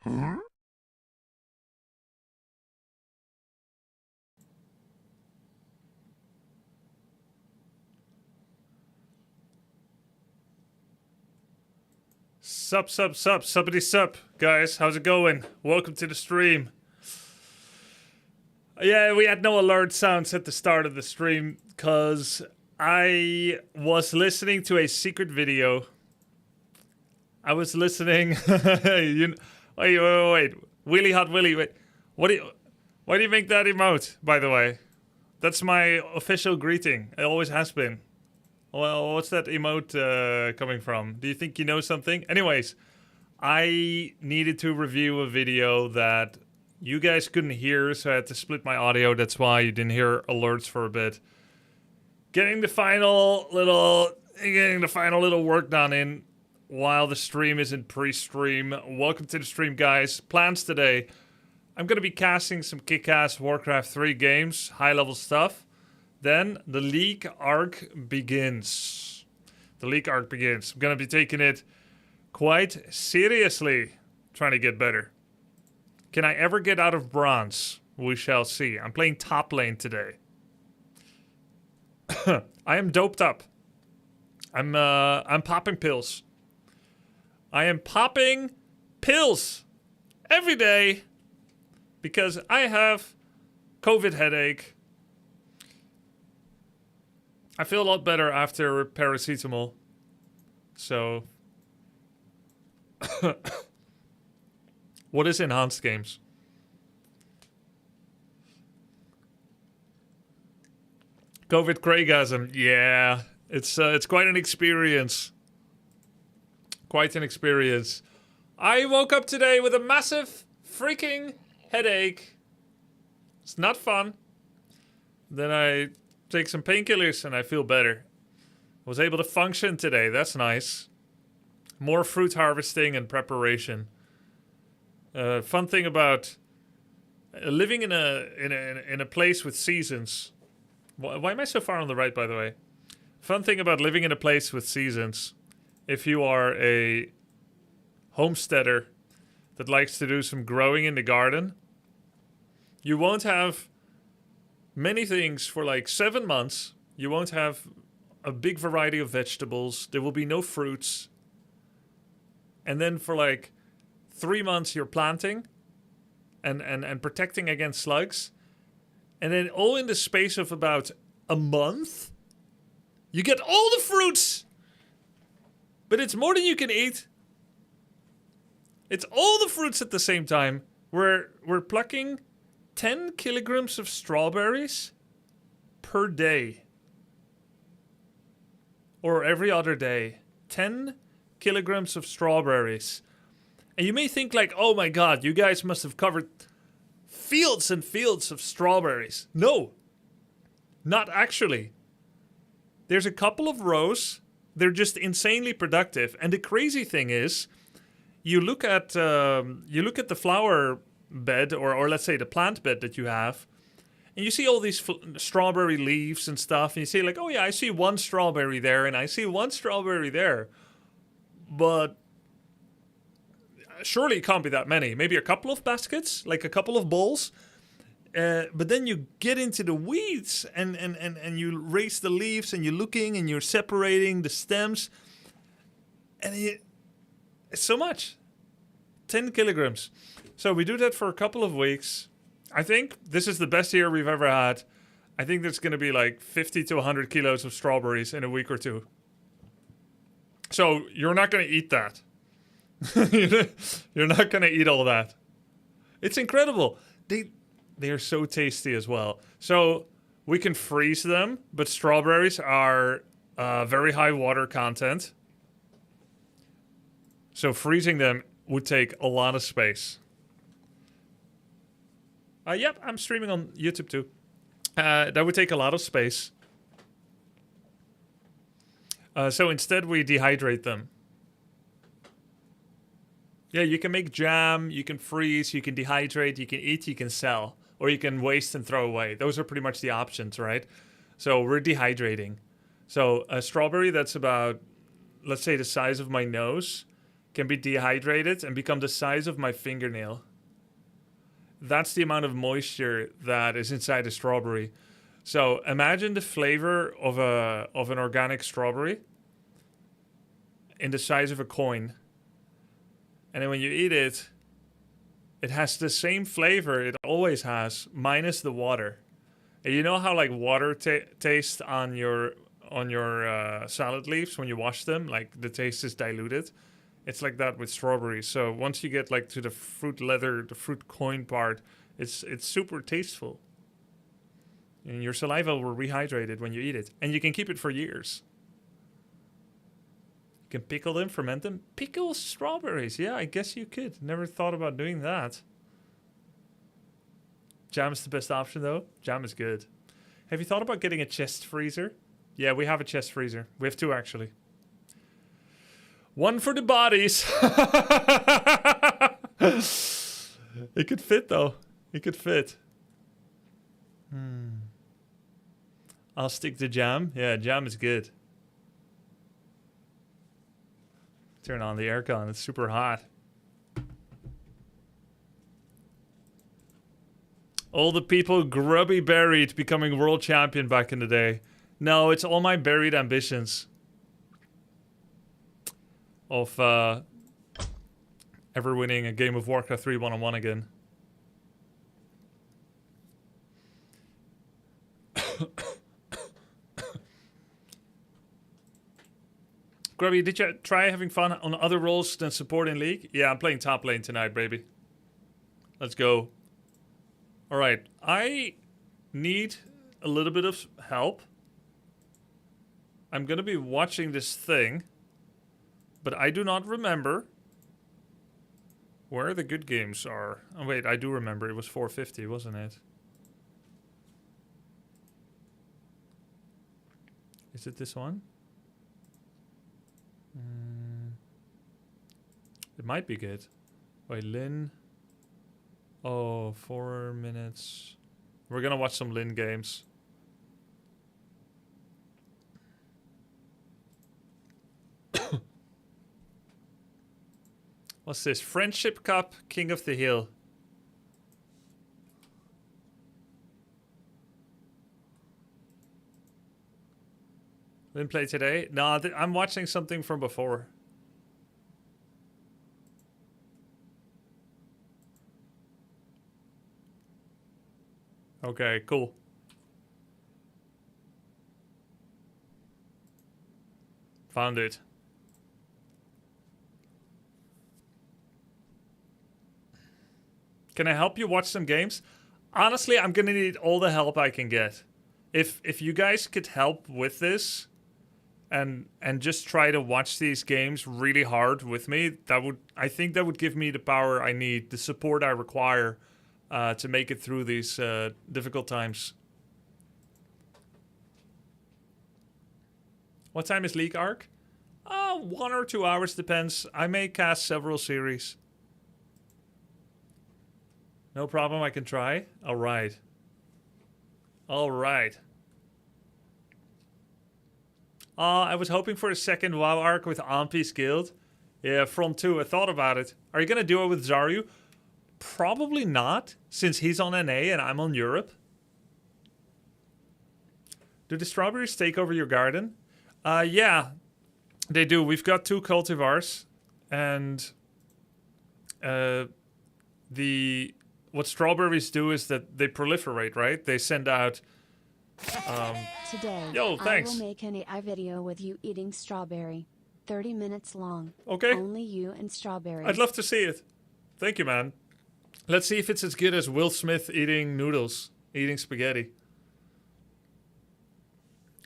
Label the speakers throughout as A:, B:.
A: Suppity sup, guys. How's it going? Welcome to the stream. Yeah, we had no alert sounds at the start of the stream because I was listening to a secret video. I was listening. Wait. Willy Hot Willy. Wait. Why do you make that emote, by the way? That's my official greeting. It always has been. Well, what's that emote coming from? Do you think you know something? Anyways, I needed to review a video that you guys couldn't hear, so I had to split my audio. That's why you didn't hear alerts for a bit. Getting the final little work done in while the stream isn't pre-stream. Welcome to the stream, guys. Plans today. I'm going to be casting some kick-ass Warcraft 3 games, high-level stuff. Then the League arc begins. I'm going to be taking it quite seriously, trying to get better. Can I ever get out of bronze? We shall see. I'm playing top lane today. I am doped up. I'm popping pills. I am popping pills every day because I have COVID headache. I feel a lot better after paracetamol. So, what is enhanced games? COVID Craigasm. Yeah, it's quite an experience. Quite an experience. I woke up today with a massive freaking headache. It's not fun. Then I take some painkillers and I feel better. Was able to function today. That's nice. More fruit harvesting and preparation. Fun thing about living in a place with seasons. Why am I so far on the right, by the way? Fun thing about living in a place with seasons. If you are a homesteader that likes to do some growing in the garden, you won't have many things for like 7 months. You won't have a big variety of vegetables. There will be no fruits. And then for like 3 months you're planting and protecting against slugs. And then all in the space of about a month, you get all the fruits. But it's more than you can eat. It's all the fruits at the same time. We're plucking 10 kilograms of strawberries per day. Or every other day. 10 kilograms of strawberries. And you may think like, oh my god, you guys must have covered fields and fields of strawberries. No. Not actually. There's a couple of rows. They're just insanely productive. And the crazy thing is, you look at the flower bed, or let's say the plant bed that you have, and you see all these strawberry leaves and stuff, and you say like, oh yeah, I see one strawberry there, and I see one strawberry there. But surely it can't be that many. Maybe a couple of baskets, like a couple of bowls. But then you get into the weeds and you raise the leaves and you're looking and you're separating the stems. And it's so much. 10 kilograms. So we do that for a couple of weeks. I think this is the best year we've ever had. I think there's going to be like 50 to 100 kilos of strawberries in a week or two. So you're not going to eat that. You're not going to eat all that. It's incredible. They are so tasty as well. So we can freeze them, but strawberries are very high water content. So freezing them would take a lot of space. Yep, I'm streaming on YouTube too. That would take a lot of space. So instead we dehydrate them. Yeah, you can make jam, you can freeze, you can dehydrate, you can eat, you can sell. Or you can waste and throw away. Those are pretty much the options, right? So we're dehydrating. So a strawberry that's about, let's say, the size of my nose can be dehydrated and become the size of my fingernail. That's the amount of moisture that is inside a strawberry. So imagine the flavor of an organic strawberry in the size of a coin. And then when you eat it, it has the same flavor it always has, minus the water. And you know how like water tastes on your salad leaves when you wash them? Like the taste is diluted. It's like that with strawberries. So once you get like to the fruit leather, the fruit coin part, it's super tasteful. And your saliva will rehydrate it when you eat it. And you can keep it for years. You can pickle them, ferment them. Pickle strawberries. Yeah, I guess you could. Never thought about doing that. Jam is the best option though. Jam is good. Have you thought about getting a chest freezer? Yeah, we have a chest freezer. We have two actually. One for the bodies. It could fit though. It could fit. I'll stick to jam. Yeah, jam is good. Turn on the aircon. It's super hot. All the people grubby buried becoming world champion back in the day. No, it's all my buried ambitions. Of ever winning a game of Warcraft 3 1-on-1 again. Grubby, did you try having fun on other roles than support in League? Yeah, I'm playing top lane tonight, baby. Let's go. Alright, I need a little bit of help. I'm gonna be watching this thing, but I do not remember where the good games are. Oh wait, I do remember. It was 450, wasn't it? Is it this one? It might be good. Wait, Lin. Oh, 4 minutes. We're gonna watch some Lin games. What's this? Friendship Cup, King of the Hill. Didn't play today? No, I'm watching something from before. Okay, cool. Found it. Can I help you watch some games? Honestly, I'm gonna need all the help I can get. If you guys could help with this and just try to watch these games really hard with me, I think that would give me the power I need, the support I require to make it through these difficult times. What time is League Arc? 1 or 2 hours, depends. I may cast several series. No problem, I can try. Alright. Alright. I was hoping for a second WoW arc with Ampi's guild. Yeah, Front 2, I thought about it. Are you gonna do it with Zaryu? Probably not, since he's on NA and I'm on Europe. Do the strawberries take over your garden? Yeah, they do. We've got 2 cultivars. And what strawberries do is that they proliferate, right? They send out...
B: Today,
A: yo, thanks.
B: I will make an AI video with you eating strawberry. 30 minutes long.
A: Okay.
B: Only you and strawberry.
A: I'd love to see it. Thank you, man. Let's see if it's as good as Will Smith eating noodles, eating spaghetti.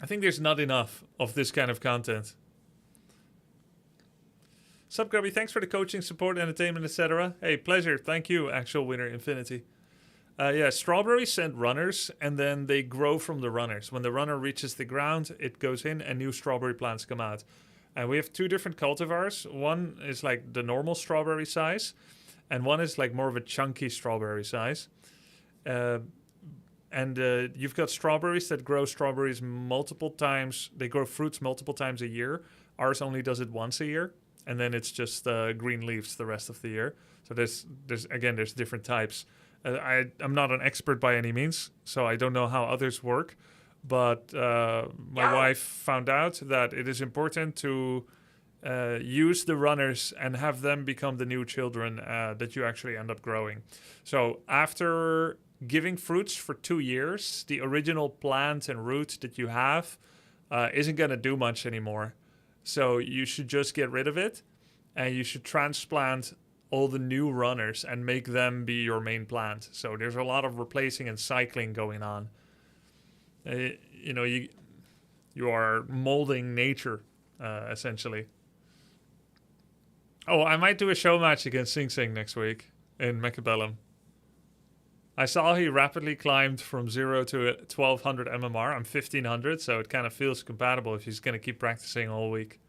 A: I think there's not enough of this kind of content. Sup, Grubby? Thanks for the coaching, support, entertainment, etc. Hey, pleasure. Thank you, actual winner Infinity. Yeah, strawberries send runners, and then they grow from the runners. When the runner reaches the ground, it goes in, and new strawberry plants come out. And we have 2 different cultivars. One is like the normal strawberry size, and one is like more of a chunky strawberry size. And you've got strawberries that grow strawberries multiple times. They grow fruits multiple times a year. Ours only does it once a year. and then it's just green leaves the rest of the year. So there's different types. I'm not an expert by any means, so I don't know how others work. But my wife found out that it is important to use the runners and have them become the new children that you actually end up growing. So after giving fruits for 2 years, the original plant and root that you have isn't going to do much anymore. So you should just get rid of it, and you should transplant all the new runners and make them be your main plant. So there's a lot of replacing and cycling going on. You are molding nature, essentially. Oh, I might do a show match against Sing Sing next week in Mechabellum. I saw he rapidly climbed from 0 to 1200 MMR. I'm 1500, so it kind of feels compatible if he's going to keep practicing all week.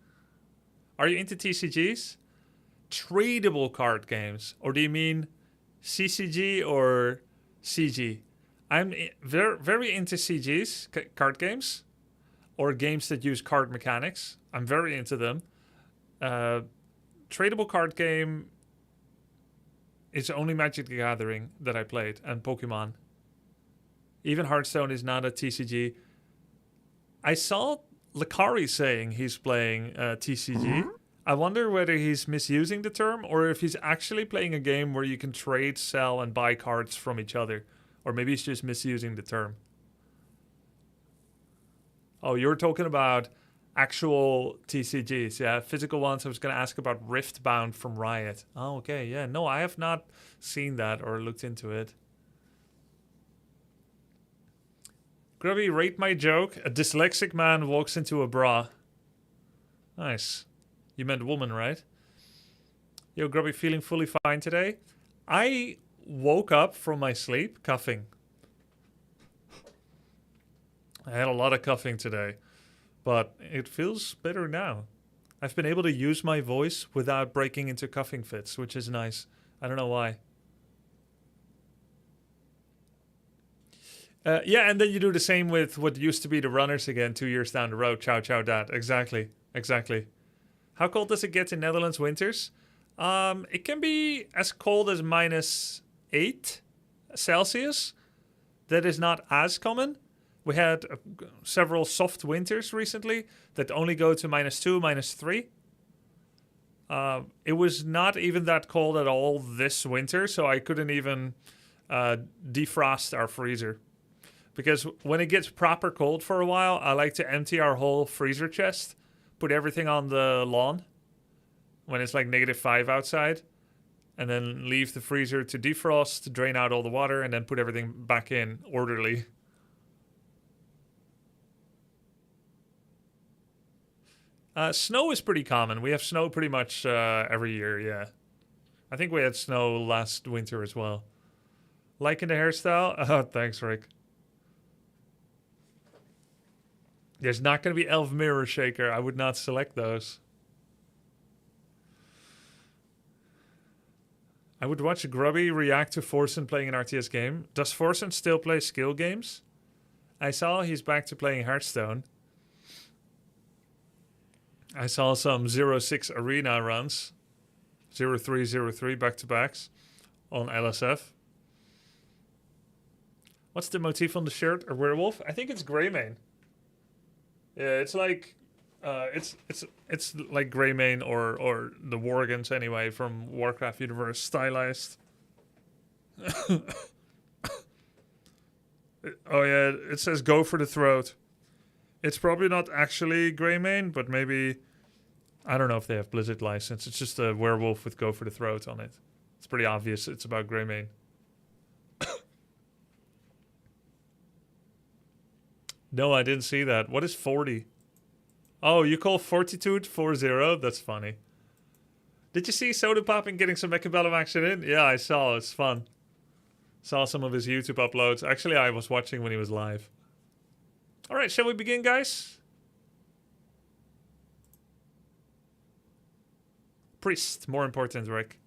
A: Are you into TCGs? Tradable card games? Or do you mean CCG or CG? I'm very, very into CGs, card games, or games that use card mechanics. I'm very into them. Tradable card game is only Magic the Gathering that I played, and Pokemon. Even Hearthstone is not a TCG. I saw Lakari saying he's playing TCG. I wonder whether he's misusing the term or if he's actually playing a game where you can trade, sell, and buy cards from each other. Or maybe he's just misusing the term. Oh, you're talking about actual TCGs, yeah, physical ones. I was going to ask about Riftbound from Riot. Oh, okay, yeah. No, I have not seen that or looked into it. Grubby, rate my joke. A dyslexic man walks into a bra. Nice. You meant woman, right? Yo, Grubby, feeling fully fine today? I woke up from my sleep coughing. I had a lot of coughing today, but it feels better now. I've been able to use my voice without breaking into coughing fits, which is nice. I don't know why. Yeah, and then you do the same with what used to be the runners again 2 years down the road. Ciao, ciao, dad. Exactly. How cold does it get in Netherlands winters? It can be as cold as -8 Celsius. That is not as common. We had several soft winters recently that only go to -2, -3. It was not even that cold at all this winter, so I couldn't even defrost our freezer. Because when it gets proper cold for a while, I like to empty our whole freezer chest, put everything on the lawn when it's like -5 outside, and then leave the freezer to defrost, drain out all the water, and then put everything back in orderly. Snow is pretty common. We have snow pretty much every year, yeah. I think we had snow last winter as well. Liking the hairstyle? Oh, thanks, Rick. There's not going to be Elf Mirror Shaker. I would not select those. I would watch Grubby react to Forsen playing an RTS game. Does Forsen still play skill games? I saw he's back to playing Hearthstone. I saw some 0-6 arena runs. 0-3, 0-3 back-to-backs on LSF. What's the motif on the shirt? A werewolf? I think it's Greymane. Yeah, it's like it's like Greymane or the Worgans anyway from Warcraft universe stylized. Oh yeah, it says go for the throat. It's probably not actually Greymane, but maybe, I don't know if they have Blizzard license. It's just a werewolf with go for the throat on it. It's pretty obvious it's about Greymane. No, I didn't see that. What is 40? Oh, you call Fortitude 40? That's funny. Did you see Soda Popping getting some Mechabellum action in? Yeah, I saw. It's fun. Saw some of his YouTube uploads. Actually, I was watching when he was live. All right, shall we begin, guys? Priest, more important, Rick.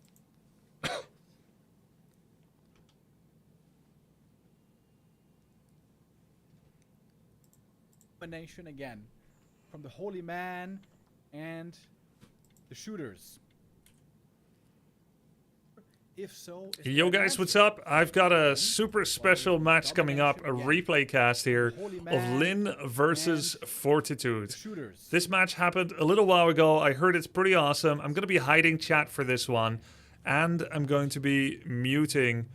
C: Nation again from the holy man and the the shooters. If so,
A: Yo guys, what's up? I've got a super special match coming up, a replay cast here of Lin versus Fortitude. This match happened a little while ago. I heard it's pretty awesome. I'm going to be hiding chat for this one, and I'm going to be muting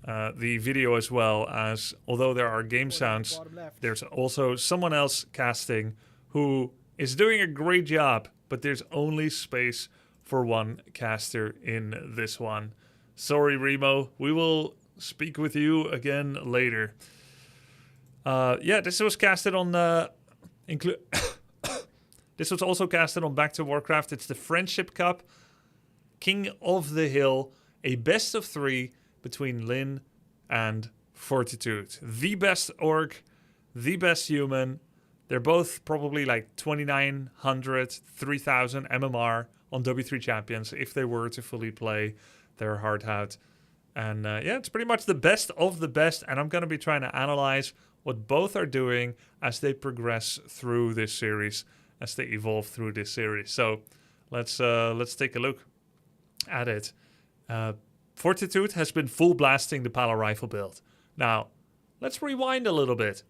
A: the video as well, as although there are game sounds, there's also someone else casting who is doing a great job, but there's only space for one caster in this one. Sorry, Remo. We will speak with you again later. Yeah, this was casted on this was also casted on Back to Warcraft. It's the Friendship Cup, King of the Hill, a best of 3 between Lin and Fortitude. The best orc, the best human. They're both probably like 2,900, 3,000 MMR on W3 Champions if they were to fully play their hard hat. And yeah, it's pretty much the best of the best, and I'm going to be trying to analyze what both are doing as they progress through this series, as they evolve through this series. So let's take a look at it. Fortitude has been full blasting the Pala rifle build. Now, let's rewind a little bit.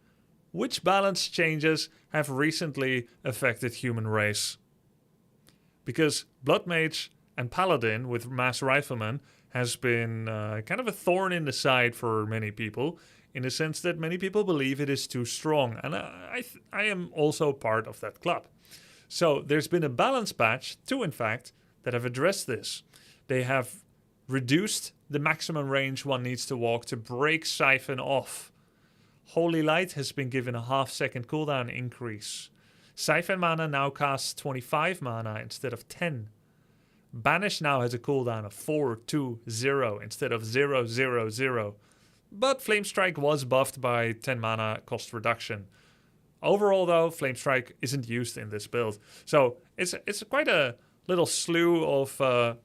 A: Which balance changes have recently affected human race? Because Blood Mage and Paladin with Mass Rifleman has been kind of a thorn in the side for many people, in the sense that many people believe it is too strong. And I am also part of that club. So there's been a balance patch, 2 in fact, that have addressed this. They have reduced the maximum range one needs to walk to break Siphon off. Holy Light has been given a half-second cooldown increase. Siphon mana now casts 25 mana instead of 10. Banish now has a cooldown of 4-2-0 instead of 0-0-0. But Flamestrike was buffed by 10 mana cost reduction. Overall though, Flamestrike isn't used in this build. So it's quite a little slew of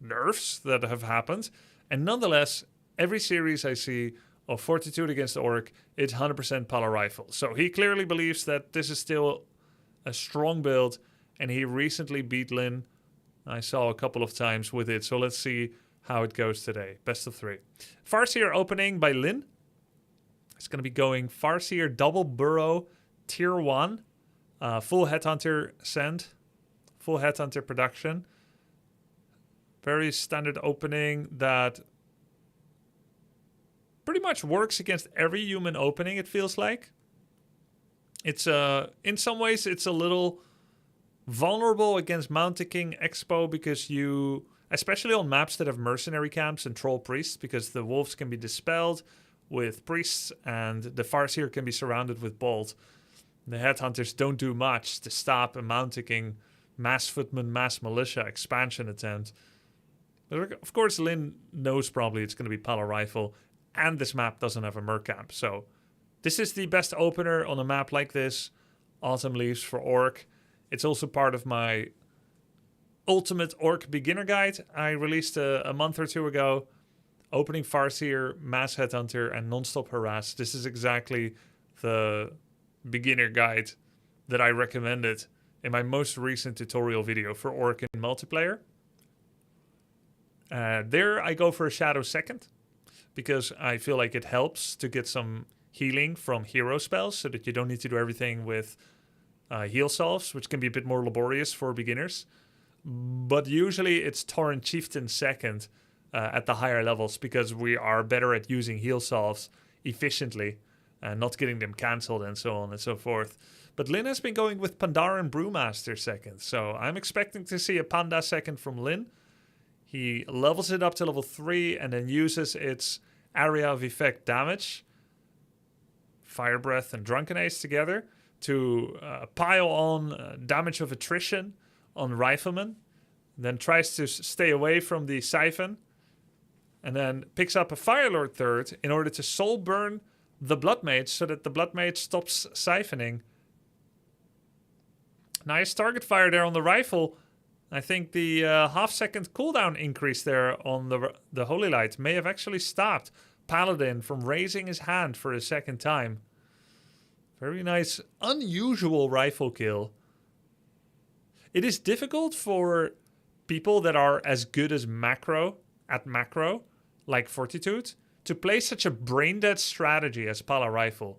A: nerfs that have happened. And nonetheless, every series I see of Fortitude against the Orc, it's 100% Pala Rifle. So he clearly believes that this is still a strong build, and he recently beat Lin. I saw a couple of times with it, so let's see how it goes today. Best of 3. Farseer opening by Lin. It's going to be going Farseer Double Burrow Tier 1. Full Headhunter send. Full Headhunter production. Very standard opening that pretty much works against every human opening, it feels like. It's in some ways it's a little vulnerable against Mountain King Expo, because you, especially on maps that have mercenary camps and troll priests, because the wolves can be dispelled with priests and the Farseer can be surrounded with bolt. The headhunters don't do much to stop a Mountain King mass footman, mass militia expansion attempt. But of course, Lin knows probably it's going to be Pala Rifle, and this map doesn't have a merc camp. So this is the best opener on a map like this. Autumn Leaves for Orc. It's also part of my Ultimate Orc Beginner Guide I released a month or 2 ago. Opening Farseer, Mass Headhunter, and Non-Stop Harass. This is exactly the beginner guide that I recommended in my most recent tutorial video for Orc in multiplayer. There I go for a Shadow second, because I feel like it helps to get some healing from hero spells so that you don't need to do everything with heal solves, which can be a bit more laborious for beginners. But usually it's Torrent Chieftain second at the higher levels, because we are better at using heal solves efficiently and not getting them cancelled and so on and so forth. But Lin has been going with Pandaren Brewmaster second, so I'm expecting to see a Panda second from Lin. He levels it up to level 3 and then uses its area of effect damage, Fire Breath and Drunken Ace together, to pile on damage of attrition on Rifleman. Then tries to stay away from the Siphon. And then picks up a Firelord third in order to soul burn the Blood Mage so that the Blood Mage stops siphoning. Nice target fire there on the rifle. I think the half-second cooldown increase there on the Holy Light may have actually stopped Paladin from raising his hand for a second time. Very nice, unusual rifle kill. It is difficult for people that are as good as macro, like Fortitude, to play such a brain-dead strategy as Pala Rifle.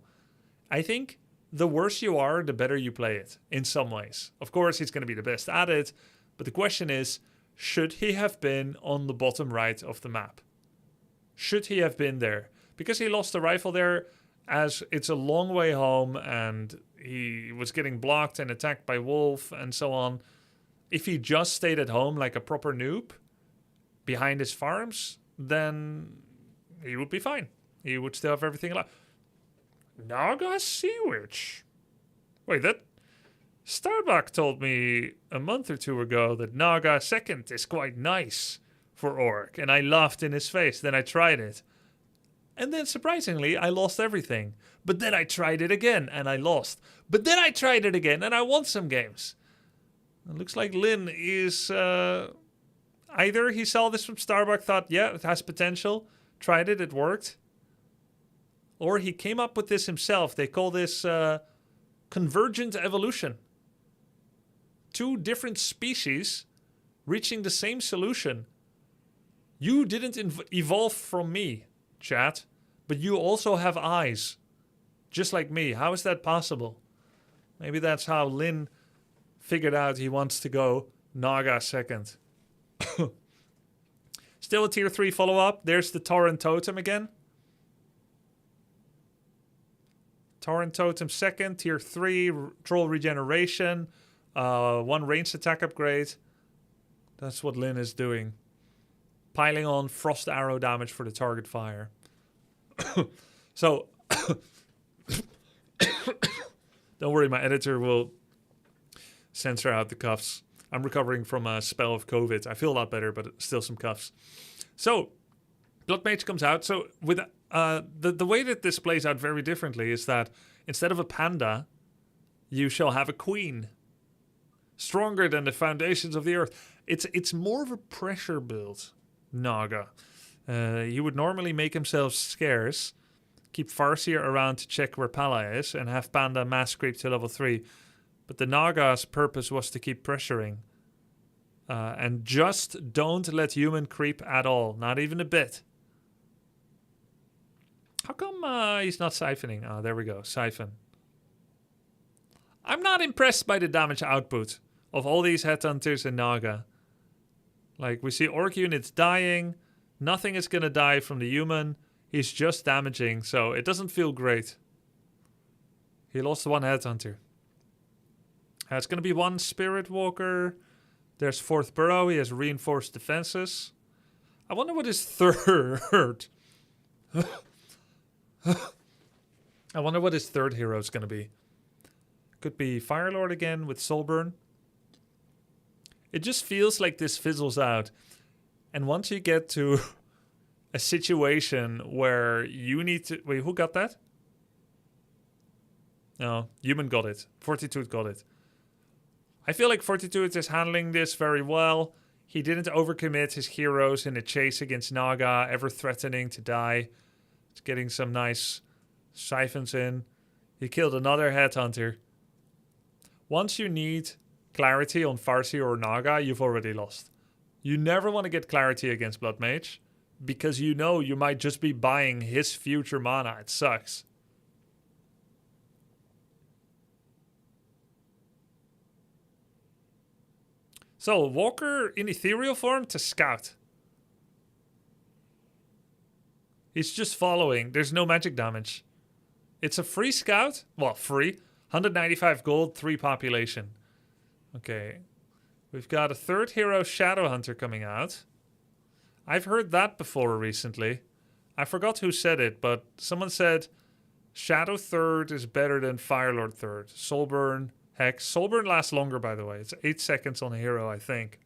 A: I think the worse you are, the better you play it, in some ways. Of course, he's going to be the best at it, but the question is, should he have been on the bottom right of the map? Should he have been there? Because he lost the rifle there, as it's a long way home, and he was getting blocked and attacked by Wolf and so on. If he just stayed at home like a proper noob, behind his farms, then he would be fine. He would still have everything alive. Naga Sea Witch. Wait, that... Starbuck told me a month or two ago that Naga 2nd is quite nice for Orc, and I laughed in his face. Then I tried it. And then, surprisingly, I lost everything. But then I tried it again, and I lost. But then I tried it again, and I won some games. It looks like Lin is... either he saw this from Starbuck, thought, yeah, it has potential, tried it, it worked. Or he came up with this himself. They call this convergent evolution. 2 different species reaching the same solution. You didn't evolve from me, chat, but you also have eyes, just like me. How is that possible? Maybe that's how Lin figured out he wants to go Naga 2nd. Still a tier 3 follow-up. There's the Torrent Totem again. Torrent Totem 2nd, tier 3, Troll Regeneration, 1 ranged attack upgrade. That's what Lin is doing. Piling on Frost Arrow damage for the target fire. So, don't worry, my editor will censor out the coughs. I'm recovering from a spell of COVID. I feel a lot better, but still some coughs. So, Blood Mage comes out. So, with the way that this plays out very differently is that instead of a panda, you shall have a queen. Stronger than the foundations of the earth. It's more of a pressure build, Naga. He would normally make himself scarce, keep Farseer around to check where Pala is, and have Panda mass creep to level 3. But the Naga's purpose was to keep pressuring. And just don't let human creep at all. Not even a bit. How come he's not siphoning? Oh, there we go. Siphon. I'm not impressed by the damage output of all these headhunters in Naga. Like, we see Orc units dying. Nothing is going to die from the human. He's just damaging, so it doesn't feel great. He lost 1 headhunter. It's going to be 1 Spirit Walker. There's 4th Burrow. He has reinforced defenses. I wonder what his 3rd... I wonder what his 3rd hero is going to be. Could be Firelord again with Soulburn. It just feels like this fizzles out. And once you get to a situation where you need to... Wait, who got that? No, Human got it. Fortitude got it. I feel like Fortitude is handling this very well. He didn't overcommit his heroes in a chase against Naga, ever threatening to die. It's getting some nice siphons in. He killed another headhunter. Once you need clarity on Farseer or Naga, you've already lost. You never want to get clarity against Blood Mage, because you know you might just be buying his future mana. It sucks. So, Walker in ethereal form to scout. He's just following. There's no magic damage. It's a free scout. Well, free. 195 gold, 3 population. Okay. We've got a 3rd hero, Shadowhunter, coming out. I've heard that before recently. I forgot who said it, but someone said Shadow 3rd is better than Firelord 3rd. Soulburn, Hex. Soulburn lasts longer, by the way. It's 8 seconds on a hero, I think.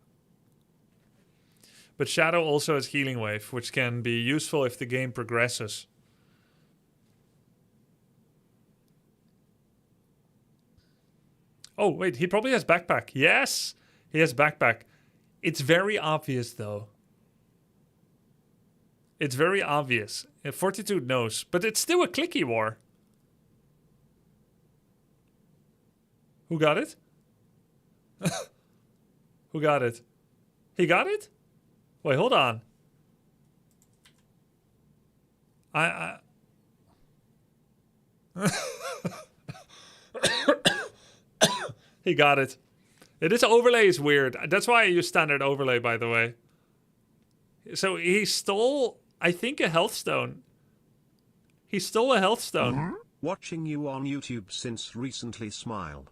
A: But Shadow also has Healing Wave, which can be useful if the game progresses. Oh, wait, he probably has Backpack. Yes, he has Backpack. It's very obvious, though. It's very obvious. Fortitude knows, but it's still a clicky war. Who got it? Who got it? He got it? Wait, hold on. I He got it. This overlay is weird. That's why I use standard overlay, by the way. So he stole, I think, a health stone. He stole a health stone.
C: Watching you on YouTube since recently, smile.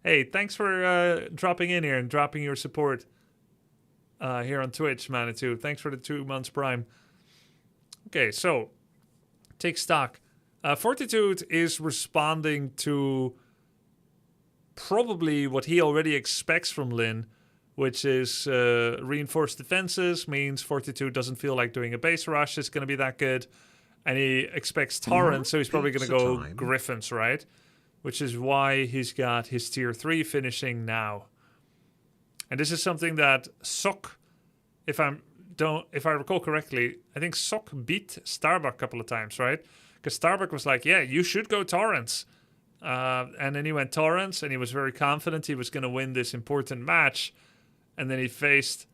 A: Hey, thanks for dropping in here and dropping your support here on Twitch, Manitou. Thanks for the 2 months Prime. Okay, so take stock. Fortitude is responding to probably what he already expects from Lin, which is reinforced defenses, means Fortitude doesn't feel like doing a base rush. It's going to be that good. And he expects Torrent, so he's probably going to go Griffins, right? Which is why he's got his tier 3 finishing now. And this is something that Sok, if I recall correctly, I think Sok beat Starbuck a couple of times, right? Because Starbuck was like, yeah, you should go Torrents. And then he went Torrents, and he was very confident he was going to win this important match. And then he faced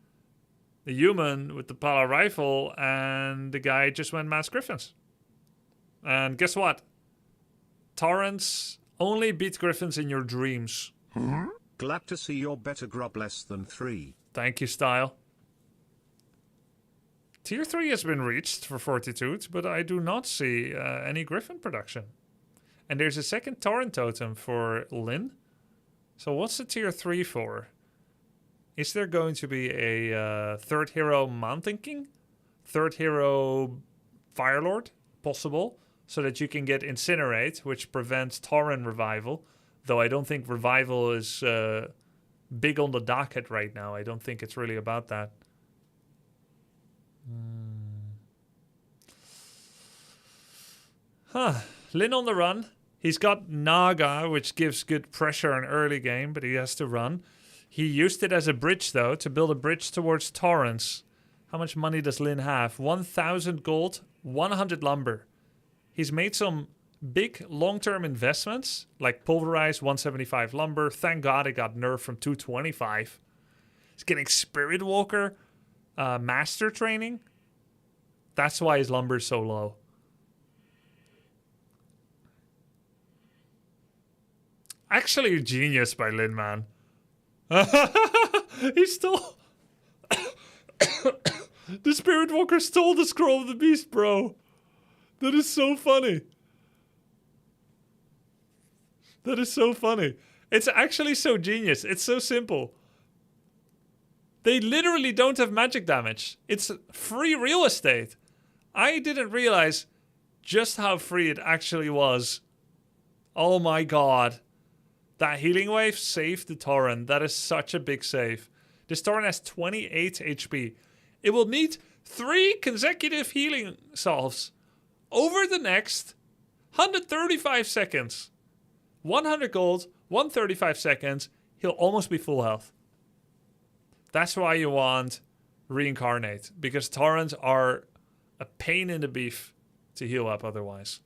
A: the human with the Pala rifle, and the guy just went Mass Griffins. And guess what? Torrents only beat Griffins in your dreams.
C: Glad to see you're better grub less than 3.
A: Thank you, Style. Tier 3 has been reached for Fortitude, but I do not see any Griffin production. And there's a second Torrent totem for Lin. So what's the tier 3 for? Is there going to be a third hero Mountain King? Third hero Firelord? Possible. So that you can get Incinerate, which prevents Torrent revival. Though I don't think revival is big on the docket right now. I don't think it's really about that. Lin on the run. He's got Naga, which gives good pressure in early game, but he has to run. He used it as a bridge, though, to build a bridge towards Torrents. How much money does Lin have? 1,000 gold, 100 lumber. He's made some big long-term investments, like Pulverize, 175 lumber. Thank God it got nerfed from 225. He's getting Spirit Walker, Master Training. That's why his lumber is so low. Actually a genius by Lin, man. He stole... The Spirit Walker stole the Scroll of the Beast, bro. That is so funny. That is so funny. It's actually so genius. It's so simple. They literally don't have magic damage. It's free real estate. I didn't realize just how free it actually was. Oh my god. That healing wave saved the Torrent. That is such a big save. This Torrent has 28 HP. It will need 3 consecutive healing solves over the next 135 seconds. 100 gold, 135 seconds. He'll almost be full health. That's why you want Reincarnate. Because Torrents are a pain in the beef to heal up otherwise.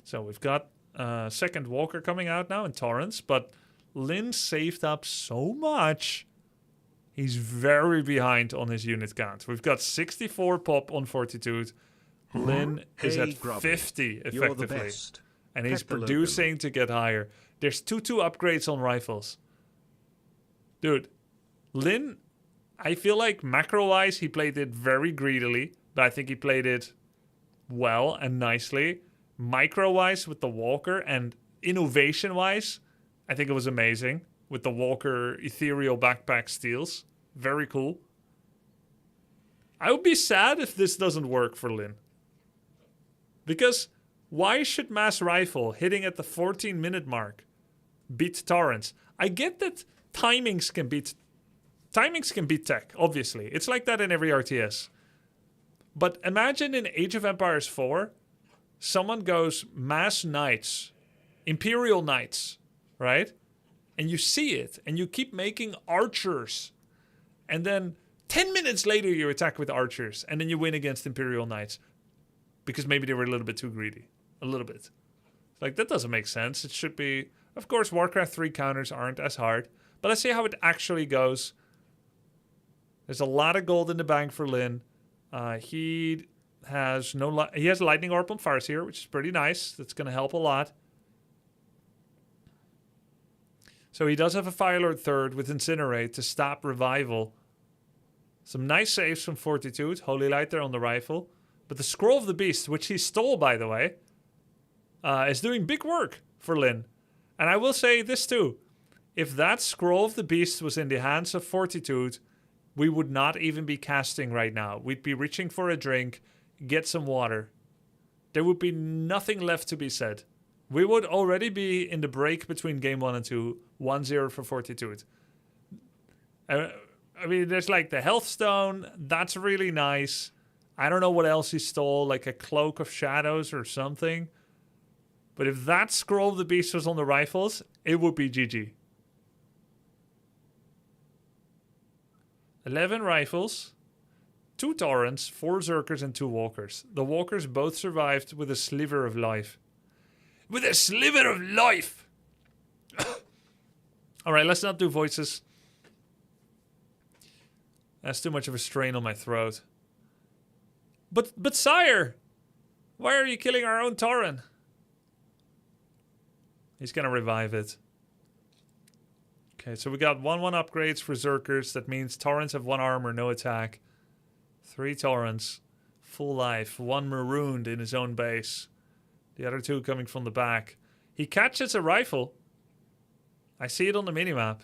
A: So we've got second Walker coming out now in Torrents, but Lin saved up so much. He's very behind on his unit count. We've got 64 pop on Fortitude. Lin is at 50 effectively. And he's producing to get higher. There's 2-2 upgrades on rifles. Dude, Lin, I feel like macro-wise he played it very greedily, but I think he played it well and nicely. Micro-wise with the Walker and innovation-wise, I think it was amazing. With the Walker ethereal backpack steals. Very cool. I would be sad if this doesn't work for Lin. Because why should Mass Rifle hitting at the 14-minute mark beat Torrents? I get that timings can beat tech, obviously. It's like that in every RTS. But imagine in Age of Empires 4, someone goes Mass Knights, Imperial Knights, right? And you see it, and you keep making archers. And then 10 minutes later, you attack with archers, and then you win against Imperial Knights. Because maybe they were a little bit too greedy. A little bit. Like, that doesn't make sense. It should be... Of course, Warcraft 3 counters aren't as hard. But let's see how it actually goes. There's a lot of gold in the bank for Lynn. He has he has Lightning Orb on Farseer, which is pretty nice. That's going to help a lot. So he does have a Fire Lord third with Incinerate to stop Revival. Some nice saves from Fortitude. Holy Light there on the rifle. But the Scroll of the Beast, which he stole, by the way, is doing big work for Lynn. And I will say this too. If that Scroll of the Beast was in the hands of Fortitude, we would not even be casting right now. We'd be reaching for a drink, get some water. There would be nothing left to be said. We would already be in the break between game 1 and 2, 1-0 for Fortitude. I mean, there's like the Health Stone. That's really nice. I don't know what else he stole, like a Cloak of Shadows or something. But if that Scroll of the Beast was on the rifles, it would be GG. 11 rifles, 2 Torrents, 4 Zerkers, and 2 Walkers. The Walkers both survived with a sliver of life. With a sliver of life! Alright, let's not do voices. That's too much of a strain on my throat. But sire! Why are you killing our own Tauren? He's gonna revive it. Okay, so we got 1-1 upgrades for Zerkers. That means Taurens have 1 armor, no attack. 3 Taurens. Full life. 1 marooned in his own base. The other 2 coming from the back. He catches a rifle. I see it on the minimap.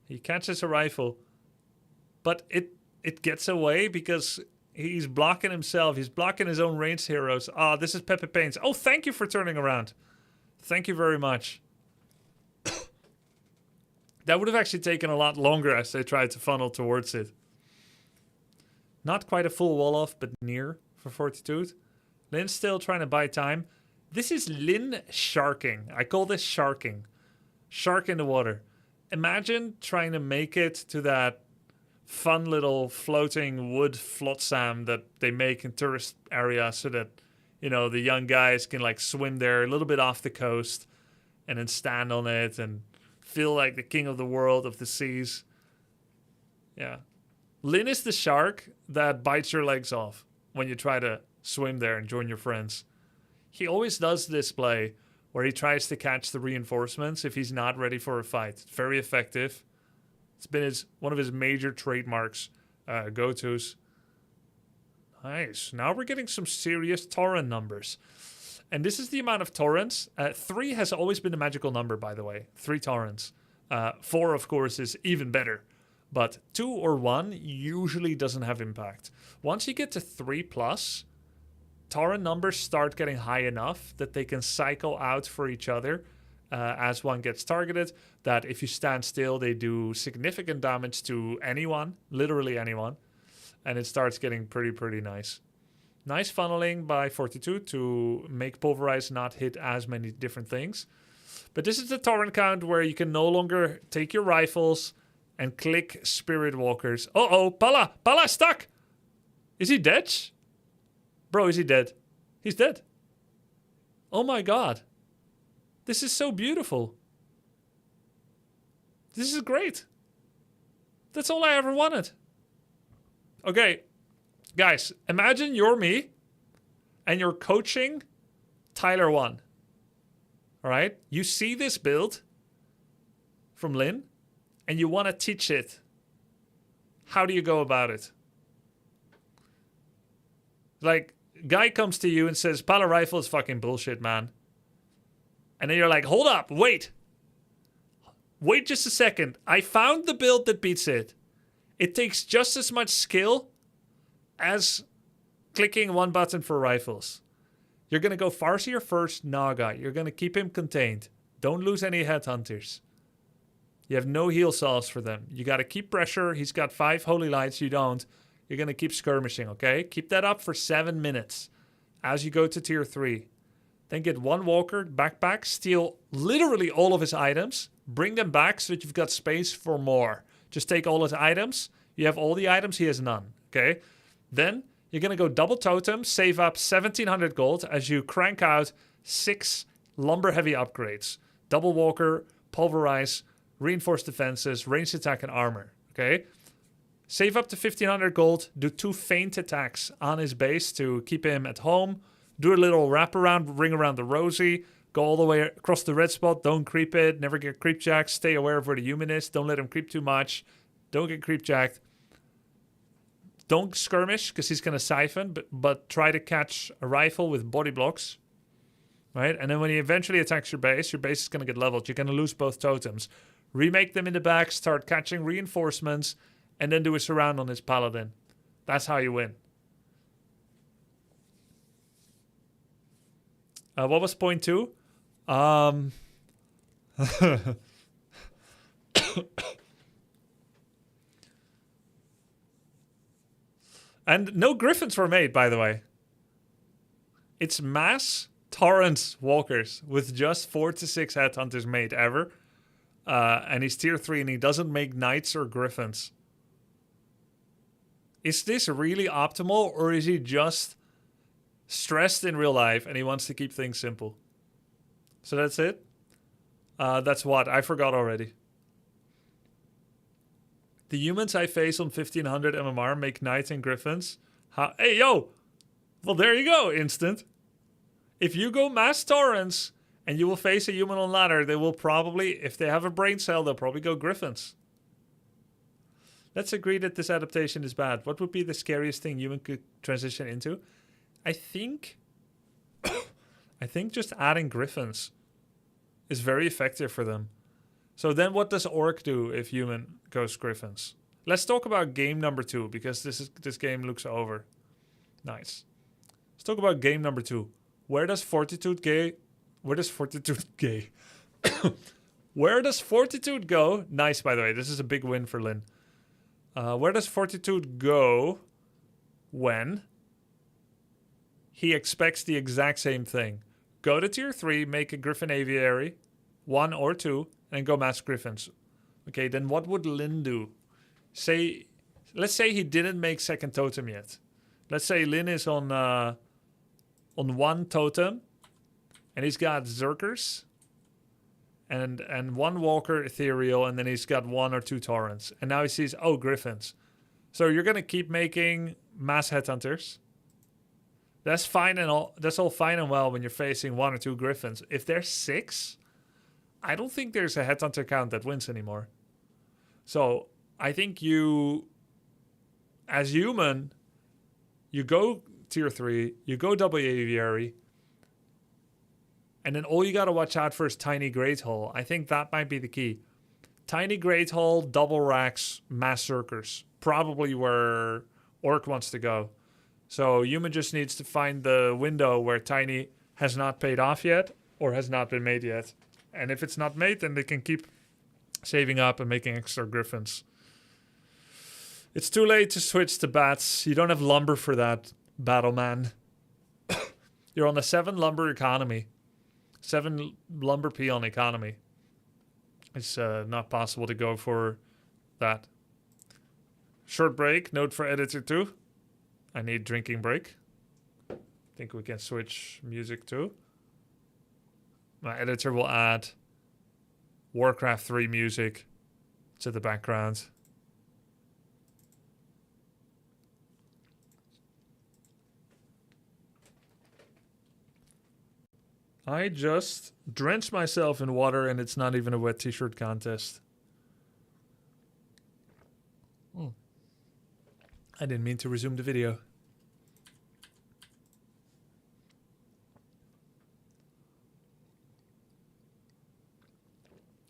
A: He catches a rifle. But it gets away because he's blocking himself. He's blocking his own ranged heroes. Ah, this is Pepe Pains. Oh, thank you for turning around. Thank you very much. That would have actually taken a lot longer as they tried to funnel towards it. Not quite a full wall off, but near for Fortitude. Lynn's still trying to buy time. This is Lynn sharking. I call this sharking. Shark in the water. Imagine trying to make it to that fun little floating wood flotsam that they make in tourist areas so that, you know, the young guys can like swim there a little bit off the coast and then stand on it and feel like the king of the world of the seas. Yeah. Lynn is the shark that bites your legs off when you try to swim there and join your friends. He always does this play where he tries to catch the reinforcements if he's not ready for a fight. It's very effective. It's been one of his major trademarks, go-tos. Nice. Now we're getting some serious Tauren numbers. And this is the amount of Taurens. 3 has always been a magical number, by the way. 3 Taurens. 4, of course, is even better. But 2 or 1 usually doesn't have impact. Once you get to 3+, Tauren numbers start getting high enough that they can cycle out for each other as one gets targeted. That if you stand still, they do significant damage to anyone, literally anyone. And it starts getting pretty nice. Nice funneling by Fortitude to make Pulverize not hit as many different things. But this is the Tauren count where you can no longer take your rifles and click Spirit Walkers. Uh-oh, Pala! Pala stuck! Is he dead? Bro, is he dead? He's dead. Oh my god. This is so beautiful. This is great. That's all I ever wanted. Okay, guys, imagine you're me and you're coaching Tyler 1. All right? You see this build from Lynn and you want to teach it. How do you go about it? Like, guy comes to you and says, Pala rifle is fucking bullshit, man. And then you're like, hold up, wait. Wait just a second. I found the build that beats it. It takes just as much skill as clicking one button for rifles. You're going to go Farseer first, Naga. You're going to keep him contained. Don't lose any headhunters. You have no heal salves for them. You got to keep pressure. He's got 5 holy lights. You don't. You're going to keep skirmishing, okay? Keep that up for 7 minutes as you go to tier 3. Then get 1 walker, backpack, steal literally all of his items. Bring them back so that you've got space for more. Just take all his items. You have all the items. He has none, okay? Then you're going to go double totem, save up 1,700 gold as you crank out 6 lumber heavy upgrades. Double walker, pulverize, reinforced defenses, ranged attack, and armor. Okay? Save up to 1500 gold. Do 2 feint attacks on his base to keep him at home. Do a little wraparound, ring around the rosy. Go all the way across the red spot. Don't creep it. Never get creep jacked. Stay aware of where the human is. Don't let him creep too much. Don't get creep jacked. Don't skirmish because he's going to siphon, but try to catch a rifle with body blocks. Right? And then when he eventually attacks your base is going to get leveled. You're going to lose both totems. Remake them in the back. Start catching reinforcements. And then do a surround on his paladin. That's how you win. What was point 2? And no griffins were made, by the way. It's mass torrents walkers with just 4 to 6 headhunters made ever. And he's tier 3 and he doesn't make knights or griffins. Is this really optimal, or is he just stressed in real life and he wants to keep things simple? So that's it? That's what? I forgot already. The humans I face on 1500 MMR make knights and griffins. Hey, yo! Well, there you go, instant. If you go mass torrents and you will face a human on ladder, they will probably, if they have a brain cell, they'll probably go griffins. Let's agree that this adaptation is bad. What would be the scariest thing human could transition into? I think just adding griffins is very effective for them. So then what does orc do if human goes griffins? Let's talk about game number 2 because this game looks over. Nice. Let's talk about game number 2. Where does fortitude Where does fortitude go? Nice, by the way. This is a big win for Lynn. Where does fortitude go when he expects the exact same thing? Go to tier 3, make a griffin aviary, 1 or 2, and go mass griffins. Okay, then what would Lynn do? Let's say he didn't make second totem yet. Let's say Lynn is on 1 totem, and he's got Zerkers, and 1 Walker Ethereal, and then he's got 1 or 2 Torrents. And now he sees, oh, Griffins. So you're going to keep making mass Headhunters. That's fine and all. That's all fine and well when you're facing 1 or 2 Griffins. If there's 6, I don't think there's a Headhunter count that wins anymore. So I think you, as human, you go tier 3, you go double aviary, and then all you got to watch out for is Tiny Great Hall. I think that might be the key. Tiny Great Hall, double racks, mass circers. Probably where Orc wants to go. So human just needs to find the window where Tiny has not paid off yet or has not been made yet. And if it's not made, then they can keep saving up and making extra griffins. It's too late to switch to bats. You don't have lumber for that, Battleman. You're on a 7 lumber economy. 7 lumber peon economy. It's not possible to go for that. Short break. Note for editor 2. I need drinking break. I think we can switch music too. My editor will add Warcraft 3 music to the background. I just drenched myself in water and it's not even a wet t-shirt contest. I didn't mean to resume the video.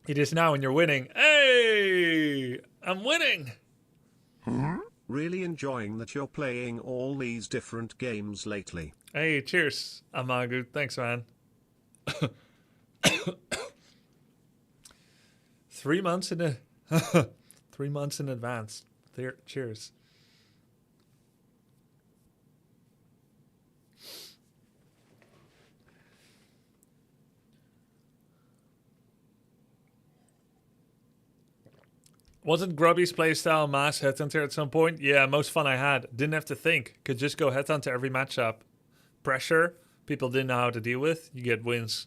A: It is now and you're winning. Hey! I'm winning!
C: Really enjoying that you're playing all these different games lately.
A: Hey, cheers, Amagu. Thanks, man. 3 months in a 3 months in advance. There, cheers. Wasn't Grubby's playstyle mass headhunter at some point? Yeah, most fun I had. Didn't have to think. Could just go headhunter every matchup. Pressure, people didn't know how to deal with. You get wins.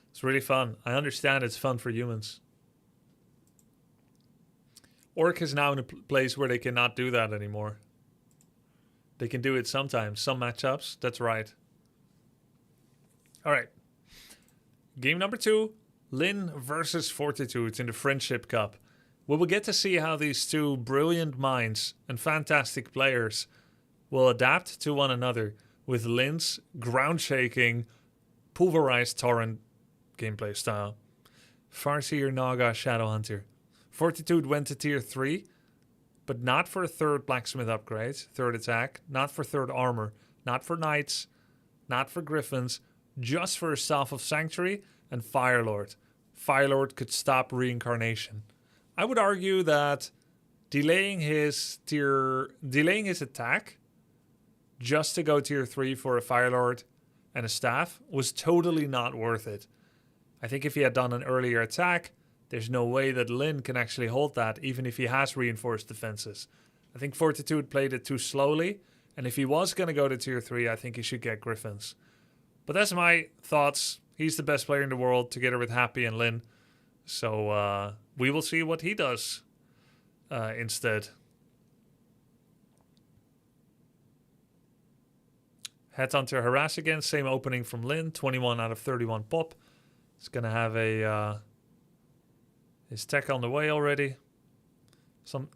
A: It's really fun. I understand it's fun for humans. Orc is now in a place where they cannot do that anymore. They can do it sometimes, some matchups. That's right. All right. Game number 2, Lynn versus Fortitude in the Friendship Cup. We will get to see how these two brilliant minds and fantastic players will adapt to one another with Lynn's ground-shaking, pulverized torrent gameplay style. Farseer, Naga, Shadowhunter. Fortitude went to tier 3, but not for a 3rd blacksmith upgrade, 3rd attack, not for 3rd armor, not for knights, not for griffins, just for a Staff of Sanctuary and Firelord. Firelord could stop reincarnation. I would argue that delaying his attack just to go tier 3 for a Firelord and a staff was totally not worth it. I think if he had done an earlier attack, there's no way that Lynn can actually hold that, even if he has reinforced defenses. I think Fortitude played it too slowly, and if he was going to go to tier 3, I think he should get Griffins. But that's my thoughts. He's the best player in the world, together with Happy and Lynn. So we will see what he does instead. Headhunter Harass again, same opening from Lynn, 21 out of 31 pop. It's going to have his tech on the way already.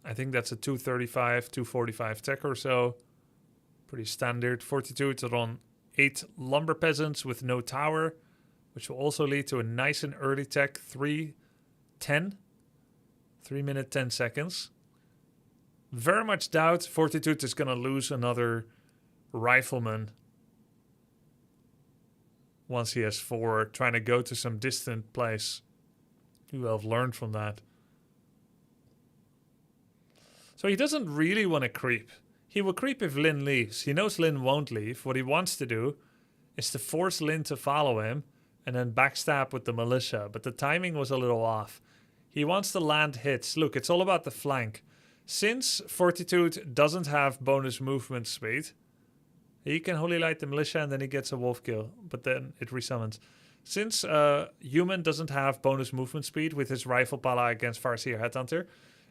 A: I think that's a 235, 245 tech or so. Pretty standard. Fortitude are on 8 Lumber Peasants with no tower, which will also lead to a nice and early tech, 3:10. 3 minutes, 10 seconds. Very much doubt Fortitude is going to lose another Rifleman once he has 4, trying to go to some distant place. He will have learned from that. So he doesn't really want to creep. He will creep if Lynn leaves. He knows Lynn won't leave. What he wants to do is to force Lynn to follow him and then backstab with the militia. But the timing was a little off. He wants to land hits. Look, it's all about the flank. Since Fortitude doesn't have bonus movement speed, he can Holy Light the militia and then he gets a wolf kill. But then it resummons. Since Human doesn't have bonus movement speed with his Rifle Pala against Farseer Headhunter,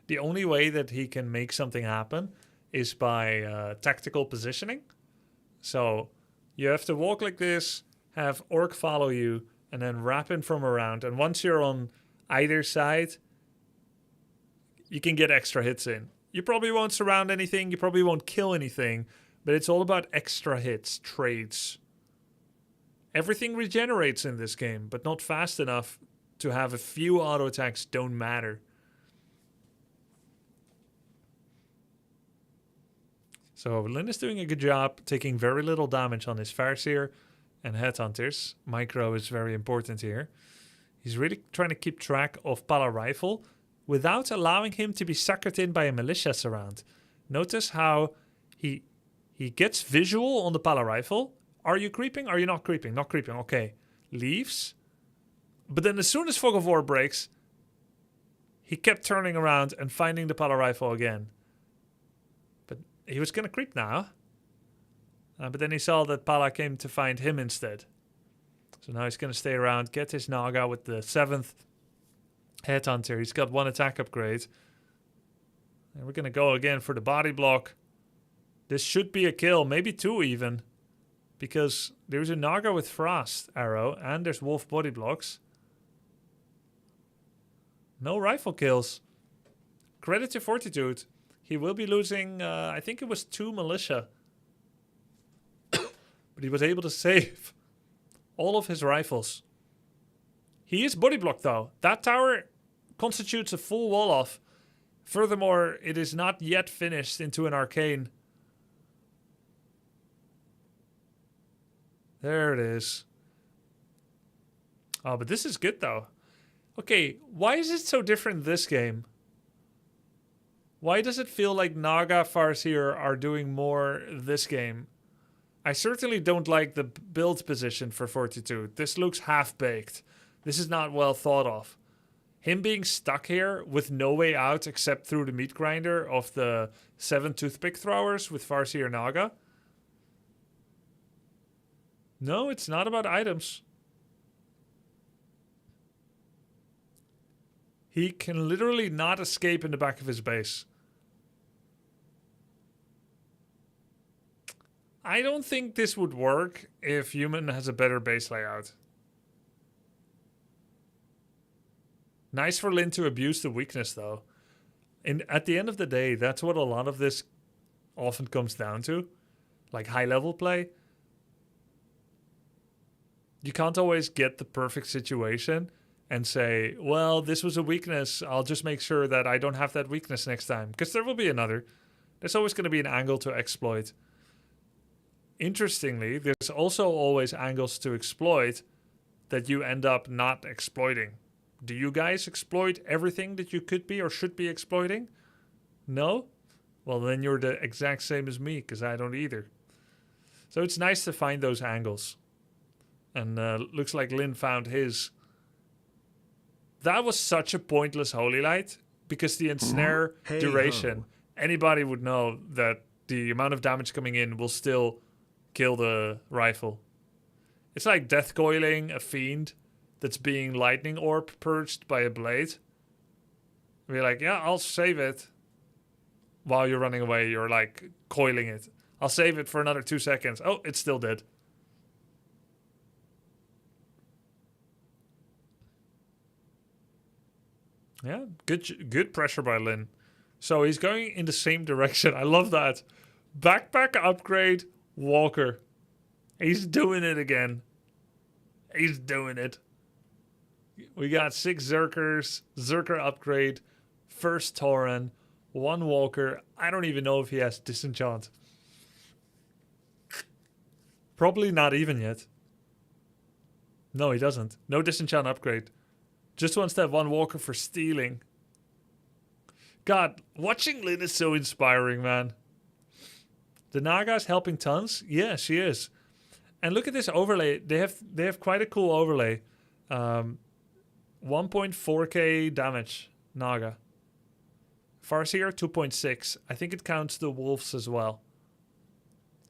A: the only way that he can make something happen is by tactical positioning. So you have to walk like this, have Orc follow you, and then wrap in from around. And once you're on either side, you can get extra hits in. You probably won't surround anything, you probably won't kill anything, but it's all about extra hits, trades. Everything regenerates in this game, but not fast enough to have a few auto attacks don't matter. So Lynn is doing a good job, taking very little damage on his Farseer and Headhunters. Micro is very important here. He's really trying to keep track of Pala Rifle without allowing him to be suckered in by a militia surround. Notice how he gets visual on the Pala Rifle. Are you creeping? Are you not creeping? Not creeping. Okay. Leaves. But then as soon as Fog of War breaks, he kept turning around and finding the Pala Rifle again. But he was going to creep now. But then he saw that Pala came to find him instead. So now he's going to stay around, get his Naga with the 7th Headhunter. He's got 1 attack upgrade. And we're going to go again for the body block. This should be a kill, maybe 2 even. Because there's a Naga with Frost Arrow and there's Wolf body blocks. No rifle kills. Credit to Fortitude. He will be losing, I think it was 2 militia. But he was able to save all of his rifles. He is body blocked though. That tower constitutes a full wall off. Furthermore, it is not yet finished into an arcane. There it is. Oh, but this is good though. Okay, why is it so different this game? Why does it feel like Naga Farseer are doing more this game? I certainly don't like the build position for Fortitude. This looks half-baked. This is not well thought of. Him being stuck here with no way out except through the meat grinder of the 7 toothpick throwers with Farseer Naga. No, it's not about items. He can literally not escape in the back of his base. I don't think this would work if human has a better base layout. Nice for Lin to abuse the weakness, though. And at the end of the day, that's what a lot of this often comes down to. Like high-level play. You can't always get the perfect situation and say, well, this was a weakness. I'll just make sure that I don't have that weakness next time. Because there will be another. There's always going to be an angle to exploit. Interestingly, there's also always angles to exploit that you end up not exploiting. Do you guys exploit everything that you could be or should be exploiting? No? Well, then you're the exact same as me, because I don't either. So it's nice to find those angles. And looks like Lin found his. That was such a pointless Holy Light, because the ensnare duration, anybody would know that the amount of damage coming in will still kill the rifle. It's like death coiling a fiend that's being lightning orb purged by a blade. We're like, yeah, I'll save it. While you're running away, you're like coiling it. I'll save it for another 2 seconds. Oh, it's still dead. Yeah, good pressure by Lin. So he's going in the same direction. I love that. Backpack upgrade, Walker. He's doing it again. He's doing it. We got 6 Zerkers, Zerker upgrade, first Tauren, 1 Walker. I don't even know if he has Disenchant. Probably not even yet. No, he doesn't. No Disenchant upgrade. Just wants to have 1 Walker for stealing. God, watching Lin is so inspiring, man. The Naga's helping tons? Yeah, she is. And look at this overlay. They have quite a cool overlay. 1.4k damage, Naga. Farseer, 2.6. I think it counts the wolves as well.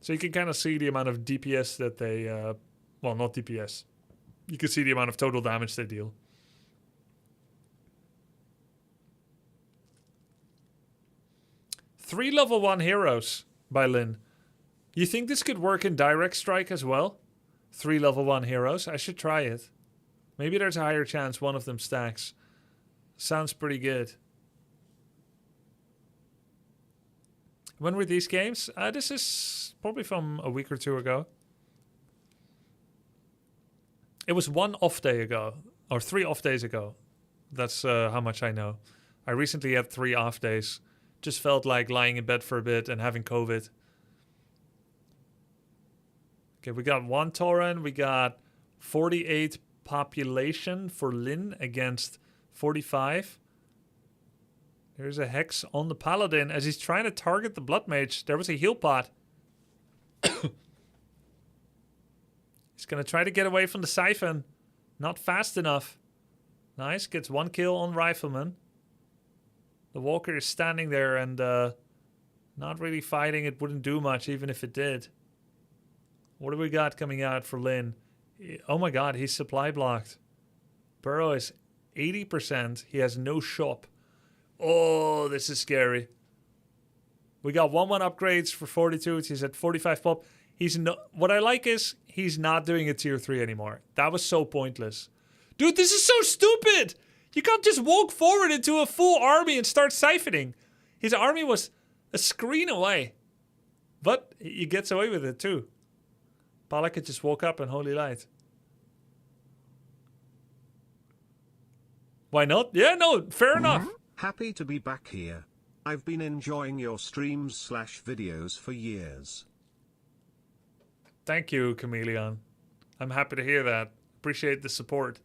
A: So you can kind of see the amount of DPS that they... well, not DPS. You can see the amount of total damage they deal. Three level 1 heroes by Lin. You think this could work in direct strike as well? 3 level 1 heroes? I should try it. Maybe there's a higher chance one of them stacks. Sounds pretty good. When were these games? This is probably from a week or 2 ago. It was 1 off day ago. Or 3 off days ago. That's how much I know. I recently had 3 off days. Just felt like lying in bed for a bit and having COVID. Okay, we got 1 Tauren. We got 48 population for Lin against 45. There's a Hex on the Paladin as he's trying to target the Blood Mage. There was a heal pot. He's going to try to get away from the Siphon. Not fast enough. Nice, gets 1 kill on Rifleman. The Walker is standing there and not really fighting. It wouldn't do much even if it did. What do we got coming out for Lin? Oh my god, he's supply blocked. Burrow is 80%. He has no shop. Oh, this is scary. We got 1-1 upgrades for 42. He's at 45 pop. He's no. What I like is he's not doing a tier 3 anymore. That was so pointless. Dude, this is so stupid! You can't just walk forward into a full army and start siphoning. His army was a screen away. But he gets away with it too. Pala could just walk up and Holy Light. Why not? Yeah, no, fair enough.
C: Happy to be back here. I've been enjoying your streams/videos for years.
A: Thank you, Chameleon. I'm happy to hear that. Appreciate the support.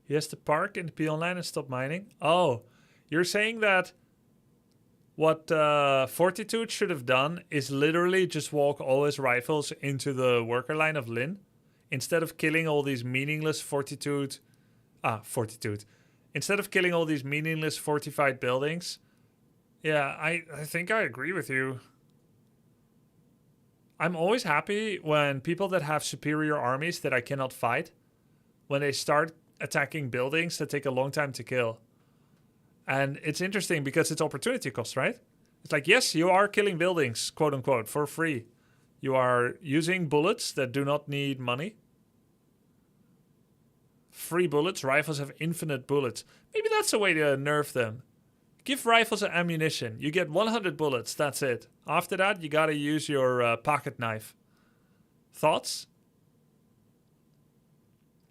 A: He has to park and be online and stop mining. Oh, you're saying that what Fortitude should have done is literally just walk all his rifles into the worker line of Lin instead of killing all these meaningless Fortitude. Instead of killing all these meaningless fortified buildings. Yeah, I think I agree with you. I'm always happy when people that have superior armies that I cannot fight, when they start attacking buildings that take a long time to kill. And it's interesting because it's opportunity cost, right? It's like, yes, you are killing buildings, quote unquote, for free. You are using bullets that do not need money. Free bullets. Rifles have infinite bullets. Maybe that's a way to nerf them. Give rifles ammunition. You get 100 bullets. That's it. After that, you gotta use your pocket knife. Thoughts?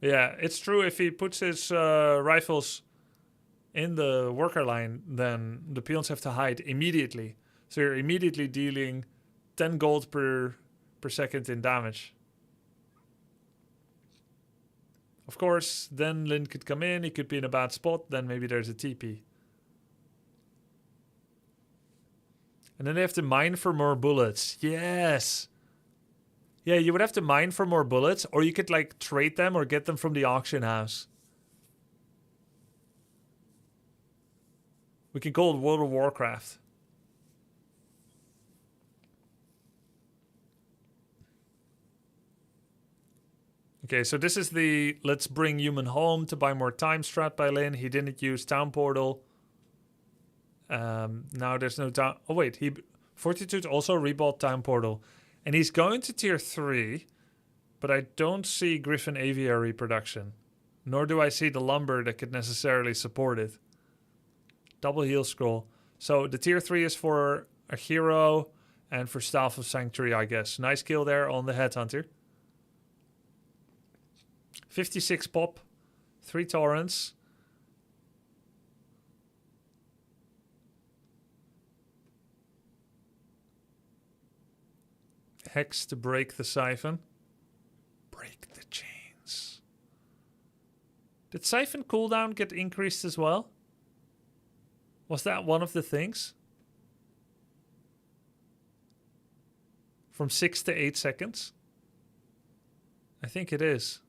A: Yeah, it's true. If he puts his rifles in the worker line, then the peons have to hide immediately. So you're immediately dealing 10 gold per second in damage. Of course, then Lin could come in. He could be in a bad spot. Then maybe there's a TP. And then they have to mine for more bullets. Yes. Yeah, you would have to mine for more bullets, or you could like trade them or get them from the auction house. We can call it World of Warcraft. Okay, so this is the let's bring human home to buy more time strat by Lin. He didn't use town portal. Now there's no town. Oh wait, Fortitude also rebought town portal, and he's going to tier 3, but I don't see Griffin Aviary production, nor do I see the lumber that could necessarily support it. Double heal scroll. So the tier 3 is for a hero and for Staff of Sanctuary, I guess. Nice kill there on the Headhunter. 56 pop, 3 torrents. Hex to break the siphon. Break the chains. Did siphon cooldown get increased as well? Was that one of the things? From 6 to 8 seconds? I think it is.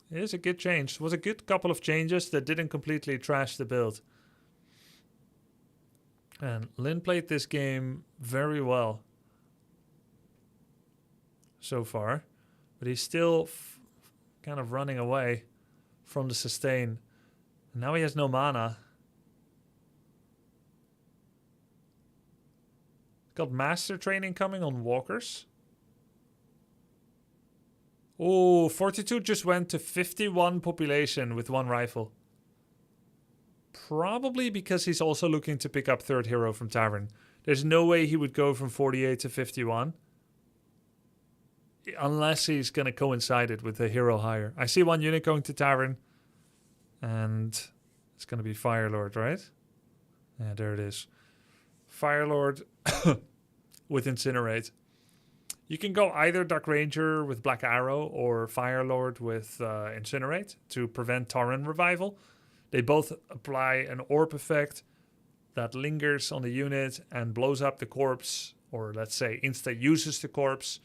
A: It is a good change. It was a good couple of changes that didn't completely trash the build. And Lin played this game very well so far, but he's still kind of running away from the sustain. And now he has no mana. Got master training coming on walkers. Oh, Fortitude just went to 51 population with 1 rifle. Probably because he's also looking to pick up 3rd hero from Tavern. There's no way he would go from 48 to 51. Unless he's going to coincide it with the hero higher. I see 1 unit going to Tavern. And it's going to be Firelord, right? Yeah, there it is. Firelord with Incinerate. You can go either Dark Ranger with Black Arrow or Firelord with Incinerate to prevent Tauren revival. They both apply an orb effect that lingers on the unit and blows up the corpse, or let's say insta-uses the corpse.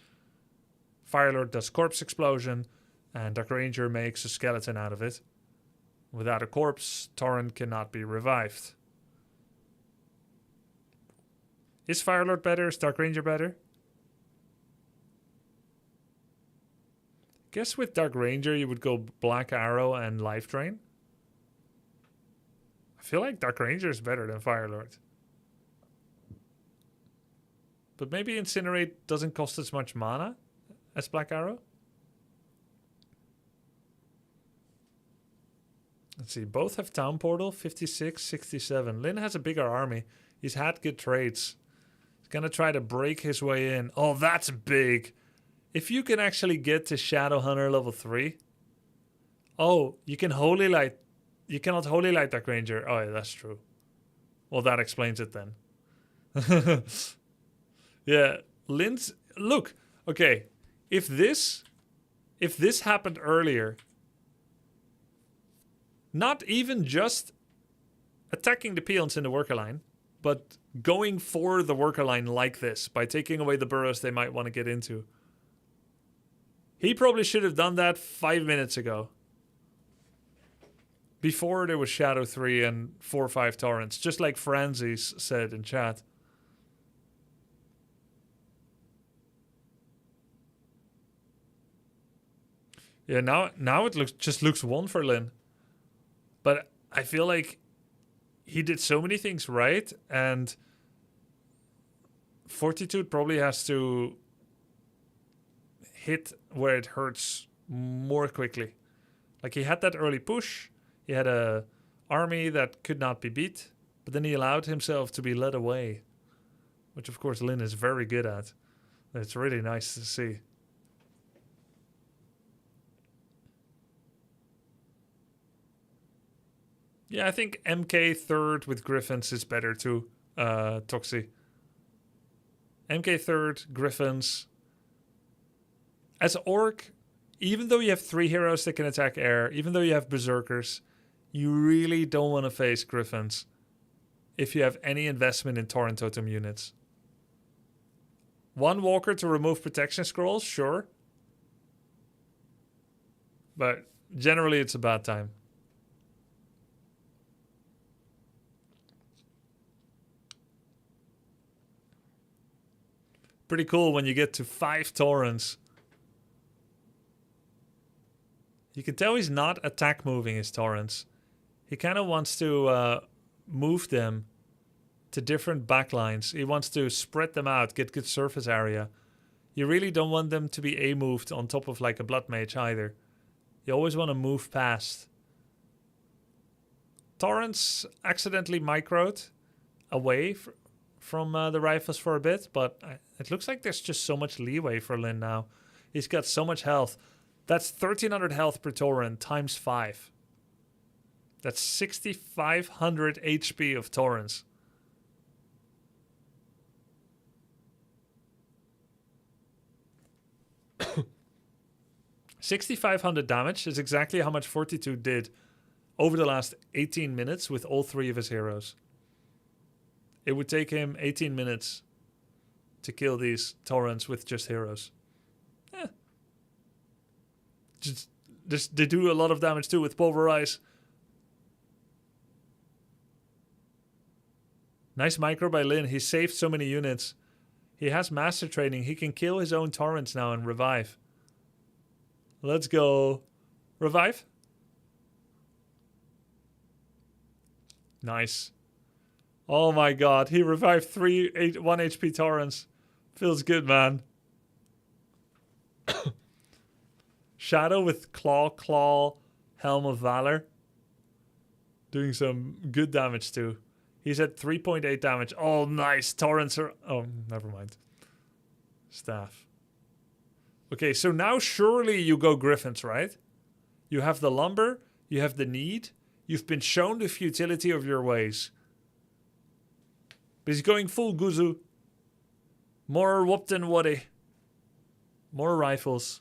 A: Firelord does corpse explosion, and Dark Ranger makes a skeleton out of it. Without a corpse, Tauren cannot be revived. Is Firelord better? Is Dark Ranger better? Guess with Dark Ranger you would go Black Arrow and Life Drain. I feel like Dark Ranger is better than Firelord. But maybe Incinerate doesn't cost as much mana as Black Arrow. Let's see, both have Town Portal, 56, 67. Lin has a bigger army. He's had good trades. He's going to try to break his way in. Oh, that's big. If you can actually get to Shadowhunter level 3. Oh, you can Holy Light. You cannot Holy Light Dark Ranger. Oh, yeah, that's true. Well, that explains it then. Yeah, Lin's... Look, okay. If this happened earlier... Not even just attacking the peons in the worker line, but going for the worker line like this by taking away the burrows they might want to get into. He probably should have done that 5 minutes ago. Before there was Shadow 3 and 4 or 5 torrents, just like Franzis said in chat. Yeah, now it looks one for Lin. But I feel like he did so many things right, and Fortitude probably has to hit where it hurts more quickly. Like, he had that early push, he had a army that could not be beat, but then he allowed himself to be led away, which of course Lin is very good at. It's really nice to see. Yeah, I think MK third with Griffins is better too, Toxie. MK third, Griffins. As Orc, even though you have 3 heroes that can attack air, even though you have Berserkers, you really don't want to face Griffins if you have any investment in Torrent Totem units. 1 Walker to remove protection scrolls, sure. But generally it's a bad time. Pretty cool when you get to 5 Torrents. You can tell he's not attack moving his Torrents. He kind of wants to move them to different backlines. He wants to spread them out, get good surface area. You really don't want them to be A-moved on top of like a Blood Mage either. You always want to move past. Torrents accidentally microed away from the rifles for a bit, but it looks like there's just so much leeway for Lin now. He's got so much health. That's 1300 health per torrent times 5. That's 6500 HP of torrents. $6,500 damage is exactly how much Fortitude did over the last 18 minutes with all 3 of his heroes. It would take him 18 minutes to kill these torrents with just heroes. They do a lot of damage too with Pulverize. Nice micro by Lin. He saved so many units. He has master training. He can kill his own torrents now and revive. Let's go. Revive. Nice. Oh my god. He revived 1 HP torrents. Feels good, man. Shadow with Claw, Helm of Valor. Doing some good damage too. He's at 3.8 damage. Oh, nice. Torrents are... Oh, never mind. Staff. Okay, so now surely you go Griffins, right? You have the lumber. You have the need. You've been shown the futility of your ways. But he's going full Guzu. More whoop than Waddy. More rifles.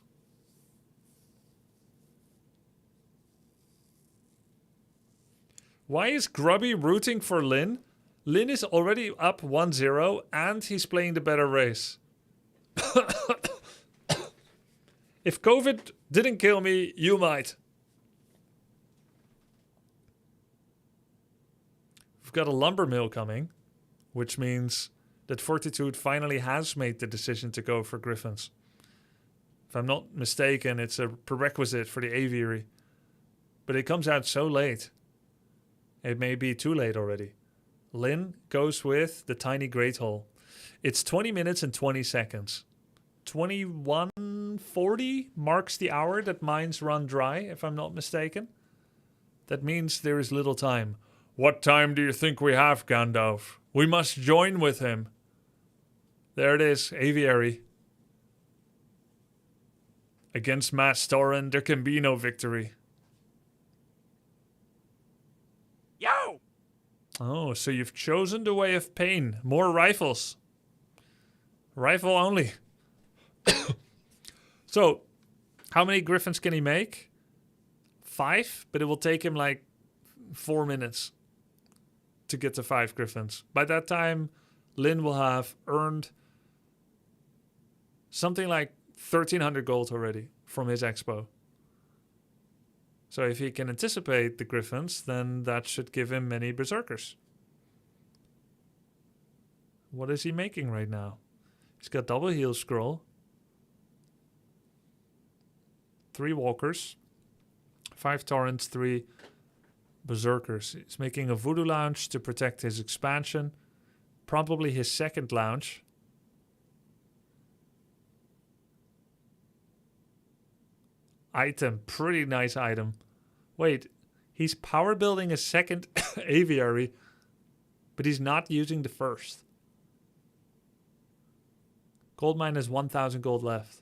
A: Why is Grubby rooting for Lin? Lin is already up 1-0 and he's playing the better race. If COVID didn't kill me, you might. We've got a lumber mill coming, which means that Fortitude finally has made the decision to go for Griffins. If I'm not mistaken, it's a prerequisite for the aviary. But it comes out so late. It may be too late already. Lin goes with the tiny Great Hole. It's 20 minutes and 20 seconds. 21:40 marks the hour that mines run dry, if I'm not mistaken. That means there is little time. What time do you think we have, Gandalf? We must join with him. There it is, aviary. Against Mass Torrent, there can be no victory.
D: Yo!
A: Oh, so you've chosen the way of pain. More rifles. Rifle only. So, how many Griffins can he make? 5, but it will take him like 4 minutes to get to 5 Griffins. By that time, Lin will have earned something like 1,300 gold already from his expo. So if he can anticipate the griffins, then that should give him many berserkers. What is he making right now? He's got double heal scroll. 3 walkers. 5 torrents, 3 berserkers. He's making a voodoo lounge to protect his expansion. Probably his second lounge. Item. Pretty nice item. Wait. He's power building a second aviary. But he's not using the first. Gold mine has 1,000 gold left.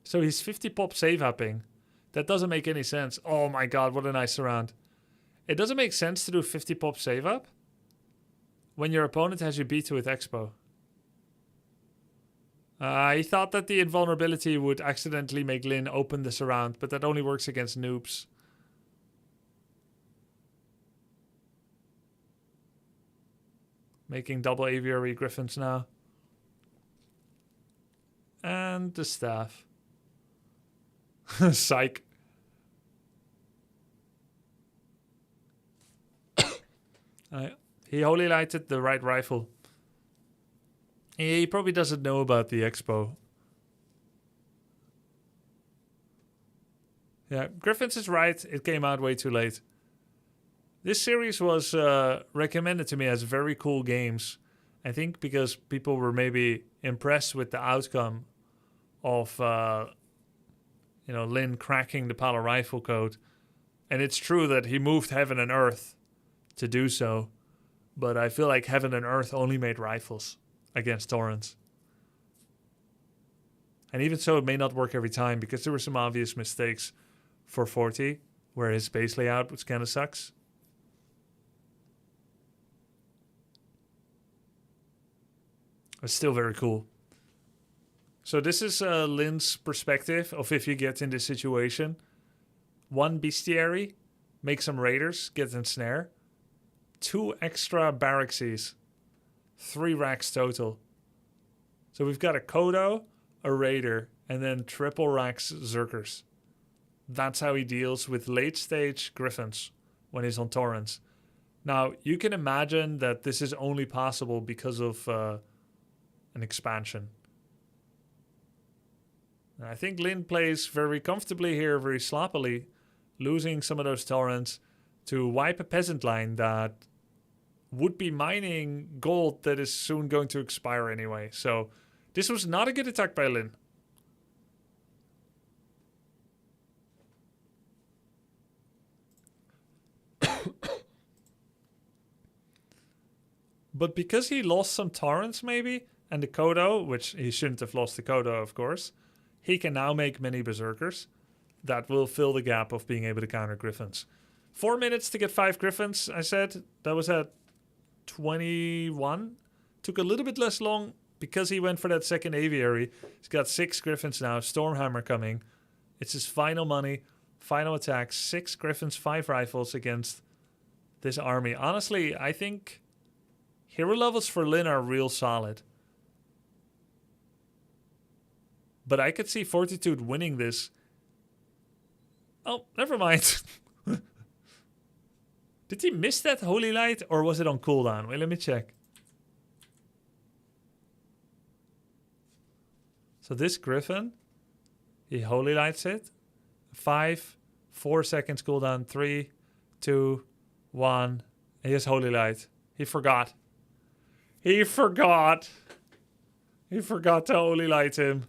A: So he's 50 pop save upping. That doesn't make any sense. Oh my god, what a nice surround. It doesn't make sense to do 50 pop save up when your opponent has you beat with Expo. He thought that the invulnerability would accidentally make Lin open the surround, but that only works against noobs. Making double aviary griffins now. And the staff. Psych. He holy lighted the right rifle. He probably doesn't know about the expo. Yeah, Griffins is right. It came out way too late. This series was recommended to me as very cool games. I think because people were maybe impressed with the outcome of, Lin cracking the Palo rifle code. And it's true that he moved heaven and earth to do so. But I feel like heaven and earth only made rifles against torrents. And even so, it may not work every time because there were some obvious mistakes for 40, where his base layout which kind of sucks. It's still very cool. So this is Lin's perspective of if you get in this situation. 1 bestiary, make some raiders, get an snare. 2 extra barrackses. 3 racks total. So we've got a Kodo, a raider, and then triple racks Zerkers. That's how he deals with late stage Griffins when he's on torrents. Now, you can imagine that this is only possible because of an expansion. And I think Lin plays very comfortably here, very sloppily, losing some of those torrents to wipe a peasant line that would be mining gold that is soon going to expire anyway. So this was not a good attack by Lin. But because he lost some torrents maybe, and the Kodo, which he shouldn't have lost the Kodo, of course, he can now make many berserkers that will fill the gap of being able to counter Griffins. 4 minutes to get 5 Griffins, I said. That was at 21. Took a little bit less long because he went for that second aviary. He's got 6 Griffins now. Stormhammer coming. It's his final money. Final attack. 6 Griffins, 5 rifles against this army. Honestly, I think hero levels for Lin are real solid. But I could see Fortitude winning this. Oh, never mind. Did he miss that Holy Light or was it on cooldown? Wait, let me check. So this Griffin, he Holy Lights it. 5, 4 seconds cooldown. 3, 2, 1. He has Holy Light. He forgot. He forgot. He forgot to Holy Light him.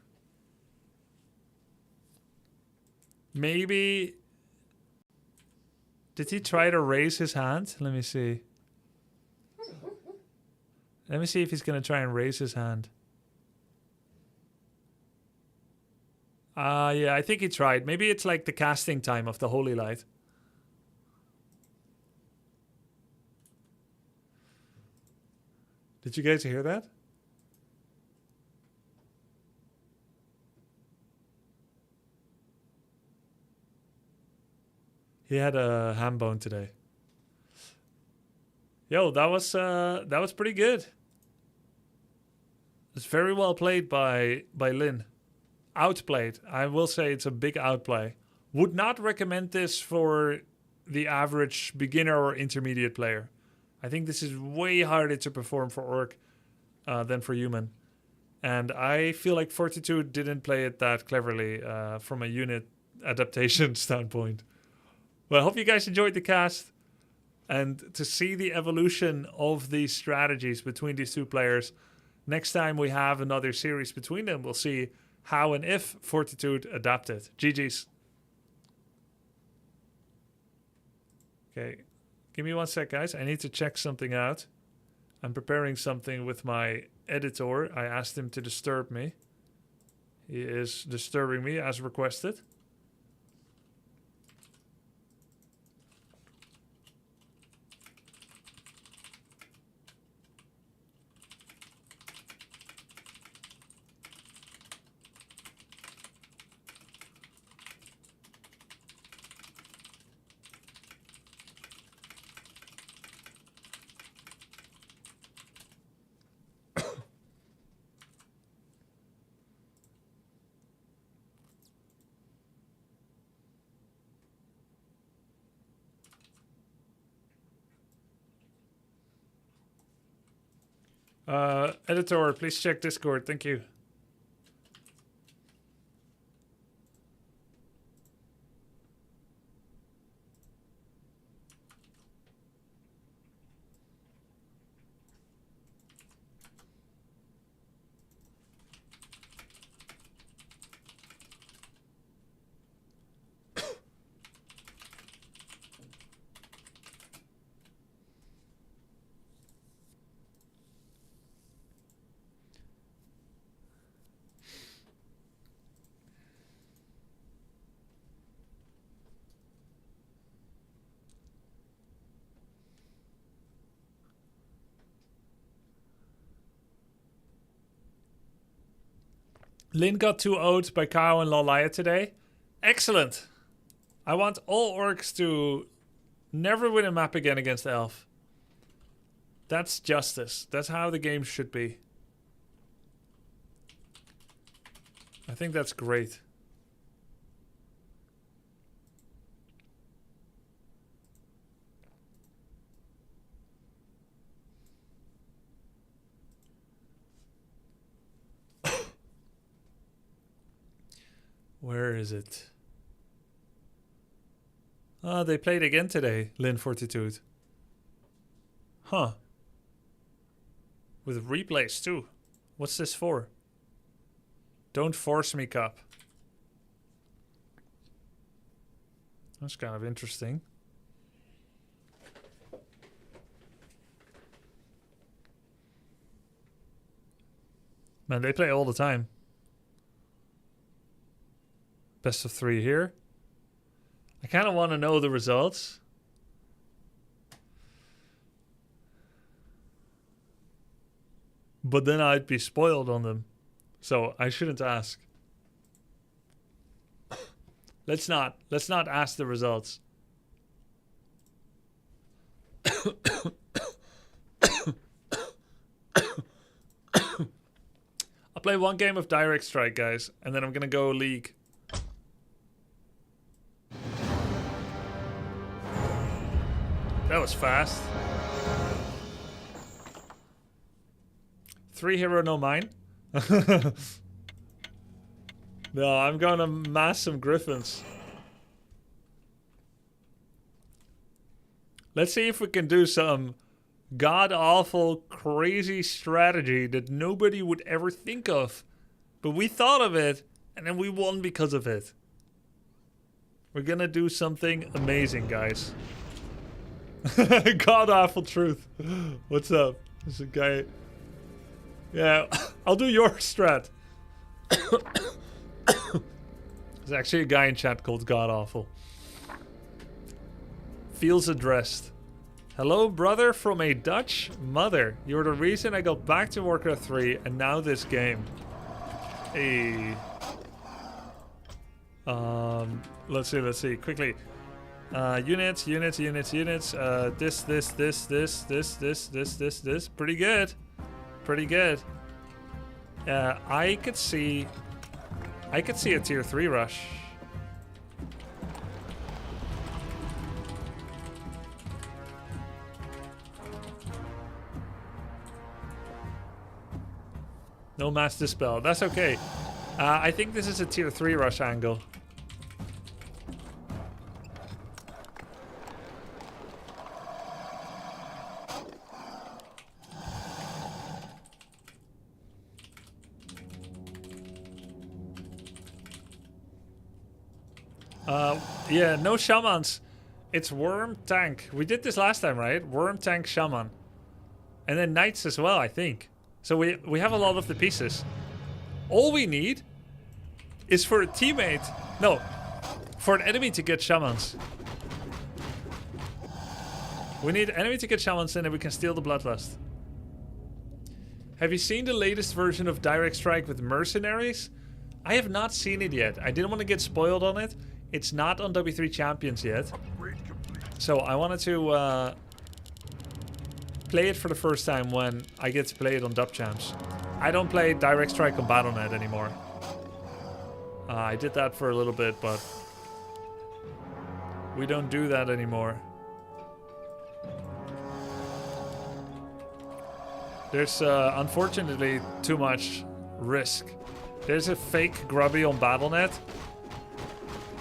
A: Maybe. Did he try to raise his hand? Let me see. Let me see if he's going to try and raise his hand. Yeah, I think he tried. Maybe it's like the casting time of the Holy Light. Did you guys hear that? He had a ham bone today. Yo, that was pretty good. It's very well played by Lin. outplayed. I will say it's a big outplay. Would not recommend this for the average beginner or intermediate player. I think this is way harder to perform for Orc than for human. And I feel like Fortitude didn't play it that cleverly from a unit adaptation standpoint. Well, I hope you guys enjoyed the cast. And to see the evolution of these strategies between these two players, next time we have another series between them, we'll see how and if Fortitude adapted. GG's. Okay, give me 1 sec, guys. I need to check something out. I'm preparing something with my editor. I asked him to disturb me. He is disturbing me as requested. Editor, please check Discord. Thank you. Lynn got 2 0'd by Kyle and Lalaya today. Excellent. I want all orcs to never win a map again against Elf. That's justice. That's how the game should be. I think that's great. Where is it? Oh, they played again today, Lynn Fortitude. Huh. With replays too. What's this for? Don't force me, Cup. That's kind of interesting. Man, they play all the time. Best of 3 here. I kind of want to know the results. But then I'd be spoiled on them. So I shouldn't ask. Let's not ask the results. I'll play 1 game of Direct Strike, guys, and then I'm gonna go League. That was fast. 3 hero, no mine. No, I'm gonna mass some griffins. Let's see if we can do some god-awful, crazy strategy that nobody would ever think of. But we thought of it, and then we won because of it. We're gonna do something amazing, guys. God-awful truth. What's up? There's a guy... Yeah, I'll do your strat. There's actually a guy in chat called God-awful. Feels addressed. Hello, brother from a Dutch mother. You're the reason I got back to Warcraft 3 and now this game. Hey. Let's see, quickly. Units. This. Pretty good. I could see I could see a tier 3 rush. No mass dispel. That's okay. I think this is a tier 3 rush angle. Yeah, no shamans. It's worm tank. We did this last time, right? Worm tank shaman. And then knights as well, I think. So we have a lot of the pieces. All we need is for a teammate... No, for an enemy to get shamans. We need an enemy to get shamans and then we can steal the bloodlust. Have you seen the latest version of Direct Strike with mercenaries? I have not seen it yet. I didn't want to get spoiled on it. It's not on W3 Champions yet. So I wanted to play it for the first time when I get to play it on Dub Champs. I don't play Direct Strike on Battle.net anymore. I did that for a little bit, but we don't do that anymore. There's unfortunately too much risk. There's a fake grubby on Battle.net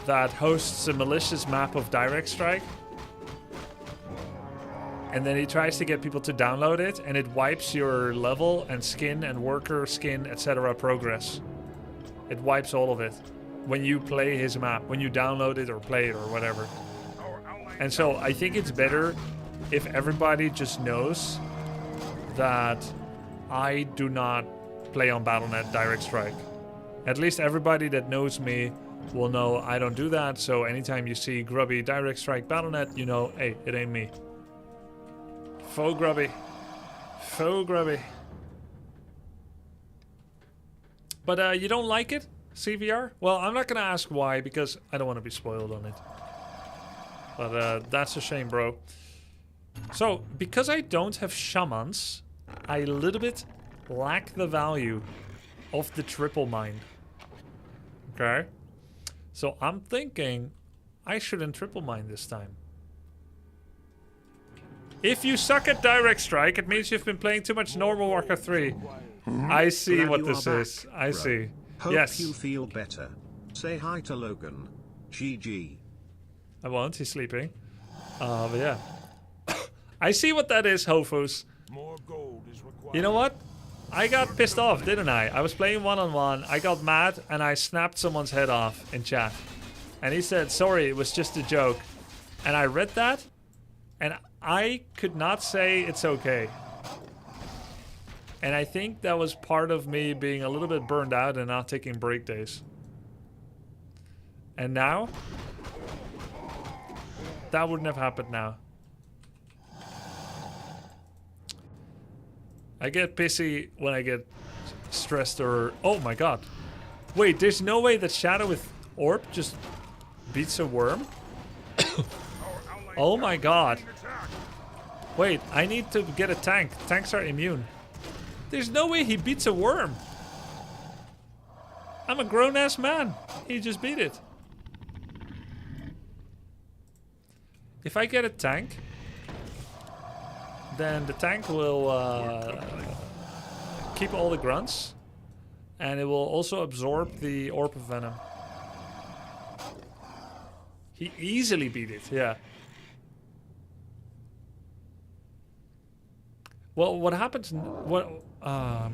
A: that hosts a malicious map of Direct Strike. And then he tries to get people to download it, and it wipes your level and skin and worker skin, etc. progress. It wipes all of it when you play his map, when you download it or play it or whatever. And so I think it's better if everybody just knows that I do not play on Battle.net Direct Strike. At least everybody that knows me will know I don't do that. So anytime you see grubby Direct Strike Battle.net, you know, hey, it ain't me. Faux grubby. Faux grubby. But you don't like it, CVR? Well, I'm not gonna ask why because I don't want to be spoiled on it. But that's a shame, bro. So, because I don't have shamans, I a little bit lack the value of the triple mine. Okay? So I'm thinking I shouldn't triple mine this time. If you suck at Direct Strike, it means you've been playing too much normal Warcraft 3. I see
C: Glad
A: what
C: you
A: this
C: are
A: is.
C: back,
A: I
C: bro.
A: see.
C: Hope
A: Yes.
C: you feel better. Say hi to Logan. GG.
A: I won't. He's sleeping. But yeah. I see what that is, Hofus.
D: More gold is required.
A: You know what? I got pissed off, didn't I? I was playing one-on-one. I got mad and I snapped someone's head off in chat. And he said, sorry, it was just a joke. And I read that and I could not say it's okay. And I think that was part of me being a little bit burned out and not taking break days. And now, that wouldn't have happened now. I get pissy when I get stressed or... Oh my god. Wait, there's no way that Shadow with Orb just beats a worm? Oh my god. Wait, I need to get a tank. Tanks are immune. There's no way he beats a worm. I'm a grown-ass man. He just beat it. If I get a tank, then the tank will keep all the grunts. And it will also absorb the Orb of Venom. He easily beat it, yeah. Well, what happens... I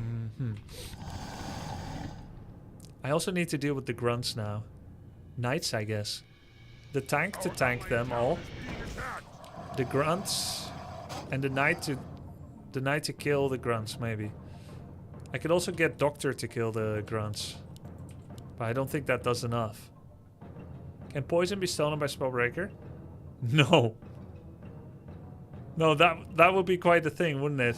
A: also need to deal with the grunts now. Knights, I guess. The tank to tank them all. The grunts... And the knight to kill the grunts, maybe. I could also get Doctor to kill the grunts. But I don't think that does enough. Can poison be stolen by Spellbreaker? No. No, that would be quite the thing, wouldn't it?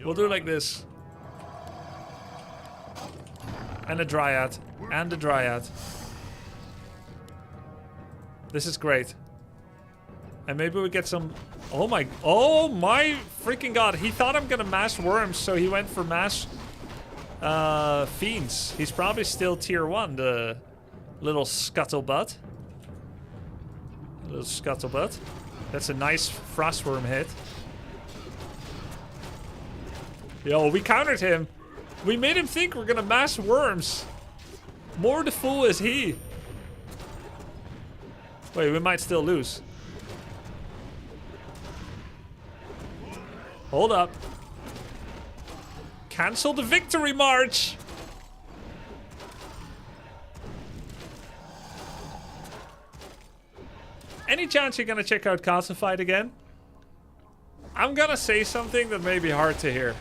A: We'll do it like this. And a Dryad. And a Dryad. This is great. And maybe we get some... Oh my freaking god. He thought I'm gonna mass worms, so he went for mass fiends. He's probably still tier 1, the little scuttlebutt. Little scuttlebutt. That's a nice frostworm hit. Yo, we countered him. We made him think we're gonna mass worms. More the fool is he. Wait, we might still lose. Hold up. Cancel the victory march. Any chance you're gonna check out Calcified again? I'm gonna say something that may be hard to hear.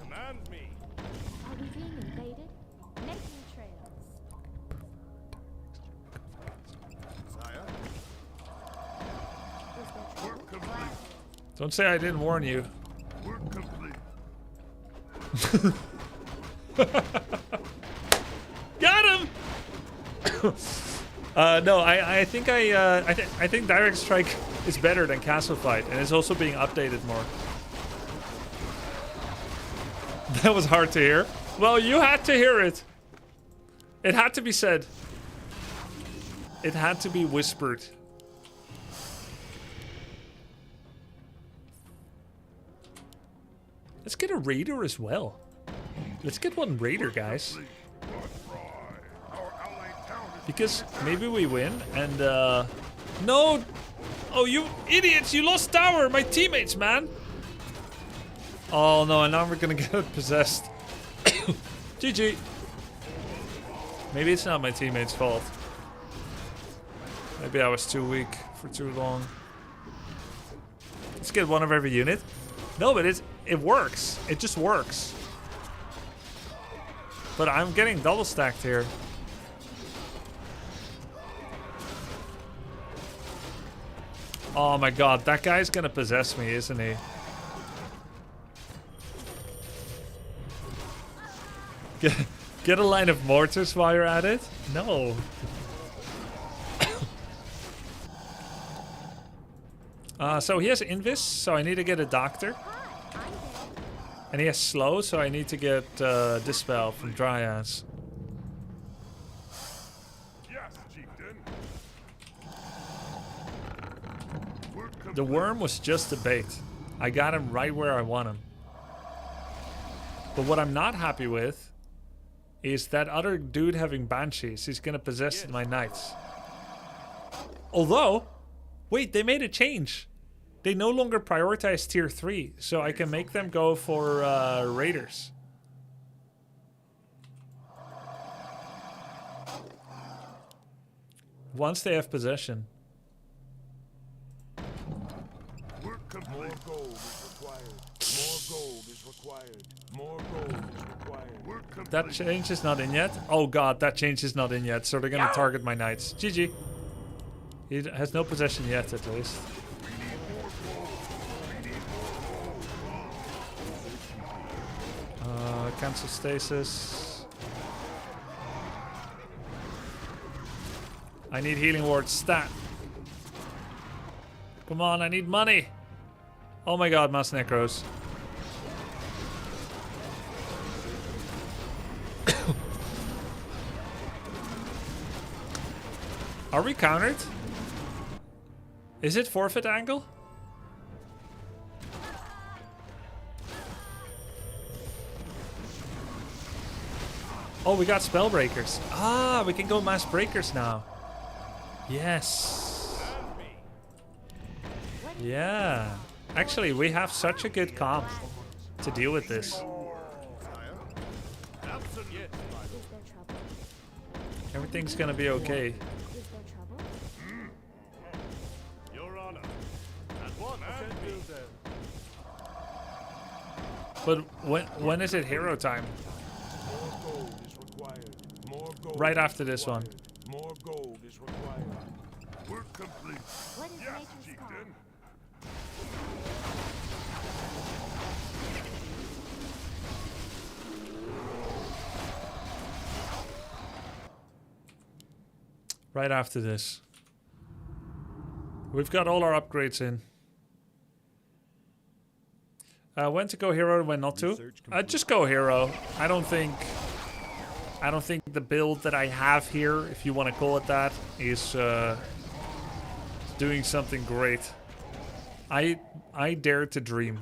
D: Command me.
E: Are we being invaded? Making trails.
D: Sire.
E: Is there trouble?
D: Work complete.
A: Don't say I didn't warn you.
D: Work complete.
A: Got him! No, I think I think Direct Strike is better than Castle Fight, and it's also being updated more. That was hard to hear. Well, you had to hear it. It had to be said. It had to be whispered. Let's get a raider as well. Let's get one raider, guys. Because maybe we win and no! Oh, you idiots! You lost tower! My teammates, man! Oh no, and now we're gonna get possessed. GG. Maybe it's not my teammates' fault. Maybe I was too weak for too long. Let's get one of every unit. No, but it works. It just works. But I'm getting double stacked here. Oh my god, that guy's gonna possess me, isn't he? Get a line of mortars while you're at it? No. So he has Invis, so I need to get a doctor. And he has slow, so I need to get Dispel from Dryads.
D: Yes, chieftain.
A: The worm was just a bait. I got him right where I want him. But what I'm not happy with is that other dude having banshees. He's gonna possess my knights. Although, wait, they made a change. They no longer prioritize tier 3, so I can make them go for raiders. Once they have possession.
D: Work complete. More gold is required. More gold is required. More gold is required. Work complete.
A: That change is not in yet. Oh god, that change is not in yet, so they're gonna target my knights. GG. He has no possession yet, at least. Cancel stasis. I need healing ward stat. Come on, I need money. Oh my god, mass necros. Are we countered? Is it forfeit angle? Oh, we got spell breakers. Ah, we can go mass breakers now. Yes. Yeah. Actually, we have such a good comp to deal with this.
E: Is there trouble?
A: Everything's gonna be okay.
E: Is there trouble?
D: Your honor. At once.
A: But when is it hero time?
D: More gold is required. More gold.
A: Right after this one.
D: More gold is required. Work complete.
E: What is
D: Yes,
E: nature's call?
D: chieftain.
A: Right after this. We've got all our upgrades in. When to go hero and when not to? Just go hero. I don't think the build that I have here, if you want to call it that, is doing something great. I dare to dream.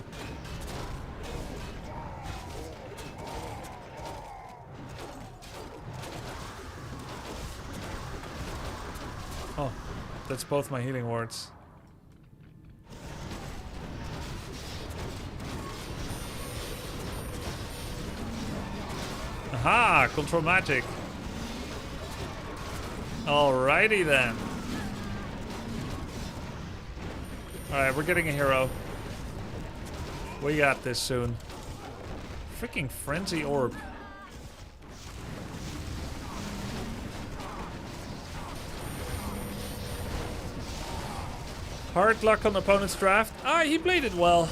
A: Oh, that's both my healing wards. Aha! Control magic. Alrighty then. Alright, we're getting a hero. We got this soon. Freaking frenzy orb. Hard luck on the opponent's draft. Ah, he played it well.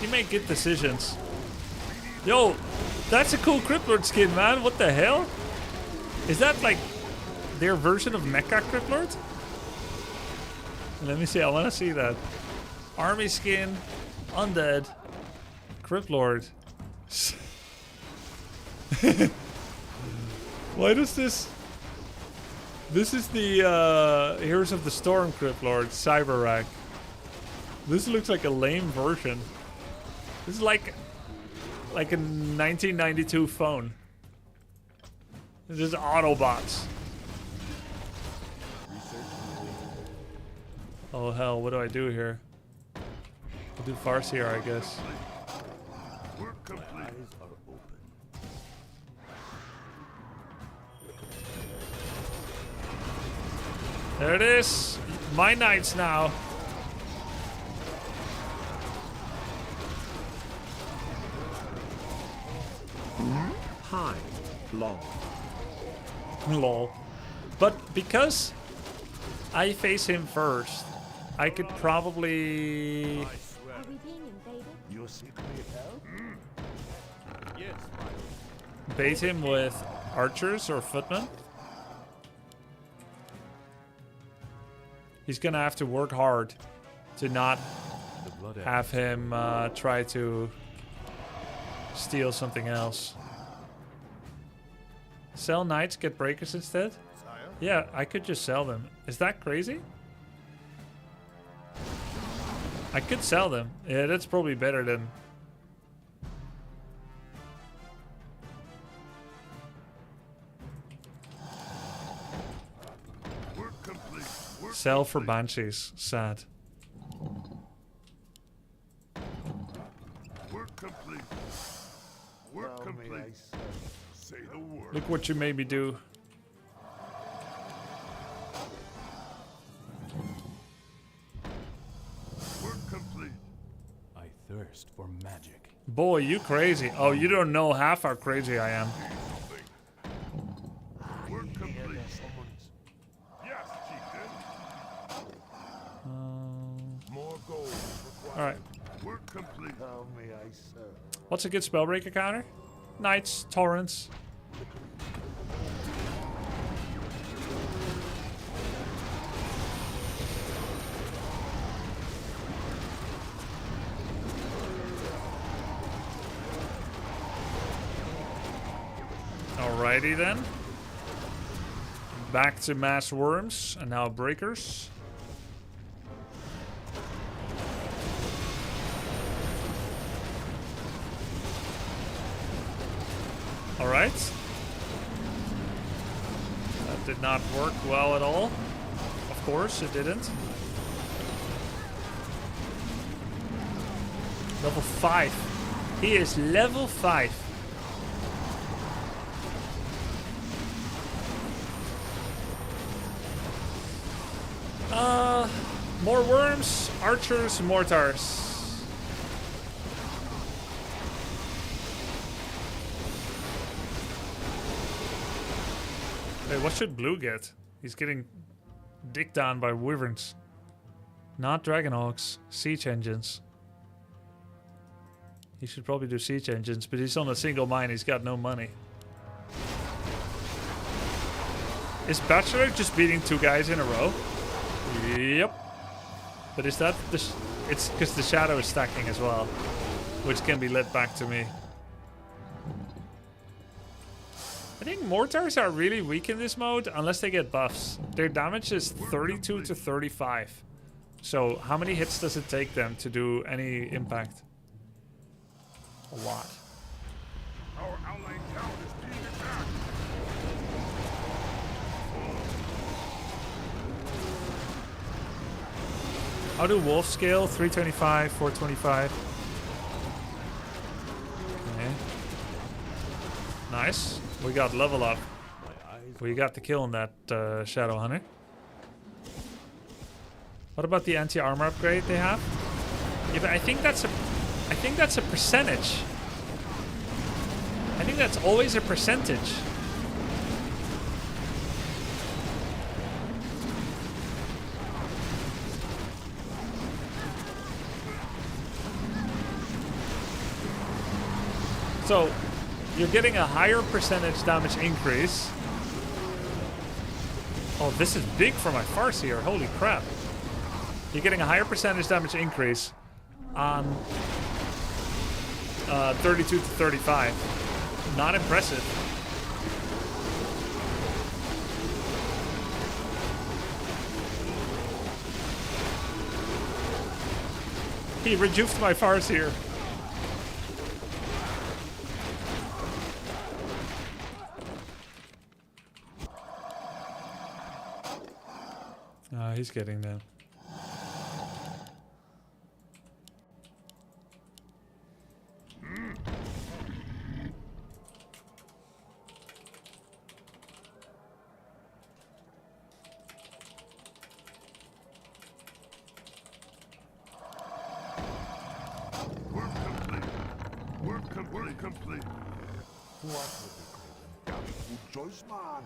A: He made good decisions. Yo, that's a cool Cryptlord skin, man. What the hell? Is that like their version of Mecha Cryptlord? Let me see. I want to see that. Army skin, undead, Cryptlord. Why does this? This is the Heroes of the Storm Cryptlord, Cyberrack. This looks like a lame version. This is like a 1992 phone. This is Autobots. Oh hell, what do I do here? I'll do Farseer, I guess. There it is. My knights now.
C: Hi. Lol.
A: Lol. But because I face him first, I could probably
E: Are we being invaded?
D: Your secret help? Yes,
A: bait him with archers or footmen. He's gonna have to work hard to not have him try to steal something else. Sell knights, get breakers instead? Yeah, I could just sell them. Is that crazy? I could sell them. Yeah, that's probably better than...
D: Work complete. Work
A: Sell for banshees. Sad.
D: Work complete. Work complete. Say the word.
A: Look what you made me do.
D: Work complete.
F: I thirst for magic.
A: Boy, you crazy. Oh, you don't know half how crazy I am.
D: Work complete. Yes, chieftain. More gold is required.
A: Alright.
D: Work complete. How may I serve?
A: What's a good spellbreaker counter? Knights, torrents. Alrighty then. Back to mass worms and now breakers. Alright. That did not work well at all. Of course, it didn't. Level 5. He is level 5. More worms, archers, mortars. Wait, what should blue get? He's getting dicked down by wyverns. Not dragonhawks, siege engines. He should probably do siege engines, but he's on a single mine, he's got no money. Is Bachelor just beating 2 guys in a row? Yep. But is that the... It's because the shadow is stacking as well, which can be led back to me. I think mortars are really weak in this mode unless they get buffs. Their damage is 32 to 35. So how many hits does it take them to do any impact? A lot.
D: Our allied town is being attacked.
A: How do wolves scale? 325, 425. Okay. Nice. We got level up. We got the kill on that Shadow Hunter. What about the anti-armor upgrade they have? Yeah, but I think that's a percentage. I think that's always a percentage. So, you're getting a higher percentage damage increase. Oh, this is big for my Farseer. Holy crap. You're getting a higher percentage damage increase on 32 to 35. Not impressive. He rejuiced my Farseer. He's getting them.
D: Work complete. What would be called a choice, man?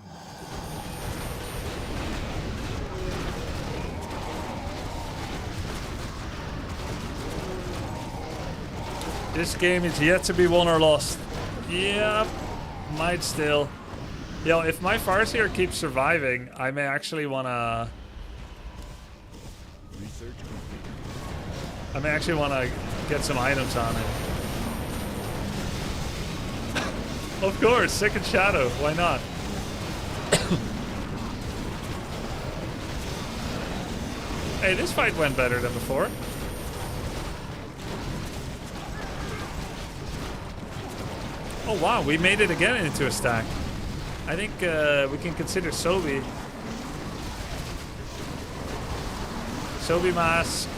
A: This game is yet to be won or lost. Yep, might still. Yo, if my Farseer keeps surviving, I may actually wanna... I may actually wanna get some items on it. Of course, second Shadow, why not? Hey, this fight went better than before. Oh wow, we made it again into a stack. I think we can consider Sobi. Sobi Mask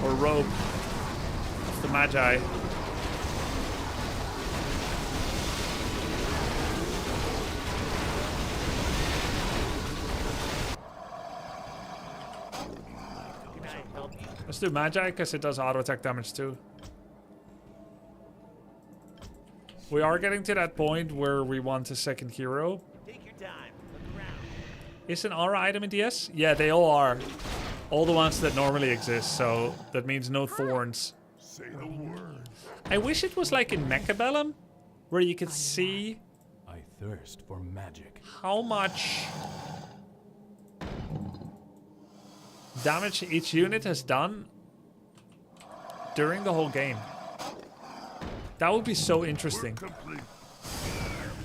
A: or Robe of the Magi. Let's do Magi because it does auto attack damage too. We are getting to that point where we want a second hero.
G: Take your time. Look around.
A: Is an aura item in DS? Yeah, they all are. All the ones that normally exist, so that means no thorns.
D: Say the word.
A: I wish it was like in Mechabellum, where you could see
F: I thirst for magic.
A: how much damage each unit has done during the whole game. That would be so interesting.
D: Complete.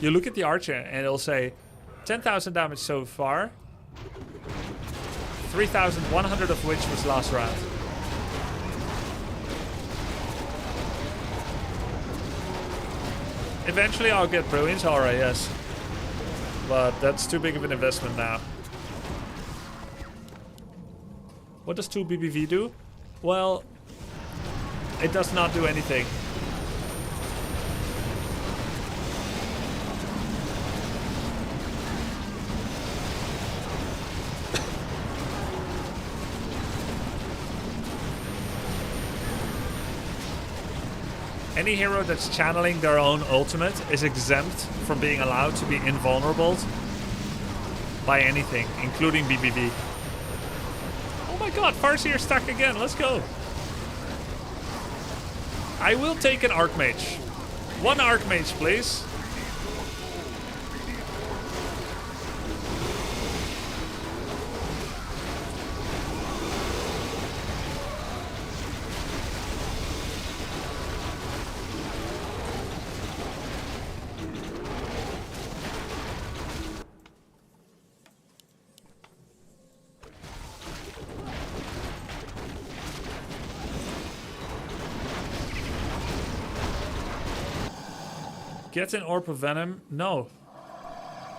A: You look at the archer and it'll say 10,000 damage so far, 3,100 of which was last round. Eventually I'll get Brilliance Aura, yes. But that's too big of an investment now. What does 2 BBV do? Well, it does not do anything. Any hero that's channeling their own ultimate is exempt from being allowed to be invulnerable by anything, including BBV. Oh my god, Farseer stuck again, let's go. I will take an Archmage. One Archmage, please. Get an orb of venom? No.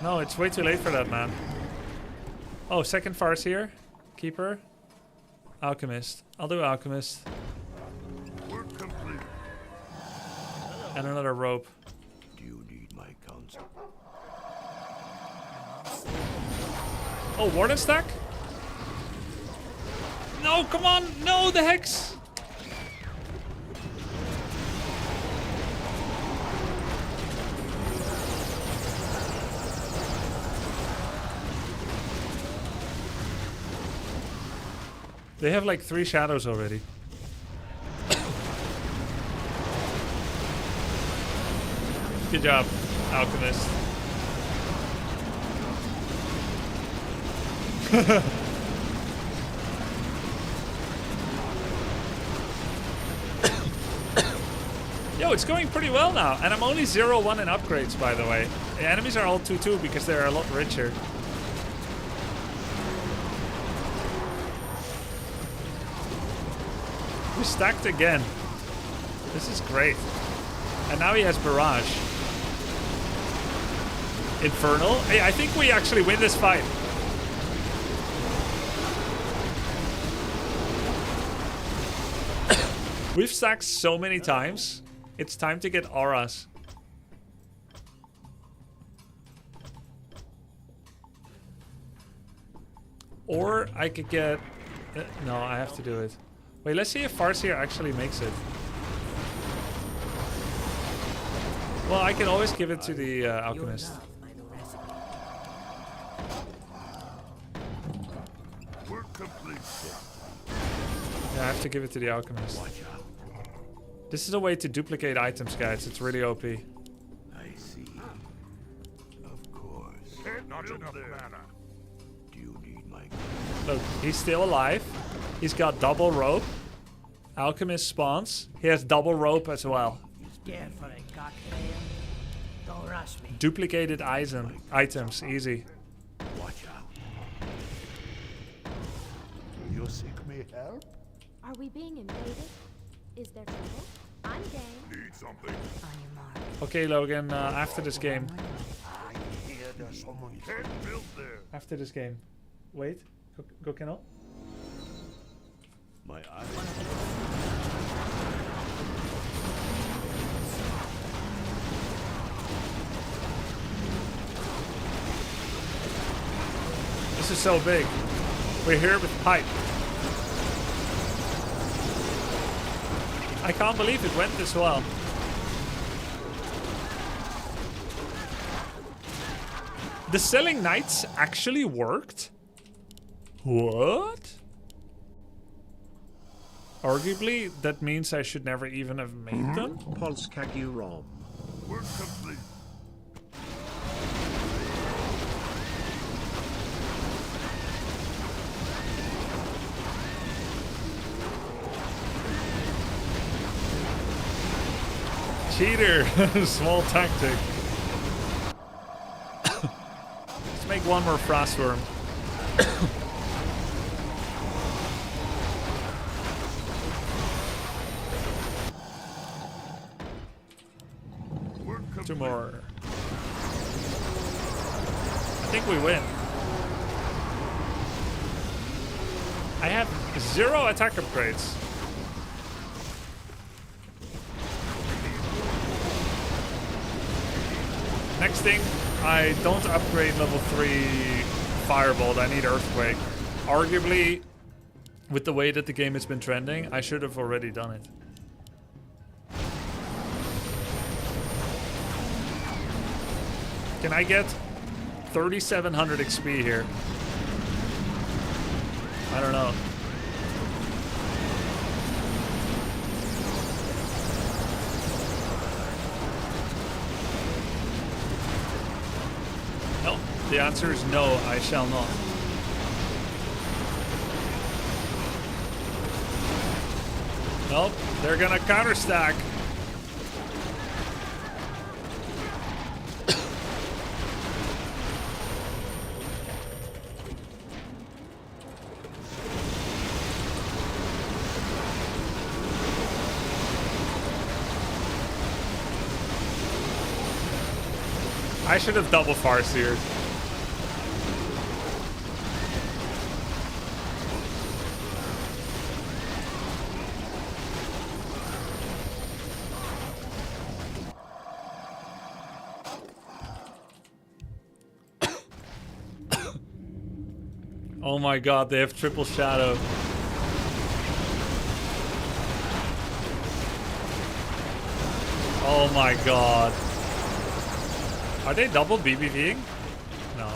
A: No, it's way too late for that, man. Oh, second farce here. Keeper. Alchemist. I'll do alchemist.
D: Work complete.
A: And another rope.
D: Do you need my counsel?
A: Oh, warden stack? No, come on! No, the hex! They have like 3 shadows already. Good job, Alchemist. Yo, it's going pretty well now. And I'm only 0-1 in upgrades, by the way. The enemies are all 2-2 because they're a lot richer. We stacked again. This is great. And now he has Barrage. Infernal. Hey, I think we actually win this fight. We've stacked so many times. It's time to get auras. Or I could get... no, I have to do it. Wait, let's see if Farseer actually makes it. Well, I can always give it to the Alchemist.
D: Work complete.
A: Yeah, I have to give it to the Alchemist. This is a way to duplicate items, guys. It's really OP.
D: I see. Of course. Not enough mana. Do you need my...
A: Look, he's still alive. He's got double rope. Alchemist spawns. He has double rope as well.
G: Scared for a cocktail? Don't rush me.
A: Duplicated items, easy.
D: Watch out. You seek me help?
E: Are we being invaded? Is there trouble? I'm game.
D: Need something?
E: On your mark.
A: Okay, Logan, after this game.
D: I hear there's someone can't build there.
A: After this game. Wait. Go Kennel.
D: My eyes.
A: This is so big. We're here with pipe. I can't believe it went this well. The selling knights actually worked? What? Arguably, that means I should never even have made them?
C: Polskagurom.
D: Work complete.
A: Cheater! Small tactic. Let's make one more Frostworm. Two more. I think we win. I have 0 attack upgrades. Next thing, I don't upgrade level 3 Firebolt, I need Earthquake. Arguably, with the way that the game has been trending, I should have already done it. Can I get 3,700 XP here? I don't know. No, the answer is no, I shall not. Nope, they're gonna counter stack. I should have double Farseered. Oh my god, they have triple shadow. Oh my god. Are they double BBVing? No.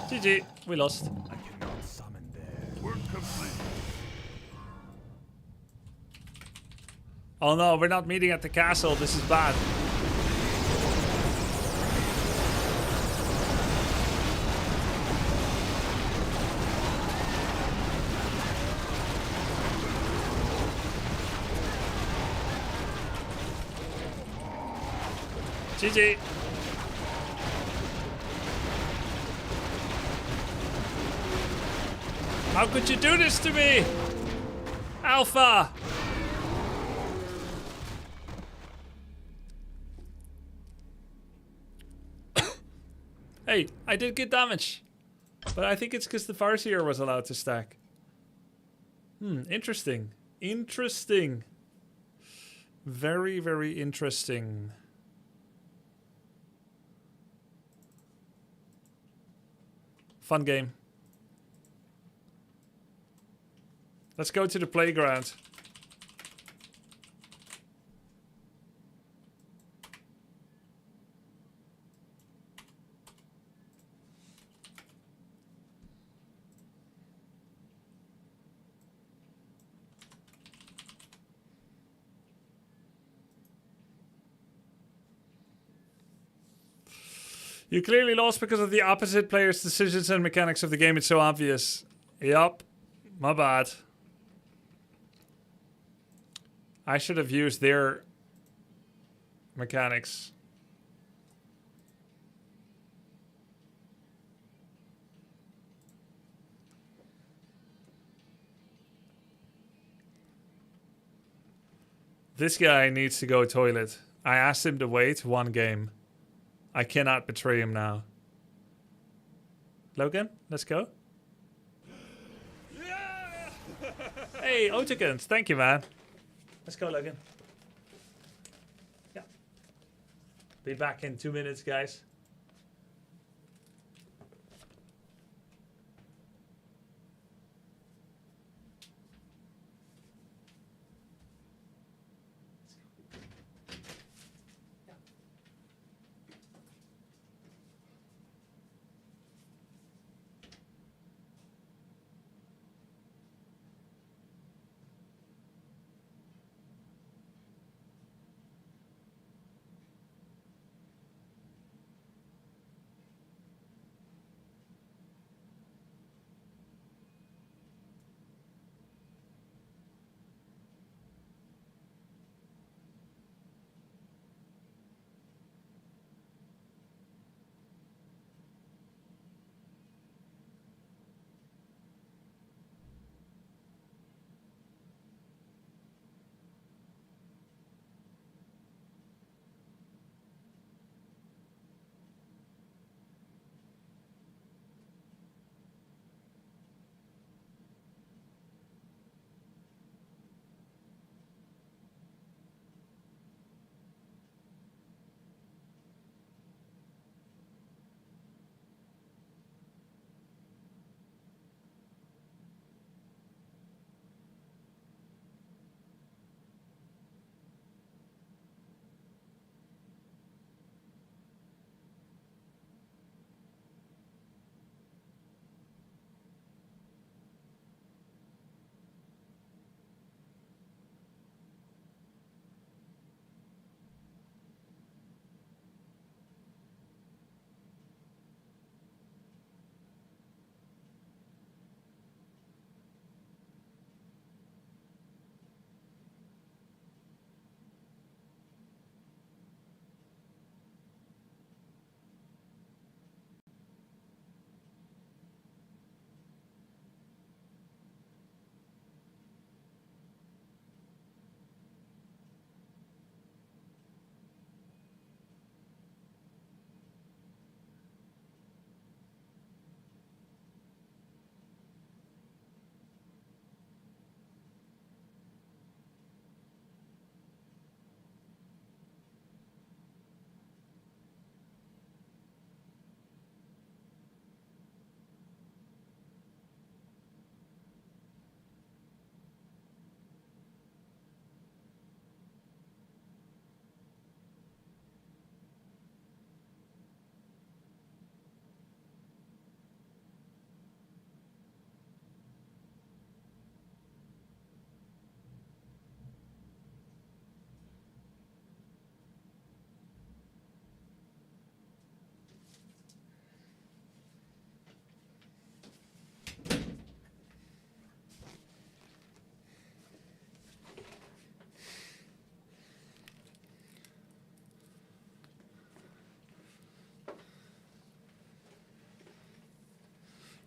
A: GG, we lost.
F: I cannot summon there.
D: Work complete.
A: Oh no, we're not meeting at the castle. This is bad. GG. How could you do this to me? Alpha! Hey, I did get damage. But I think it's because the Farseer was allowed to stack. Interesting. Interesting. Very, very interesting. Fun game. Let's go to the playground. You clearly lost because of the opposite player's decisions and mechanics of the game. It's so obvious. Yup. My bad. I should have used their mechanics. This guy needs to go toilet. I asked him to wait one game. I cannot betray him now. Logan, let's go. Yeah! Hey, Otakens, thank you, man. Let's go, Logan. Yeah. Be back in 2 minutes, guys.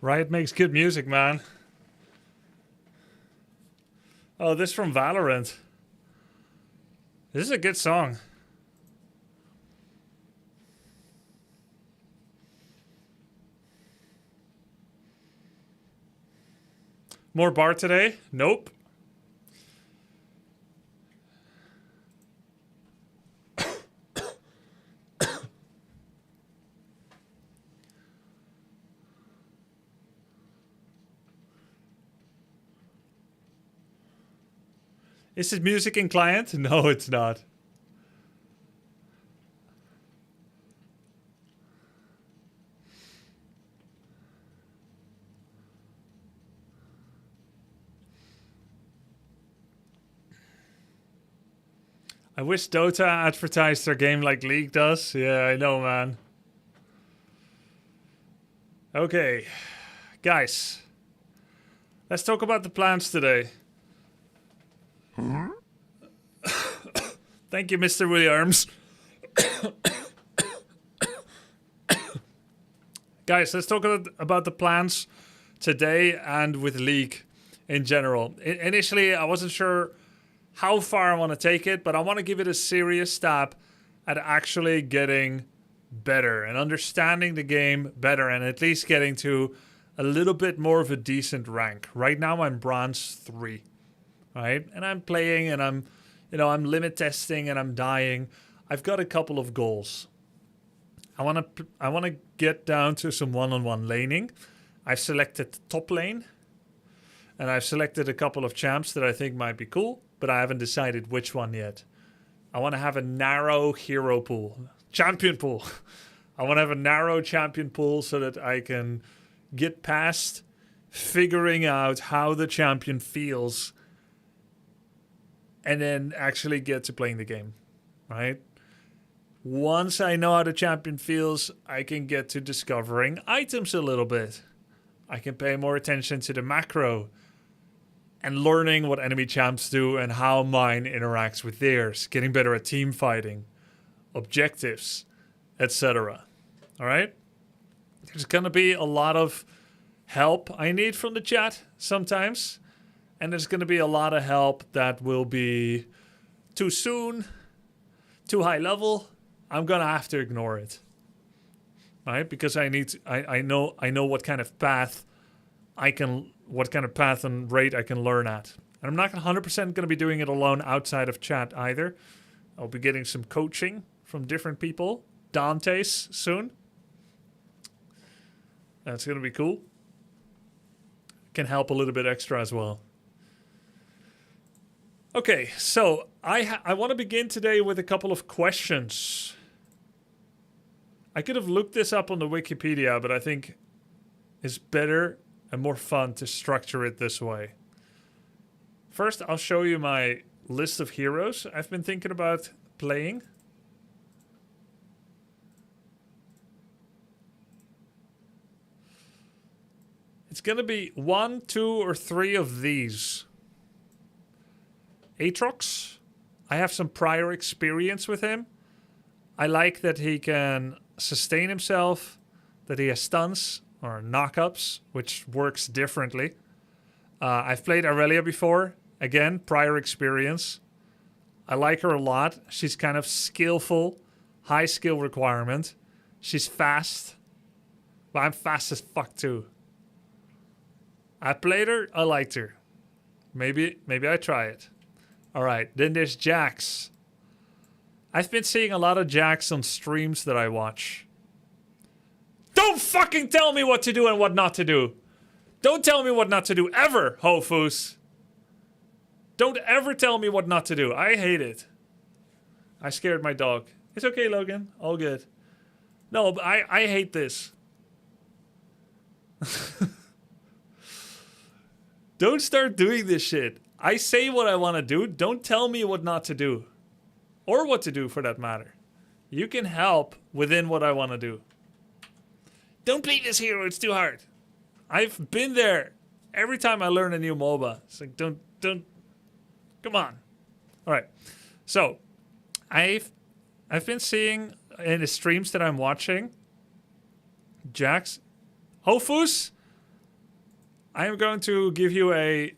A: Riot makes good music, man. Oh, this from Valorant. This is a good song. More bar today? Nope. Is it music in client? No, it's not. I wish Dota advertised their game like League does. Yeah, I know, man. Okay. Guys. Let's talk about the plans today. Thank you, Mr. Williams. Guys, let's talk about the plans today and with League in general. Initially, I wasn't sure how far I want to take it, but I want to give it a serious stab at actually getting better and understanding the game better and at least getting to a little bit more of a decent rank. Right now, I'm bronze 3. Right? And I'm playing and I'm limit testing and I'm dying. I've got a couple of goals. I want to get down to some one-on-one laning. I've selected top lane and I've selected a couple of champs that I think might be cool, but I haven't decided which one yet. I want to have a narrow hero pool, champion pool. I want to have a narrow champion pool so that I can get past figuring out how the champion feels and then actually get to playing the game, right? Once I know how the champion feels, I can get to discovering items a little bit. I can pay more attention to the macro and learning what enemy champs do and how mine interacts with theirs, getting better at team fighting, objectives, etc. All right? There's going to be a lot of help I need from the chat sometimes. And there's going to be a lot of help that will be too soon, too high level. I'm going to have to ignore it. Right? Because I know what kind of path what kind of path and rate I can learn at. And I'm not 100% going to be doing it alone outside of chat either. I'll be getting some coaching from different people. Dante's soon. That's going to be cool. Can help a little bit extra as well. Okay, so I want to begin today with a couple of questions. I could have looked this up on the Wikipedia, but I think it's better and more fun to structure it this way. First, I'll show you my list of heroes I've been thinking about playing. It's going to be 1, 2, or 3 of these. Aatrox. I have some prior experience with him. I like that he can sustain himself, that he has stuns or knock-ups, which works differently. I've played Aurelia before. Again, prior experience. I like her a lot. She's kind of skillful, high skill requirement. She's fast. But I'm fast as fuck too. I played her, I liked her. Maybe I try it. Alright, then there's Jax. I've been seeing a lot of Jax on streams that I watch. Don't fucking tell me what to do and what not to do. Don't tell me what not to do ever, Hofus. Don't ever tell me what not to do. I hate it. I scared my dog. It's okay, Logan. All good. No, but I hate this. Don't start doing this shit. I say what I want to do. Don't tell me what not to do. Or what to do, for that matter. You can help within what I want to do. Don't play this hero. It's too hard. I've been there. Every time I learn a new MOBA. It's like, don't. Come on. All right. So, I've been seeing in the streams that I'm watching, Jax, Hofus, I am going to give you a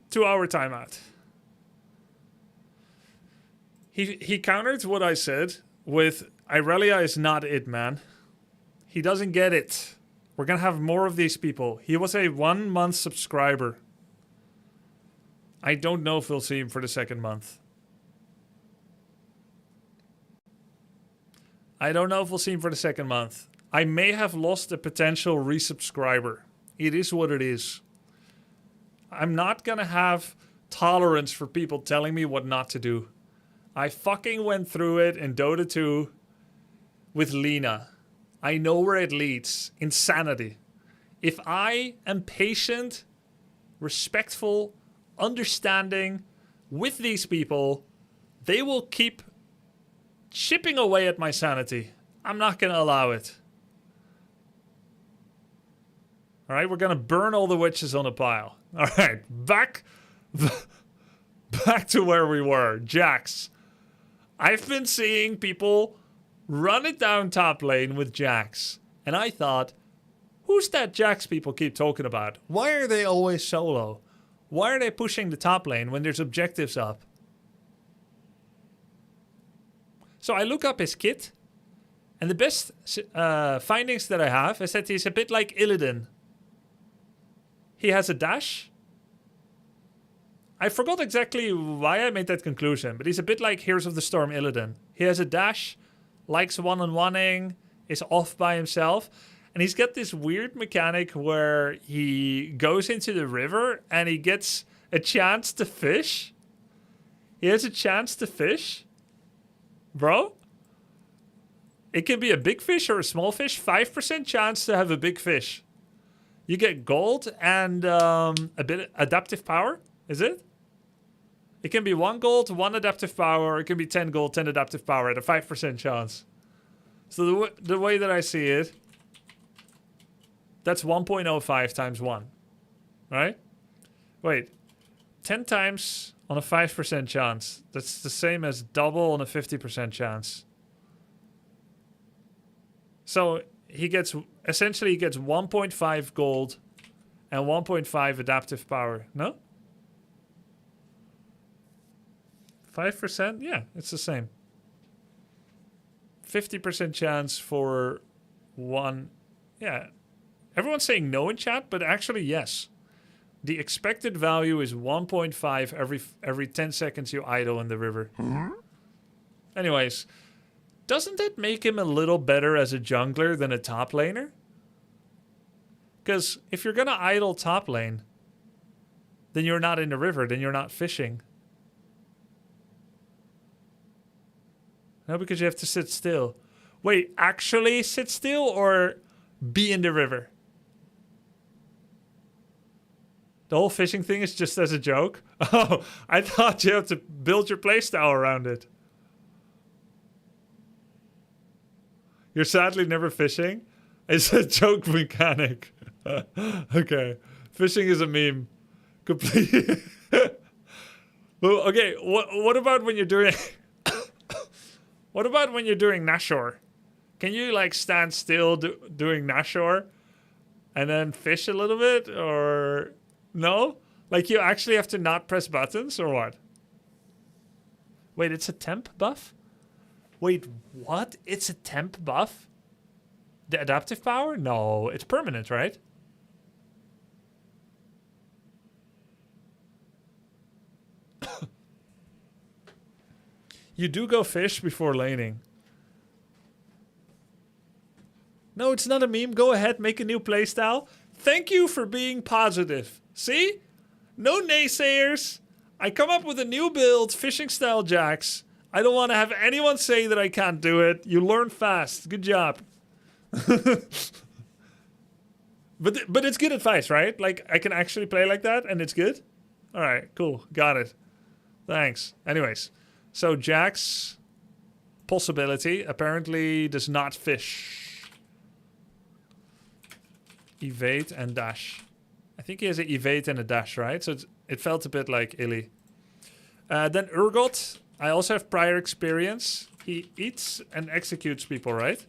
A: 2-hour timeout. He countered what I said with Irelia is not it, man. He doesn't get it. We're gonna have more of these people. He was a 1-month subscriber. I don't know if we'll see him for the second month. I don't know if we'll see him for the second month. I may have lost a potential resubscriber. It is what it is. I'm not gonna have tolerance for people telling me what not to do. I fucking went through it in Dota 2 with Lena. I know where it leads. Insanity. If I am patient, respectful, understanding with these people, they will keep chipping away at my sanity. I'm not going to allow it. All right, we're going to burn all the witches on a pile. All right, back to where we were. Jax. I've been seeing people run it down top lane with Jax. And I thought, who's that Jax people keep talking about? Why are they always solo? Why are they pushing the top lane when there's objectives up? So I look up his kit. And the best findings that I have is that he's a bit like Illidan. He has a dash. I forgot exactly why I made that conclusion, but he's a bit like Heroes of the Storm Illidan. He has a dash, likes one-on-oneing, is off by himself, and he's got this weird mechanic where he goes into the river and he gets a chance to fish. He has a chance to fish. Bro? It can be a big fish or a small fish. 5% chance to have a big fish. You get gold and a bit of adaptive power, is it? It can be 1 gold, 1 adaptive power. It can be 10 gold, 10 adaptive power at a 5% chance. So the way that I see it, that's 1.05 times 1. Right? Wait. 10 times on a 5% chance. That's the same as double on a 50% chance. So he gets, essentially he gets 1.5 gold and 1.5 adaptive power. No? 5%? Yeah, it's the same. 50% chance for 1. Yeah. Everyone's saying no in chat, but actually yes. The expected value is 1.5 every 10 seconds you idle in the river. Anyways, doesn't that make him a little better as a jungler than a top laner? Because if you're going to idle top lane, then you're not in the river, then you're not fishing. No, because you have to sit still. Wait, actually sit still or be in the river? The whole fishing thing is just as a joke? Oh, I thought you have to build your playstyle around it. You're sadly never fishing? It's a joke mechanic. Okay. Fishing is a meme. Completely. Well, okay, what about when you're doing... What about when you're doing Nashor? Can you like stand still doing Nashor and then fish a little bit, or no? Like you actually have to not press buttons or what? Wait, it's a temp buff? Wait, what? It's a temp buff? The adaptive power? No, it's permanent, right? You do go fish before laning. No, it's not a meme. Go ahead, make a new playstyle. Thank you for being positive. See? No naysayers. I come up with a new build, fishing style Jax. I don't want to have anyone say that I can't do it. You learn fast. Good job. But it's good advice, right? Like, I can actually play like that, and it's good? All right, cool. Got it. Thanks. Anyways. So Jax, possibility, apparently does not fish. Evade and dash. I think he has an evade and a dash, right? So it felt a bit like Illy. Then Urgot, I also have prior experience. He eats and executes people, right?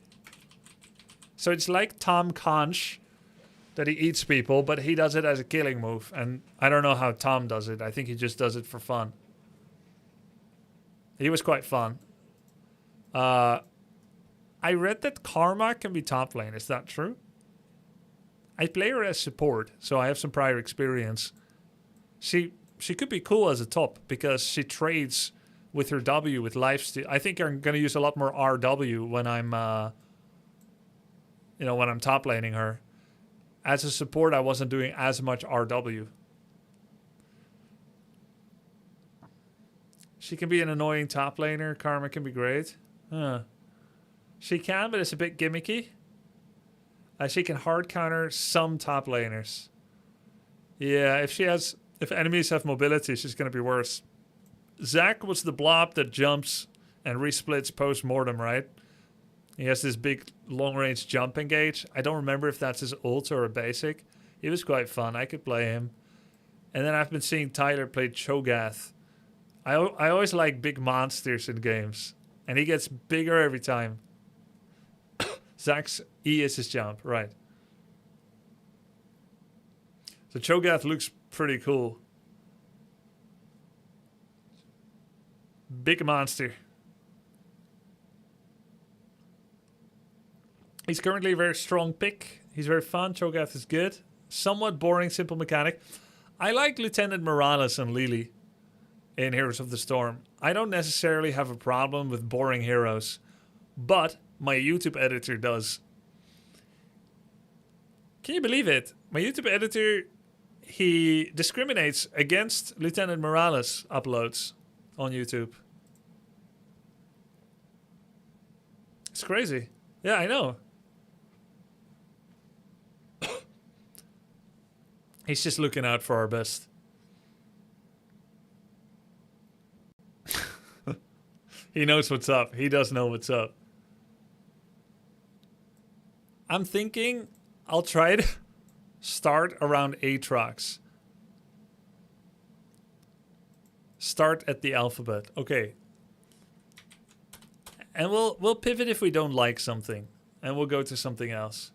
A: So it's like Tom Conch that he eats people, but he does it as a killing move. And I don't know how Tom does it. I think he just does it for fun. He was quite fun. I read that Karma can be top lane. Is that true? I play her as support, so I have some prior experience. She could be cool as a top because she trades with her W with lifesteal. I think I'm going to use a lot more RW when I'm when I'm top laning her. As a support, I wasn't doing as much RW. She can be an annoying top laner. Karma can be great. She can, but it's a bit gimmicky. She can hard counter some top laners. Yeah, if enemies have mobility, she's going to be worse. Zac was the blob that jumps and resplits post-mortem, right? He has this big long-range jump engage. I don't remember if that's his ult or a basic. He was quite fun. I could play him. And then I've been seeing Tyler play Cho'Gath. I always like big monsters in games. And he gets bigger every time. Zac's E is his jump, right. So Cho'Gath looks pretty cool. Big monster. He's currently a very strong pick. He's very fun. Cho'Gath is good. Somewhat boring, simple mechanic. I like Lieutenant Morales and Lily in Heroes of the Storm. I don't necessarily have a problem with boring heroes, but my YouTube editor does. Can you believe it? My YouTube editor, he discriminates against Lieutenant Morales uploads on YouTube. It's crazy. Yeah, I know. He's just looking out for our best. He knows what's up. He does know what's up. I'm thinking I'll try to start around Aatrox. Start at the alphabet. Okay. And we'll pivot if we don't like something. And we'll go to something else.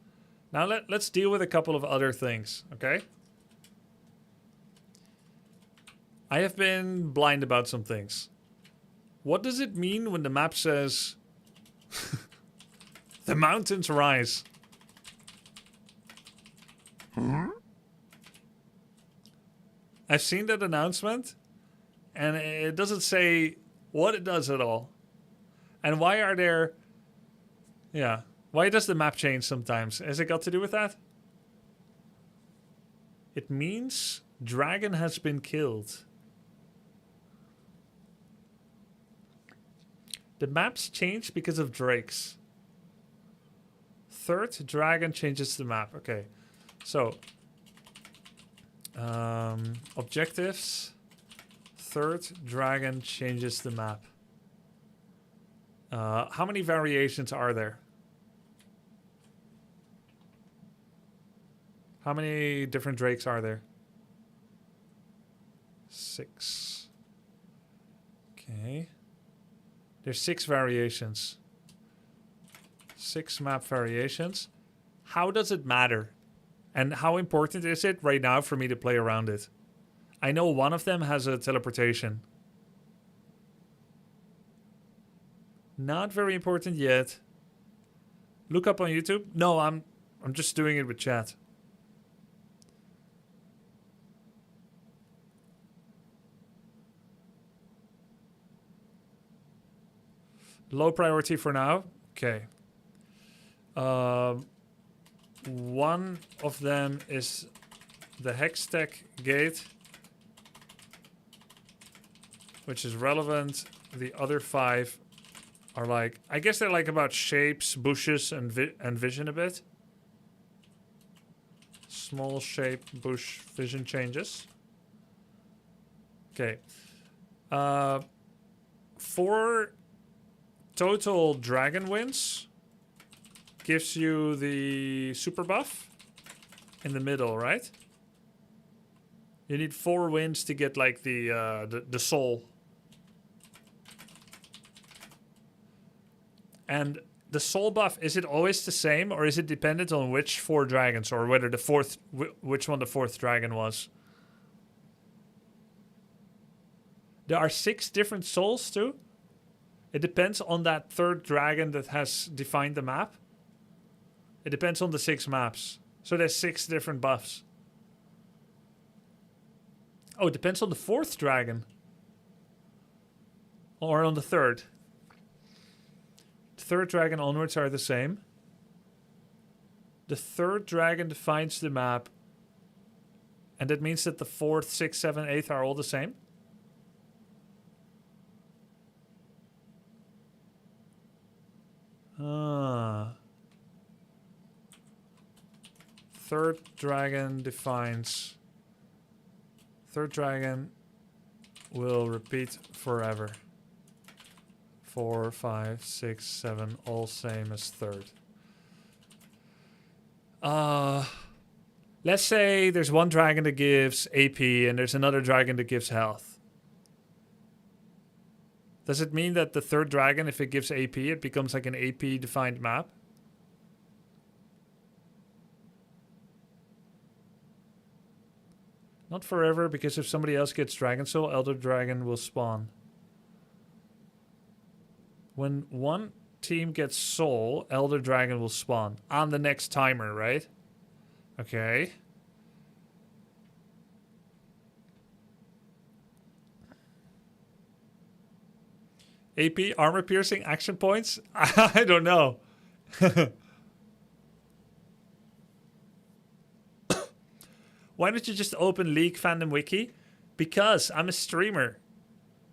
A: Now let's deal with a couple of other things, okay? I have been blind about some things. What does it mean when the map says the mountains rise? I've seen that announcement and it doesn't say what it does at all. And why are there... Yeah. Why does the map change sometimes? Has it got to do with that? It means dragon has been killed. The maps change because of drakes. Third dragon changes the map. Okay. So. Objectives. Third dragon changes the map. How many variations are there? How many different drakes are there? 6. Okay. There's 6 variations. 6 map variations. How does it matter? And how important is it right now for me to play around it? I know one of them has a teleportation. Not very important yet. Look up on YouTube. No, I'm just doing it with chat. Low priority for now. Okay. One of them is the Hextech gate, which is relevant. The other 5 are like, I guess they're like about shapes, bushes, and vision a bit. Small shape, bush, vision changes. Okay. 4 total dragon wins gives you the super buff in the middle, right? You need 4 wins to get like the soul. And the soul buff, is it always the same, or is it dependent on which 4 dragons, or whether the fourth, which one the 4th dragon was? There are 6 different souls too? It depends on that 3rd dragon that has defined the map? It depends on the 6 maps. So there's 6 different buffs. Oh, it depends on the 4th dragon. Or on the 3rd. The 3rd dragon onwards are the same. The 3rd dragon defines the map. And that means that the 4th, 6th, 7th, 8th are all the same? Ah. 3rd dragon defines. 3rd dragon will repeat forever. 4, 5, 6, 7, all same as 3rd. Let's say there's one dragon that gives AP and there's another dragon that gives health. Does it mean that the 3rd dragon, if it gives AP, it becomes like an AP defined map? Not forever, because if somebody else gets Dragon Soul, Elder Dragon will spawn. When one team gets Soul, Elder Dragon will spawn. On the next timer, right? Okay. AP, armor piercing, action points? I don't know. Why don't you just open League Fandom Wiki? Because I'm a streamer,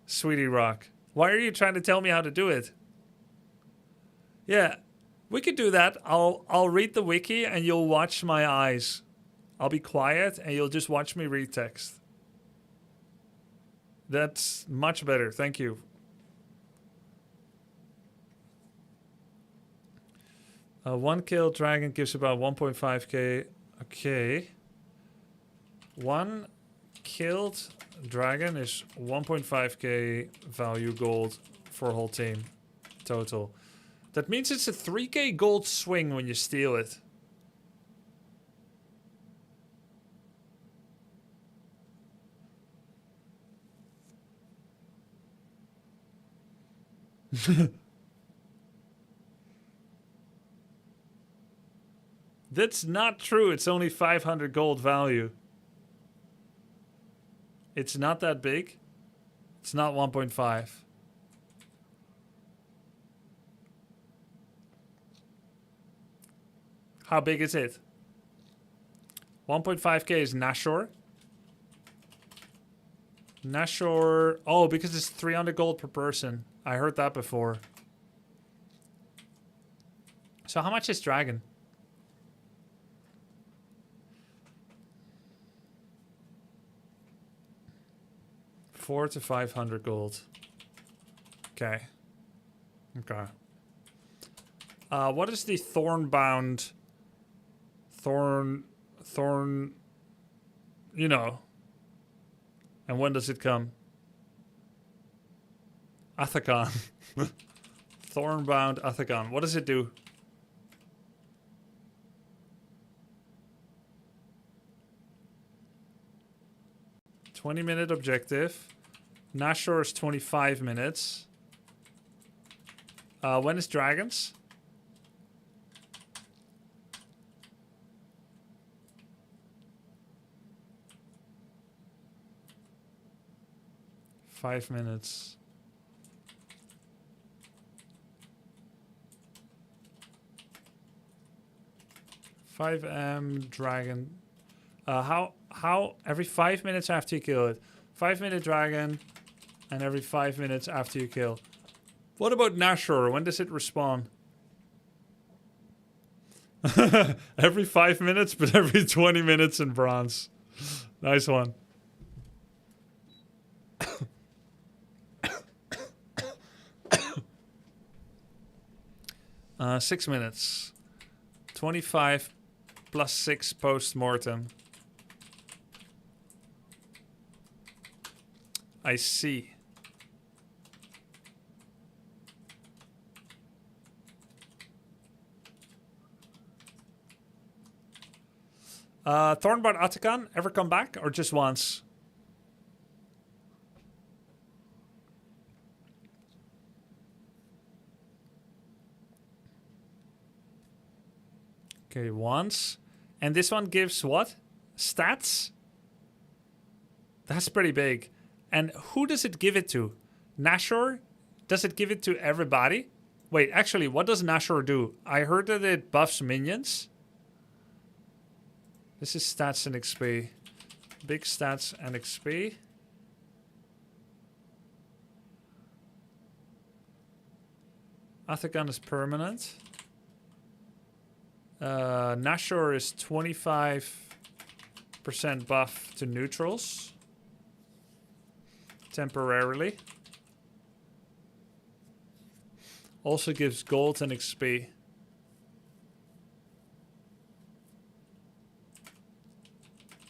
A: Sweetie Rock. Why are you trying to tell me how to do it? Yeah, we could do that. I'll read the wiki and you'll watch my eyes. I'll be quiet and you'll just watch me read text. That's much better. Thank you. One kill dragon gives about 1.5k. Okay. One killed dragon is 1.5k value gold for a whole team total. That means it's a 3k gold swing when you steal it. That's not true. It's only 500 gold value. It's not that big. It's not 1.5. How big is it? 1.5k is Nashor. Nashor. Oh, because it's 300 gold per person. I heard that before. So how much is Dragon? $400 to 500 gold. Okay. Okay. What is the Thornbound? Thorn, you know. And when does it come? Athacon. Thornbound Athacon. What does it do? $20-minute objective. Nashor is 25 minutes. When is Dragons? Five minutes. 5 M dragon. How every 5 minutes after you kill it. 5-minute dragon, and every 5 minutes after you kill. What about Nashor? When does it respawn? Every 5 minutes, but every 20 minutes in bronze. Nice one. 6 minutes. 25 plus 6 post-mortem. I see. Thornbard Atakan, ever come back or just once? Okay, once. And this one gives what? Stats? That's pretty big. And who does it give it to? Nashor? Does it give it to everybody? Wait, actually, what does Nashor do? I heard that it buffs minions. This is stats and XP. Big stats and XP. Athakan is permanent. Nashor is 25% buff to neutrals. Temporarily. Also gives gold and XP.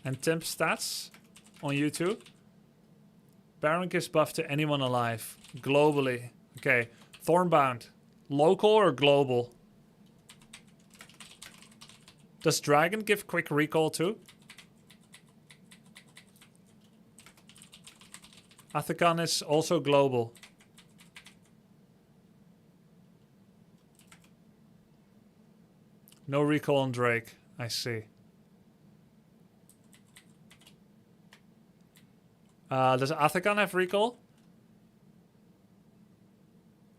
A: And temp stats on you too. Baron gives buff to anyone alive. Globally. Okay. Thornbound. Local or global? Does Dragon give quick recall too? Athakan is also global. No recall on Drake. I see. Does Athakan have recall?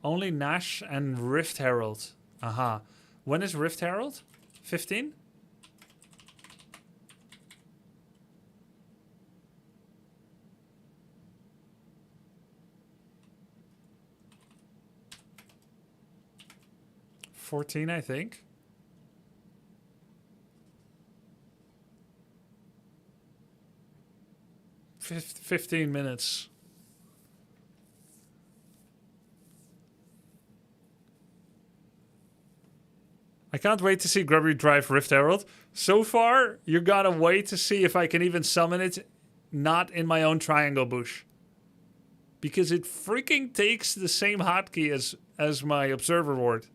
A: Only Nash and Rift Herald. Aha. When is Rift Herald? 15? $14, I think. 15 minutes. I can't wait to see Grubby drive Rift Herald. So far, you gotta wait to see if I can even summon it not in my own triangle bush. Because it freaking takes the same hotkey as my observer ward.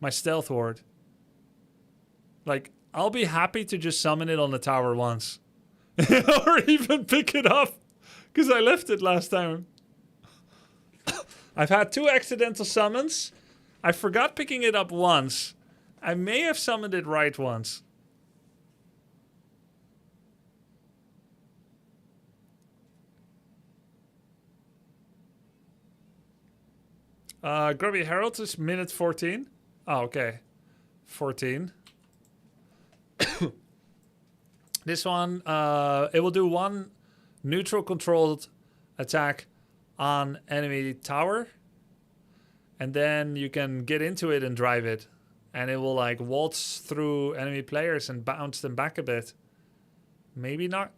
A: My stealth ward. Like, I'll be happy to just summon it on the tower once. Or even pick it up. Because I left it last time. I've had 2 accidental summons. I forgot picking it up once. I may have summoned it right once. Grubby Herald is minute 14. Oh, okay. 14. This one, it will do 1 neutral controlled attack on enemy tower. And then you can get into it and drive it. And it will like waltz through enemy players and bounce them back a bit. Maybe not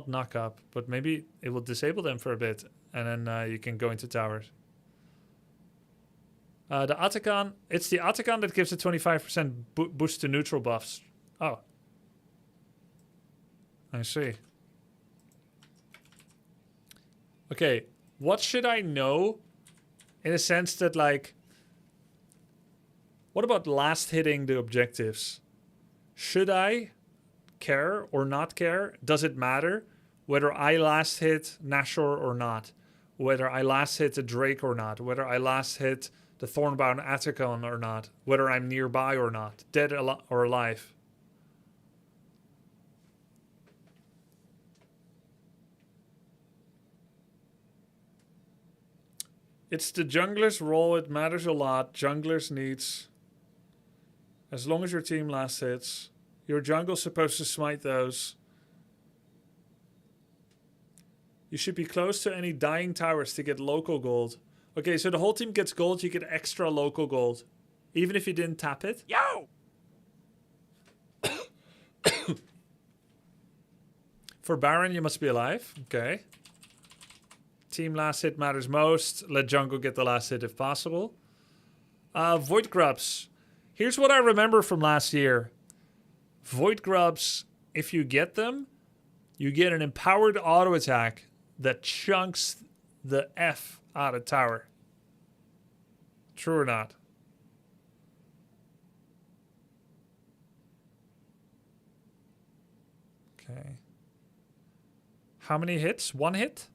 A: knock up, but maybe it will disable them for a bit. And then you can go into towers. The Atakan, it's the Atakan that gives a 25% boost to neutral buffs. Oh. I see. Okay, what should I know? In a sense that, like, what about last hitting the objectives? Should I care or not care? Does it matter whether I last hit Nashor or not? Whether I last hit the Drake or not? Whether I last hit the Thornbound Atacon or not? Whether I'm nearby or not? Dead or alive? It's the jungler's role. It matters a lot. Junglers needs... As long as your team last hits. Your jungle's supposed to smite those. You should be close to any dying towers to get local gold. Okay, so the whole team gets gold. You get extra local gold. Even if you didn't tap it.
D: Yo!
A: For Baron, you must be alive. Okay. Team last hit matters most. Let jungle get the last hit if possible. Void Grubs. Here's what I remember from last year. Void Grubs, if you get them, you get an empowered auto attack that chunks the F out of tower. True or not? Okay. How many hits? 1 hit?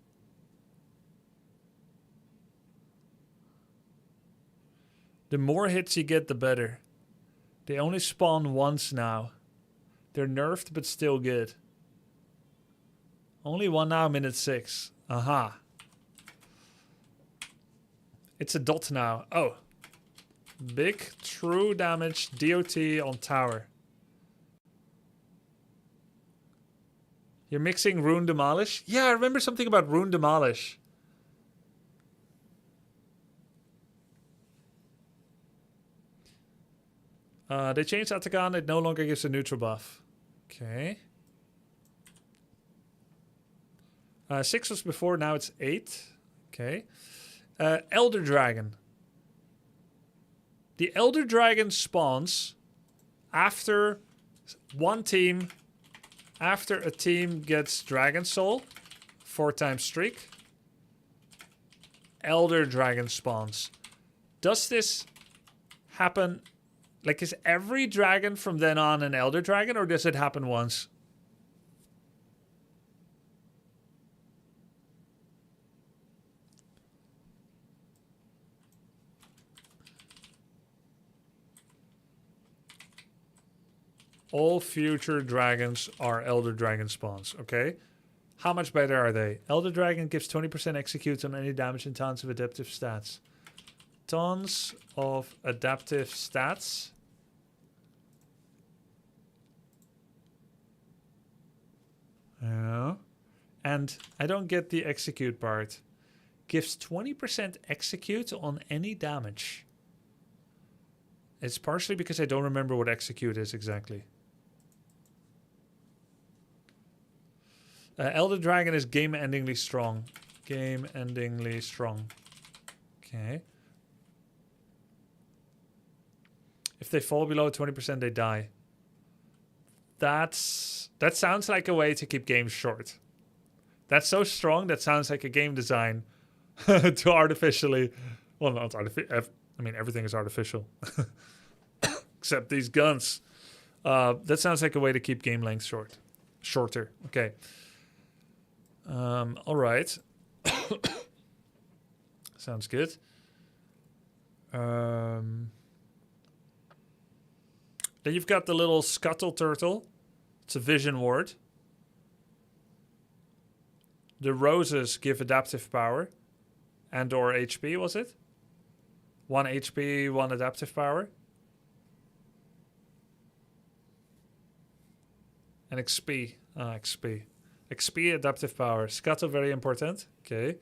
A: The more hits you get, the better. They only spawn once now. They're nerfed, but still good. Only one now, minute 6. Aha. It's a dot now. Oh. Big true damage DOT on tower. You're mixing Rune Demolish? Yeah, I remember something about Rune Demolish. They changed Atakan. It no longer gives a neutral buff. Okay. 6 was before, now it's 8. Okay. Elder Dragon. The Elder Dragon spawns after one team, after a team gets Dragon Soul, 4-time streak. Elder Dragon spawns. Does this happen? Like, is every dragon from then on an Elder Dragon, or does it happen once? All future dragons are Elder Dragon spawns, okay? How much better are they? Elder Dragon gives 20% execute on any damage and tons of adaptive stats. Tons of adaptive stats. Yeah. And I don't get the execute part. Gives 20% execute on any damage. It's partially because I don't remember what execute is exactly. Elder Dragon is game-endingly strong. Game-endingly strong. Okay. If they fall below 20%, they die. That sounds like a way to keep games short. That's so strong, that sounds like a game design to artificially... Well, not artificial. I mean, everything is artificial. Except these guns. That sounds like a way to keep game length shorter. Okay. All right. Sounds good. Then you've got the little Scuttle Turtle. It's a vision ward. The roses give adaptive power. And or HP, was it? 1 HP, 1 adaptive power. And XP. XP. XP, adaptive power. Scuttle, very important. Okay.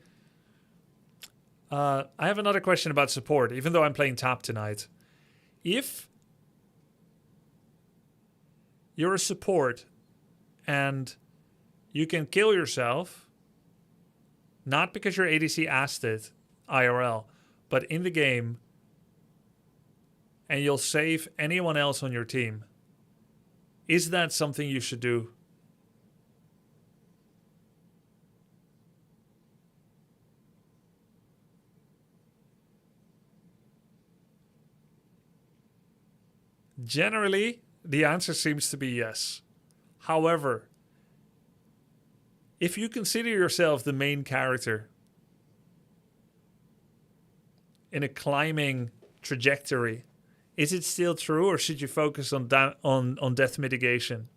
A: I have another question about support, even though I'm playing top tonight. If you're a support and you can kill yourself, not because your ADC asked it, IRL, but in the game, and you'll save anyone else on your team, is that something you should do? Generally, the answer seems to be yes. However, if you consider yourself the main character in a climbing trajectory, is it still true, or should you focus on death mitigation?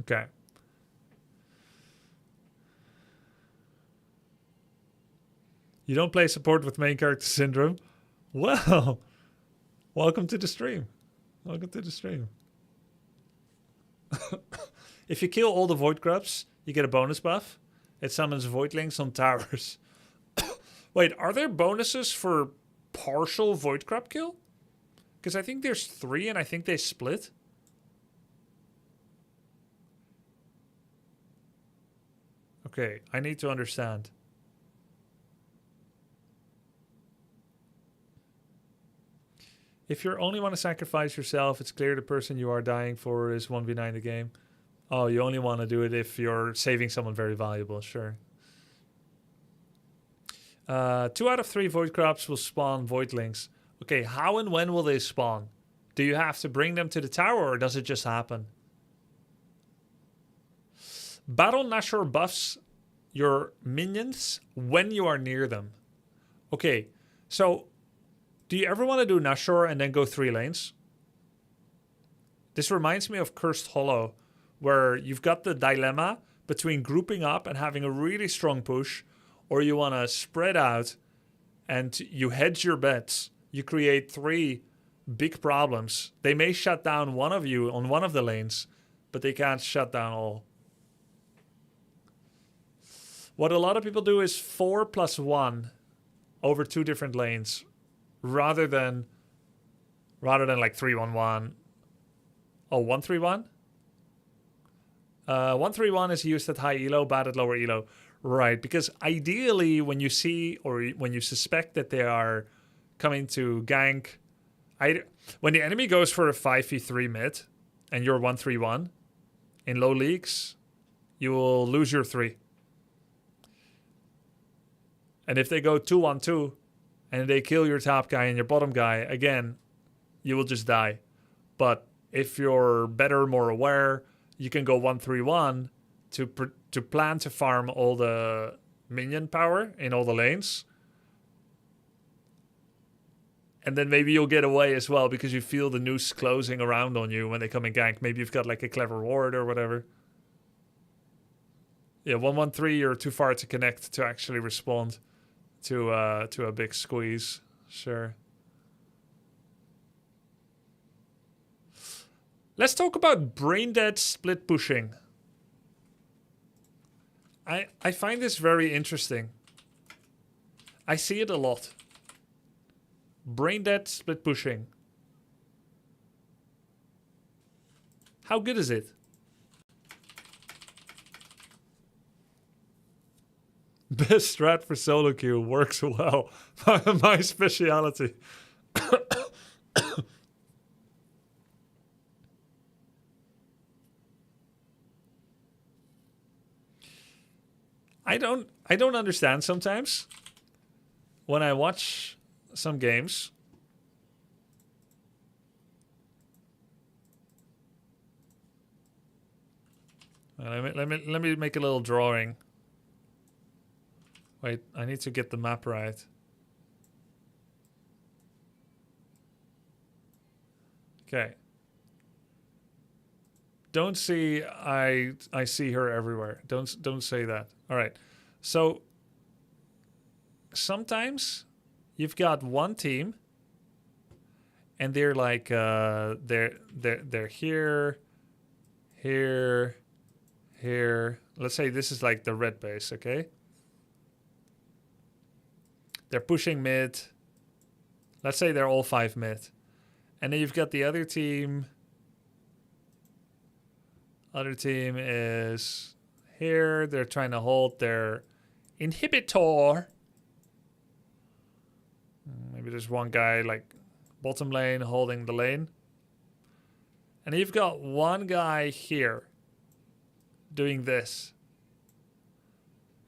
A: Okay. You don't play support with main character syndrome? Well, welcome to the stream. Welcome to the stream. If you kill all the void grubs, you get a bonus buff. It summons voidlings on towers. Wait, are there bonuses for partial void grub kill? Because I think there's 3 and I think they split. Okay, I need to understand. If you only want to sacrifice yourself, it's clear the person you are dying for is 1v9 in the game. Oh, you only want to do it if you're saving someone very valuable, sure. 2 out of 3 void crabs will spawn voidlings. Okay, how and when will they spawn? Do you have to bring them to the tower or does it just happen? Battle Nashor buffs your minions when you are near them. Okay, so do you ever want to do Nashor and then go 3 lanes? This reminds me of Cursed Hollow, where you've got the dilemma between grouping up and having a really strong push, or you want to spread out and you hedge your bets. You create 3 big problems. They may shut down one of you on one of the lanes, but they can't shut down all. What a lot of people do is 4+1 over 2 different lanes, rather than like 3-1-1. Oh, 1-3-1? 1-3-1 is used at high elo, bad at lower elo. Right, because ideally when you see or when you suspect that they are coming to gank, when the enemy goes for a 5v3 mid and you're 1-3-1 in low leagues, you will lose your 3. And if they go 2-1-2 and they kill your top guy and your bottom guy, again, you will just die. But if you're better, more aware, you can go 1-3-1 to plan to farm all the minion power in all the lanes. And then maybe you'll get away as well because you feel the noose closing around on you when they come and gank. Maybe you've got like a clever ward or whatever. Yeah, 1-1-3, you're too far to connect to actually respond to a big squeeze. Sure. Let's talk about brain dead split pushing. I find this very interesting. I see it a lot. Brain dead split pushing. How good is it? Best strat for solo queue, works well. My speciality. I don't understand sometimes when I watch some games. Let me make a little drawing. Wait, I need to get the map right. Okay. Don't see I see her everywhere. Don't say that. All right. So sometimes you've got one team and they're like they're here, here. Let's say this is like the red base, okay? They're pushing mid. Let's say they're all 5 mid. And then you've got the other team. Other team is here. They're trying to hold their inhibitor. Maybe there's one guy like bottom lane holding the lane. And you've got one guy here doing this.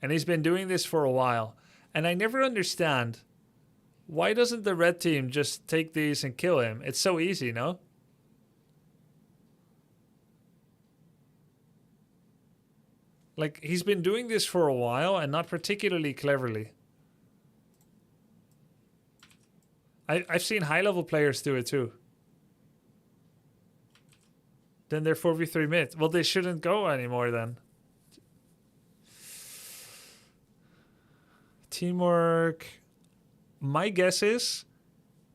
A: And he's been doing this for a while. And I never understand, why doesn't the red team just take these and kill him? It's so easy, no? Like, he's been doing this for a while and not particularly cleverly. I've seen high-level players do it too. Then they're 4v3 mid. Well, they shouldn't go anymore then. Teamwork. My guess is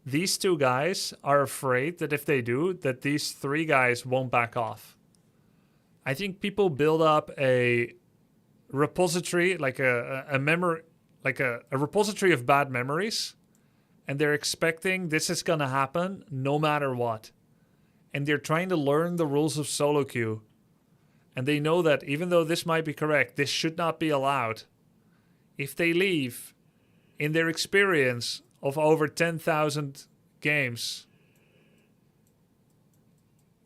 A: these 2 guys are afraid that if they do, that these 3 guys won't back off. I think people build up a repository, like a memory, like a repository of bad memories, and they're expecting this is gonna happen no matter what. And they're trying to learn the rules of solo queue. And they know that even though this might be correct, this should not be allowed. If they leave, in their experience of over 10,000 games,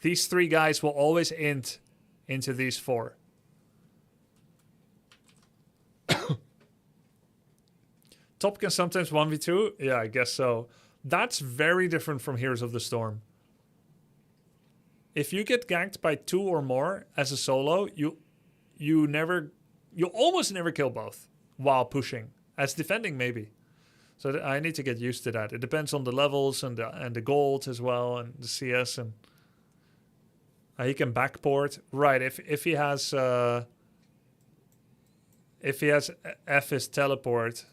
A: these 3 guys will always int into these 4. Top can sometimes 1v2? Yeah, I guess so. That's very different from Heroes of the Storm. If you get ganked by 2 or more as a solo, you almost never kill both while pushing. As defending, maybe. So I need to get used to that. It depends on the levels and the gold as well, and the CS, and he can backport. Right, if he has F is teleport.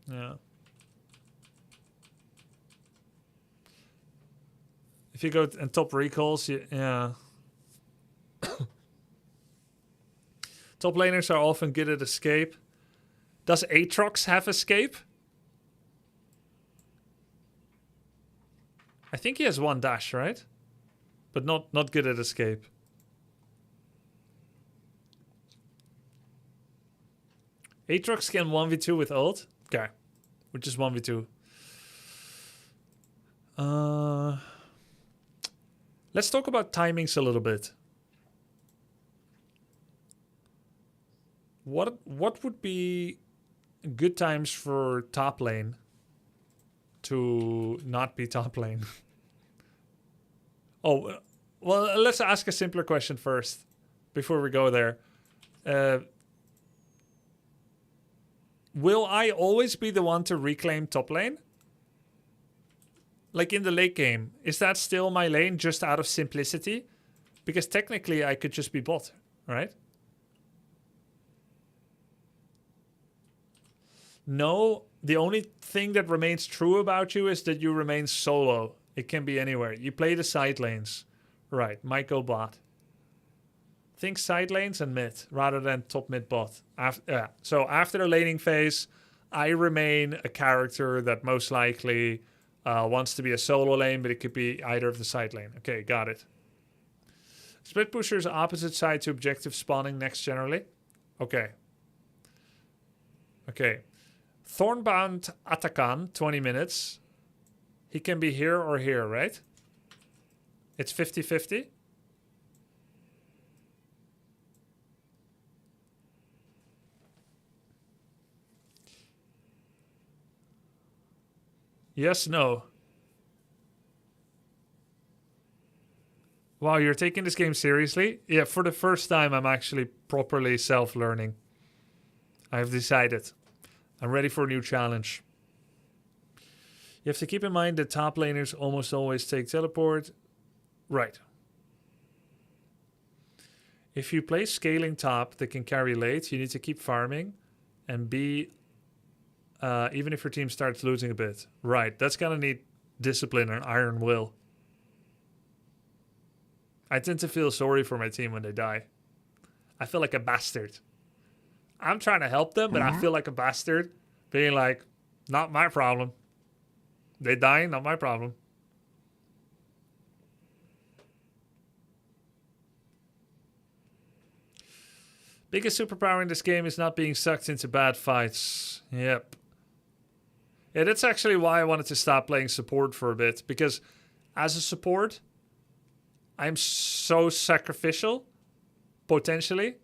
A: Yeah. If you go and top recalls, yeah. Top laners are often good at escape. Does Aatrox have escape? I think he has 1 dash, right? But not good at escape. Aatrox can 1v2 with ult? Okay. Which is 1v2. Let's talk about timings a little bit. What would be good times for top lane to not be top lane? Oh, well, let's ask a simpler question first before we go there. Will I always be the one to reclaim top lane? Like in the late game, is that still my lane just out of simplicity? Because technically I could just be bot, right? No, the only thing that remains true about you is that you remain solo. It can be anywhere. You play the side lanes. Right, might go bot. Think side lanes and mid rather than top mid bot. So after the laning phase, I remain a character that most likely wants to be a solo lane, but it could be either of the side lane. Okay, got it. Split pushers opposite side to objective spawning next generally. Okay. Okay. Thornbound Atakan, 20 minutes. He can be here or here, right? It's 50-50. Yes, no. Wow, you're taking this game seriously? Yeah, for the first time, I'm actually properly self-learning. I've decided. I'm ready for a new challenge. You have to keep in mind that top laners almost always take teleport. Right. If you play scaling top that can carry late, you need to keep farming and be... even if your team starts losing a bit. Right, that's gonna need discipline and iron will. I tend to feel sorry for my team when they die. I feel like a bastard. I'm trying to help them, but I feel like a bastard. Being like, not my problem. They dying, not my problem. Biggest superpower in this game is not being sucked into bad fights. Yep. Yeah, that's actually why I wanted to stop playing support for a bit. Because as a support, I'm so sacrificial, potentially,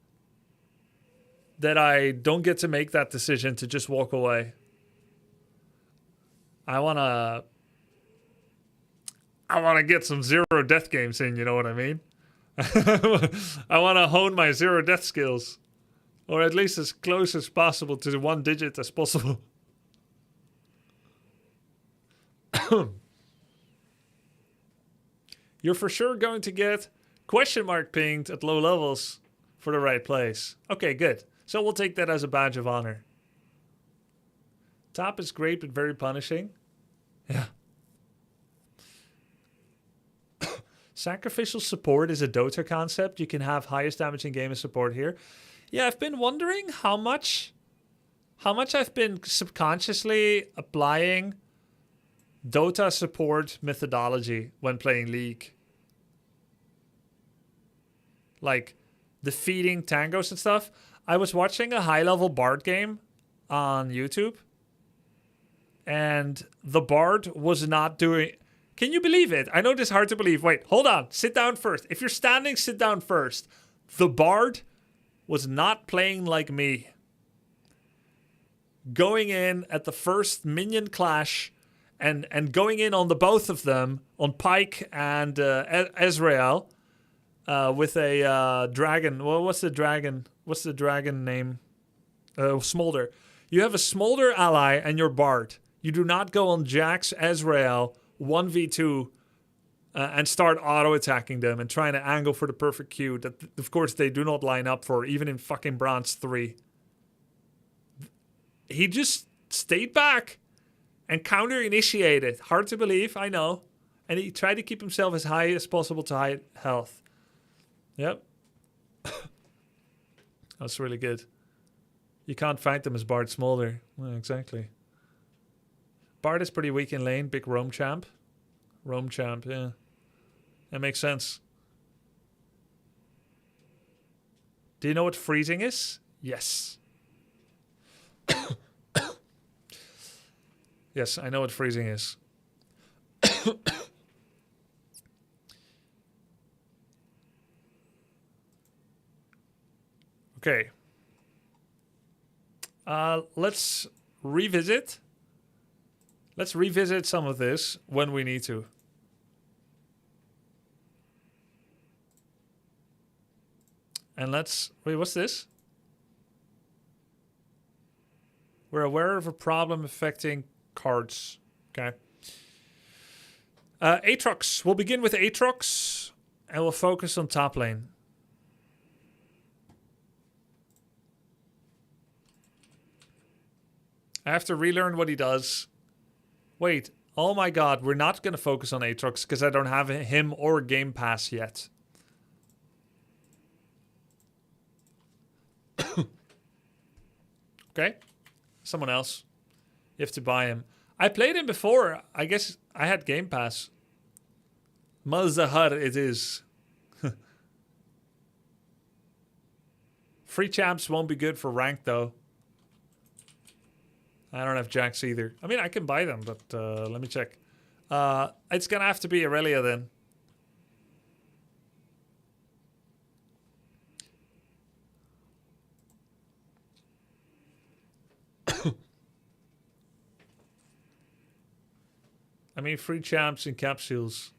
A: that I don't get to make that decision to just walk away. I wanna get some zero death games in, you know what I mean? I wanna hone my zero death skills. Or at least as close as possible to the 1 digit as possible. You're for sure going to get question mark pinged at low levels for the right place. Okay, good. So we'll take that as a badge of honor. Top is great, but very punishing. Yeah. Sacrificial support is a Dota concept. You can have highest damage in game as support here. Yeah, I've been wondering how much I've been subconsciously applying Dota support methodology when playing League. Like defeating tangos and stuff. I was watching a high-level Bard game on YouTube. And the Bard was not doing... Can you believe it? I know this is hard to believe. Wait, hold on. Sit down first. If you're standing, sit down first. The Bard was not playing like me. going in at the first minion clash and going in on the both of them, on Pike and Ezreal, with a dragon. Well, what's the dragon? What's the dragon name? Smolder. You have a Smolder ally and your Bard. You do not go on Jax, Ezreal, 1v2, and start auto-attacking them and trying to angle for the perfect Q that, of course, they do not line up for, even in fucking Bronze 3. He just stayed back and counter-initiated. Hard to believe, I know. And he tried to keep himself as high as possible to high health. Yep. That's really good. You can't fight them as Bard Smolder. Well, exactly. Bard is pretty weak in lane. Big roam champ. Roam champ, yeah. That makes sense. Do you know what freezing is? Yes. Yes, I know what freezing is. Okay. Let's revisit. Let's revisit some of this when we need to. And let's... Wait, what's this? We're aware of a problem affecting cards. Okay. Aatrox. We'll begin with Aatrox. And we'll focus on top lane. I have to relearn what he does. Wait. Oh my god. We're not going to focus on Aatrox because I don't have him or Game Pass yet. Okay. Someone else. You have to buy him. I played him before. I guess I had Game Pass. Malzahar it is. Free champs won't be good for rank though. I don't have Jax either. I mean, I can buy them, but let me check. It's going to have to be Aurelia then. I mean, free champs and capsules.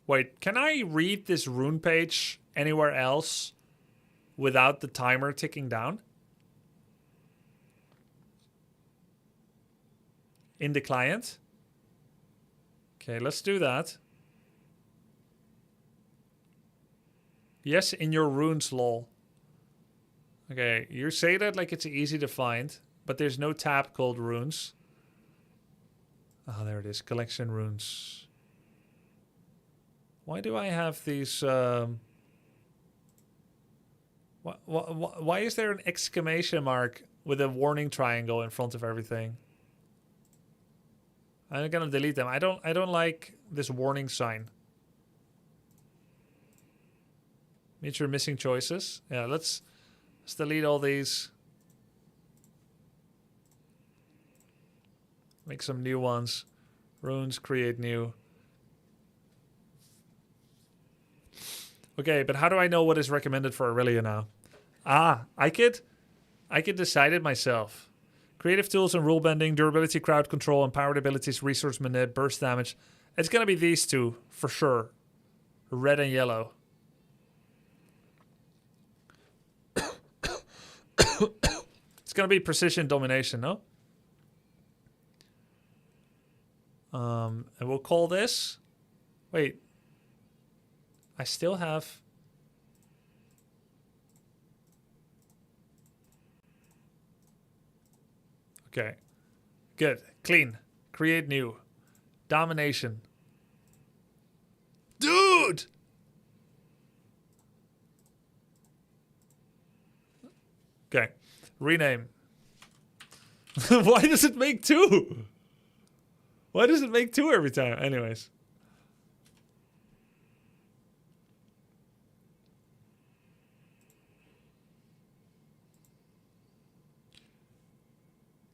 A: Wait, can I read this rune page anywhere else without the timer ticking down? In the client? Okay, let's do that. Yes, in your runes, lol. Okay, you say that like it's easy to find, but there's no tab called runes. Oh, there it is. Collection runes. Why do I have these... Why is there an exclamation mark with a warning triangle in front of everything? I'm gonna delete them. I don't like this warning sign. Means you're missing choices. Yeah, let's delete all these. Make some new ones. Runes, create new. Okay, but how do I know what is recommended for Aurelia now? Ah, I could decide it myself. Creative tools and rule bending, durability, crowd control, empowered abilities, resource manip, burst damage. It's gonna be these two for sure. Red and yellow. It's gonna be precision domination, no? And we'll call this. Wait. I still have. Okay. Good. Clean. Create new. Domination. Dude! Okay. Rename. Why does it make two? Why does it make two every time? Anyways.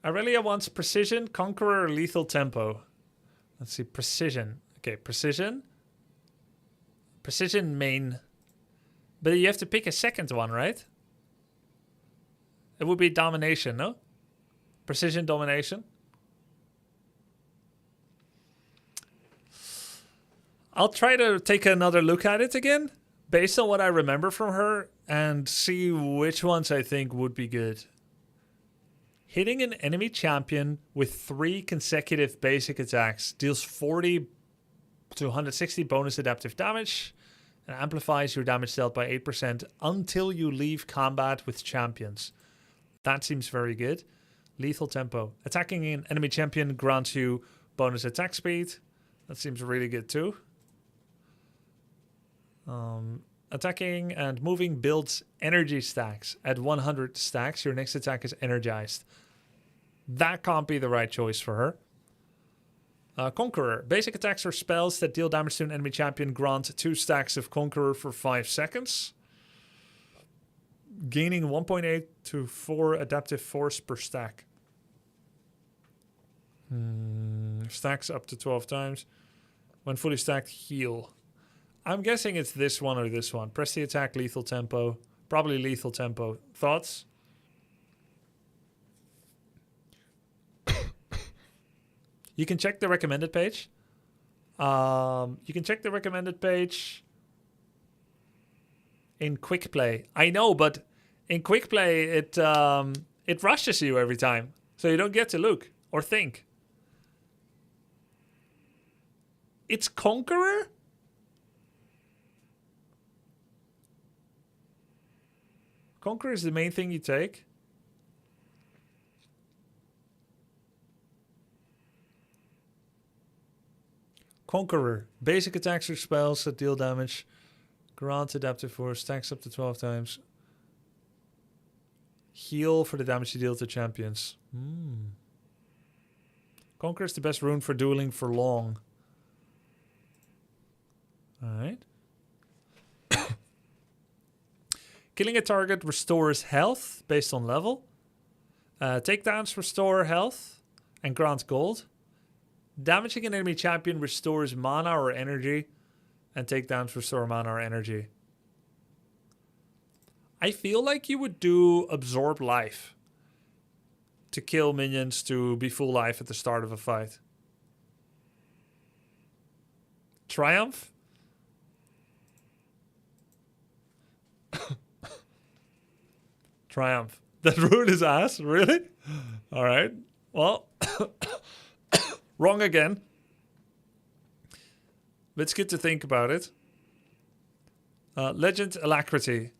A: Aurelia wants precision, conqueror, lethal tempo. Let's see, precision. Okay, precision. Precision main. But you have to pick a second one, right? It would be domination, no? Precision domination. I'll try to take another look at it again, based on what I remember from her, and see which ones I think would be good. Hitting an enemy champion with 3 consecutive basic attacks deals 40 to 160 bonus adaptive damage and amplifies your damage dealt by 8% until you leave combat with champions. That seems very good. Lethal tempo. Attacking an enemy champion grants you bonus attack speed. That seems really good too. Attacking and moving builds energy stacks. At 100 stacks, your next attack is energized. That can't be the right choice for her. Conqueror. Basic attacks or spells that deal damage to an enemy champion grant 2 stacks of Conqueror for 5 seconds. Gaining 1.8 to 4 adaptive force per stack. Stacks up to 12 times. When fully stacked, heal. I'm guessing it's this one or this one. Press the attack, lethal tempo. Probably lethal tempo. Thoughts? You can check the recommended page. You can check the recommended page in quick play. I know, but in quick play, it rushes you every time. So you don't get to look or think. It's Conqueror? Conqueror is the main thing you take. Conqueror. Basic attacks or spells that deal damage. Grant adaptive force. Stacks up to 12 times. Heal for the damage you deal to champions. Conqueror is the best rune for dueling for long. Alright. Killing a target restores health based on level. Takedowns restore health and grant gold. Damaging an enemy champion restores mana or energy. And takedowns restore mana or energy. I feel like you would do absorb life. To kill minions to be full life at the start of a fight. Triumph? Triumph. That rune is ass? Really? Alright. Well, wrong again. But it's good to think about it. Legend Alacrity.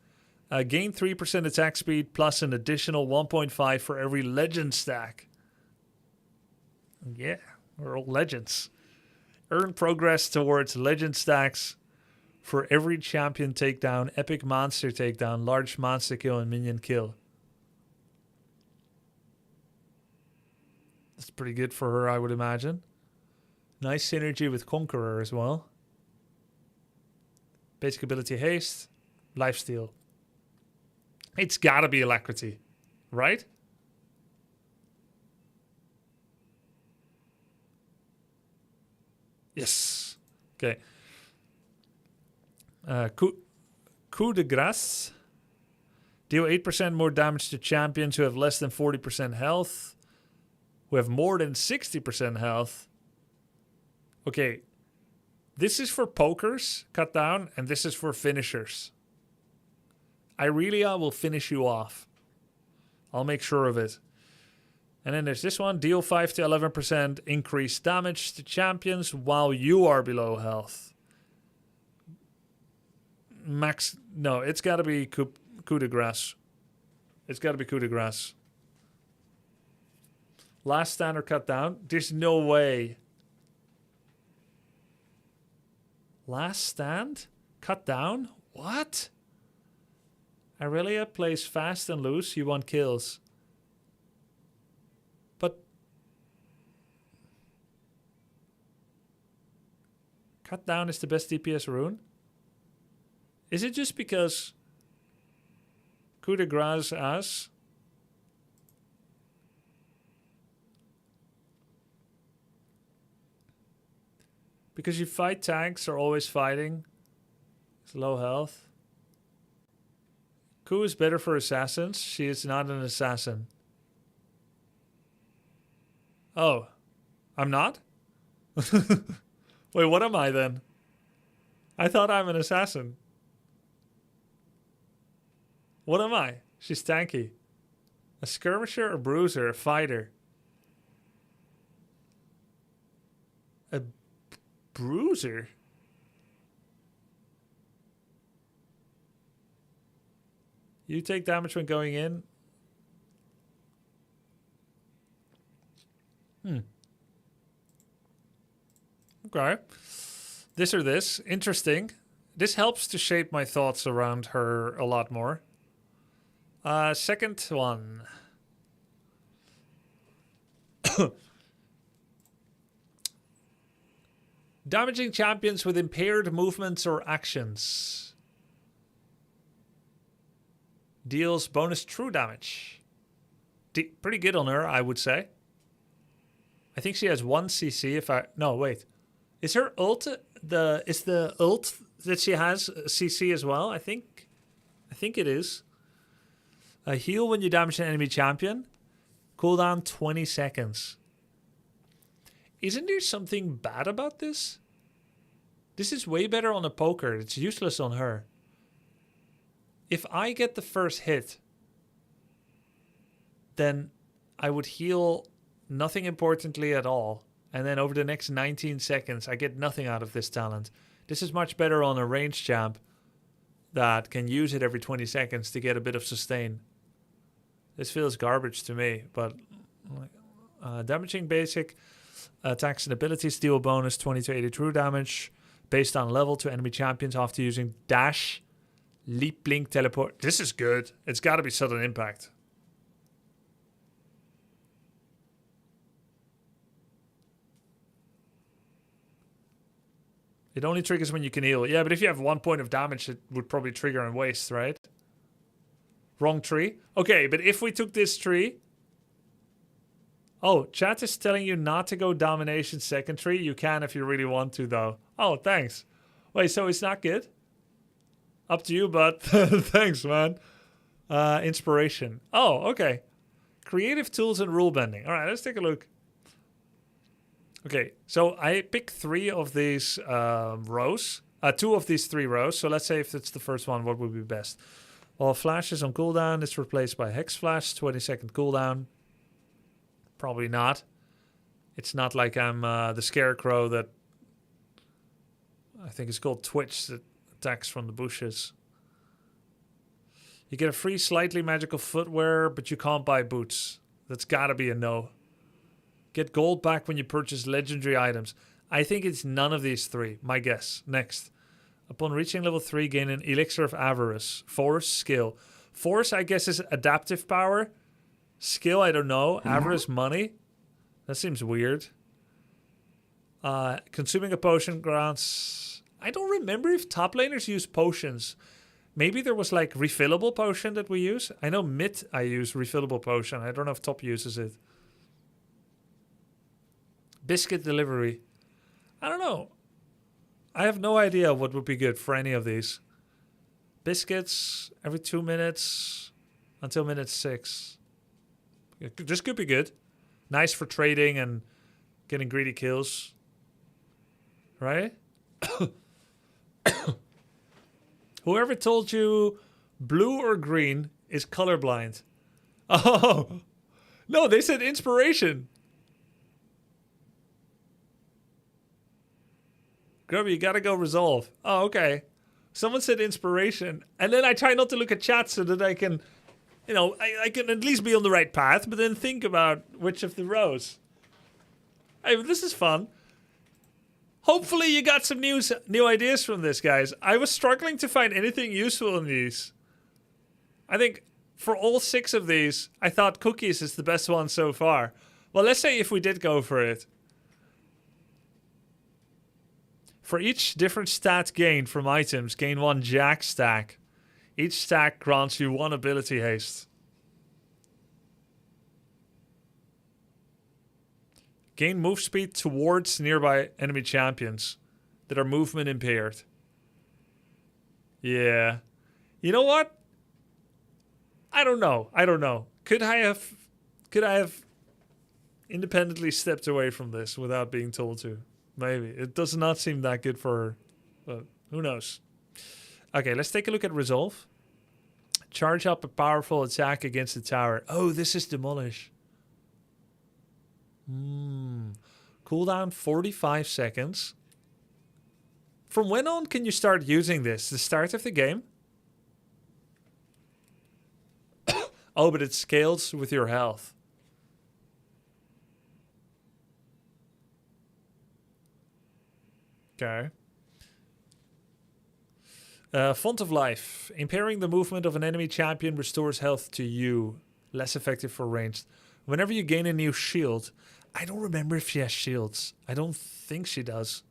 A: Gain 3% attack speed plus an additional 1.5 for every legend stack. Yeah, we're all legends. Earn progress towards legend stacks for every champion takedown, epic monster takedown, large monster kill, and minion kill. That's pretty good for her, I would imagine. Nice synergy with Conqueror as well. Basic ability haste, lifesteal. It's gotta be Alacrity, right? Yes. Okay. Coup de grace. Deal 8% more damage to champions who have less than 40% health. Who have more than 60% health. Okay. This is for pokers, cut down, and this is for finishers. Irelia will finish you off. I'll make sure of it. And then there's this one. Deal 5 to 11% increased damage to champions while you are below health. Max. No, it's got to be coup de grace. It's got to be coup de grace. Last stand or cut down. There's no way. Last stand? Cut down? What? Irelia plays fast and loose. You want kills. But cut down is the best DPS rune? Is it just because coup de grace as? Because you fight tanks are always fighting. It's low health. Who is better for assassins? She is not an assassin. Oh, I'm not? Wait, what am I then? I thought I'm an assassin. What am I? She's tanky. A skirmisher, a bruiser, a fighter. A bruiser? You take damage when going in. Okay. This or this. Interesting. This helps to shape my thoughts around her a lot more. Second one. Damaging champions with impaired movements or actions. Deals bonus true damage. Pretty good on her, I would say. I think she has 1 CC if I... No, wait. Is her ult... Is the ult that she has CC as well? I think it is. A heal when you damage an enemy champion. Cooldown 20 seconds. Isn't there something bad about this? This is way better on a poker. It's useless on her. If I get the first hit, then I would heal nothing importantly at all. And then over the next 19 seconds, I get nothing out of this talent. This is much better on a ranged champ that can use it every 20 seconds to get a bit of sustain. This feels garbage to me, but damaging basic attacks and abilities deal a bonus 20 to 80 true damage based on level to enemy champions after using dash, leap, blink, teleport. This is good. It's got to be sudden impact. It only triggers when you can heal. Yeah, but if you have 1 point of damage, it would probably trigger and waste, right? Wrong tree. Okay, but if we took this tree... Oh, chat is telling you not to go domination second tree. You can if you really want to, though. Oh, thanks. Wait, so it's not good? Up to you, but thanks, man. Inspiration. Oh, okay. Creative tools and rule bending. All right, let's take a look. Okay, so I pick 3 of these rows. 2 of these 3 rows. So let's say if it's the first one, what would be best? While flash is on cooldown, it's replaced by hex flash, 20-second cooldown. Probably not. It's not like I'm the scarecrow that I think it's called Twitch that attacks from the bushes. You get a free slightly magical footwear, but you can't buy boots. That's gotta be a no. Get gold back when you purchase legendary items. I think it's none of these 3. My guess. Next. Upon reaching level 3, gain an elixir of avarice. Force, skill. Force, I guess, is adaptive power. Skill, I don't know. Avarice, money. That seems weird. Consuming a potion grants... I don't remember if top laners use potions. Maybe there was like refillable potion that we use. I know mid I use refillable potion. I don't know if top uses it. Biscuit delivery. I don't know. I have no idea what would be good for any of these. Biscuits every 2 minutes until minute 6. This could be good. Nice for trading and getting greedy kills. Right? Whoever told you blue or green is colorblind. Oh. No, they said inspiration. Grubby, you gotta go resolve. Oh, okay. Someone said inspiration. And then I try not to look at chat so that I can, you know, I can at least be on the right path, but then think about which of the rows. Hey, this is fun. Hopefully you got some new ideas from this, guys. I was struggling to find anything useful in these. I think for all 6 of these, I thought cookies is the best one so far. Well, let's say if we did go for it. For each different stat gained from items, gain 1 jack stack. Each stack grants you 1 ability haste. Gain move speed towards nearby enemy champions that are movement impaired. Yeah. You know what? I don't know. I don't know. Could I have independently stepped away from this without being told to? Maybe. It does not seem that good for her. But who knows? Okay, let's take a look at Resolve. Charge up a powerful attack against the tower. Oh, this is Demolish. Cooldown 45 seconds. From when on can you start using this? The start of the game? Oh, but it scales with your health. Okay. Font of Life. Impairing the movement of an enemy champion restores health to you. Less effective for ranged. Whenever you gain a new shield. I don't remember if she has shields. I don't think she does.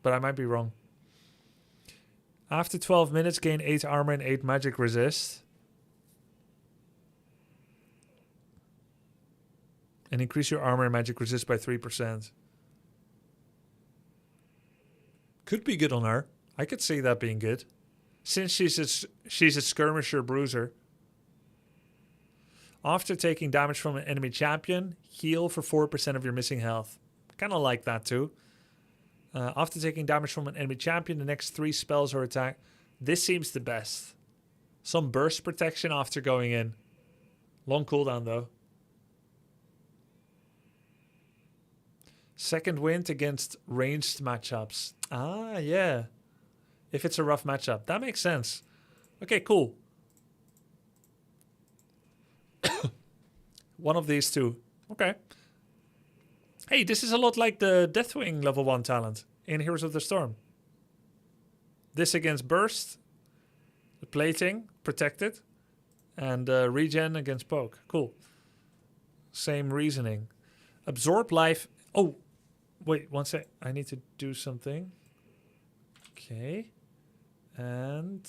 A: But I might be wrong. After 12 minutes, gain 8 armor and 8 magic resist. And increase your armor and magic resist by 3%. Could be good on her. I could see that being good. Since she's a skirmisher bruiser. After taking damage from an enemy champion, heal for 4% of your missing health. Kind of like that too. After taking damage from an enemy champion, the next 3 spells or attack. This seems the best. Some burst protection after going in. Long cooldown though. Second wind against ranged matchups. Ah, yeah. If it's a rough matchup. That makes sense. Okay, cool. One of these two. Okay. Hey, this is a lot like the Deathwing level 1 talent in Heroes of the Storm. This against burst. Plating, protected. And regen against poke. Cool. Same reasoning. Absorb life. Oh, wait, one sec. I need to do something. Okay. And...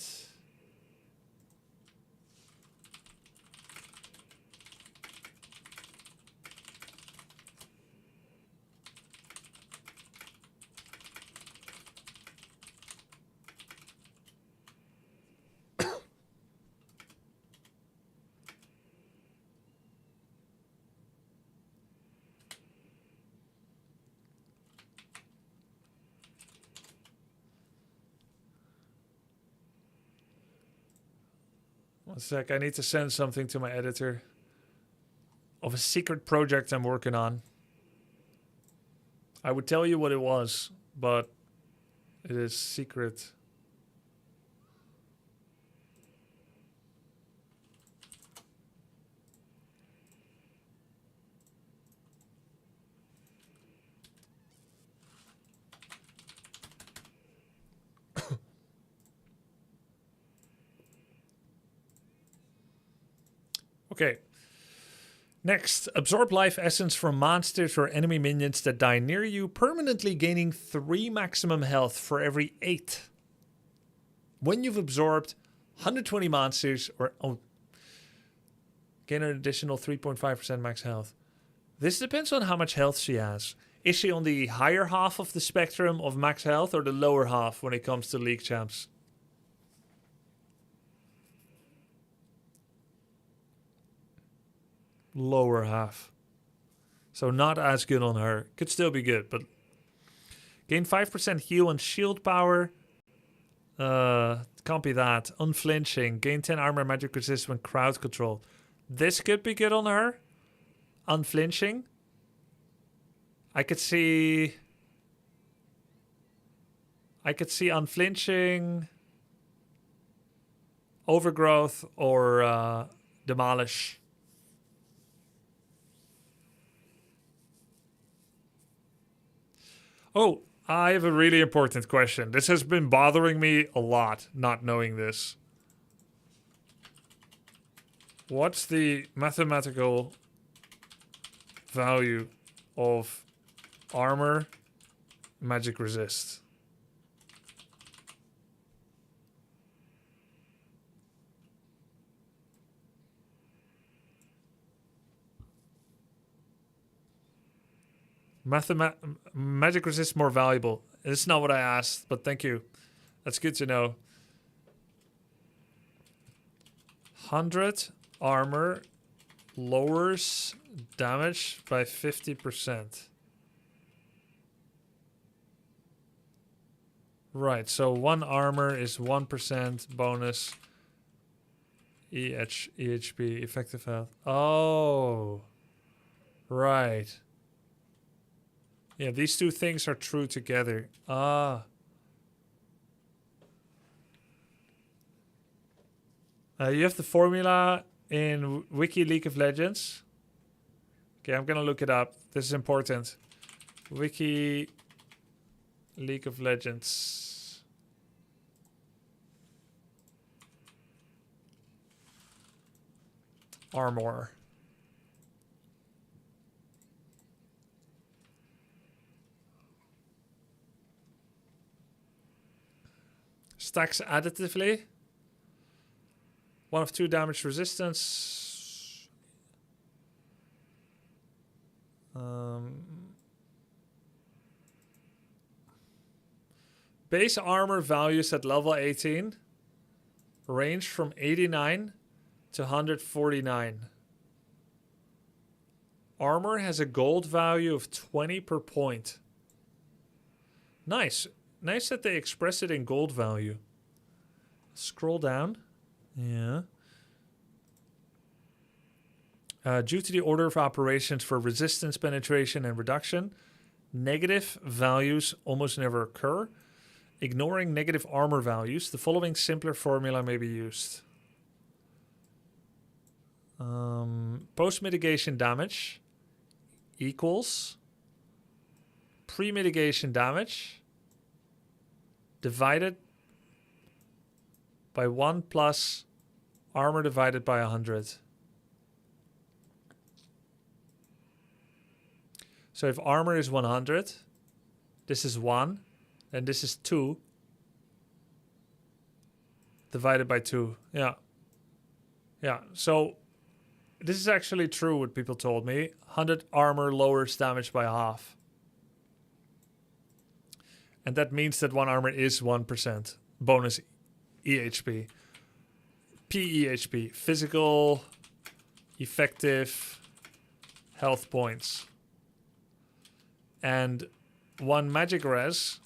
A: one sec, I need to send something to my editor of a secret project I'm working on. I would tell you what it was, but it is secret. Okay. Next, absorb life essence from monsters or enemy minions that die near you, permanently gaining 3 maximum health for every 8. When you've absorbed 120 monsters or gain an additional 3.5% max health. This depends on how much health she has. Is she on the higher half of the spectrum of max health or the lower half when it comes to League champs? Lower half. So not as good on her. Could still be good, but gain 5% heal and shield power. Can't be that. Unflinching. Gain 10 armor magic resist when crowd control. This could be good on her. Unflinching. I could see unflinching, overgrowth, or demolish. Oh, I have a really important question. This has been bothering me a lot, not knowing this. What's the mathematical value of armor magic resist? Magic resist more valuable. It's not what I asked, but thank you. That's good to know. 100 armor lowers damage by 50%. Right, so 1 armor is 1% bonus EHP, effective health. Oh, right. Yeah, these two things are true together. Ah. You have the formula in Wiki League of Legends. Okay, I'm gonna look it up. This is important. Wiki League of Legends. Armor. Stacks additively. 1 of 2 damage resistance. Base armor values at level 18 range from 89 to 149. Armor has a gold value of 20 per point. Nice. Nice that they express it in gold value. Scroll down. Yeah. Due to the order of operations for resistance, penetration, and reduction, negative values almost never occur. Ignoring negative armor values, the following simpler formula may be used. Post-mitigation damage equals pre-mitigation damage divided by 1 plus armor divided by 100. So if armor is 100, this is 1, and this is 2 divided by 2. Yeah. Yeah, so this is actually true what people told me. 100 armor lowers damage by half. And that means that 1 armor is 1% bonus EHP. PEHP, physical, effective, health points. And 1 magic res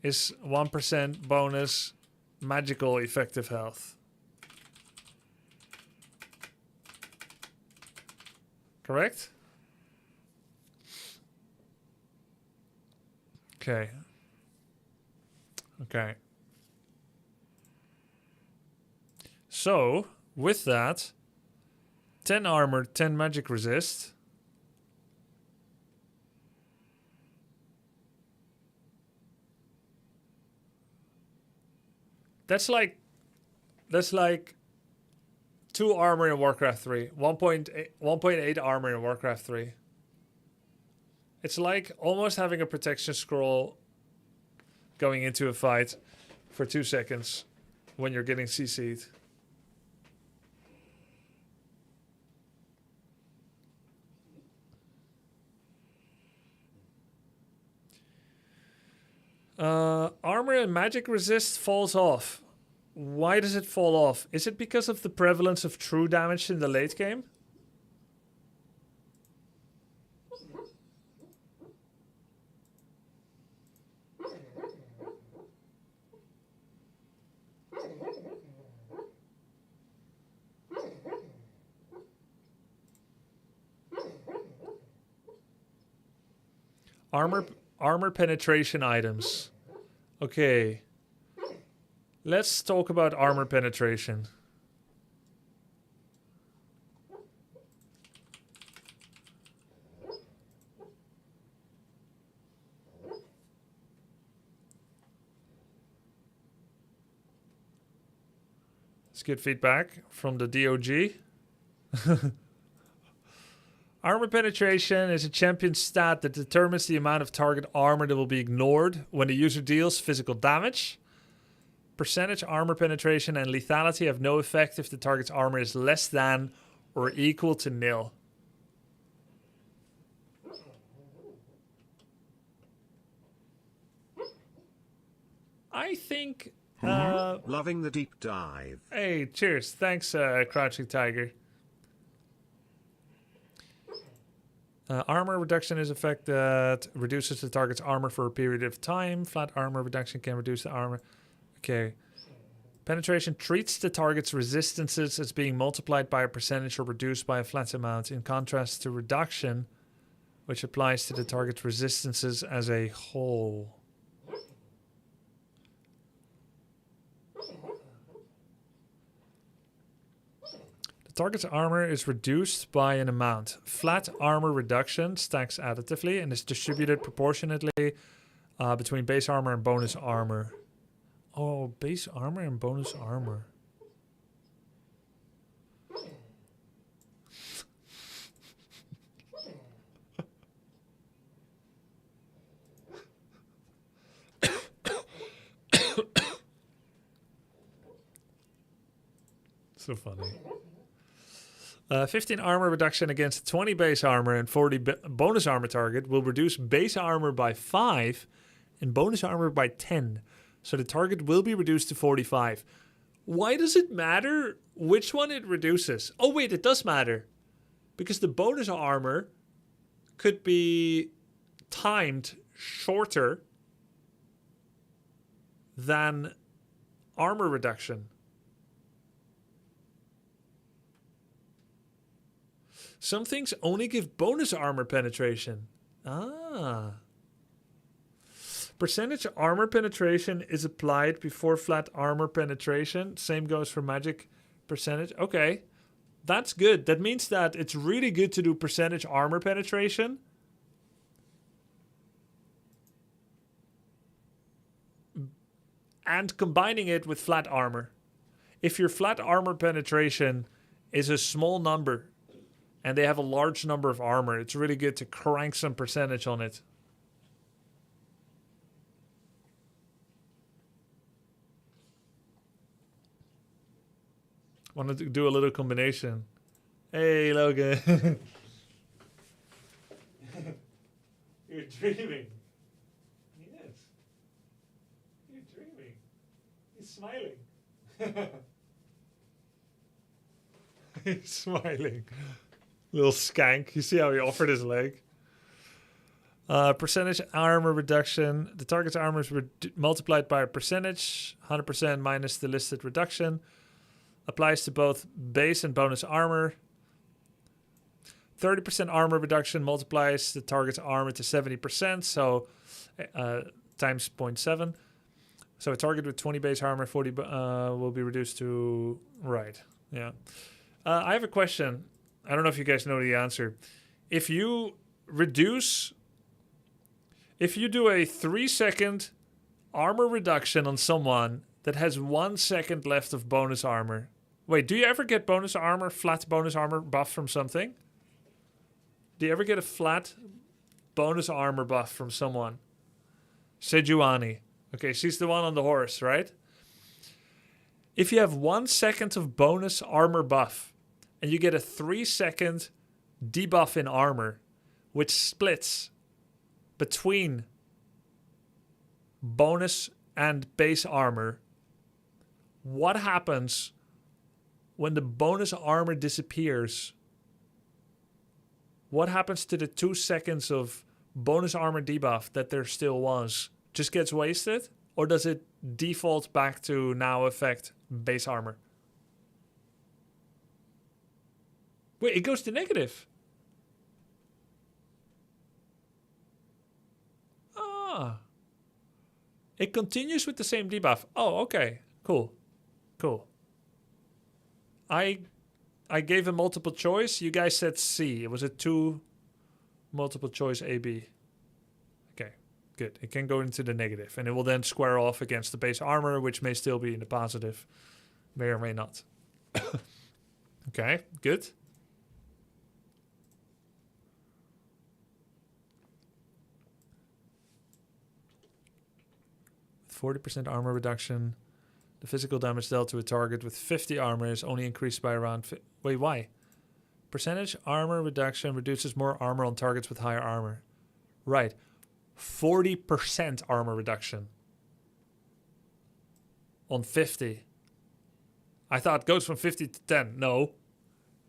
A: is 1% bonus magical effective health. Correct? Okay. Okay. So, with that, 10 armor, 10 magic resist. That's like 2 armor in Warcraft 3. 1.8 armor in Warcraft 3. It's like almost having a protection scroll going into a fight for 2 seconds when you're getting CC'd. Armor and magic resist falls off. Why does it fall off? Is it because of the prevalence of true damage in the late game? Armor penetration items. Okay. Let's talk about armor penetration. Let's get feedback from the DOG. Armor penetration is a champion stat that determines the amount of target armor that will be ignored when the user deals physical damage. Percentage armor penetration and lethality have no effect if the target's armor is less than or equal to 0. I think
C: Loving the deep dive.
A: Hey, cheers. Thanks, Crouching Tiger. Armor reduction is effect that reduces the target's armor for a period of time. Flat armor reduction can reduce the armor. Okay. Penetration treats the target's resistances as being multiplied by a percentage or reduced by a flat amount, in contrast to reduction, which applies to the target's resistances as a whole. The target's armor is reduced by an amount. Flat armor reduction stacks additively and is distributed proportionately between base armor and bonus armor. Oh, base armor and bonus armor. So funny. 15 armor reduction against 20 base armor and 40 bonus armor target will reduce base armor by 5 and bonus armor by 10. So the target will be reduced to 45. Why does it matter which one it reduces? Oh wait, it does matter. Because the bonus armor could be timed shorter than armor reduction. Some things only give bonus armor penetration. Ah. Percentage armor penetration is applied before flat armor penetration. Same goes for magic percentage. Okay. That's good. That means that it's really good to do percentage armor penetration. And combining it with flat armor. If your flat armor penetration is a small number and they have a large number of armor, it's really good to crank some percentage on it. Want to do a little combination. Hey, Logan. You're dreaming. Yes. You're dreaming. He's smiling. He's smiling. Little skank. You see how he offered his leg? Percentage armor reduction. The target's armor is multiplied by a percentage. 100% minus the listed reduction. Applies to both base and bonus armor. 30% armor reduction multiplies the target's armor to 70%. So times 0.7. So a target with 20 base armor, 40 will be reduced to... Right. Yeah. I have a question. I don't know if you guys know the answer. If you reduce... If you do a 3-second armor reduction on someone that has 1 second left of bonus armor... Wait, do you ever get bonus armor, flat bonus armor buff from something? Do you ever get a flat bonus armor buff from someone? Sejuani. Okay, she's the one on the horse, right? If you have 1 second of bonus armor buff and you get a 3-second debuff in armor, which splits between bonus and base armor, what happens when the bonus armor disappears? What happens to the 2 seconds of bonus armor debuff that there still was? Just gets wasted? Or does it default back to now affect base armor? Wait, it goes to negative. Ah. It continues with the same debuff. Oh, okay. Cool. Cool. I gave a multiple choice. You guys said C. It was a 2 multiple choice A, B. Okay, good. It can go into the negative, and it will then square off against the base armor, which may still be in the positive. May or may not. Okay, good. With 40% armor reduction, the physical damage dealt to a target with 50 armor is only increased by around... Wait, why? Percentage armor reduction reduces more armor on targets with higher armor. Right. 40% armor reduction. on 50. I thought it goes from 50 to 10. No.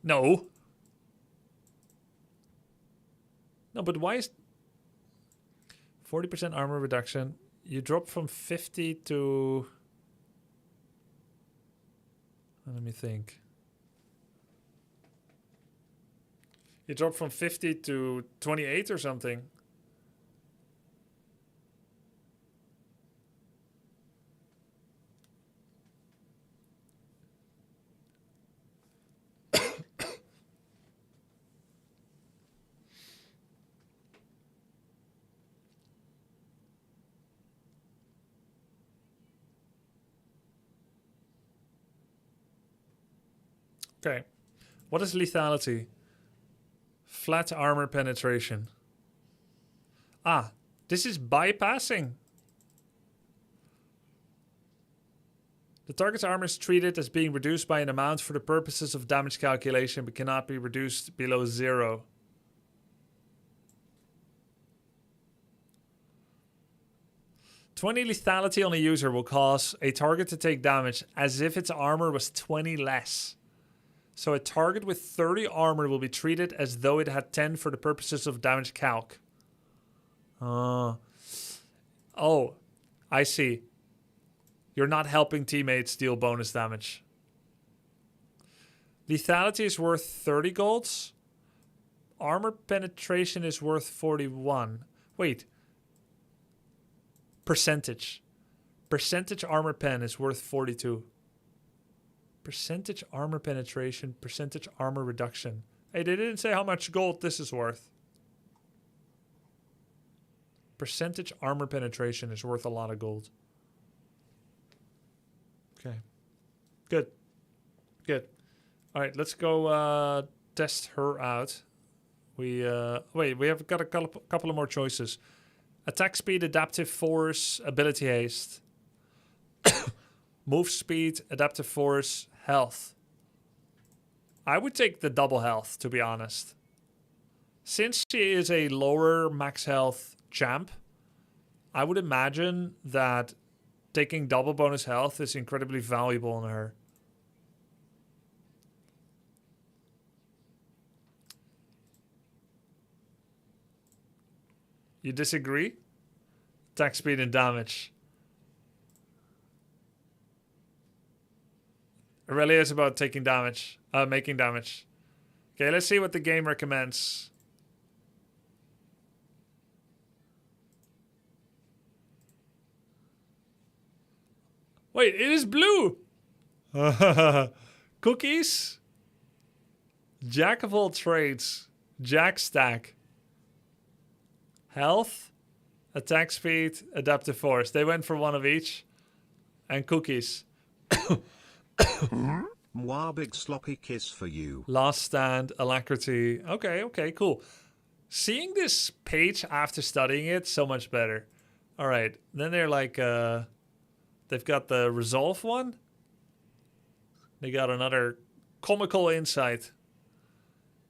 A: No. No, but why is 40% armor reduction? You drop from 50 to... Let me think. You drop from 50 to 28 or something. Okay. What is lethality? Flat armor penetration. Ah, this is bypassing. The target's armor is treated as being reduced by an amount for the purposes of damage calculation, but cannot be reduced below 0. "20 lethality on a user will cause a target to take damage as if its armor was 20 less. So a target with 30 armor will be treated as though it had 10 for the purposes of damage calc." Oh, I see. You're not helping teammates deal bonus damage. Lethality is worth 30 golds. Armor penetration is worth 41. Wait. Percentage. Percentage armor pen is worth 42. Percentage armor penetration, percentage armor reduction. Hey, they didn't say how much gold this is worth. Percentage armor penetration is worth a lot of gold. Okay. Good. Good. All right, let's go test her out. We have got a couple of more choices. Attack speed, adaptive force, ability haste. Move speed, adaptive force, health. I would take the double health, to be honest. Since she is a lower max health champ, I would imagine that taking double bonus health is incredibly valuable on her. You disagree? Attack speed and damage. Aurelia is about taking damage, making damage. Okay, let's see what the game recommends. Wait, it is blue. Cookies. Jack of all trades. Jack stack. Health. Attack speed. Adaptive force. They went for one of each. And cookies.
C: Mwah, big sloppy kiss for you.
A: Last stand, alacrity. Okay, cool. Seeing this page after studying it, so much better. All right, then they're like, they've got the resolve one. They got another comical insight.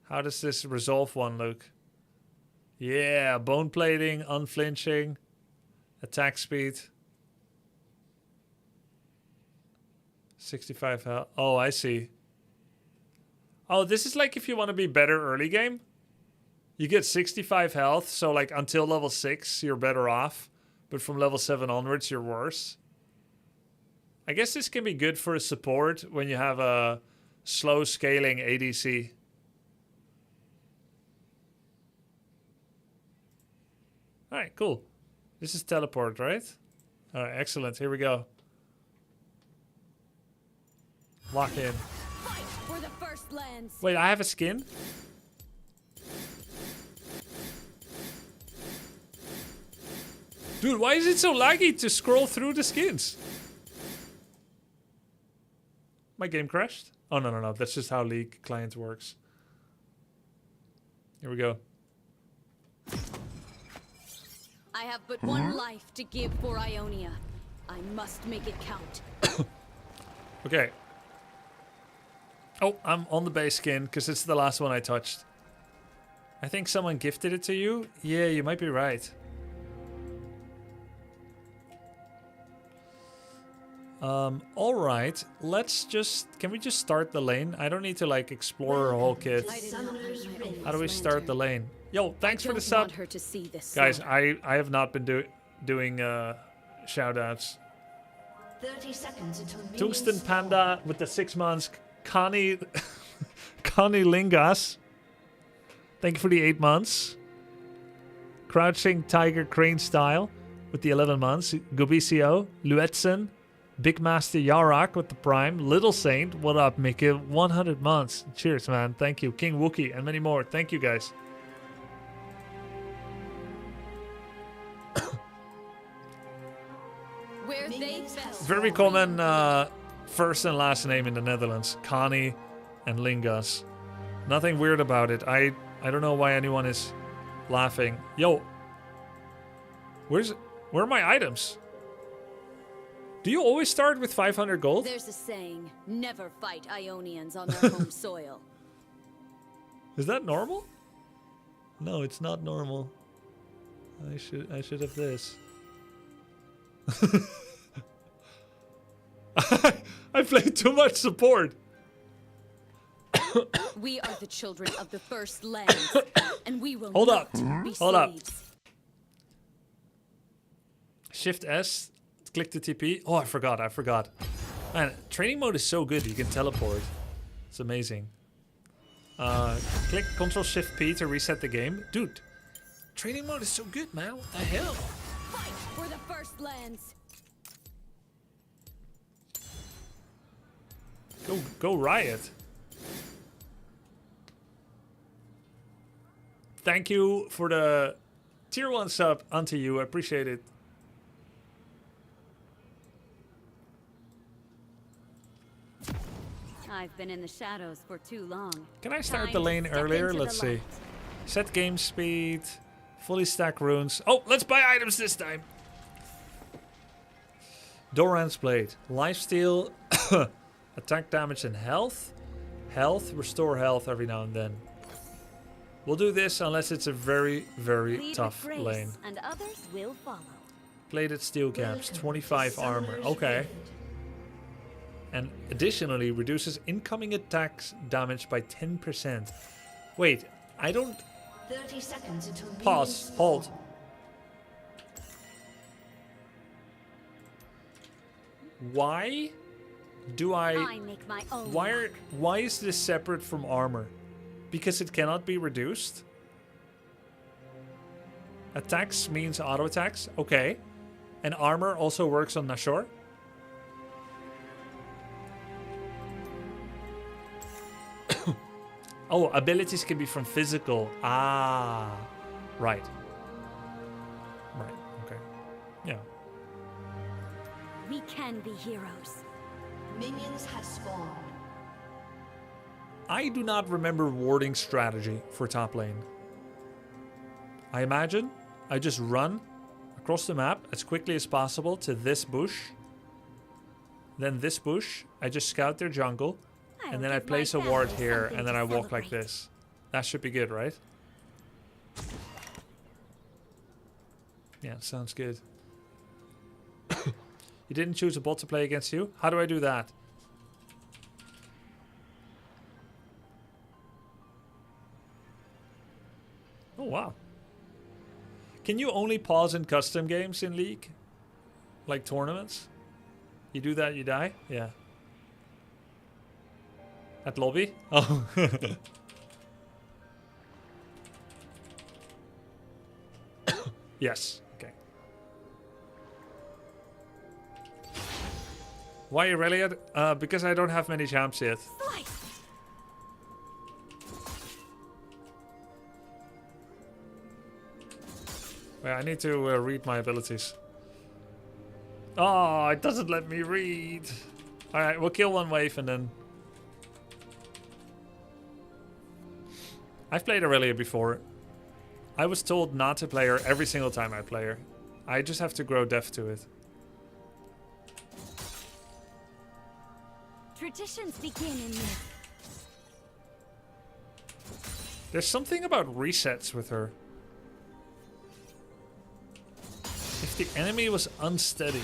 A: How does this resolve one look? Yeah, bone plating, unflinching, attack speed. 65 health. Oh, I see. Oh, this is like if you want to be better early game. You get 65 health, so like until level 6, you're better off. But from level 7 onwards, you're worse. I guess this can be good for a support when you have a slow scaling ADC. Alright, cool. This is teleport, right? Alright, excellent. Here we go. Lock in.
E: Fight for the first lands.
A: Wait, I have a skin? Dude, why is it so laggy to scroll through the skins? My game crashed? Oh, no. That's just how League client works. Here we go.
E: I have but one life to give for Ionia. I must make it count.
A: Okay. Oh, I'm on the base skin because it's the last one I touched. I think someone gifted it to you. Yeah, you might be right. All right, can we just start the lane? I don't need to like explore our whole kit.
E: I did not bring my own
A: How do we start the lane? Yo, thanks for the
E: don't
A: sub.
E: want her to see this
A: Guys,
E: slaughter.
A: I have not been doing shout outs.
G: 30 seconds until minions
A: Tungsten
G: spawn.
A: Panda with the 6 months. Connie Connie Lingas. Thank you for the 8 months. Crouching Tiger Crane Style with the 11 months. Gobicio, Luetzen, Big Master Yarak with the Prime. Little Saint, what up, Mickey? 100 months. Cheers, man. Thank you. King Wookie and many more. Thank you, guys.
E: Where they best.
A: Very common first and last name in the Netherlands. Connie and Lingas. Nothing weird about it. I don't know why anyone is laughing. Yo. Where are my items? Do you always start with 500 gold?
E: There's a saying, never fight Ionians on their home soil.
A: Is that normal? No, it's not normal. I should have this. I played too much support.
E: We are the children of the first lands, and we will
A: Hold
E: not
A: up.
E: be
A: Hold up.
E: slaves.
A: Shift S, click the TP. Oh, I forgot. Man, training mode is so good. You can teleport. It's amazing. Click Control Shift P to reset the game. Dude, training mode is so good, man. What the hell?
E: Fight for the first lands.
A: Go Riot. Thank you for the tier 1 sub unto you. I appreciate it.
E: I've been in the shadows for too long.
A: Can I start
E: Time
A: the
E: to
A: lane
E: step
A: earlier?
E: into the
A: Let's see.
E: light.
A: Set game speed. Fully stack runes. Oh, let's buy items this time. Doran's Blade. Lifesteal. Attack damage and health. Health. Restore health every now and then. We'll do this unless it's a very, very
E: Lead
A: tough
E: with grace,
A: lane.
E: and others will follow.
A: Plated steel caps. 25 armor. Okay. And additionally reduces incoming attacks damage by 10%. Wait, I don't...
G: 30 seconds until minions
A: Pause.
G: spawn.
A: Hold. Why do
E: I make my own.
A: Why is this separate from armor? Because it cannot be reduced? Attacks means auto attacks? Okay. And armor also works on Nashor? Oh, abilities can be from physical. Ah. Right. Right. Okay. Yeah.
E: We can be heroes.
G: Minions have spawned.
A: I do not remember warding strategy for top lane. I imagine I just run across the map as quickly as possible to this bush. Then this bush, I just scout their jungle. And then I place a ward here, and then I walk like this. That should be good, right? Yeah, sounds good. You didn't choose a bot to play against you? How do I do that? Oh, wow. Can you only pause in custom games in League? Like tournaments? You do that, you die? Yeah. At lobby? Oh. Yes. Okay. Why Irelia? Because I don't have many champs yet. Wait, I need to read my abilities. Oh, it doesn't let me read. Alright, we'll kill one wave and then... I've played Aurelia before. I was told not to play her every single time I play her. I just have to grow deaf to it.
E: Traditions begin in this.
A: There's something about resets with her. If the enemy was unsteady.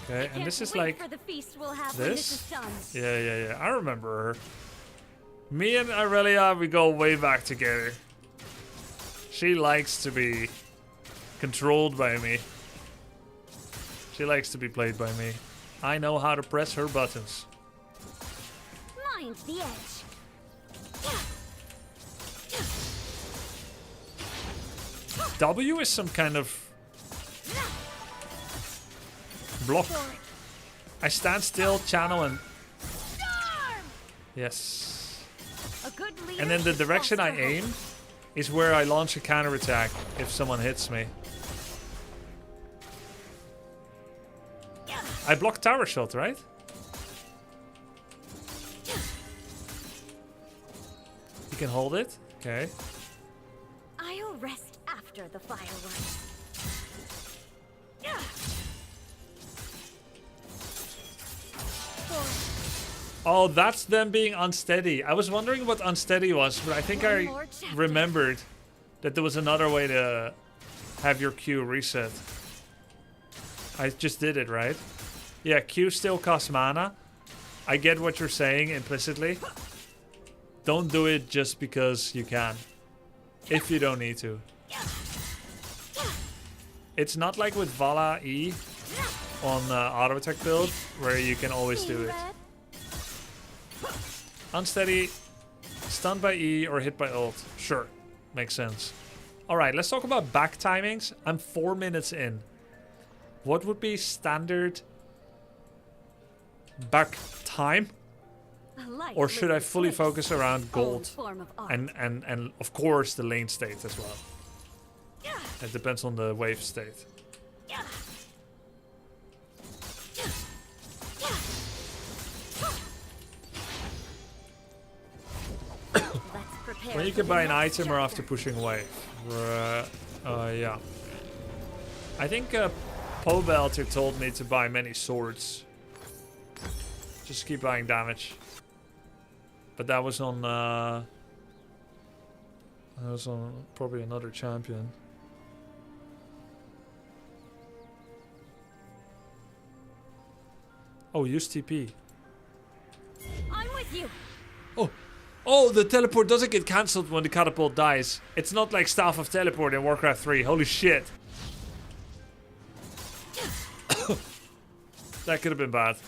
A: Okay, and this is like
E: for the feast we'll have when this
A: this.
E: is done.
A: Yeah. I remember her. Me and Aurelia, we go way back together. She likes to be controlled by me. She likes to be played by me. I know how to press her buttons.
E: Mind the edge.
A: W is some kind of block. I stand still, channel, and yes.
E: A good leader
A: And then the
E: should
A: direction I
E: foster hope.
A: aim is where I launch a counterattack if someone hits me. I block tower shot, right? You can hold it. Okay.
E: I'll rest after the fireworks.
A: Oh, that's them being unsteady. I was wondering what unsteady was, but I think
E: One
A: I
E: more chapter.
A: remembered that there was another way to have your Q reset. I just did it, right? Yeah, Q still costs mana. I get what you're saying implicitly. Don't do it just because you can. If you don't need to. It's not like with Vala E on auto attack build where you can always do it. Unsteady, stunned by E or hit by ult. Sure, makes sense. Alright, let's talk about back timings. I'm 4 minutes in. What would be standard back time? Or should I fully focus around gold? And of course the lane state as well. It depends on the wave state. When you can buy an item or after pushing wave. Yeah. I think Pobelter told me to buy many swords. Just keep buying damage. But that was on probably another champion. Oh, use TP.
E: I'm with you.
A: Oh, the teleport doesn't get cancelled when the catapult dies. It's not like Staff of Teleport in Warcraft 3. Holy shit. That could have been bad.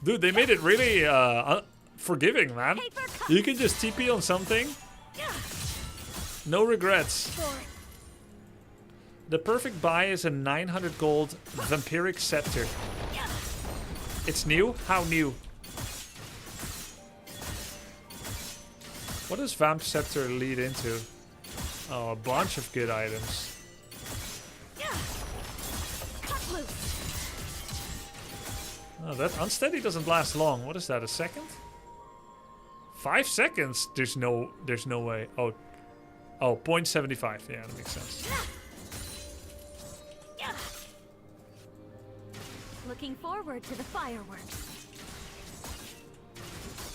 A: Dude, they made it really forgiving, man. You can just TP on something. No regrets. The perfect buy is a 900 gold Vampiric Scepter. It's new? How new? What does Vamp Scepter lead into? Oh, a bunch of good items. Oh, that unsteady doesn't last long. What is that? A second? 5 seconds? There's no way. Oh, 0.75. Yeah, that makes sense.
E: Looking forward to the fireworks.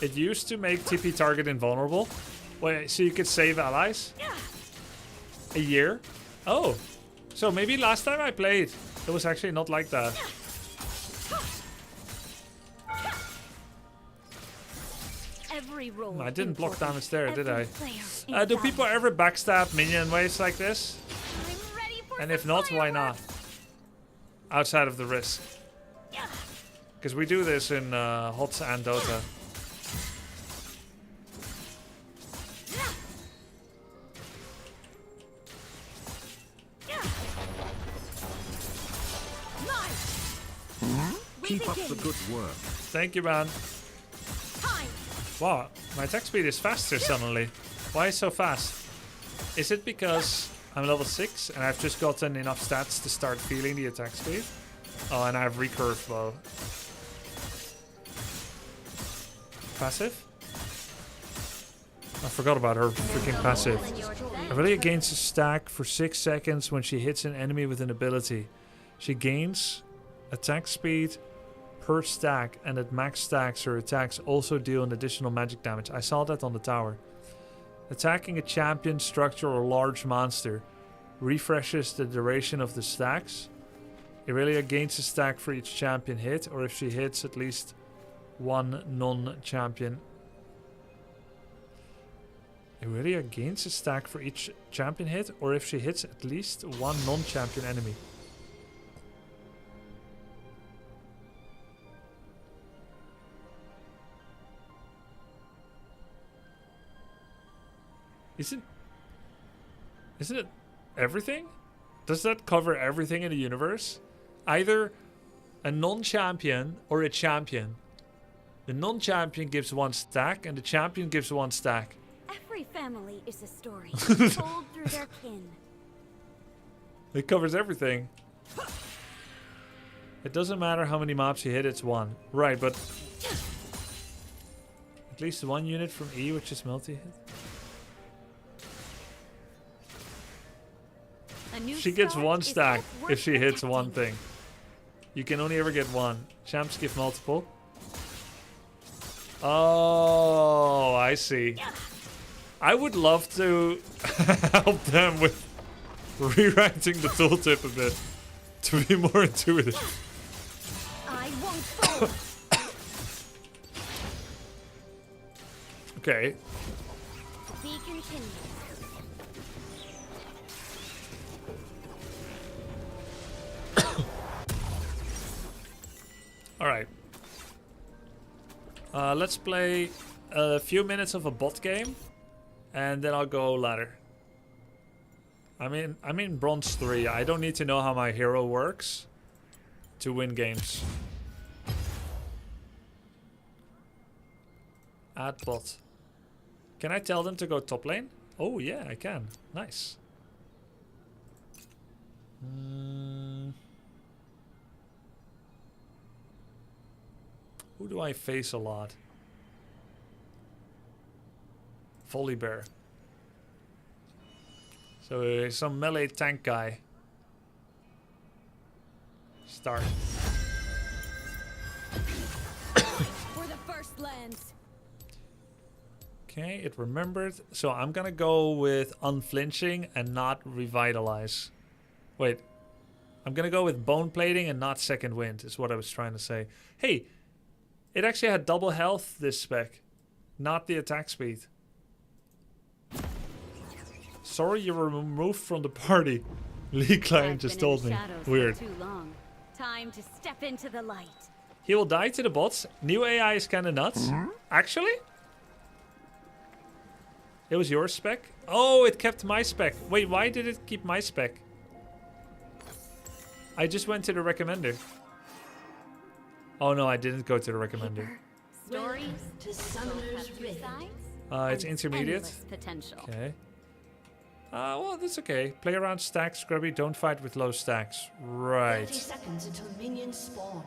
A: It used to make TP target invulnerable. Wait, so you could save allies? A year? Oh. So maybe last time I played, it was actually not like that.
E: Every roll
A: I didn't block damage there, did I?
E: I?
A: Do people ever backstab minion waves like this?
E: I'm ready for
A: And if
E: some
A: not, why not?
E: fireworks.
A: Outside of the risk. Because we do this in HOTS and Dota.
C: Keep up the good work.
A: Thank you, man. Wow, my attack speed is faster suddenly. Why so fast? Is it because I'm level 6 and I've just gotten enough stats to start feeling the attack speed? Oh, and I have recurve bow. Passive? I forgot about her freaking passive. Aurelia gains a stack for 6 seconds when she hits an enemy with an ability. She gains attack speed per stack, and at max stacks her attacks also deal an additional magic damage. I saw that on the tower. Attacking a champion, structure, or large monster refreshes the duration of the stacks. Irelia gains a stack for each champion hit, or if she hits at least one non-champion. Irelia gains a stack for each champion hit, or if she hits at least one non-champion enemy. Isn't it everything? Does that cover everything in the universe? Either a non-champion or a champion. The non-champion gives one stack and the champion gives one stack.
E: Every family is a story told through their kin.
A: It covers everything. It doesn't matter how many mobs you hit, it's one. Right, but at least one unit from E, which is multi-hit. She gets one stack if she hits one thing. You can only ever get one. Champs give multiple. Oh, I see. I would love to help them with rewriting the tooltip a bit to be more intuitive.
E: I won't fall.
A: Okay.
E: To be continued.
A: All right. Let's play a few minutes of a bot game, and then I'll go ladder. I'm in bronze 3. I don't need to know how my hero works to win games. Add bot. Can I tell them to go top lane? Oh yeah, I can. Nice. Who do I face a lot? Volibear. So some melee tank guy. Start.
E: For the first lands.
A: Okay, it remembered. So I'm gonna go with unflinching and not revitalize. Wait. I'm gonna go with bone plating and not second wind is what I was trying to say. Hey, it actually had double health, this spec. Not the attack speed. Sorry you were removed from the party. League client just told me. Weird.
E: Too long. Time to step into the light.
A: He will die to the bots. New AI is kinda nuts. Actually? It was your spec? Oh, it kept my spec. Wait, why did it keep my spec? I just went to the recommender. Oh no, I didn't go to the recommender.
E: Stories
G: to Summoner's
E: have two
G: Rift.
E: sides.
A: It's intermediate.
E: Endless potential.
A: Okay. Well, that's okay. Play around stacks, Scrubby. Don't fight with low stacks.
G: 30
A: Right.
G: seconds until minions spawn.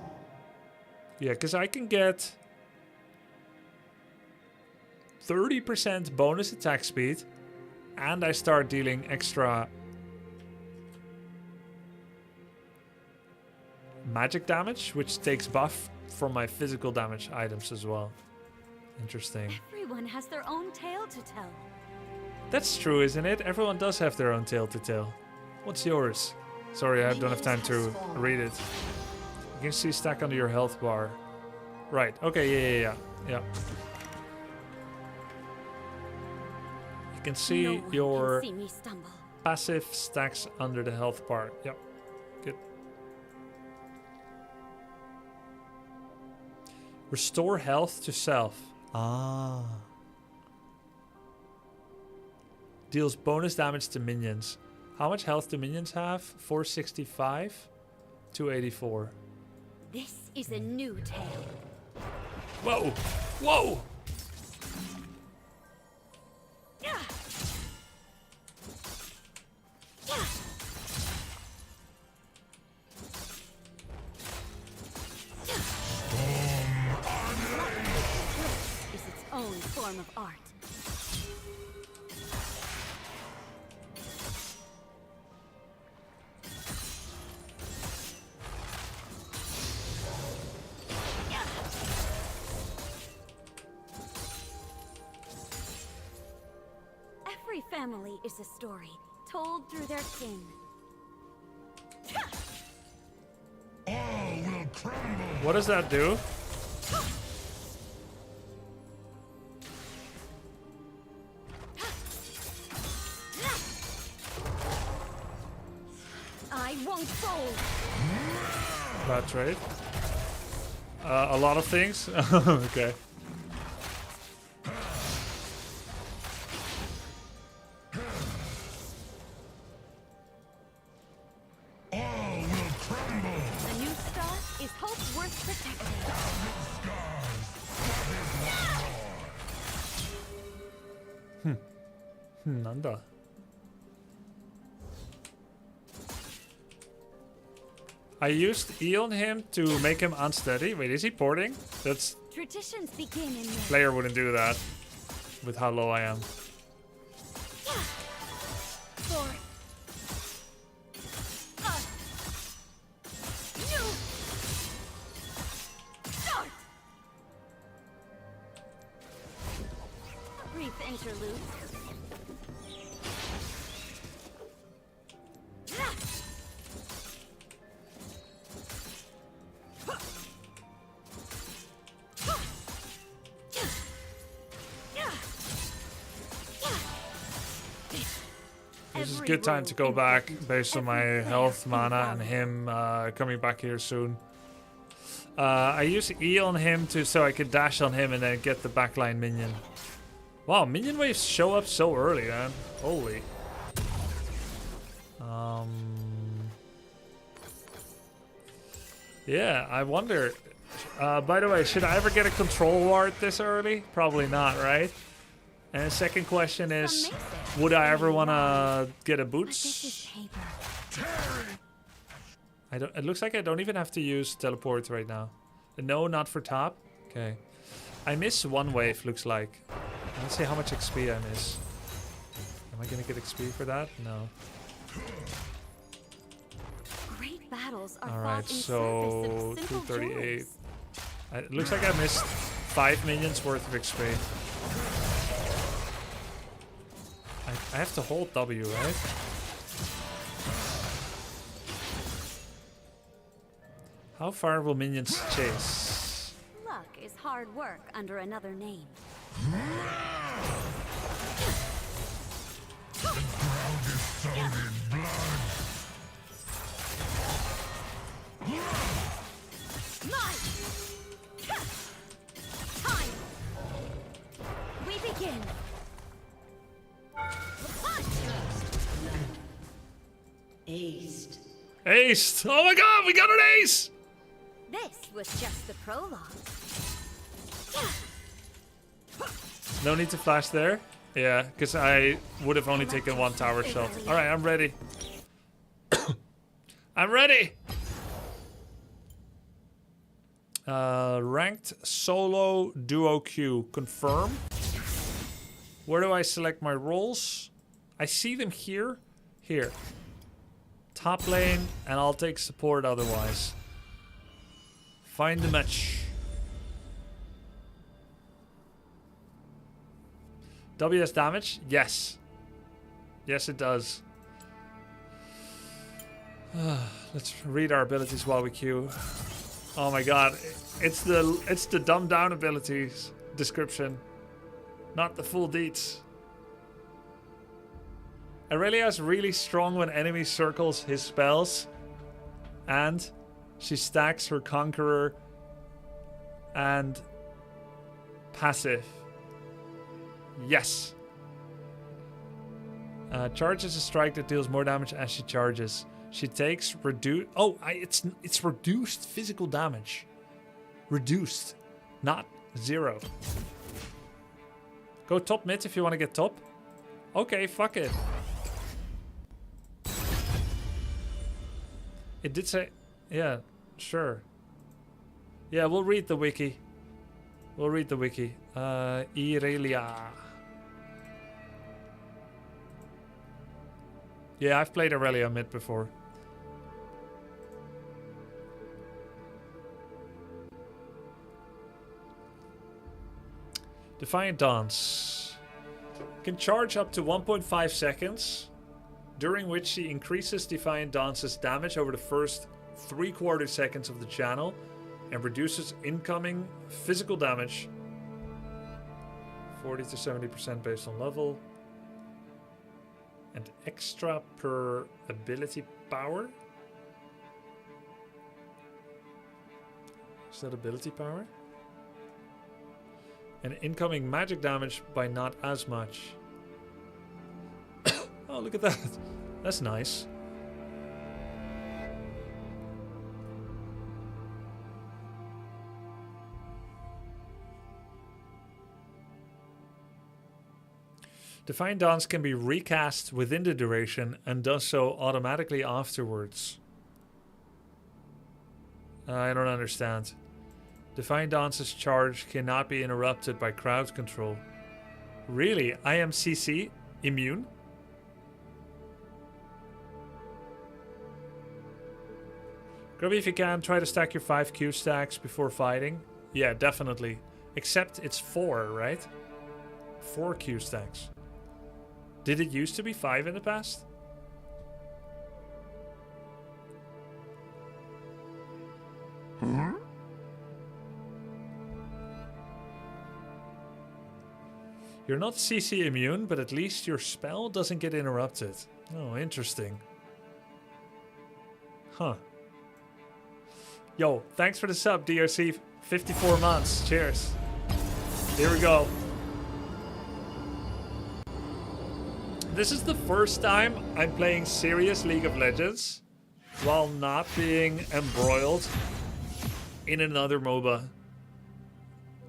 A: Yeah, because I can get 30% bonus attack speed, and I start dealing extra magic damage, which takes buff from my physical damage items as well. Interesting.
E: Everyone has their own tale to tell.
A: That's true, isn't it? Everyone does have their own tale to tell. What's yours? Sorry, I don't have time to read it. You can see stack under your health bar. Right, okay, yeah. You can see
E: No one
A: your
E: can see me stumble.
A: passive stacks under the health bar. Yep, good. Restore health to self. Ah. Deals bonus damage to minions. How much health do minions have? 465? 284.
E: This is a new tale.
A: Whoa! Whoa!
E: Is its own form of art. Every family is a story told through their kin.
A: What does that do?
E: I won't fold.
A: Bad trade. A lot of things. Okay.
E: A new start is hope worth protecting.
A: Nanda. I used E on him to make him unsteady. Wait, is he porting? That's
E: Traditions begin in there.
A: player wouldn't do that with how low I am.
E: For new start. A brief interlude.
A: This is a good time to go back based on my health, mana, and him coming back here soon. I used E on him so I could dash on him and then get the backline minion. Wow, minion waves show up so early, man. Holy. Yeah, I wonder. By the way, should I ever get a control ward this early? Probably not, right? And the second question is, would I ever want to get a boots? I don't. It looks like I don't even have to use teleport right now. No, not for top. Okay. I miss one wave, looks like. Let's see how much XP I miss. Am I gonna get XP for that? No.
E: Great battles are
A: Alright,
E: fought in
A: so
E: service of simple
A: 238.
E: joys.
A: It looks like I missed 5 minions worth of XP. I have to hold W, right? How far will minions chase?
E: Luck is hard work under another name. Time. We begin.
G: Aced.
A: Ace! Oh my god, we got an ace!
E: This was just the prologue.
A: No need to flash there. Yeah, because I would have only taken one tower shot. Alright, I'm ready. I'm ready! Ranked solo duo queue. Confirm. Where do I select my roles? I see them here. Here. Top lane, and I'll take support otherwise. Find the match. WS damage? Yes. Yes, it does. Let's read our abilities while we queue. Oh my god. It's the dumbed down abilities description. Not the full deets. Aurelia's really strong when enemy circles his spells. And she stacks her Conqueror and passive. Yes. Charges a strike that deals more damage as she charges. She takes reduce. Oh, it's reduced physical damage. Reduced, not 0. Go top mid if you want to get top. Okay, fuck it. It did say, yeah, sure. Yeah, we'll read the wiki. We'll read the wiki. Irelia. Yeah, I've played Aurelia mid before. Defiant Dance. Can charge up to 1.5 seconds, during which she increases Defiant Dance's damage over the first 3/4 seconds of the channel, and reduces incoming physical damage 40 to 70% based on level. And extra per ability power? Is that ability power? And incoming magic damage by not as much. Oh, look at that. That's nice. Divine Dance can be recast within the duration and does so automatically afterwards. I don't understand. Divine Dance's charge cannot be interrupted by crowd control. Really? I am CC immune? Grubby, if you can, try to stack your 5 Q stacks before fighting. Yeah, definitely. Except it's 4, right? 4 Q stacks. Did it used to be 5 in the past? You're not CC immune, but at least your spell doesn't get interrupted. Oh, interesting. Huh. Yo, thanks for the sub, DRC. 54 months. Cheers. Here we go. This is the first time I'm playing serious League of Legends while not being embroiled in another MOBA.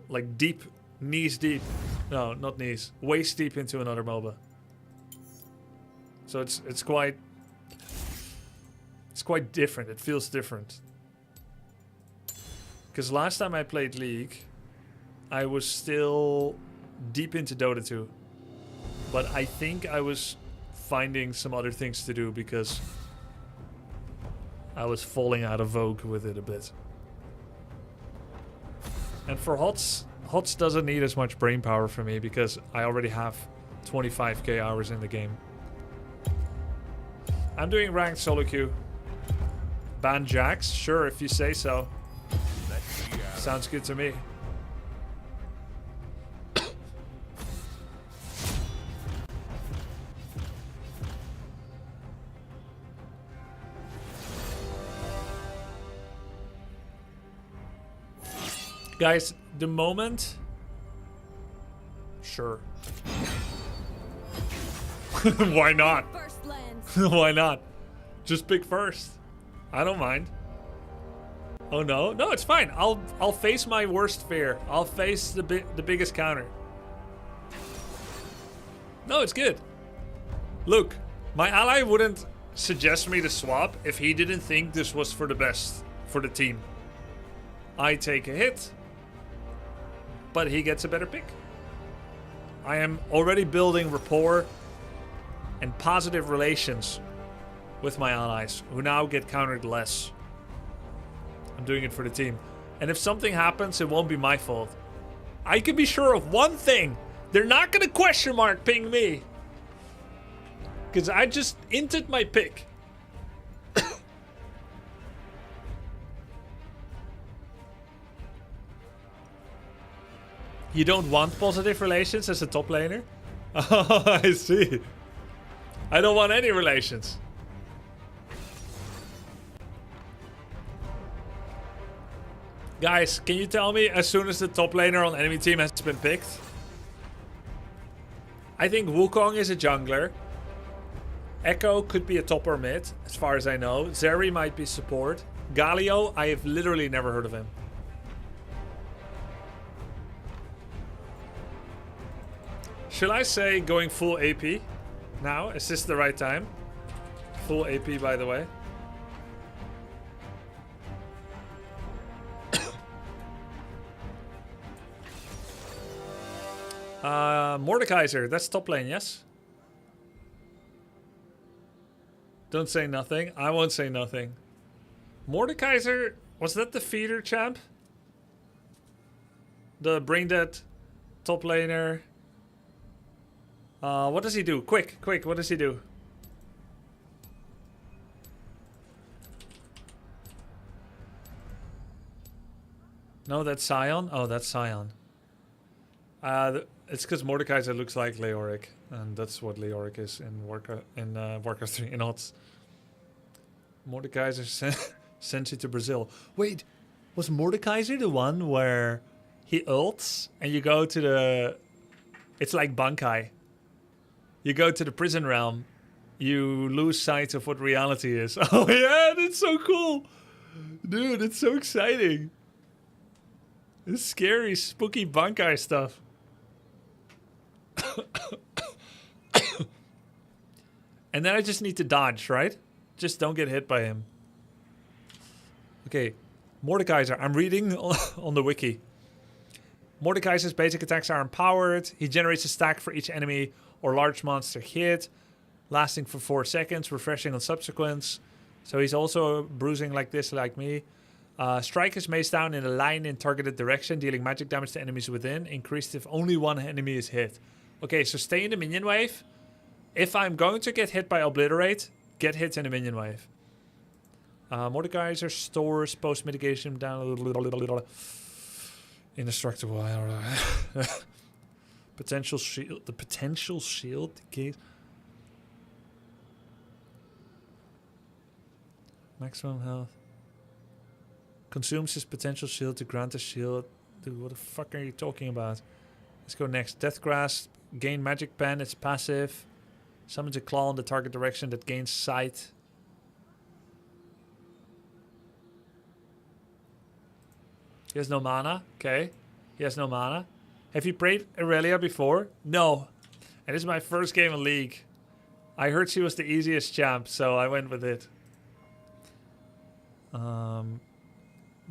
A: Like deep, knees deep. No, not knees. Waist deep into another MOBA. So it's quite different. It feels different. Because last time I played League, I was still deep into Dota 2. But I think I was finding some other things to do because I was falling out of vogue with it a bit. And for HOTS doesn't need as much brain power for me because I already have 25k hours in the game. I'm doing ranked solo queue. Ban Jax? Sure, if you say so. Sounds good to me. Guys, the moment... Sure. Why not?
E: First lands.
A: Why not? Just pick first. I don't mind. Oh no? No, it's fine. I'll face my worst fear. I'll face the biggest counter. No, it's good. Look, my ally wouldn't suggest me to swap if he didn't think this was for the best for the team. I take a hit, but he gets a better pick. I am already building rapport and positive relations with my allies, who now get countered less. I'm doing it for the team. And if something happens, it won't be my fault. I can be sure of one thing. They're not gonna question mark ping me. Because I just inted my pick. You don't want positive relations as a top laner? Oh, I see. I don't want any relations. Guys, can you tell me as soon as the top laner on enemy team has been picked? I think Wukong is a jungler. Echo could be a top or mid, as far as I know. Zeri might be support. Galio, I have literally never heard of him. Should I say going full AP now? Is this the right time? Full AP, by the way. Mordekaiser, that's top lane, yes? Don't say nothing. I won't say nothing. Mordekaiser, was that the feeder champ? The Brain Dead top laner. What does he do? Quick, what does he do? No, that's Scion. Oh, that's Scion. It's because Mordekaiser looks like Leoric, and that's what Leoric is in Warcraft 3 in odds. Mordekaiser sends you to Brazil. Wait, was Mordekaiser the one where he ults and you go to the... It's like Bankai. You go to the prison realm. You lose sight of what reality is. Oh yeah, that's so cool. Dude, it's so exciting. It's scary, spooky Bankai stuff. And then I just need to dodge, right? Just don't get hit by him. Okay, Mordekaiser. I'm reading on the wiki. Mordekaiser's basic attacks are empowered. He generates a stack for each enemy or large monster hit, lasting for 4 seconds, refreshing on subsequence. So he's also bruising like this, like me. Strike his mace down in a line in targeted direction, dealing magic damage to enemies within. Increased if only one enemy is hit. Okay, so stay in the minion wave. If I'm going to get hit by Obliterate, get hit in the minion wave. Mordekaiser stores post-mitigation down... Indestructible. Potential shield. The potential shield decay. Maximum health. Consumes his potential shield to grant a shield. Dude, what the fuck are you talking about? Let's go next. Death Grasp. Gain magic pen. It's passive. Summons a claw in the target direction that gains sight. He has no mana. Okay. He has no mana. Have you played Irelia before? No. And this is my first game in League. I heard she was the easiest champ, so I went with it.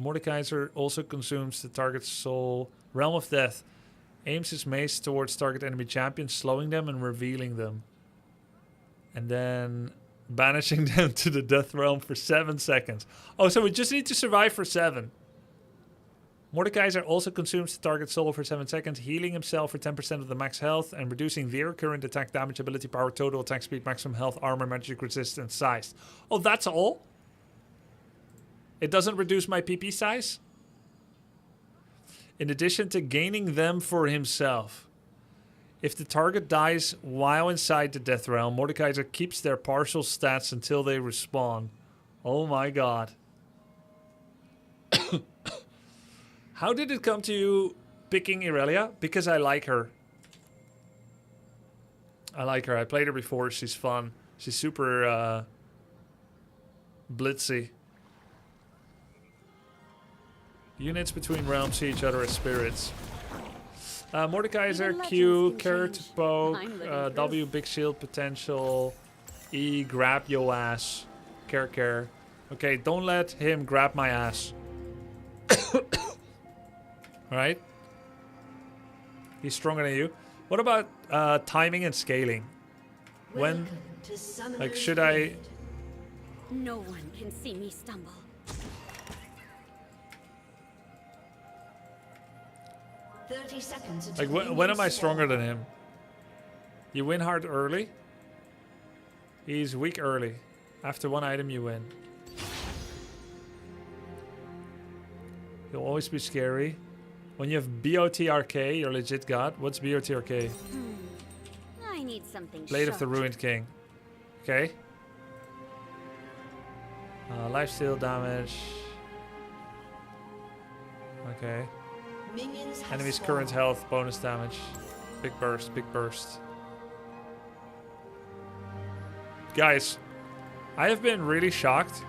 A: Mordekaiser also consumes the target's soul. Realm of Death. Aims his mace towards target enemy champions, slowing them and revealing them. And then banishing them to the Death Realm for 7 seconds. Oh, so we just need to survive for 7. Mordekaiser also consumes the target's soul for 7 seconds, healing himself for 10% of the max health and reducing their current attack damage, ability power, total attack speed, maximum health, armor, magic resistance, size. Oh, that's all? It doesn't reduce my PP size? In addition to gaining them for himself. If the target dies while inside the Death Realm, Mordekaiser keeps their partial stats until they respawn. Oh my god. How did it come to you picking Irelia? Because I like her. I like her. I played her before. She's fun. She's super blitzy. Units between realms see each other as spirits. Mordekaiser, Q, carrot, poke, W, big shield potential, E, grab your ass, care. Okay, don't let him grab my ass. Alright? He's stronger than you. What about timing and scaling? When, like, should I...
E: No one can see me stumble.
A: Like, when am I stronger than him? You win hard early. He's weak early. After one item, you win. He'll always be scary. When you have BOTRK, you're legit god. What's BOTRK?
E: I need something
A: Blade
E: sharp.
A: of the Ruined King. Okay. Lifesteal damage. Okay. Enemy's current health, bonus damage. Big burst, big burst. Guys, I have been really shocked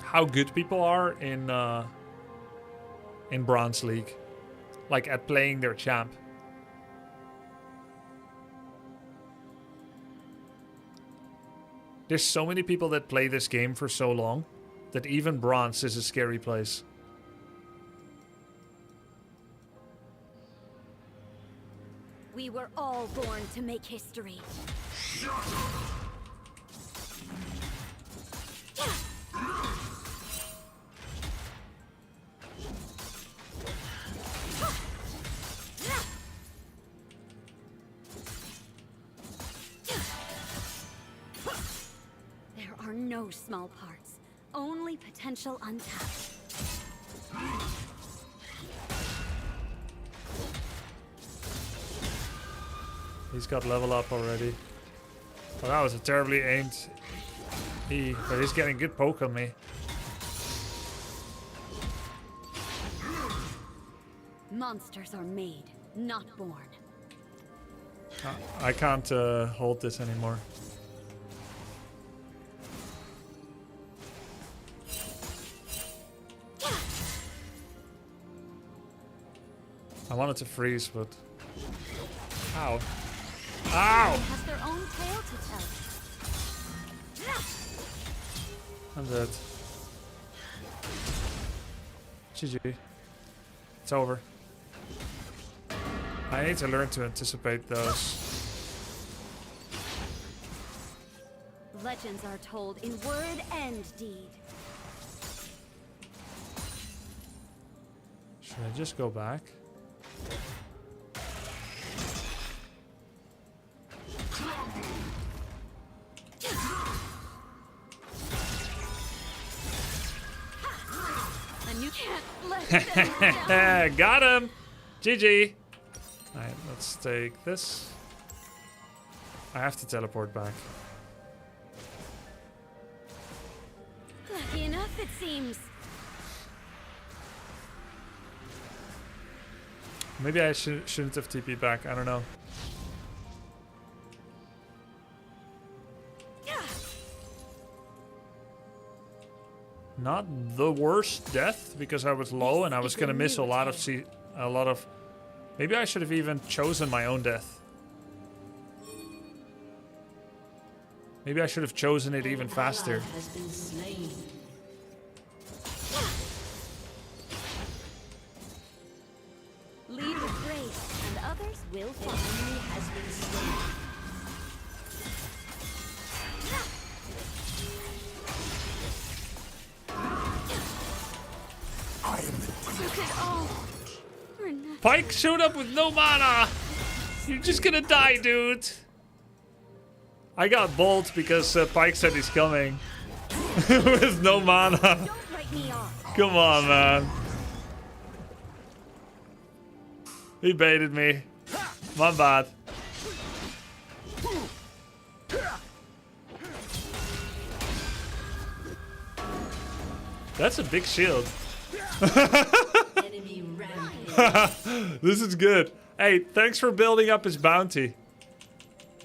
A: how good people are in Bronze League. Like, at playing their champ. There's so many people that play this game for so long that even Bronze is a scary place.
E: We were all born to make history. There are no small parts, only potential untapped.
A: He's got level up already. Oh, that was a terribly aimed E, but he's getting good poke on me.
E: Monsters are made, not born.
A: I can't hold this anymore. I wanted to freeze, but... Ow. Ow!
E: Has their own tale to tell.
A: I'm dead. GG. It's over. I need to learn to anticipate those.
E: Legends are told in word and deed.
A: Should I just go back?
E: And you can't let them down.
A: Got him! GG! Alright, let's take this. I have to teleport back.
E: Lucky enough, it seems.
A: Maybe I shouldn't have TP back, I don't know. Not the worst death, because I was low and I was gonna miss a lot of maybe I should have even chosen my own death. Maybe I should have chosen it even faster.
G: Has been slain.
E: Lead with grace, and others will follow.
G: Enemy has been slain.
E: You could all renounce.
A: Pike showed up with no mana! You're just gonna die, dude! I got bolt because Pike said he's coming. With no mana.
E: Don't write me off.
A: Come on, man. He baited me. My bad. That's a big shield.
G: Enemy rampage.
A: This is good. Hey, thanks for building up his bounty.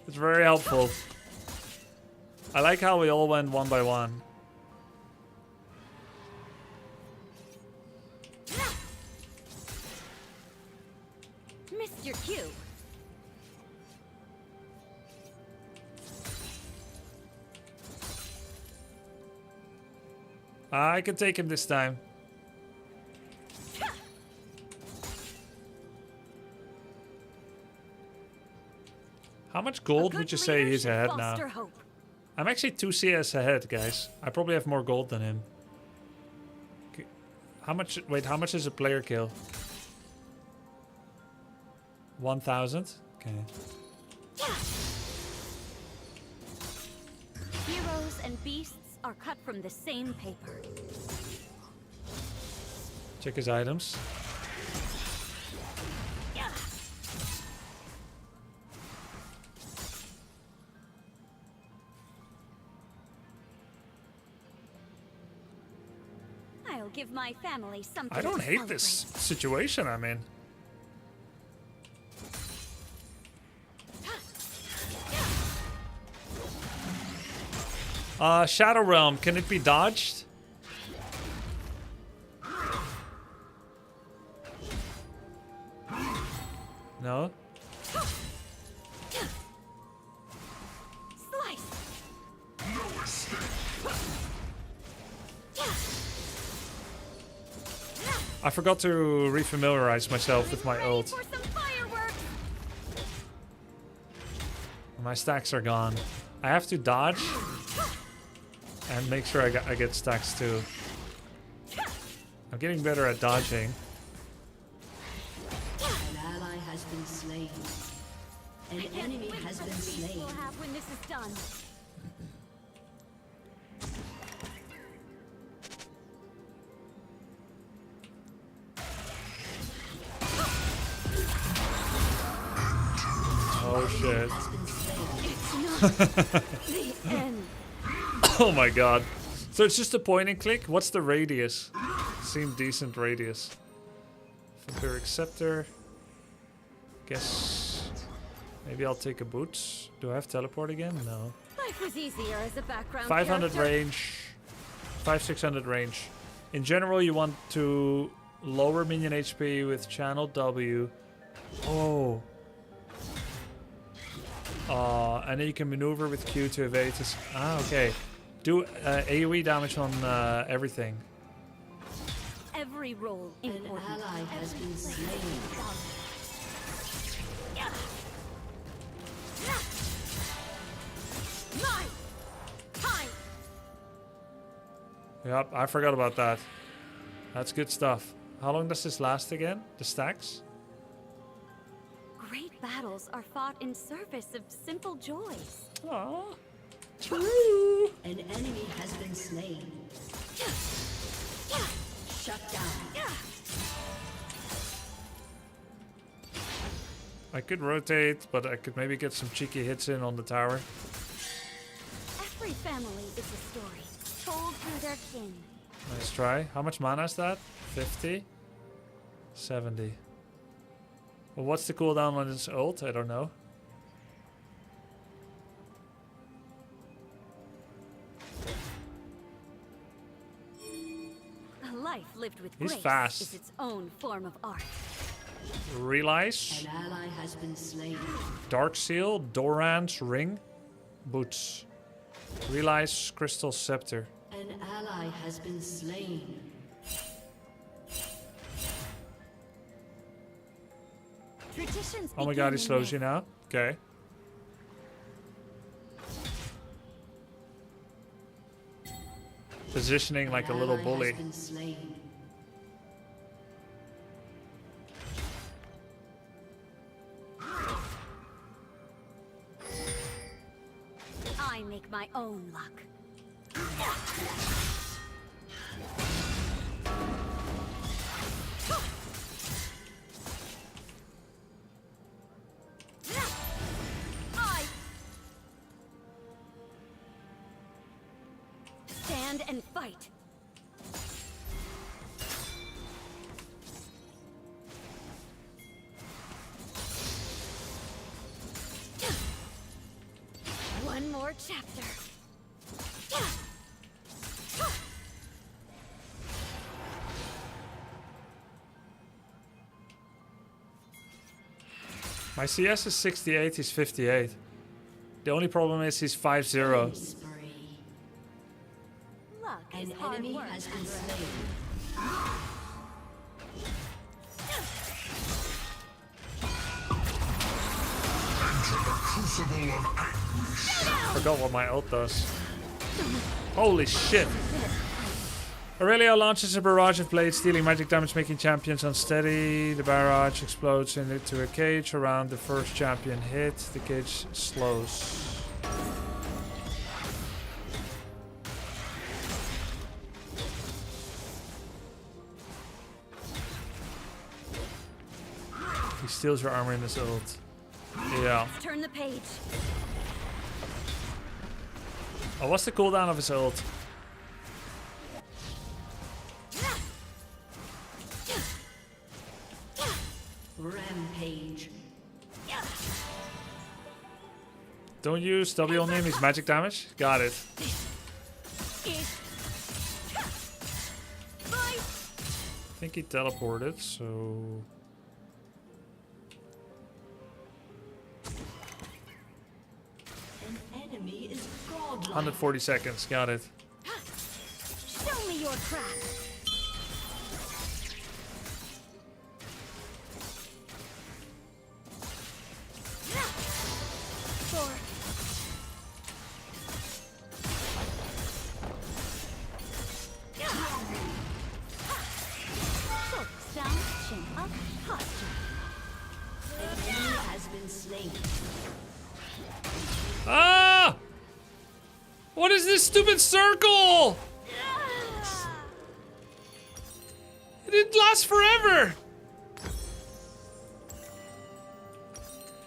A: It's very helpful. I like how we all went one by one.
E: Missed your cue.
A: I can take him this time. How much gold would you say he's ahead now?
E: Hope.
A: I'm actually 2 CS ahead, guys. I probably have more gold than him. How much? Wait, how much is a player kill? 1,000? Okay.
E: Heroes and beasts are cut from the same paper.
A: Check his items.
E: I'll give my family something.
A: I don't
E: to
A: hate this
E: celebrate.
A: situation I'm in. Shadow Realm, can it be dodged? No?
E: Slice.
A: I forgot to refamiliarize myself with my
E: Ready
A: ult.
E: for some fireworks.
A: My stacks are gone. I have to dodge and make sure I get stacks too. I'm getting better at dodging.
G: An ally has been slain. An enemy has been slain.
E: We'll have when this is done.
A: Oh shit. shit.
E: It's not the end.
A: Oh my god. So it's just a point and click? What's the radius? Seemed decent radius. Vampiric Scepter. Guess maybe I'll take a boot. Do I have teleport again? No.
E: Life was easier as a background
A: 500
E: character.
A: range. 600 range. In general, you want to lower minion HP with channel W. Oh. And then you can maneuver with Q to evade this. Ah, okay. Do AoE damage on everything.
E: Every role
G: An
E: important.
G: ally has been slain.
E: My time.
A: Yep, I forgot about that. That's good stuff. How long does this last again? The stacks?
E: Great battles are fought in service of simple joys.
A: Aww. True.
G: An enemy has been slain. Shut down.
A: I could rotate, but I could maybe get some cheeky hits in on the tower.
E: Every family is a story told through their kin.
A: Nice try. How much mana is that? 50? 70. Well, what's the cooldown on this ult? I don't know.
E: A life lived with
A: He's
E: grace
A: fast.
E: is its own form of art.
A: Realize.
G: An ally has been slain.
A: Dark Seal. Doran's Ring. Boots. Realize. Crystal Scepter.
G: An ally has been slain.
E: Traditions
A: Oh my
E: begin
A: god, he
E: in
A: slows
E: myth.
A: you now. Okay. Positioning like a
G: An
A: little
G: ally
A: bully.
G: has been slain.
E: I make my own luck. I stand and fight. One more chapter.
A: My CS is 68, he's 58. The only problem is he's 5-0.
G: Spree.
E: Luck is
G: An
E: hard
G: enemy
E: work.
G: has been slain.
A: Forgot what my ult does. Holy shit. Aurelia launches a barrage of blades, dealing magic damage, making champions unsteady. The barrage explodes into a cage around the first champion hit. The cage slows. He steals your armor in his ult. Yeah.
E: Turn the page.
A: Oh, what's the cooldown of his ult?
G: Rampage.
A: Don't use W on him, he's magic damage. Got it. I think he teleported, so...
G: An enemy is godlike.
A: 140 seconds, got it.
E: Show me your craft. Four. Focus down, chin up, posture.
G: An enemy has been slain.
A: Ah! What is this stupid circle? It didn't last forever.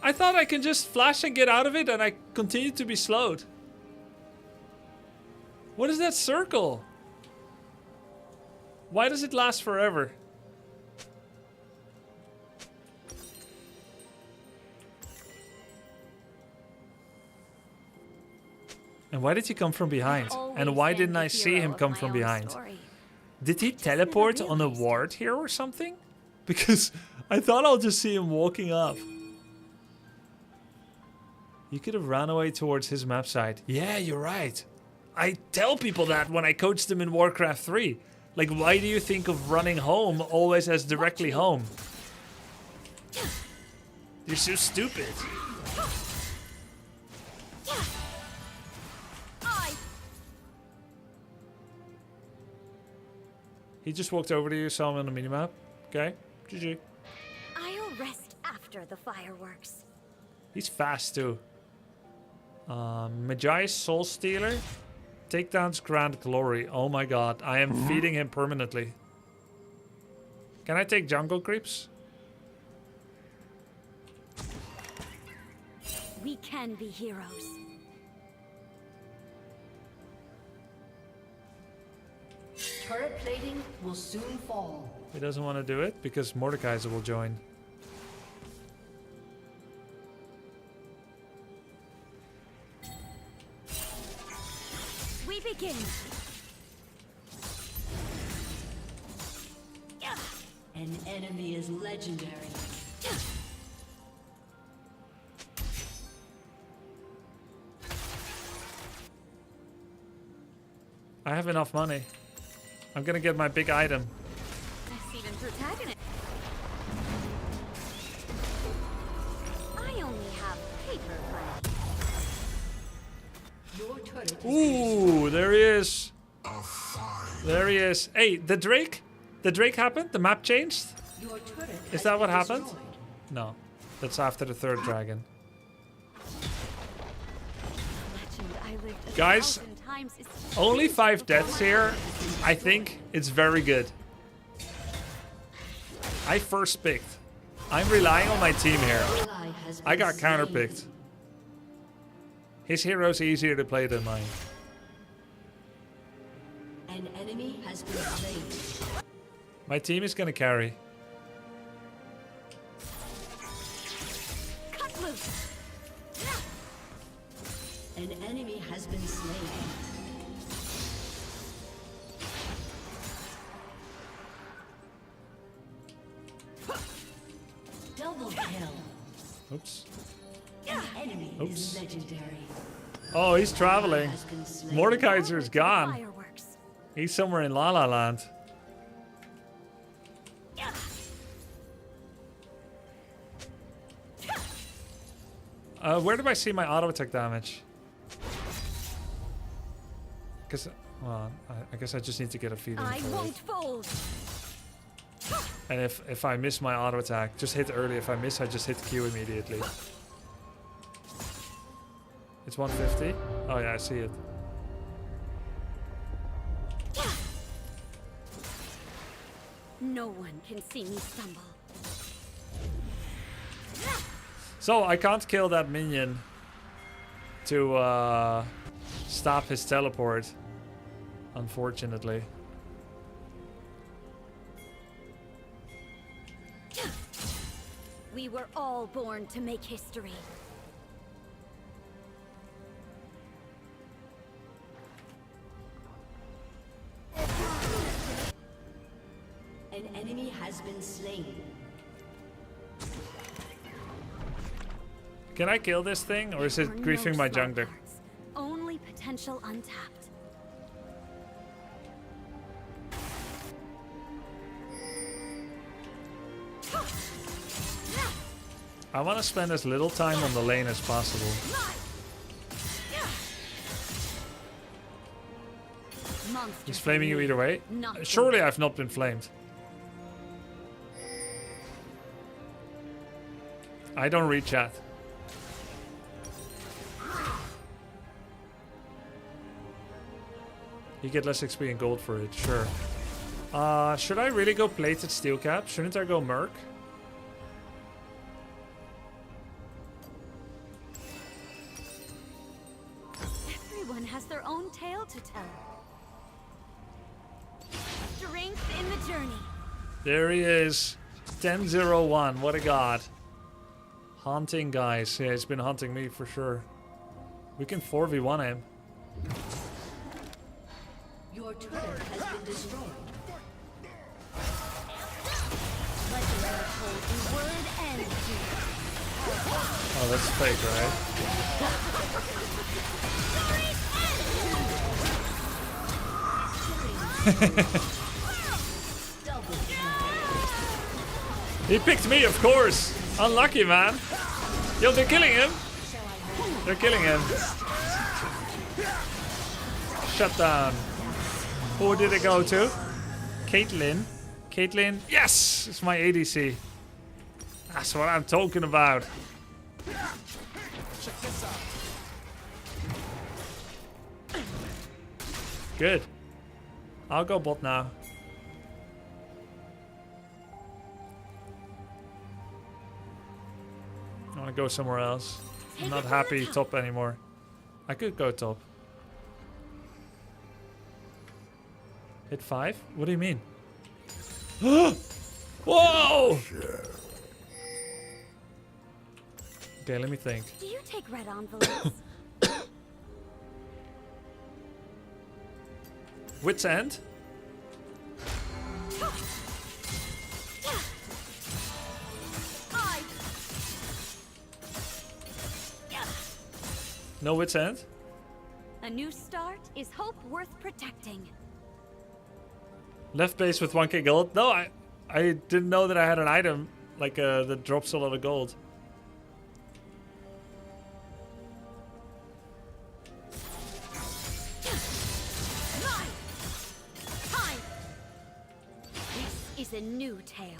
A: I thought I can just flash and get out of it, and I continue to be slowed. What is that circle? Why does it last forever? And why did he come from behind? And why didn't I see him come from behind? Did he teleport on a ward here or something? Because I thought I'll just see him walking up. You could have ran away towards his map side. Yeah, you're right. I tell people that when I coach them in Warcraft 3. Like, why do you think of running home always as directly home? You're so stupid. He just walked over to you, saw him on the minimap. Okay, GG.
E: I'll rest after the fireworks.
A: He's fast too. Magi's Soul Stealer. Takedown's Grand Glory. Oh my god, I am feeding him permanently. Can I take jungle creeps?
E: We can be heroes.
G: Turret plating will soon fall.
A: He doesn't want to do it because Mordekaiser will join.
E: We begin.
G: An enemy is legendary.
A: I have enough money. I'm gonna get my big item.
E: I see them protagonist. I only have paper money.
G: Your turret is
A: Ooh, there he is. There he is. Hey, the Drake? The Drake happened? The map changed?
G: Your turret
A: Is
G: has
A: that
G: been
A: what happened?
G: destroyed.
A: No. That's after the third dragon.
E: Legend I lived a
A: Guys,
E: 1,000 times is
A: only 5 deaths here. I think it's very good. I first picked. I'm relying on my team here.
G: Ally has
A: I
G: been
A: got
G: slain.
A: counterpicked. His hero's easier to play than mine.
G: An enemy has been slain.
A: My team is gonna carry.
E: cut loose.
G: An enemy has been slain. Double kill.
A: Oops.
G: An enemy
A: Oops.
G: is legendary.
A: Oh, he's traveling.
G: Has been slain.
A: Mordekaiser's gone.
E: Fireworks.
A: He's somewhere in La La Land. Where do I see my auto attack damage? Because, well, I guess I just need to get a feed in
E: I
A: for
E: won't
A: it.
E: fold.
A: And if I miss my auto attack, just hit early. If I miss, I just hit Q immediately. It's 150. Oh yeah, I see it.
E: No one can see me stumble.
A: So I can't kill that minion to stop his teleport, unfortunately.
E: We were all born to make history.
G: An enemy has been slain.
A: Can I kill this thing, or is it
E: There are
A: griefing
E: no
A: my
E: smart
A: jungler?
E: parts, only potential untapped.
A: I want to spend as little time on the lane as possible.
E: Monster
A: He's flaming you either way.
E: Not
A: Surely I've not been flamed. I don't read chat. You get less XP and gold for it, sure. Should I really go plated steel cap? Shouldn't I go merc?
E: tale to tell. Strength in the journey.
A: There he is. 10-0-1. What a god. Hunting, guys. Yeah, he's been hunting me for sure. We can 4v1 him.
G: Your turret has been destroyed.
E: Legendary told in word and deed.
A: Oh, that's fake, right? He picked me, of course. Unlucky, man. Yo, they're killing him. They're killing him. Shut down. Who did it go to? Caitlyn. Caitlyn. Yes! It's my ADC. That's what I'm talking about. Good. I'll go bot now. I want to go somewhere else. I'm not happy top anymore. I could go top. Hit 5? What do you mean? Whoa! Okay, let me think.
E: Do you take red envelopes?
A: Wit's End? No Wit's End?
E: A new start is hope worth protecting.
A: Left base with 1k gold? No, I didn't know that I had an item like that drops a lot of gold.
E: This is a new tale.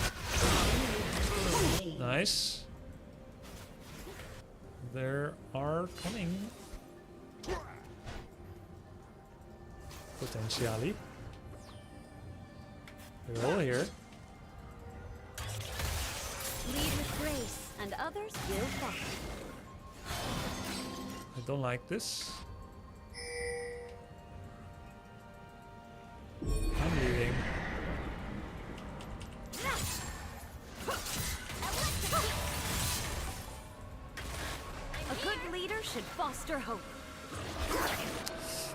A: Nice. There are coming. Potentially. They're all here.
E: Lead with grace, and others will follow.
A: I don't like this. I'm leaving.
E: A good leader should foster hope.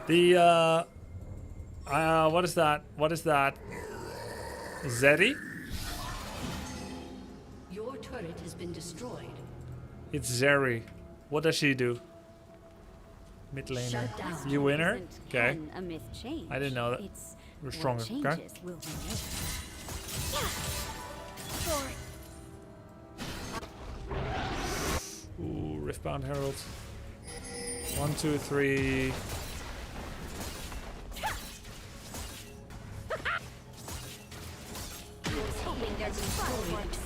A: The what is that? What is that? Zeri?
G: Your turret has been destroyed.
A: It's Zeri. What does she do? Mid laner.
G: Shut down.
A: You win her?
E: Isn't
A: Okay.
E: can a myth change?
A: I didn't know that.
E: It's
A: We're
E: what
A: stronger, okay?
E: changes will be made. Sorry.
A: Ooh, Riftbound Herald. 1, 2, 3.
E: Hoping there'd be fireworks.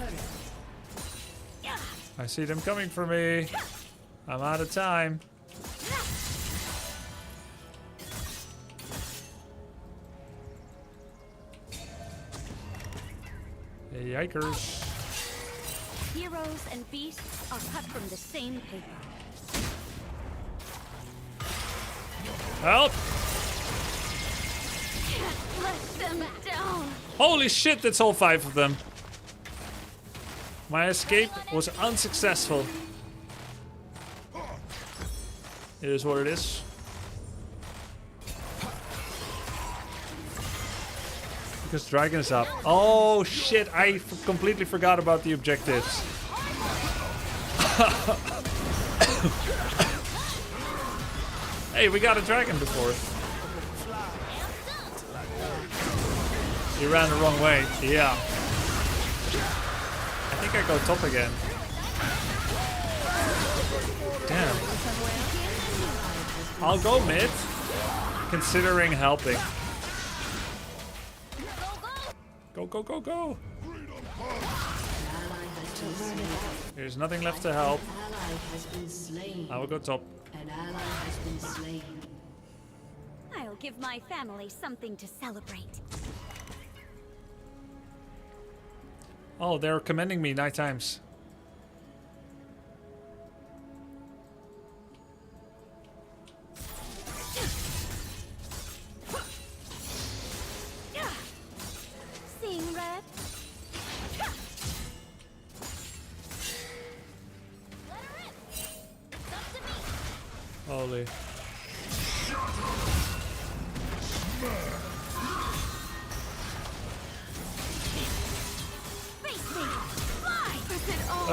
A: I see them coming for me. I'm out of time. Yikers.
E: Heroes and beasts are cut from the same paper.
A: Help!
E: Let them down.
A: Holy shit, that's all 5 of them. My escape was unsuccessful. It is what it is. Because dragon is up. Oh shit, I completely forgot about the objectives. Hey, we got a dragon before. You ran the wrong way. Yeah. I think I go top again. Damn. I'll go mid, considering helping. Go, go, go, go! There's nothing left to help.
G: Ally has been slain.
A: I will go top.
G: An ally has been slain.
E: I'll give my family something to celebrate.
A: Oh, they're commending me 9 times.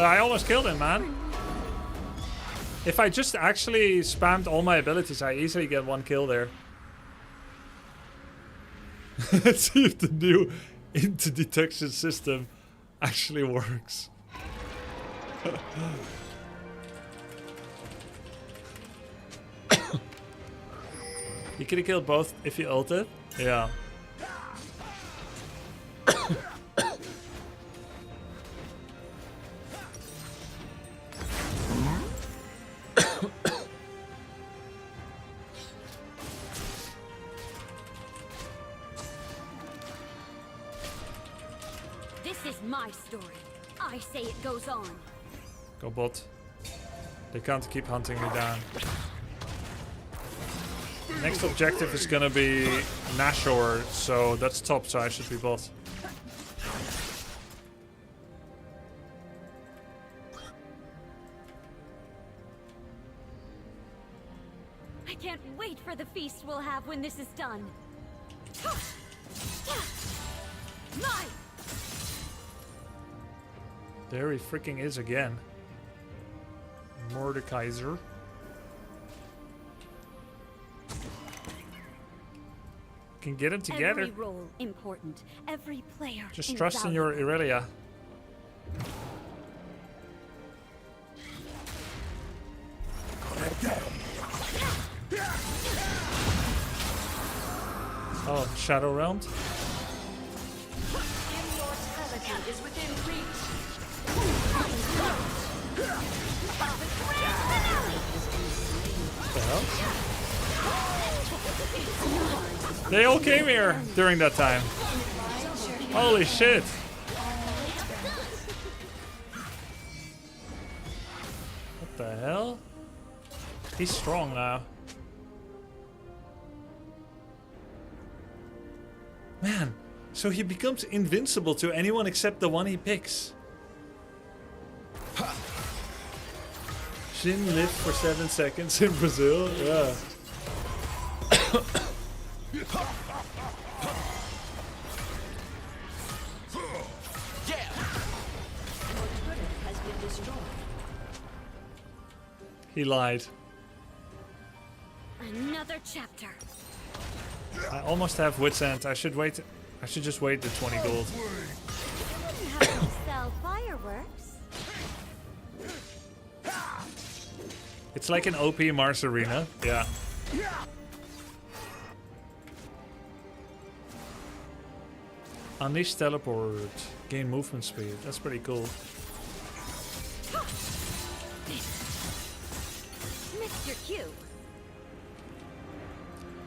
A: I almost killed him, man. If I just actually spammed all my abilities, I easily get 1 kill there. Let's see if the new detection system actually works. You could have killed both if you ulted. Yeah.
E: This is my story. I say it goes on.
A: Go bot. They can't keep hunting me down. Next objective is gonna be Nashor, so that's top, so I should be bot.
E: I can't wait for the feast we'll have when this is done. Mine!
A: There he freaking is again. Mordekaiser. Can get them together.
E: Every role important. Every player.
A: Just trust in your Irelia. Oh, Shadow Realm.
G: Immortality is within reach.
A: What the hell? They all came here during that time. Holy shit. What the hell? He's strong now. Man, so he becomes invincible to anyone except the one he picks. Shin lived for 7 seconds in Brazil. Yeah. He lied.
E: Another chapter.
A: I almost have Wit's End. I should wait. I should just wait the 20 gold.
E: You wouldn't have to sell fireworks.
A: It's like an OP Mars Arena. Yeah. Unleash teleport. Gain movement speed. That's pretty cool.
E: Mr. Q.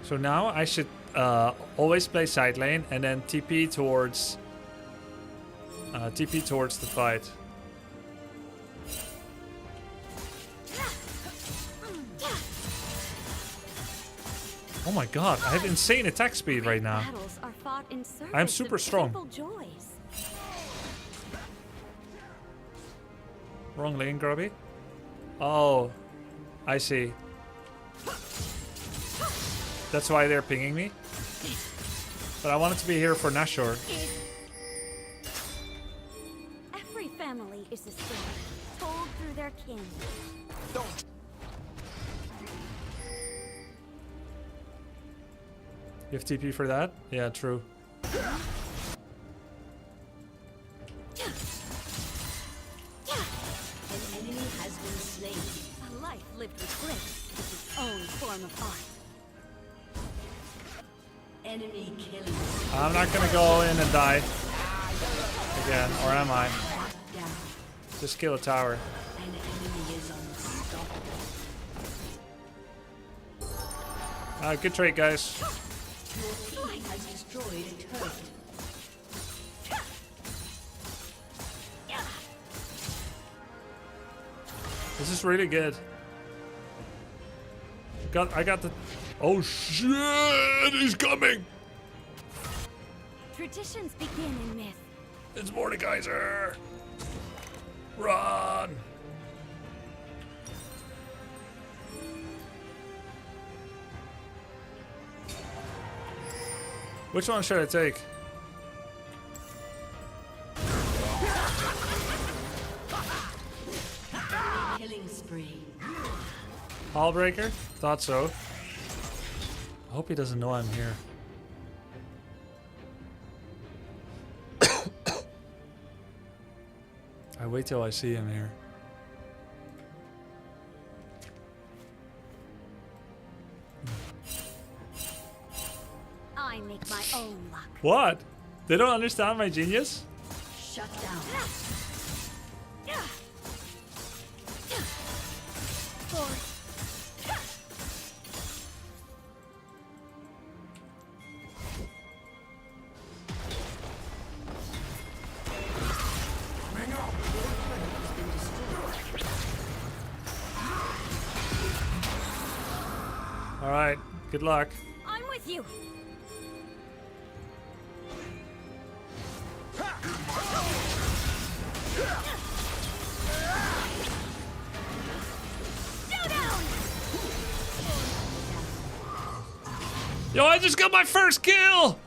A: So now I should always play side lane and then TP towards the fight. Oh my god, I have insane attack speed right now.
E: Battles are fought in service
A: I'm super
E: of
A: strong.
E: simple joys.
A: Wrong lane, Grubby. Oh, I see. That's why they're pinging me. But I wanted to be here for Nashor.
E: Every family is a story told through their kin.
A: You have TP for that? Yeah, true.
G: An enemy has been slain.
E: A life lived with grace is its own form of art.
G: Enemy killing.
A: I'm not gonna go in and die again, or am I?
G: Down.
A: Just kill a tower.
G: An enemy is unstoppable.
A: Good trade, guys.
G: Your team has destroyed a turret.
A: This is really good. I got the... Oh shit! He's coming!
E: Traditions begin in myth.
A: It's Mordekaiser! Run! Which one should I take? Hall breaker? Thought so. I hope he doesn't know I'm here. I wait till I see him here.
E: I make my own luck.
A: What? They don't understand my genius?
G: Shut down.
A: All right. Good luck.
E: I'm with you.
A: Yo, I just got my first kill!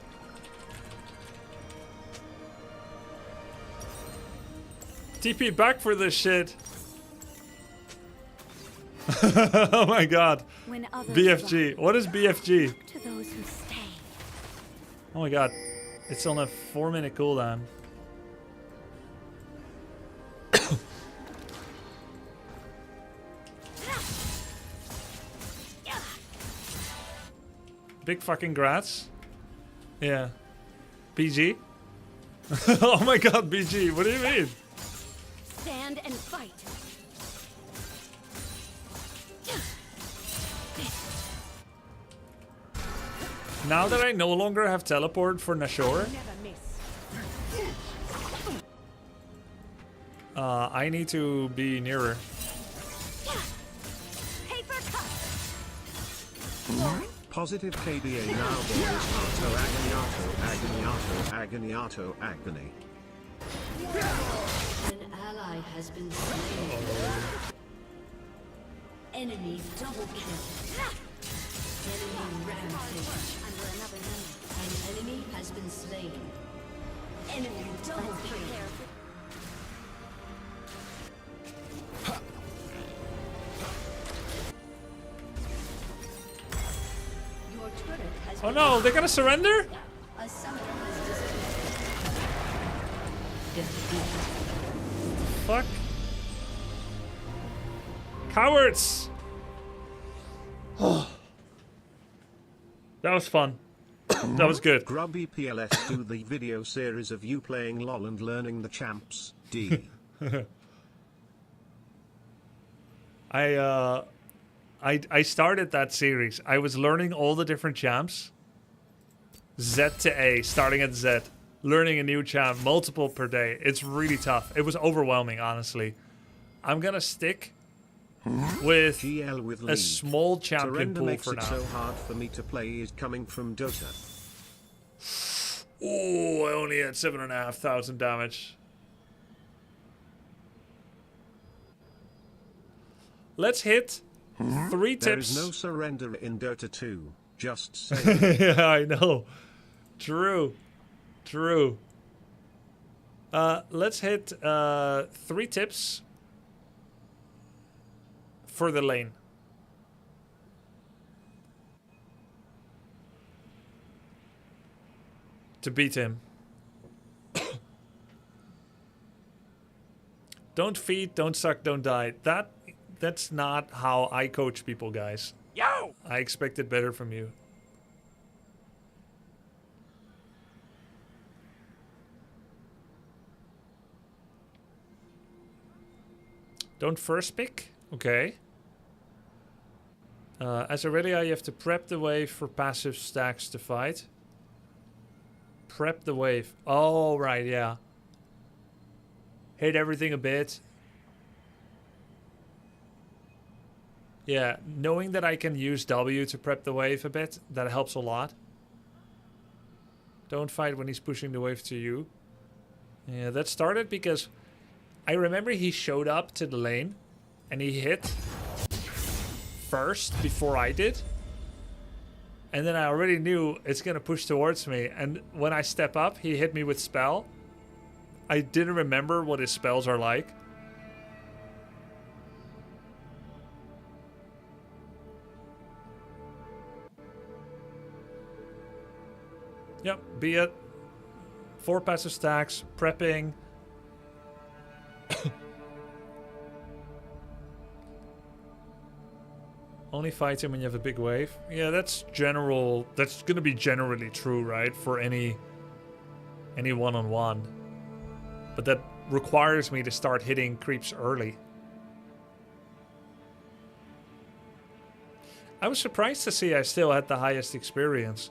A: TP back for this shit. Oh my god.
E: When others
A: BFG. What is BFG?
E: look to those who stay.
A: Oh my god. It's on a 4-minute cooldown. Big fucking grats. Yeah. BG? Oh my god, BG. What do you mean?
E: Stand and fight.
A: Now that I no longer have teleport for Nashor, I need to be nearer.
E: Paper cut.
C: Positive KBA now boys. Agoniato, agony.
G: An ally has been slain. Enemy double kill. Enemy rampage.
E: Under another name.
G: An enemy has been slain. Enemy double kill. Your turret has
A: Oh no, they're gonna surrender?
G: a summoner has disappeared.
A: Fuck. Cowards! That was fun. That was good.
C: Grubby PLS do the video series of you playing LOL and learning the champs. D.
A: I started that series. I was learning all the different champs. Z to A, starting at Z. Learning a new champ, multiple per day. It's really tough. It was overwhelming, honestly. I'm gonna stick with
C: GL with
A: a
C: League.
A: small champion
C: Surrender
A: pool
C: makes
A: for
C: it
A: now.
C: so hard for me to play is coming from Dota.
A: Oh, I only had 7,500 damage. Let's hit 3 tips.
C: There is no surrender in Dota 2. Just saying.
A: Yeah, I know. True. True. Let's hit 3 tips for the lane. To beat him. Don't feed, don't suck, don't die. That's not how I coach people, guys. Yo! I expected better from you. Don't first pick? Okay. As a ready, you have to prep the wave for passive stacks to fight. Prep the wave. Oh, right, yeah. Hit everything a bit. Yeah, knowing that I can use W to prep the wave a bit, that helps a lot. Don't fight when he's pushing the wave to you. Yeah, that started because I remember he showed up to the lane and he hit first before I did. And then I already knew it's going to push towards me. And when I step up, he hit me with spell. I didn't remember what his spells are like. Yep, be it 4 passive stacks, prepping. Only fight him when you have a big wave. Yeah, that's general. That's gonna be generally true, right? For any one-on-one. But that requires me to start hitting creeps early. I was surprised to see I still had the highest experience.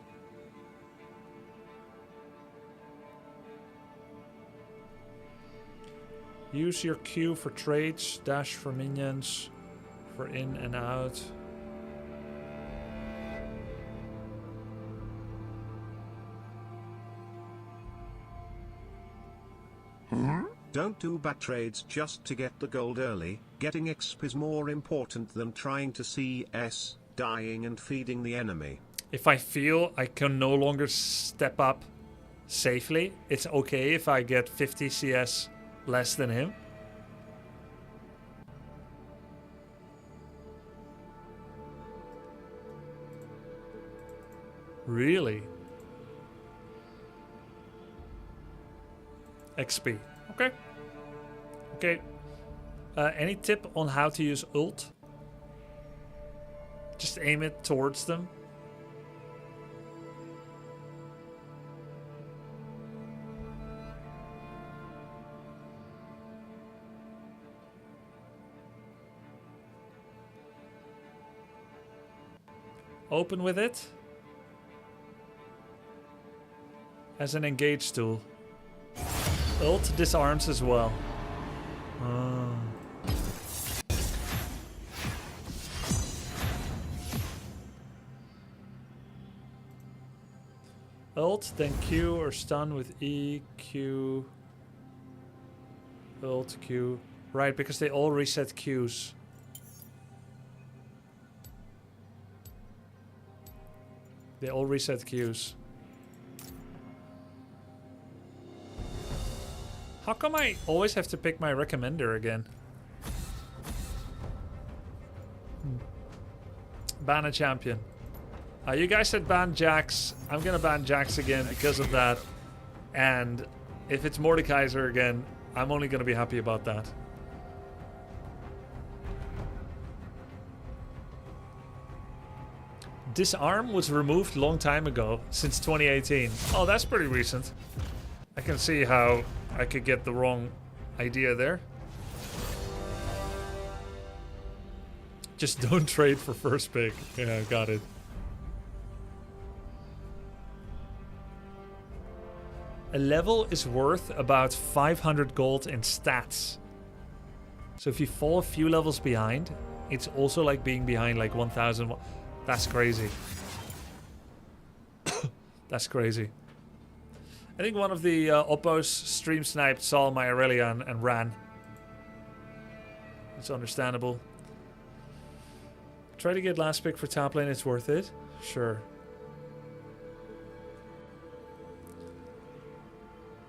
A: Use your Q for trades, dash for minions, for in and out.
C: Don't do bad trades just to get the gold early. Getting XP is more important than trying to CS, dying and feeding the enemy.
A: If I feel I can no longer step up safely, it's okay if I get 50 CS less than him. Really? XP. Okay. Okay. Any tip on how to use ult? Just aim it towards them. Open with it. As an engage tool. Ult disarms as well. Ult, then Q or stun with E, Q. Ult, Q. Right, because they all reset Qs. They all reset Qs. How come I always have to pick my recommender again? Ban a champion. You guys said ban Jax. I'm gonna ban Jax again because of that. And if it's Mordekaiser again, I'm only gonna be happy about that. Disarm was removed long time ago, since 2018. Oh, that's pretty recent. I can see how I could get the wrong idea there. Just don't trade for first pick. Yeah, got it. A level is worth about 500 gold in stats. So if you fall a few levels behind, it's also like being behind like 1,000. That's crazy. That's crazy. I think one of the oppos stream sniped, saw my Aurelia and ran. It's understandable. Try to get last pick for top lane, it's worth it. Sure.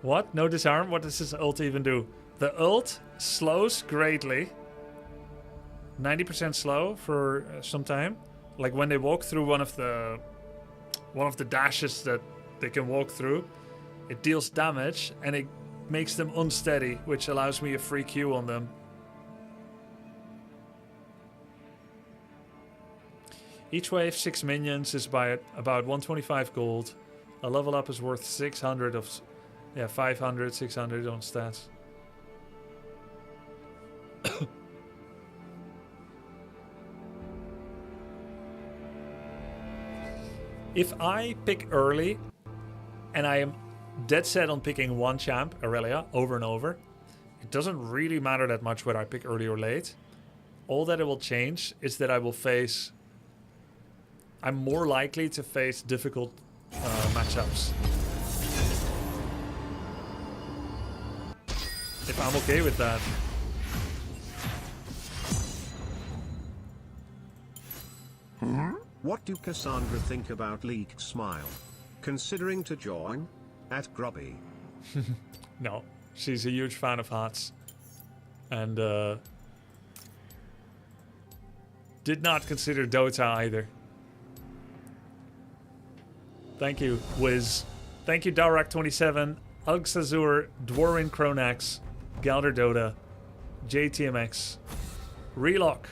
A: What? No disarm? What does this ult even do? The ult slows greatly. 90% slow for some time. Like when they walk through one of the dashes that they can walk through, it deals damage and it makes them unsteady, which allows me a free Q on them. Each wave 6 minions is by about 125 gold. A level up is worth 600 of... Yeah, 500, 600 on stats. If I pick early, and I am dead set on picking one champ, Aurelia, over and over, it doesn't really matter that much whether I pick early or late. All that it will change is that I will face... I'm more likely to face difficult matchups. If I'm okay with that.
C: What do Cassandra think about League Smile? Considering to join? At Grubby.
A: No, she's a huge fan of Hearts. And did not consider Dota either. Thank you, Wiz. Thank you, Darak27, Alxazur, Dworin Kronax, Galder Dota, JTMX, Relock,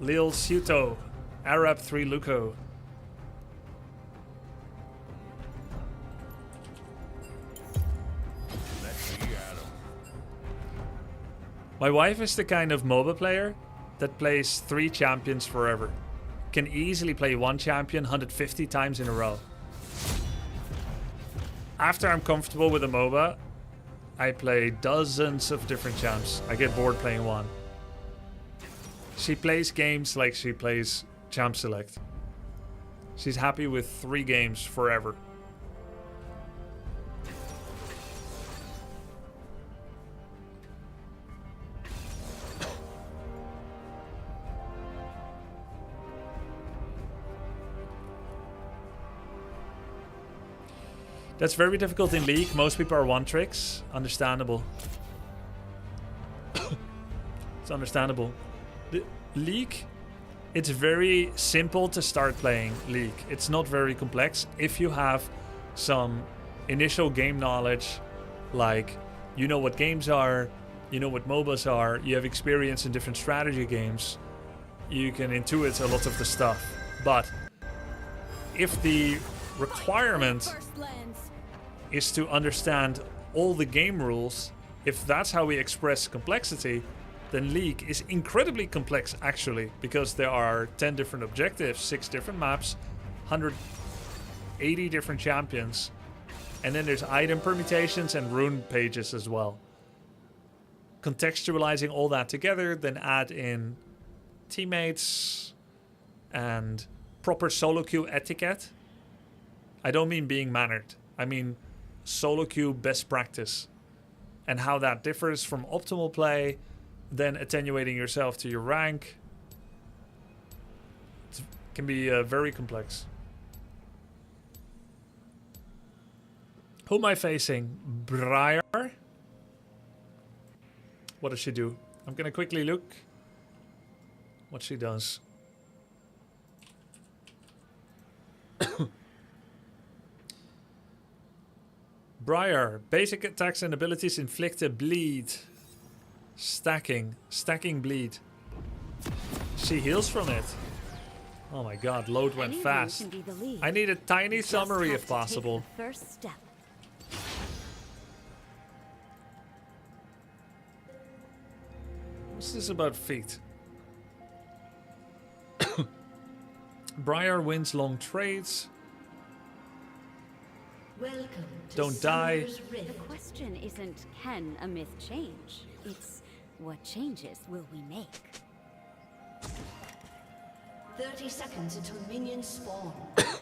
A: Lil Suto, Arab3 Luco.
D: Let's see at 'em.
A: My wife is the kind of MOBA player that plays 3 champions forever. Can easily play one champion 150 times in a row. After I'm comfortable with a MOBA, I play dozens of different champs. I get bored playing one. She plays games like she plays Champ Select. She's happy with 3 games forever. That's very difficult in League. Most people are one tricks. Understandable. It's understandable. The League, it's very simple to start playing League. It's not very complex if you have some initial game knowledge, like you know what games are, you know what MOBAs are, you have experience in different strategy games, you can intuit a lot of the stuff. But if the requirement
E: First lands.
A: is to understand all the game rules, if that's how we express complexity, then League is incredibly complex actually, because there are 10 different objectives, 6 different maps, 180 different champions, and then there's item permutations and rune pages as well. Contextualizing all that together, then add in teammates and proper solo queue etiquette. I don't mean being mannered. I mean solo queue best practice and how that differs from optimal play, then attenuating yourself to your rank. It can be very complex. Who am I facing? Briar? What does she do? I'm gonna quickly look what she does. Briar, basic attacks and abilities inflict a bleed. Stacking bleed. She heals from it. Oh my god, load went fast. I need a tiny summary if possible.
E: First step.
A: What's this about feet? Briar wins long trades.
G: Welcome to
A: Don't die.
G: Summer's Rift.
E: The question isn't can a myth change? It's what changes will we make?
G: 30 seconds until minions spawn.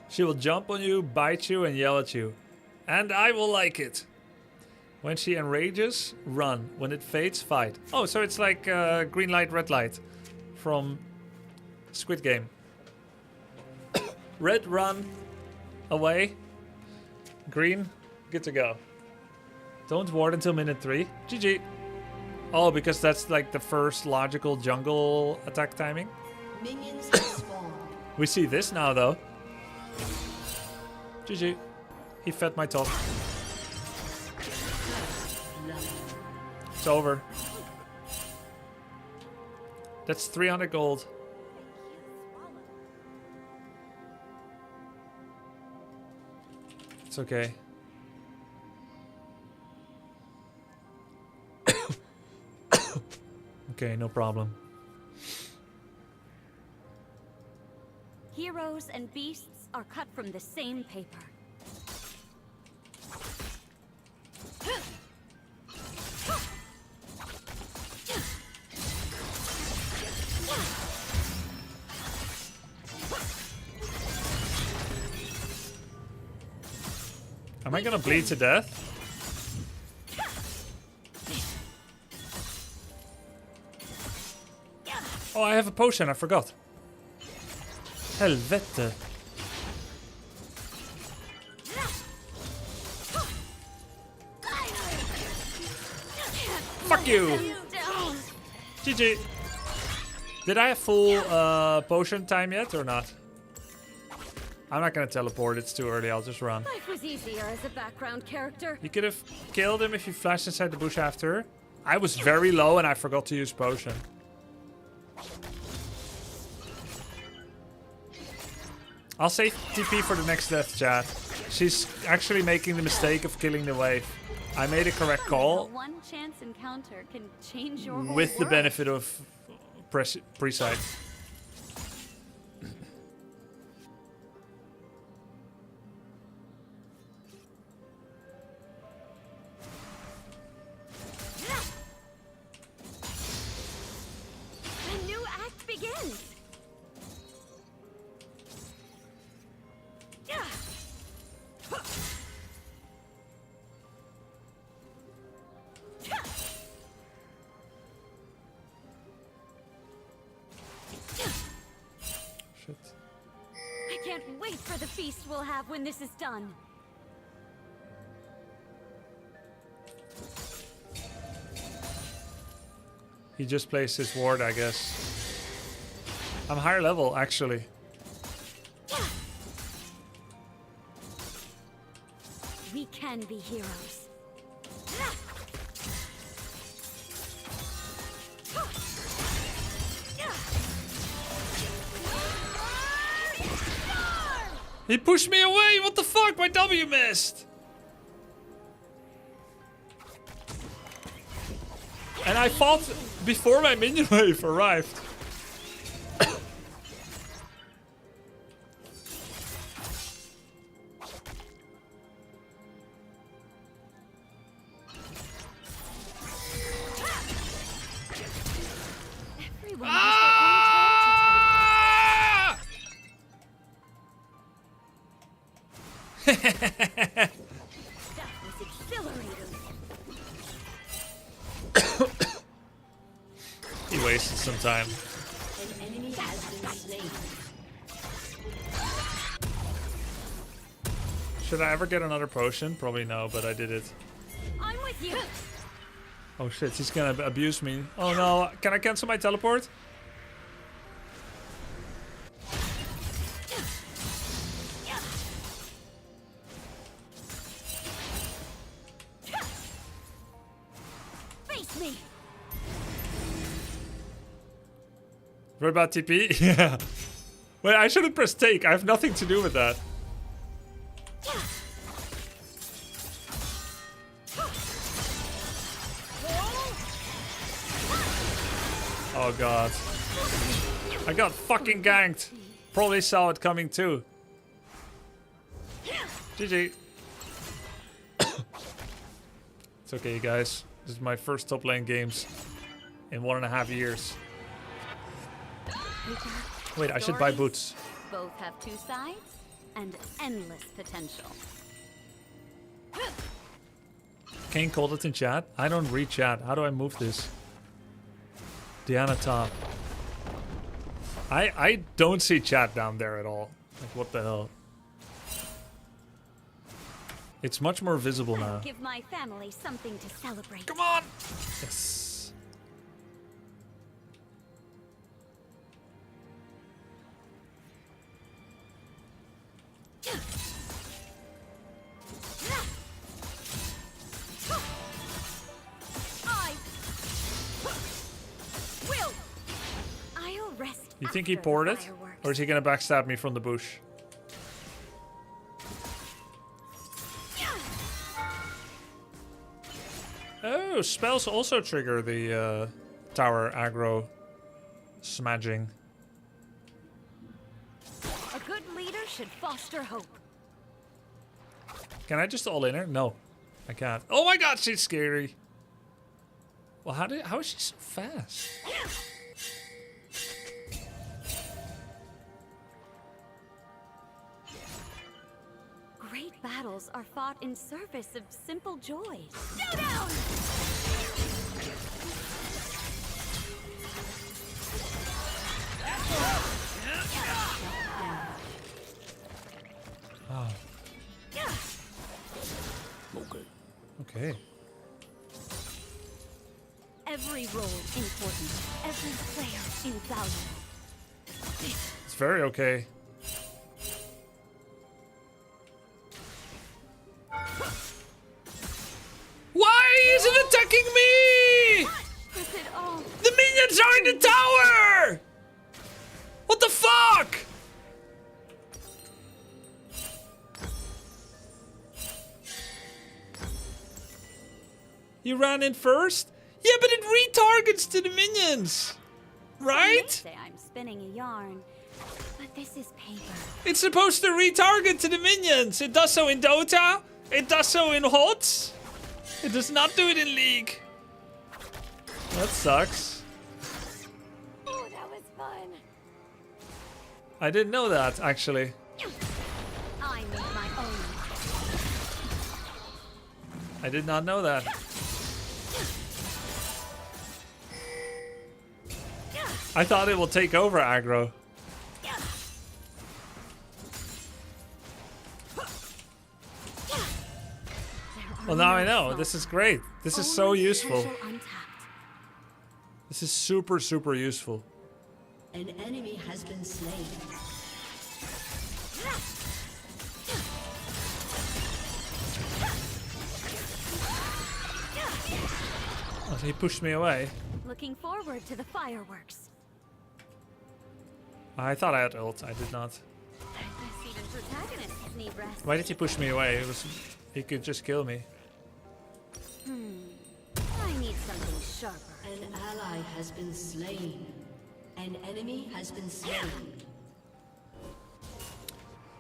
A: She will jump on you, bite you, and yell at you. And I will like it. When she enrages, run. When it fades, fight. Oh, so it's like green light, red light from Squid Game. Red, run. Away. Green, good to go. Don't ward until minute 3. GG. Oh, because that's like the first logical jungle attack timing.
G: Minions have spawned.
A: We see this now, though. GG. He fed my top. It's over. That's 300 gold. It's okay. Okay, no problem.
E: Heroes and beasts are cut from the same paper.
A: Am I gonna bleed to death? Oh, I have a potion, I forgot. Helvete. Fuck you! GG. Did I have full potion time yet or not? I'm not gonna teleport, it's too early, I'll just run.
E: Life was easier as a background character.
A: You could have killed him if you flashed inside the bush after. I was very low and I forgot to use potion. I'll save TP for the next death, chat. She's actually making the mistake of killing the wave. I made a correct call.
E: One chance encounter can change your whole
A: With the
E: world.
A: benefit of pre-sight.
E: A new act begins.
A: Shit.
E: I can't wait for the feast we'll have when this is done.
A: He just placed his ward, I guess. I'm higher level, actually.
E: We can be heroes.
A: He pushed me away! What the fuck? My W missed! And I fought before my minion wave arrived.
E: Everyone has their own tale to tell. That was exhilarating.
A: He wasted some time.
G: An enemy has been slain.
A: Should I ever get another potion? Probably no, but I did it.
E: I'm with you.
A: Oh shit, he's gonna abuse me. Oh no, can I cancel my teleport?
E: Face me.
A: What about TP? Yeah. Wait, I shouldn't press take. I have nothing to do with that. Oh god. I got fucking ganked. Probably saw it coming too. GG. It's okay, guys. This is my first top lane games in 1.5 years. Wait, I should buy boots.
E: Both have two sides and endless potential.
A: Kane called it in chat. I don't read chat. How do I move this? Diana top. I don't see chat down there at all. Like, what the hell? It's much more visible now.
E: Give my family something to celebrate.
A: Come on! Yes.
E: I'll rest.
A: You think he
E: after
A: poured
E: the
A: it?
E: fireworks.
A: Or is he gonna backstab me from the bush? Oh, spells also trigger the tower aggro smudging.
E: A good leader should foster hope.
A: Can I just all in her? No, I can't. Oh my god, she's scary. Well, how is she so fast?
E: Great battles are fought in service of simple joy. Go down!
A: Oh. Okay.
E: Every role important. Every player invaluable.
A: It's very okay. in the tower! What the fuck? You ran in first? Yeah, but it retargets to the minions. Right?
E: Say I'm spinning a yarn, but this is paper.
A: It's supposed to retarget to the minions. It does so in Dota. It does so in HOTS. It does not do it in League. That sucks.
E: Oh, that was fun.
A: I didn't know that, actually.
E: I need my own.
A: I did not know that. I thought it will take over aggro. Well, now I know. This is great. This is so useful. This is super, super useful.
G: An enemy has been slain.
A: Oh, so he pushed me away.
E: Looking forward to the fireworks.
A: I thought I had ult. I did not.
E: Guess even protagonists need rest.
A: Why did he push me away? It was... He could just kill me.
E: I need something sharper.
G: An ally has been slain. An enemy has been slain.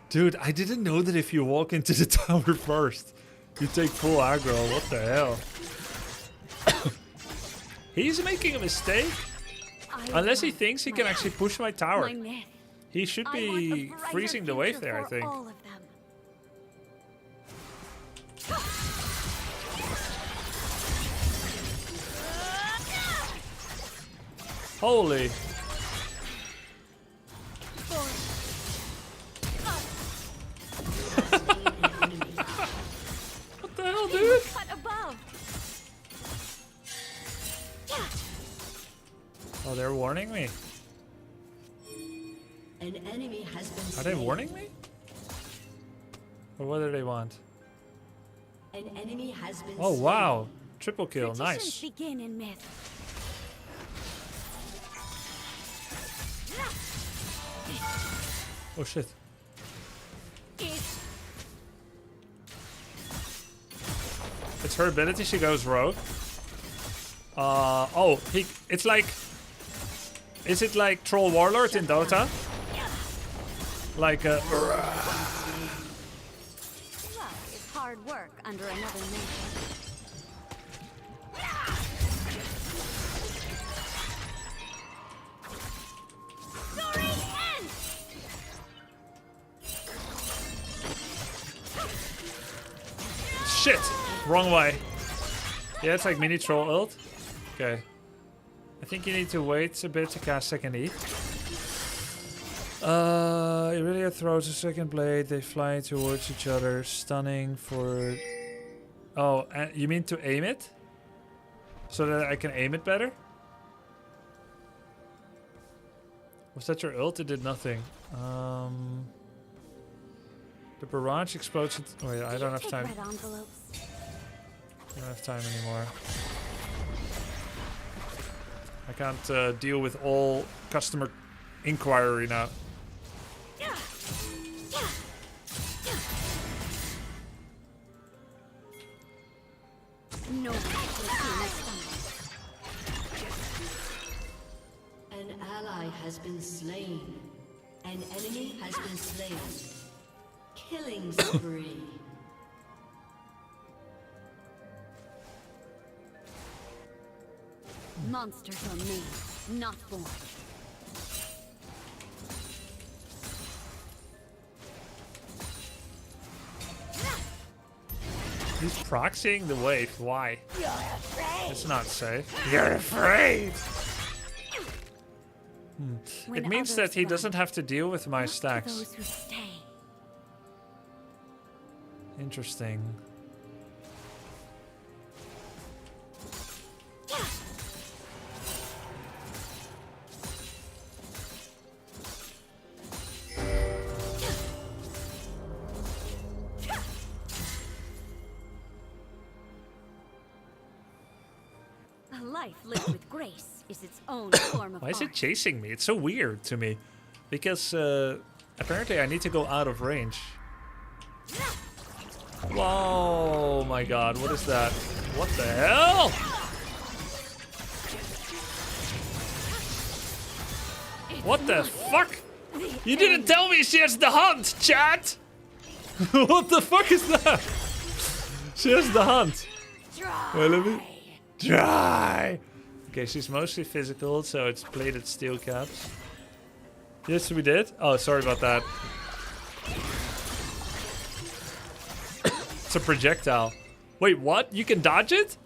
A: Dude, I didn't know that if you walk into the tower first, you take full aggro. What the hell? He's making a mistake. Unless he thinks he can actually push my tower.
E: My myth.
A: He should
E: I want a
A: be
E: brighter
A: freezing the wave
E: future
A: there, I
E: for
A: think.
E: all of them.
A: Holy. What the hell, dude?
E: Cut above.
A: Oh, they're warning me.
G: An enemy has been
A: Are
G: slain.
A: they warning me? Or what do they want?
G: An enemy has been
A: Oh,
G: slain.
A: wow. Triple kill.
E: Traditions
A: Nice.
E: begin in myth.
A: Oh, shit. It's her ability. She goes rogue. Oh, it's like... Is it like Troll Warlord in Dota? Like a...
E: Love is hard work under another nation. Story ends!
A: Shit! Wrong way. Yeah, it's like mini troll ult. Okay. I think you need to wait a bit to cast second E. Irelia throws a second blade. They fly towards each other, stunning for... Oh, and you mean to aim it? So that I can aim it better? Was that your ult? It did nothing. The barrage explodes... Wait, I don't have time.
E: Red envelopes.
A: I don't have time anymore. I can't deal with all customer inquiry now.
E: No one can see my stomach.
G: An ally has been slain. An enemy has been slain. Killing spree.
E: Monsters are made, not born.
A: He's proxying the wave. Why?
E: You're afraid.
A: It's not safe. You're afraid!
E: When
A: It means
E: others
A: that he
E: run,
A: doesn't have to deal with my
E: look to
A: stacks.
E: those who stay.
A: Interesting.
E: life lived with grace is its own form of
A: Why is
E: art.
A: it chasing me? It's so weird to me. Because apparently I need to go out of range. Whoa, my god, what is that? What the hell? What the fuck? You didn't tell me she has the hunt, chat! What the fuck is that? She has the hunt. Wait, let me... Dry! Okay, she's mostly physical, so it's plated steel caps. Yes, we did? Oh, sorry about that. It's a projectile. Wait, what? You can dodge it?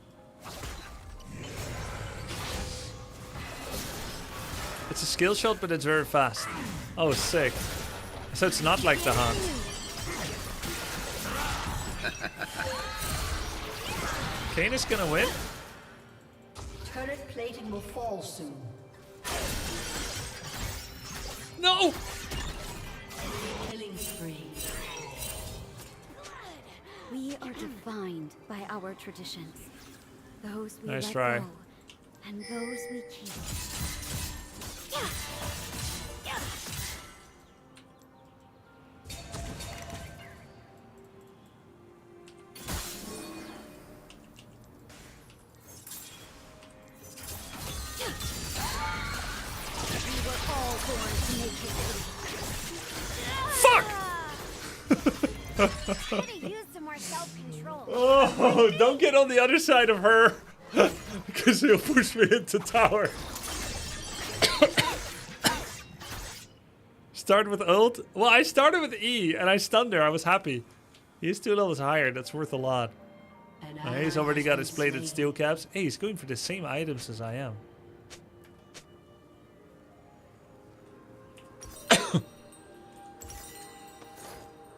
A: It's a skill shot, but it's very fast. Oh, sick. So it's not like the hunt. Kane is gonna win?
G: Turret plating will fall soon.
A: No!
G: Killing spree.
E: We are defined by our traditions. Those we
A: Nice
E: let
A: try.
E: go, and those we keep. We were all born to make it.
A: Fuck!
H: Could've used some more self-control.
A: Oh, don't get on the other side of her. Because he'll push me into tower. Start with ult? Well, I started with E and I stunned her. I was happy. He's 2 levels higher. That's worth a lot. He's already got his plated steel caps. Hey, he's going for the same items as I am.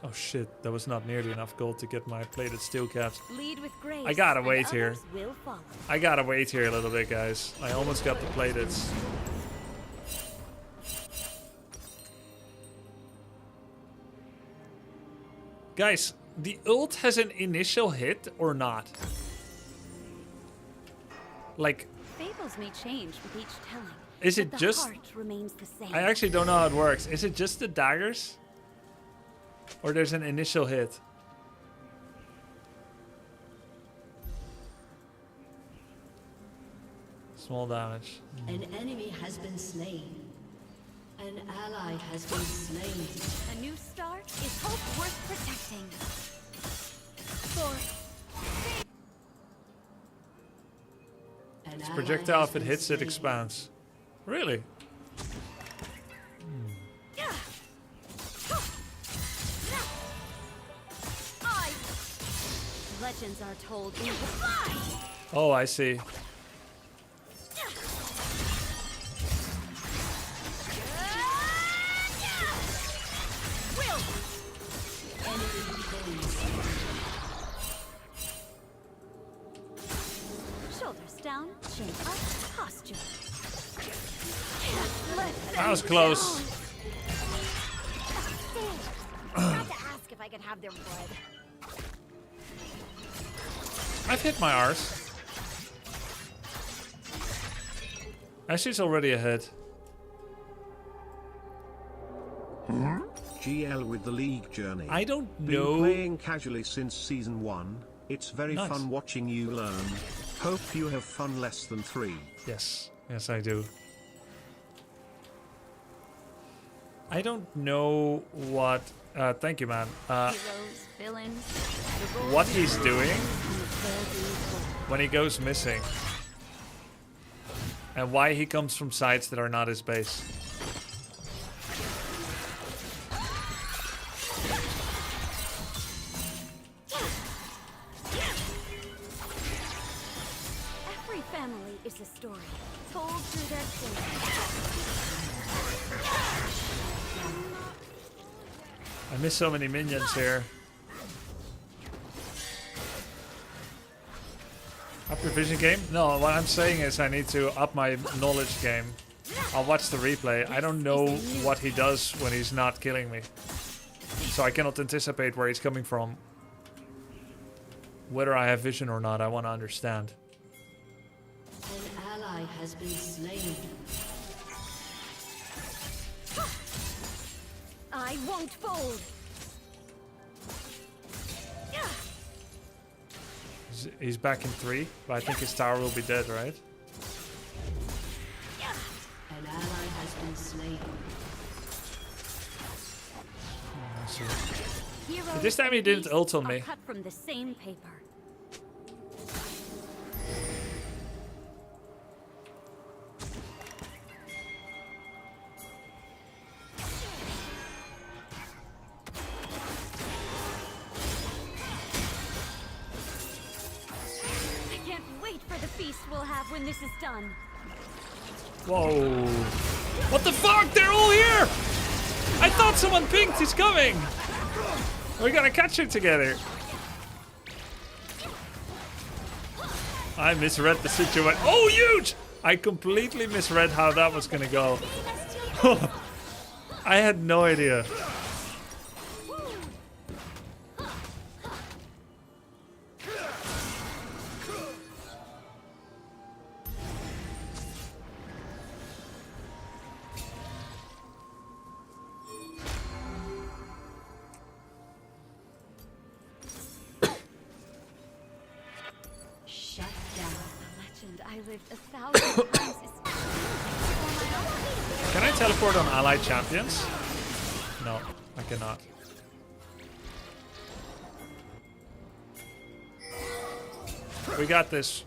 A: Oh shit, that was not nearly enough gold to get my plated steel caps.
E: Lead with grace.
A: I gotta
E: and
A: wait here.
E: others will follow.
A: I gotta wait here a little bit, guys. I almost got the plateds. Guys, the ult has an initial hit or not? Like,
E: Fables may change with each telling.
A: is it
E: but the
A: just...
E: heart remains the same.
A: I actually don't know how it works. Is it just the daggers? Or there's an initial hit? Small damage.
G: An enemy has been slain. An ally has been slain.
E: A new start is hope worth protecting. For
G: An
A: This
G: ally
A: projectile,
G: has
A: if it
G: been
A: hits, it
G: slain.
A: expands. Really?
E: legends are told in
A: Oh, I see.
E: shoulders down, chin up, posture.
A: That was close.
H: I had to ask if I could have their blood.
A: I've hit my arse. Ashley's already ahead.
C: GL with the League journey.
A: I don't
C: Been
A: know.
C: playing casually since season 1. It's very
A: Nice.
C: fun watching you learn. Hope you have fun less than 3.
A: Yes, yes, I do. I don't know what. Thank you, man.
E: Heroes, villains, the roles
A: What he's doing
E: and the fair
A: when he goes missing, and why he comes from sides that are not his base.
E: Every family is a story, told through their children.
A: I miss so many minions here. Up your vision game? No, what I'm saying is I need to up my knowledge game. I'll watch the replay. I don't know what he does when he's not killing me. So I cannot anticipate where he's coming from. Whether I have vision or not, I want to understand.
G: An ally has been slain.
E: I won't fold.
A: He's back in 3, but I think his tower will be dead, right?
G: An ally has been slain.
A: I see.
E: Heroes
A: This time he
E: and
A: didn't
E: beasts
A: ult on
E: are
A: me.
E: cut from the same paper. I can't wait for the feast we'll have when this is done.
A: Whoa. What the fuck? They're all here! I thought someone pinked. He's coming! We're gonna catch it together. I misread the situation. Oh, huge! I completely misread how that was gonna go. I had no idea.
G: Shut down.
E: Legend I lived 1,000 times is
A: Can I teleport on allied champions? No, I cannot. We got this.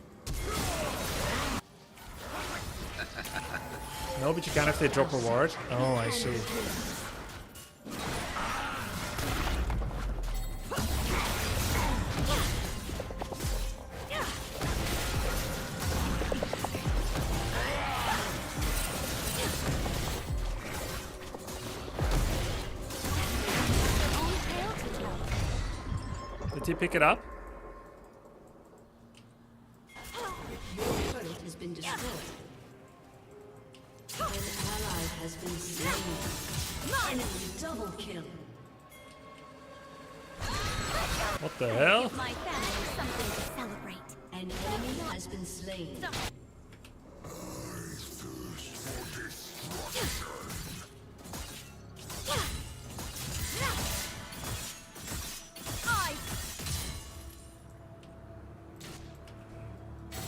A: No, but you can if they drop a ward. Oh, I see. Did he pick it up?
G: Your turret has been destroyed. An ally has been slain. Enemy double kill.
A: What the hell?
E: give my family something to celebrate.
G: An enemy has been slain.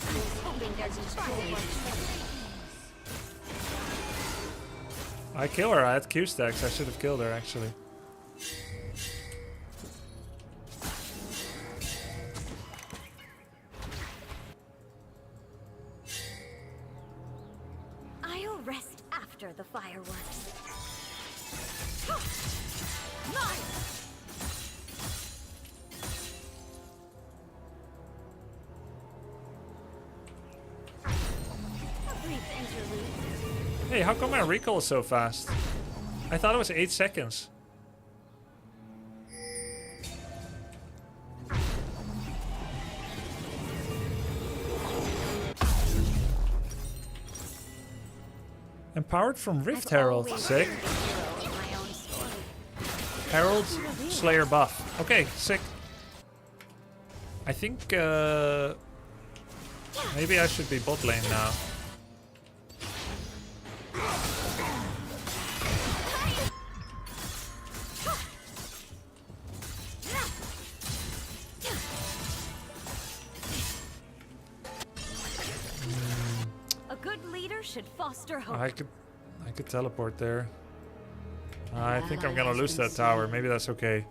E: I was hoping there's a try.
A: I kill her. I had Q stacks. I should have killed her actually.
E: I'll rest after the fireworks. A brief interlude.
A: Hey, how come my recall is so fast? I thought it was 8 seconds. Empowered from Rift Herald. Sick.
E: My own story.
A: Herald Slayer buff. Okay, sick. I think maybe I should be bot lane now.
E: A good leader should foster hope.
A: I could teleport there. I think I'm gonna lose that tower. Maybe that's okay.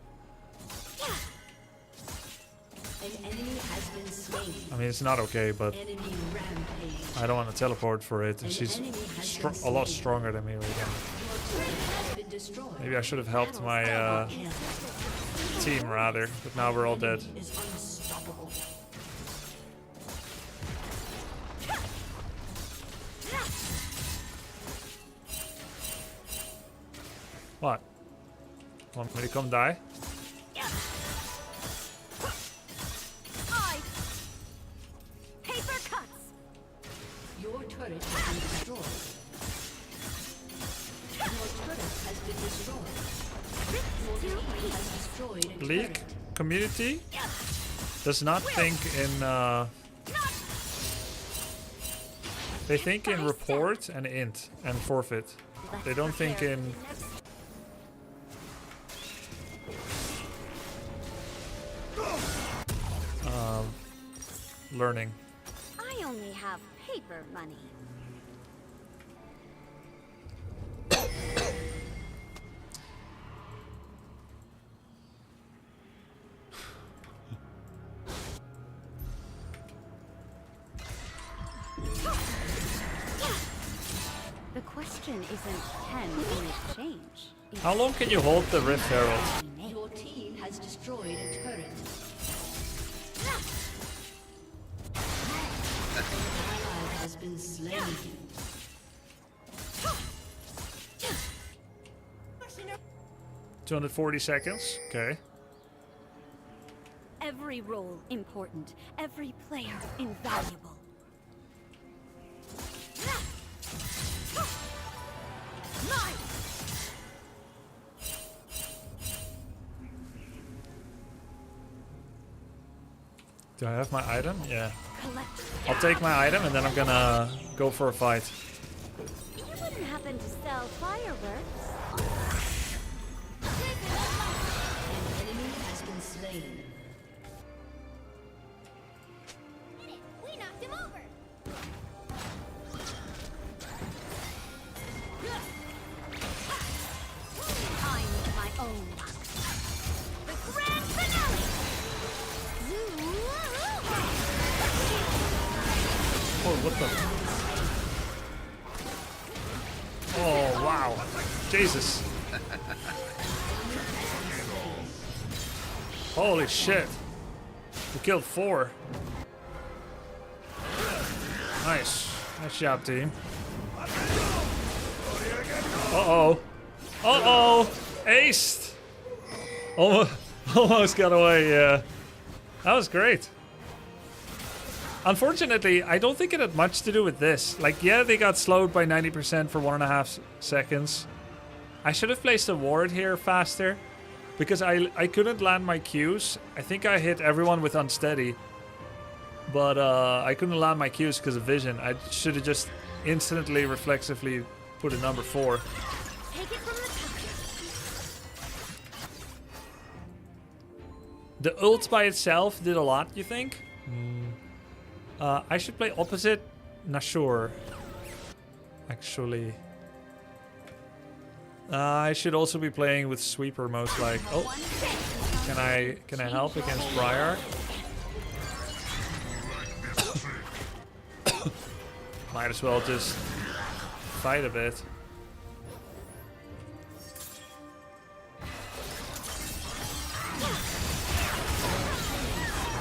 G: An enemy has been slain.
A: I mean, it's not okay, but
G: Enemy rampage.
A: I don't want to teleport for it. And
G: An
A: she's
G: enemy has been
A: a lot
G: slain.
A: stronger than me right now.
G: Your turret has been destroyed.
A: Maybe I should have helped my
G: Kill.
A: team rather, but now we're all dead.
G: Is unstoppable.
A: What? Want me to come die?
E: I paper cuts.
G: Your turret has been destroyed. Your turret has been destroyed. Your team has destroyed a
A: League
G: turret.
A: community does not think in They think in report and int and forfeit. They don't think in... learning.
H: I only have paper money.
E: The question isn't can we change.
A: How long can you hold the Rift Herald?
G: Your team has destroyed a turret. Ally has been slain.
A: 240 seconds. Okay.
E: Every role important, every player invaluable.
A: Do I have my item? Yeah.
E: Collect.
A: I'll take my item and then I'm gonna go for a fight.
H: You wouldn't happen to sell fireworks?
G: An enemy has been slain.
H: We knocked him over.
E: I'm my own luck.
H: The grand finale.
A: Oh, what the? Oh, wow. Jesus. Holy shit. We killed 4. Nice. Nice job, team. Uh-oh. Uh-oh. Aced. Almost got away, yeah. That was great. Unfortunately, I don't think it had much to do with this. Like, yeah, they got slowed by 90% for 1.5 seconds. I should have placed a ward here faster. Because I couldn't land my Qs. I think I hit everyone with unsteady. But I couldn't land my Qs because of vision. I should have just instantly, reflexively put a number 4.
H: Take it from the top.
A: The ult by itself did a lot, you think? I should play opposite. Not sure. Actually. I should also be playing with Sweeper most like. Oh, can I help against Briar? Might as well just fight a bit.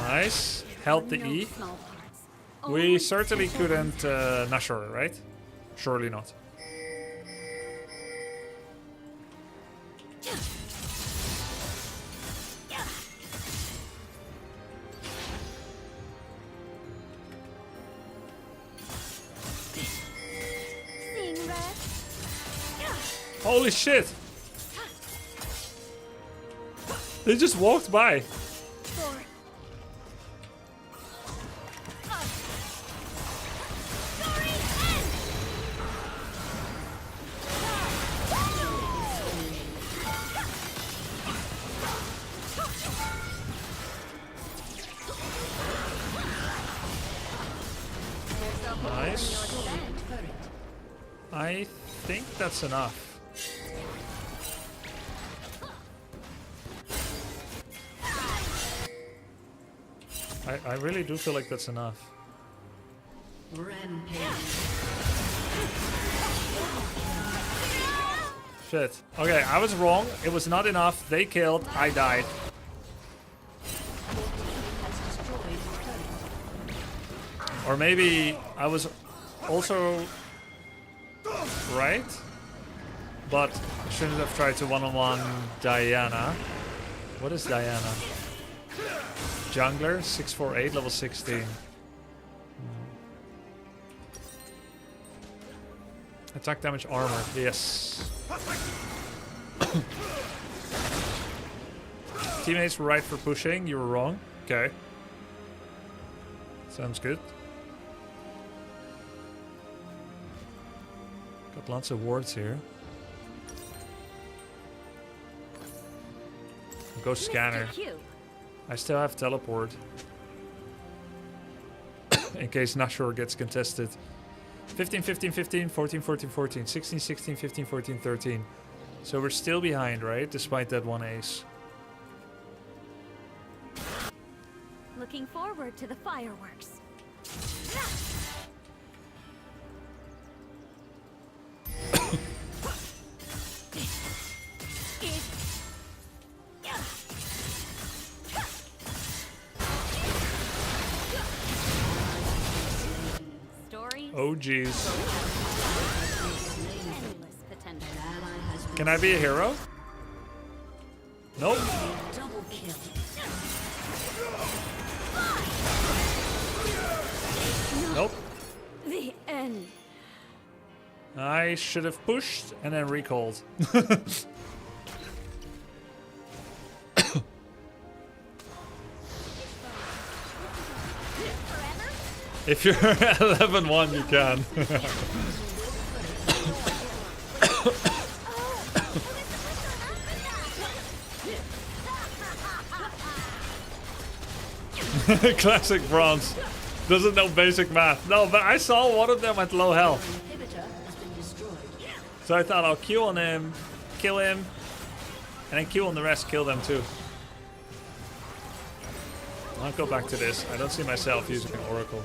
A: Nice. Held the E. We certainly couldn't Nashor, right? Surely not.
H: Seeing red.
A: Holy shit! They just walked by.
H: Forward.
A: Nice. I think that's enough. I really do feel like that's enough.
G: Rampage.
A: Shit. Okay, I was wrong. It was not enough. They killed. I died.
G: Has destroyed a turret.
A: Or maybe I was also right, but shouldn't have tried to one-on-one Diana. What is Diana? Jungler, 648, level 16. Attack damage armor, yes. Teammates were right for pushing, you were wrong. Okay. Sounds good. Got lots of wards here. Go scanner.
E: Mr. Q.
A: I still have teleport. In case Nashor gets contested. 15, 15, 15, 14, 14, 14, 16, 16, 15, 14, 13. So we're still behind, right? Despite that one ace.
H: Looking forward to the fireworks.
E: Stories.
A: Oh geez.
E: Endless potential.
A: Can I be a hero? Nope.
G: Double kill.
A: Nope.
E: The end.
A: I should have pushed and then recalled. If you're 11-1, you can. Classic bronze. Doesn't know basic math. No, but I saw one of them at low health.
G: Inhibitor has been destroyed.
A: So I thought I'll Q on him, kill him, and then Q on the rest, kill them too. I'll go back to this. I don't see myself using Oracle.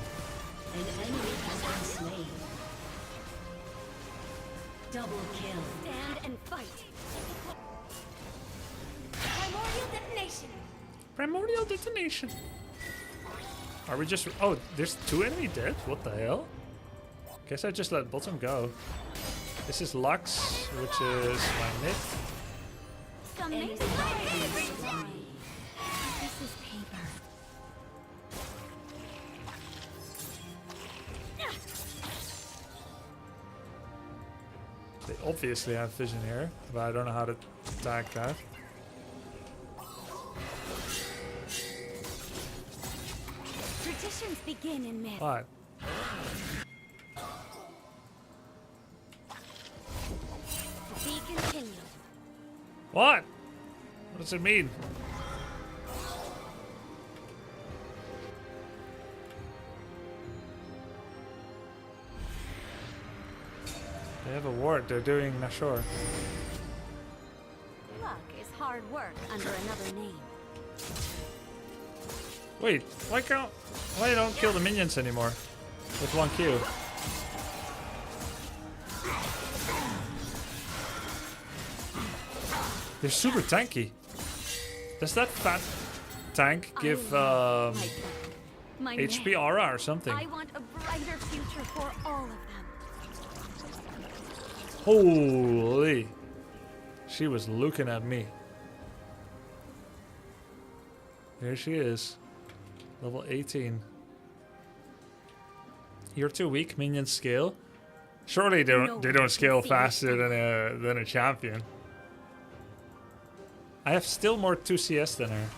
G: An enemy has been slain. Double kill.
E: Stand and fight.
H: Primordial detonation.
A: Primordial detonation. Are we just... Oh, there's 2 enemy dead? What the hell? Guess I just let bottom go. This is Lux, which is my mid.
H: Some makes my favorite wine. This is paper.
A: They obviously have vision here, but I don't know how to attack that.
H: Traditions begin in myth.
A: What?
H: To be continued.
A: What? What does it mean? They have a ward. They're doing Nashor.
H: Luck is hard work under another name.
A: Wait, why don't kill the minions anymore? With 1 Q. They're super tanky. Does that fat tank give
E: My men.
A: HP aura or something?
H: I want a brighter future for all of them.
A: Holy. She was looking at me. There she is. Level 18. You're too weak, minions scale. Surely they don't scale faster than a champion. I have still more 2 CS than her.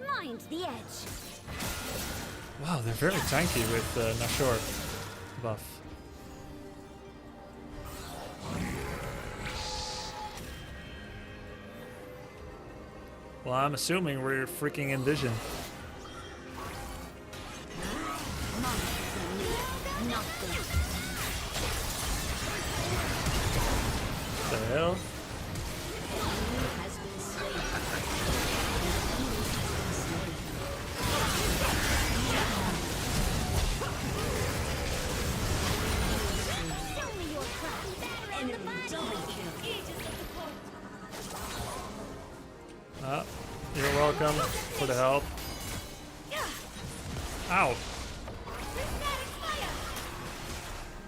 H: Mind the edge.
A: Wow, they're very tanky with Nashor buff. Well, I'm assuming we're freaking in vision. What the hell?
G: Has been slain.
H: Show me your craft.
G: Enemy double kill.
A: Ah, you're welcome for the help. Ow.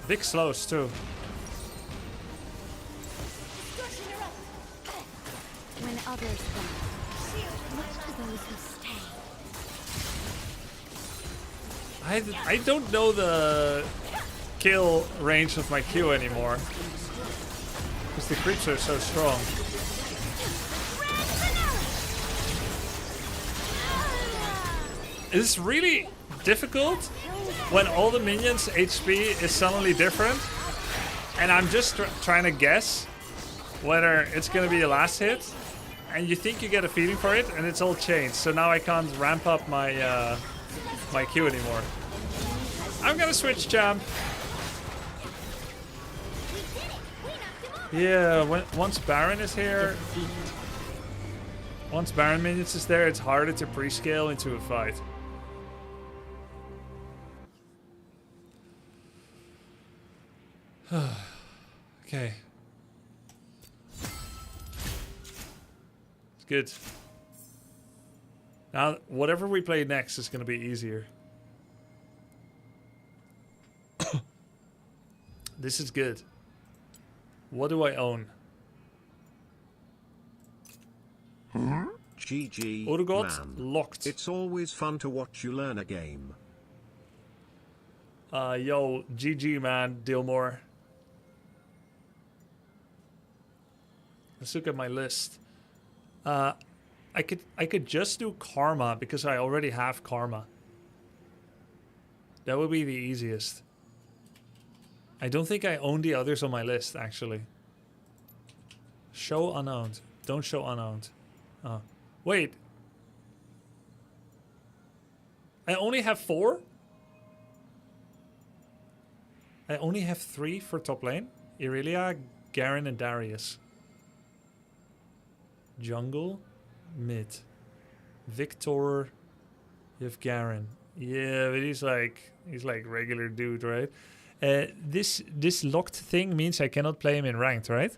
A: Big slows too.
H: When others die, look to those who stay.
A: I don't know the kill range of my Q anymore. Because the creeps are so strong. It's really difficult when all the minions' HP is suddenly different. And I'm just trying to guess whether it's going to be a last hit. And you think you get a feeling for it, and it's all changed. So now I can't ramp up my my Q anymore. I'm going to switch champ. Yeah, once Baron is here... Once Baron minions is there, it's harder to pre-scale into a fight. Okay. It's good. Now, whatever we play next is going to be easier. This is good. What do I own?
C: GG,
A: Urgot
C: man.
A: locked.
C: It's always fun to watch you learn a game.
A: Yo, GG, man. Dilmore. Let's look at my list. I could just do Karma because I already have Karma. That would be the easiest. I don't think I own the others on my list, actually. Show unowned. Don't show unowned. Oh. Wait. I only have 4? I only have 3 for top lane. Irelia, Garen, and Darius. Jungle, mid. Victor, you have Garen. Yeah, but he's like regular dude, right? This locked thing means I cannot play him in ranked, right?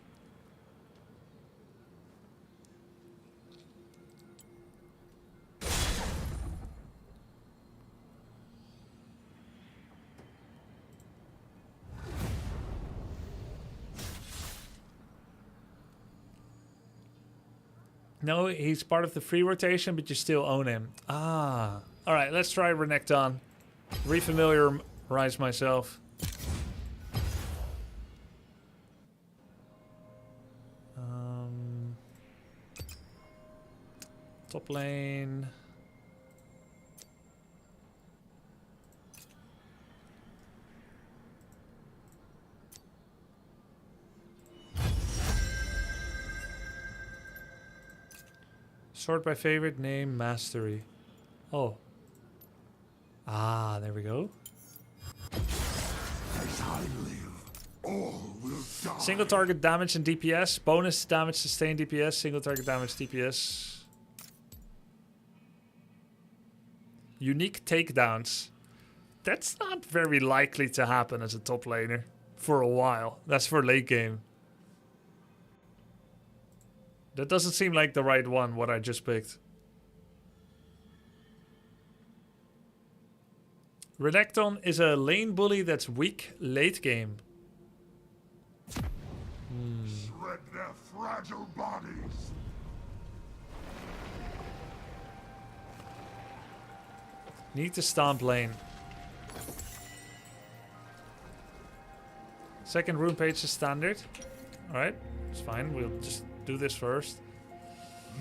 A: No, he's part of the free rotation, but you still own him. Ah. Alright, let's try Renekton. Refamiliarize myself. Top lane. Sort by favorite name, mastery. Oh. Ah, there we go.
D: As I live, all will die.
A: Single target damage and DPS. Bonus damage, sustained DPS. Single target damage, DPS. Unique takedowns. That's not very likely to happen as a top laner. For a while. That's for late game. That doesn't seem like the right one, what I just picked. Renekton is a lane bully that's weak late game.
D: Shred their fragile bodies.
A: Need to stomp lane. Second rune page is standard. Alright, it's fine. We'll just do this first.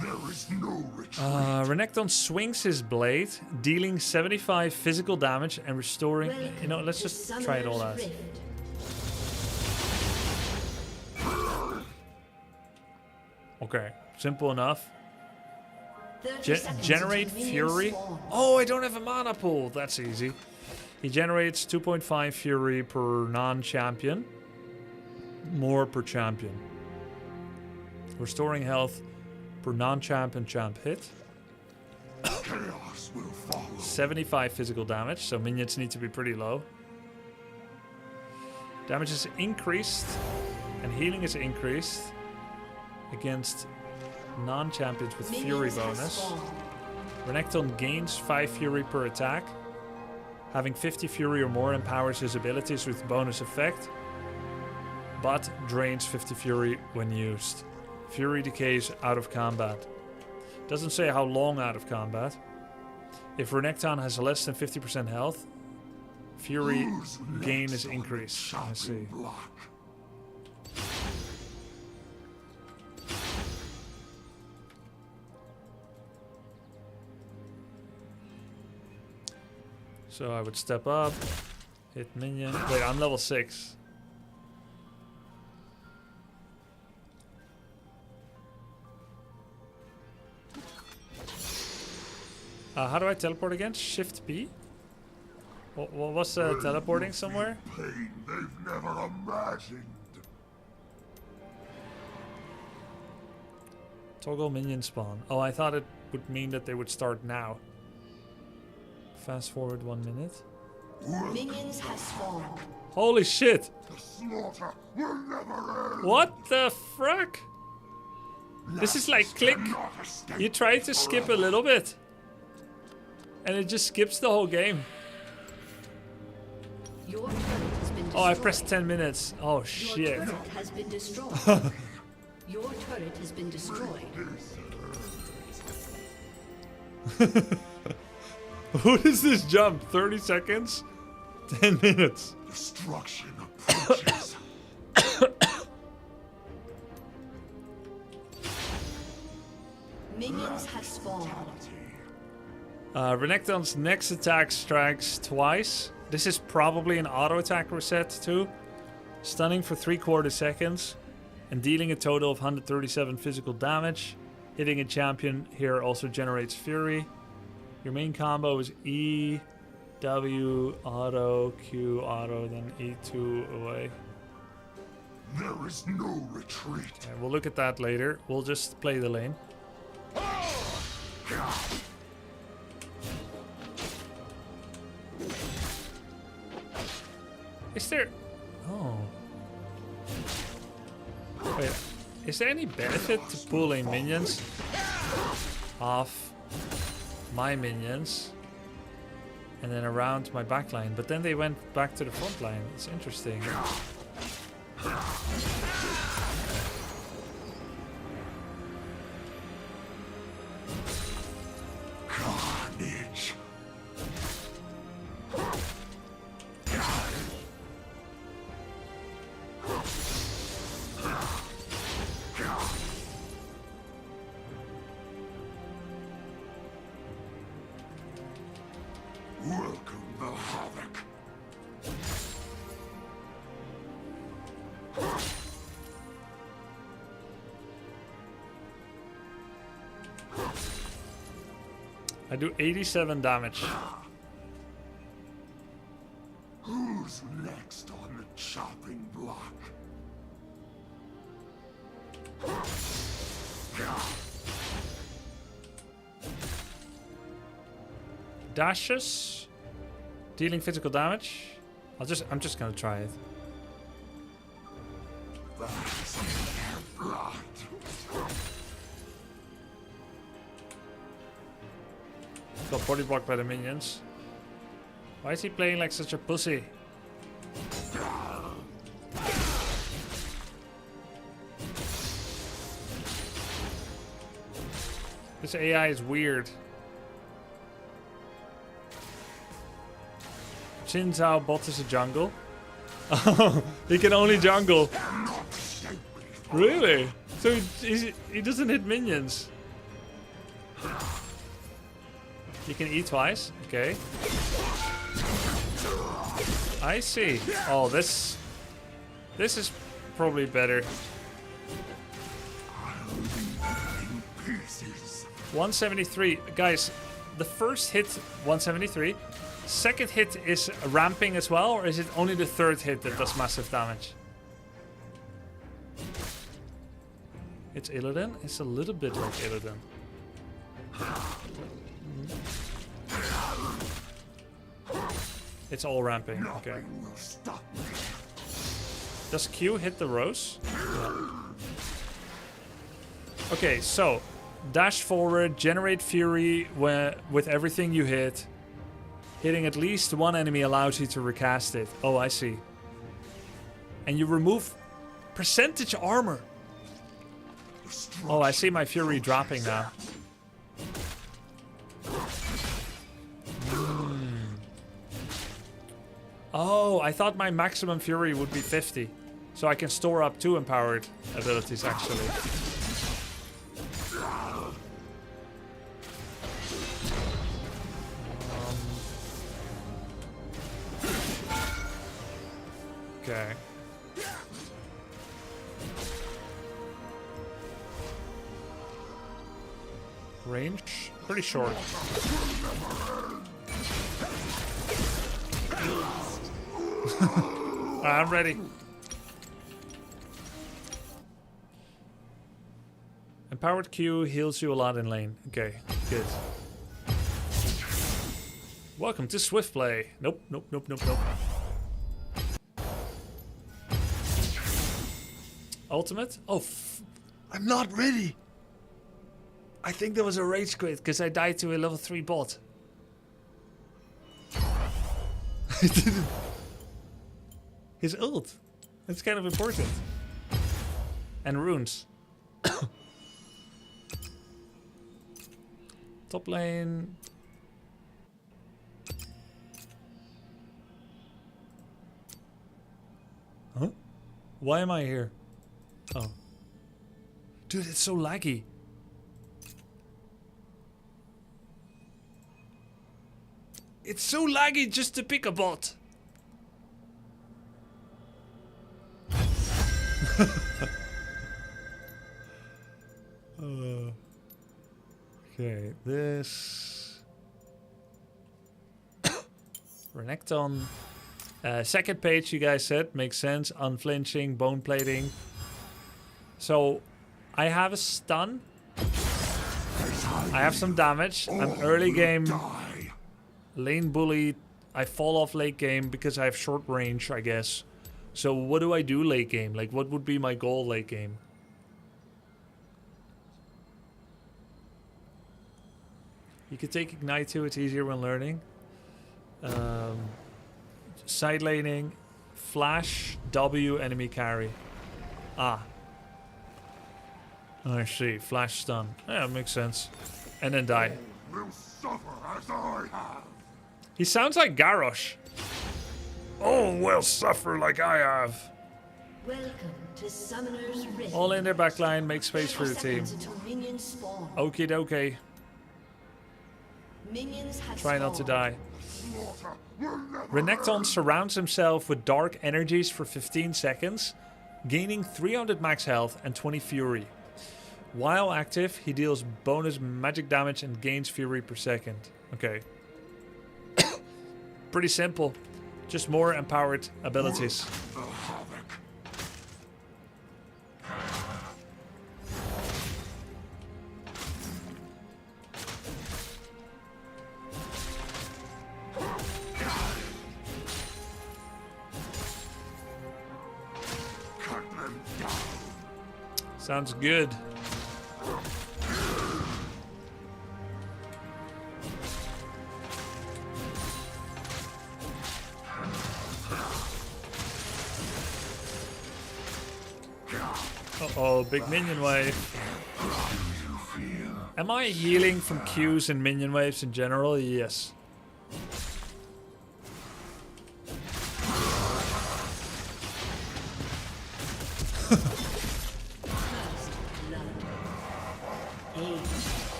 D: There is no retreat.
A: Renekton swings his blade, dealing 75 physical damage and restoring... You know, let's just try it all out. Okay, simple enough. Generate Fury. Oh, I don't have a mana pool. That's easy. He generates 2.5 Fury per non-champion. More per champion. Restoring health per non-champion champ hit.
D: Chaos will follow.
A: 75 physical damage, so minions need to be pretty low. Damage is increased and healing is increased against non-champions with Fury bonus. Renekton gains 5 Fury per attack. Having 50 Fury or more empowers his abilities with bonus effect, but drains 50 Fury when used. Fury decays out of combat. Doesn't say how long out of combat. If Renekton has less than 50% health, Fury gain is increased. I see. So I would step up, hit minion. Wait, I'm level 6. How do I teleport again? Shift B? What was teleporting somewhere?
D: Pain they've never imagined.
A: Toggle minion spawn. Oh, I thought it would mean that they would start now. Fast forward 1 minute.
G: Minions have spawned.
A: Holy shit!
D: The slaughter will never end.
A: What the frack? This is like click.
D: Cannot escape.
A: You try to skip a little bit. And it just skips the whole game.
G: Your turret has been destroyed.
A: Oh, I pressed 10 minutes. Oh
G: Your
A: shit.
G: turret has been destroyed. Your turret has been destroyed.
A: What is this jump? 30 seconds? 10 minutes.
D: Destruction approaches.
G: Minions have spawned.
A: Renekton's next attack strikes twice. This is probably an auto attack reset too. Stunning for 3/4 seconds and dealing a total of 137 physical damage. Hitting a champion here also generates fury. Your main combo is E, W, auto, Q, auto, then E2 away.
D: There is no retreat.
A: Okay, we'll look at that later. We'll just play the lane. Is there... Oh. Wait. Is there any benefit to pulling minions off my minions and then around my back line? But then they went back to the front line. It's interesting.
D: Carnage. Welcome the havoc.
A: I do 87 damage.
D: Who's next on the chopping block?
A: Dashes, dealing physical damage. I'm just gonna try it.
D: That's their blood.
A: Got body blocked by the minions. Why is he playing like such a pussy? This AI is weird. Xin Zhao bot is a jungle. Oh, he can only jungle. Really? So he doesn't hit minions. He can eat twice? Okay. I see. Oh, this is probably better. 173. Guys, the first hit 173. Second hit is ramping as well, or is it only the third hit that does massive damage? It's Illidan? It's a little bit like Illidan. It's all ramping, okay. Does Q hit the rose? Yeah. Okay, so dash forward, generate fury with everything you hit. Hitting at least one enemy allows you to recast it. Oh, I see. And you remove percentage armor. Oh, I see my fury dropping now. Oh, I thought my maximum fury would be 50. So I can store up 2 empowered abilities, actually. Okay. Range? Pretty short. I'm ready. Empowered Q heals you a lot in lane. Okay, good. Welcome to Swift Play. Nope, nope, nope, nope, nope. Ultimate? Oh, I'm not ready. I think there was a rage quit because I died to a level 3 bot. I didn't. His ult. That's kind of important. And runes. Top lane. Huh? Why am I here? Oh. Dude, it's so laggy. It's so laggy just to pick a bot. Okay, this Renekton. Second page, you guys said, makes sense. Unflinching, bone plating. So, I have a stun. I have some damage. I'm early game. Lane bully. I fall off late game because I have short range, I guess. So, what do I do late game? Like, what would be my goal late game? You could take Ignite too, it's easier when learning. Side laning, flash, W, enemy carry. Ah. I see, flash stun. Yeah, makes sense. And then die.
D: Will suffer as I have.
A: He sounds like Garrosh. Oh, will suffer like I have.
G: Welcome to Summoner's Rift.
A: All in their backline, make space for the team. Okie dokie.
G: Minions have
A: Try not to die.
D: Slaughter will never
A: Renekton surrounds himself with dark energies for 15 seconds, gaining 300 max health and 20 fury. While active, he deals bonus magic damage and gains fury per second. Okay. Pretty simple. Just more empowered abilities.
D: the havoc. Cut them down.
A: Sounds good. Uh-oh, big minion wave. Am I healing from Qs and minion waves in general? Yes.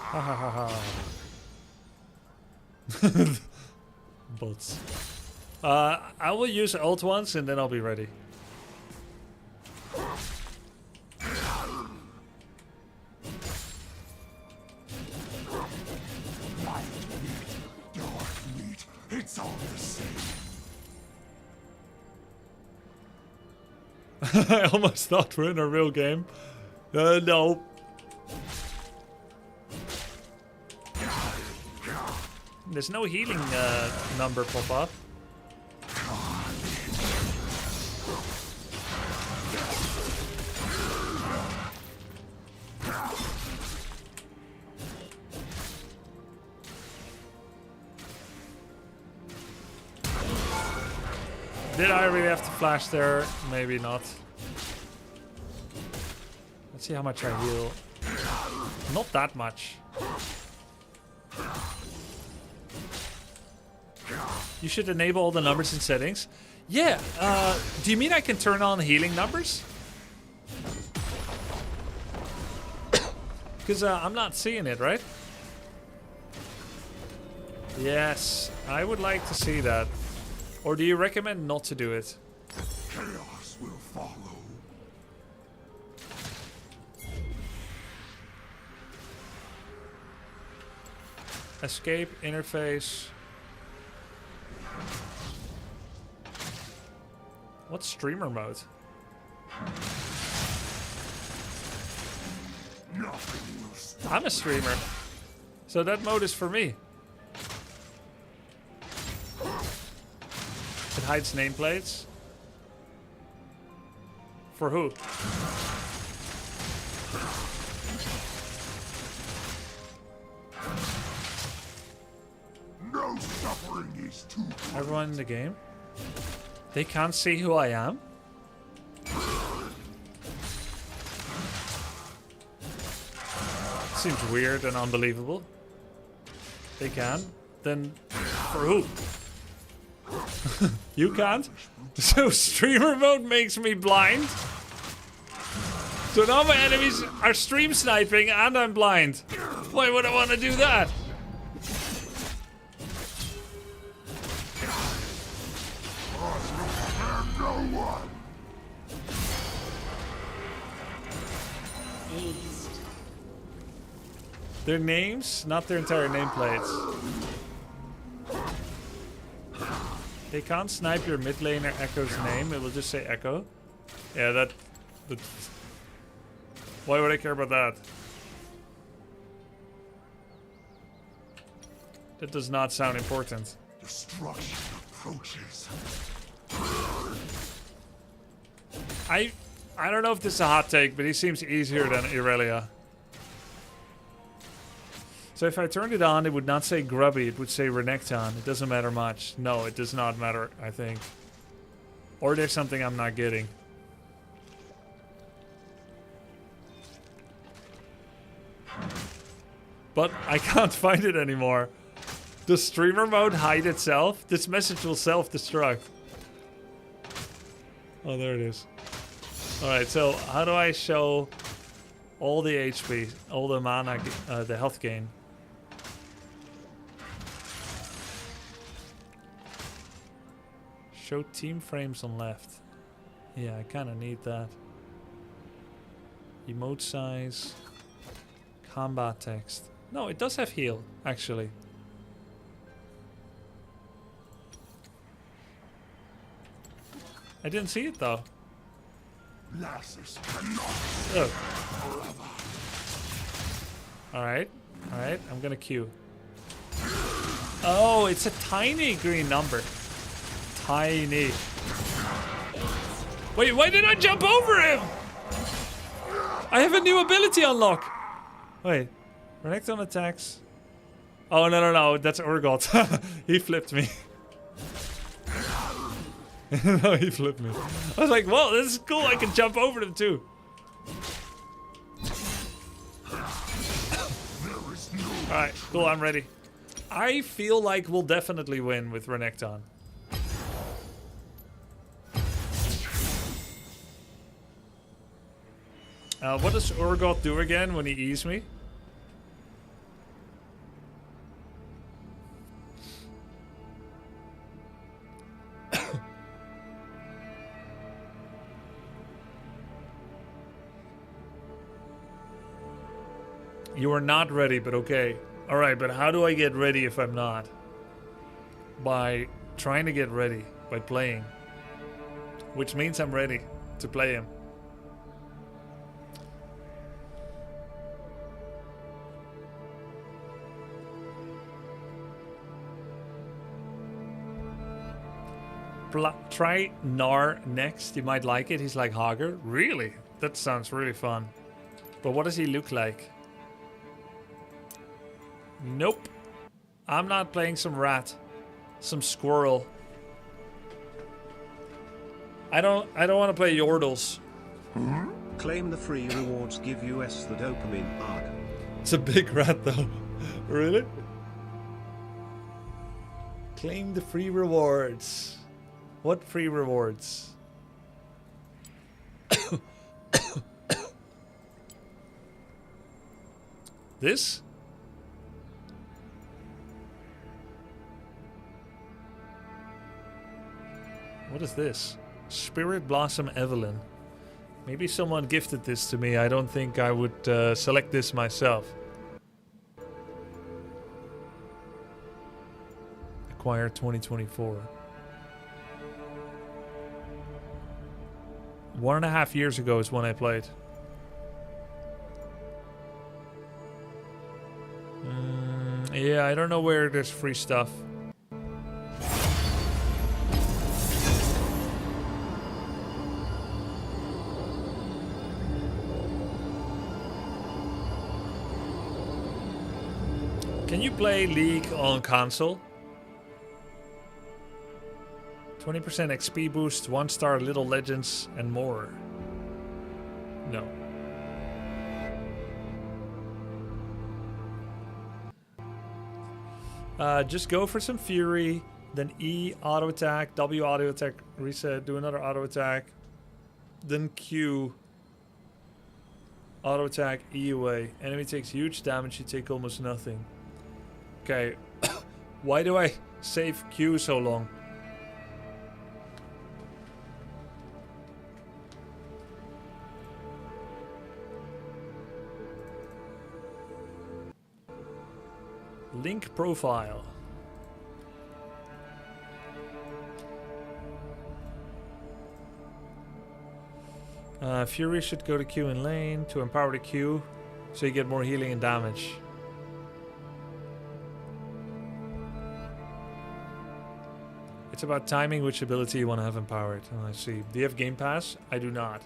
A: Ha ha ha ha. Bots. I will use ult once and then I'll be ready.
D: It's all the same.
A: I almost thought we're in a real game. No. There's no healing number pop up. Did I really have to flash there? Maybe not. Let's see how much I heal. Not that much. You should enable all the numbers in settings. Yeah, do you mean I can turn on healing numbers? Because I'm not seeing it, right? Yes, I would like to see that. Or do you recommend not to do it?
D: Chaos will follow.
A: Escape interface. What's streamer mode?
D: Nothing will stop.
A: I'm a streamer. So that mode is for me. It hides nameplates. For who?
D: No suffering is too great.
A: Everyone in the game? They can't see who I am? Seems weird and unbelievable. They can? Then for who? You can't? So streamer mode makes me blind? So now my enemies are stream sniping and I'm blind. Why would I want to do that?
D: No one.
A: Their names, not their entire nameplates. They can't snipe your mid laner Echo's name, it will just say Echo. Yeah, that... Why would I care about that? That does not sound important.
D: Destruction approaches.
A: I don't know if this is a hot take, but he seems easier than Irelia. So if I turned it on, it would not say Grubby, it would say Renekton. It doesn't matter much. No, it does not matter, I think. Or there's something I'm not getting. But I can't find it anymore. Does streamer mode hide itself? This message will self-destruct. Oh, there it is. Alright, so how do I show all the HP, all the mana, the health gain? Show team frames on left. Yeah, I kind of need that. Emote size. Combat text. No, it does have heal, actually. I didn't see it though.
D: Lasses cannot.
A: Oh. Alright, alright, I'm gonna queue. Oh, it's a tiny green number. Tiny. Wait, why did I jump over him? I have a new ability unlock. Wait, Renekton attacks. Oh, no, that's Urgot. He flipped me. No, he flipped me. I was like, whoa, this is cool. I can jump over them too. Alright, cool, I'm ready. I feel like we'll definitely win with Renekton. What does Urgot do again when he E's me? You are not ready, but okay. Alright, but how do I get ready if I'm not? By trying to get ready, by playing. Which means I'm ready to play him. Try Gnar next, you might like it. He's like Hager. Really? That sounds really fun. But what does he look like? Nope. I'm not playing some rat. Some squirrel. I don't want to play Yordles.
C: Claim the free rewards, give US the dopamine arc.
A: It's a big rat though. Really? Claim the free rewards. What free rewards? This? What is this? Spirit Blossom Evelyn. Maybe someone gifted this to me. I don't think I would select this myself. Acquired 2024. 1.5 years ago is when I played. Yeah, I don't know where there's free stuff. Can you play League on console? 20% XP boost, 1-star Little Legends, and more. No. Just go for some Fury, then E auto attack, W auto attack, reset, do another auto attack, then Q auto attack, E away. Enemy takes huge damage, you take almost nothing. Okay, why do I save Q so long? Link profile. Fury should go to Q in lane to empower the Q, so you get more healing and damage. It's about timing which ability you want to have empowered. Oh, I see. Do you have Game Pass? I do not.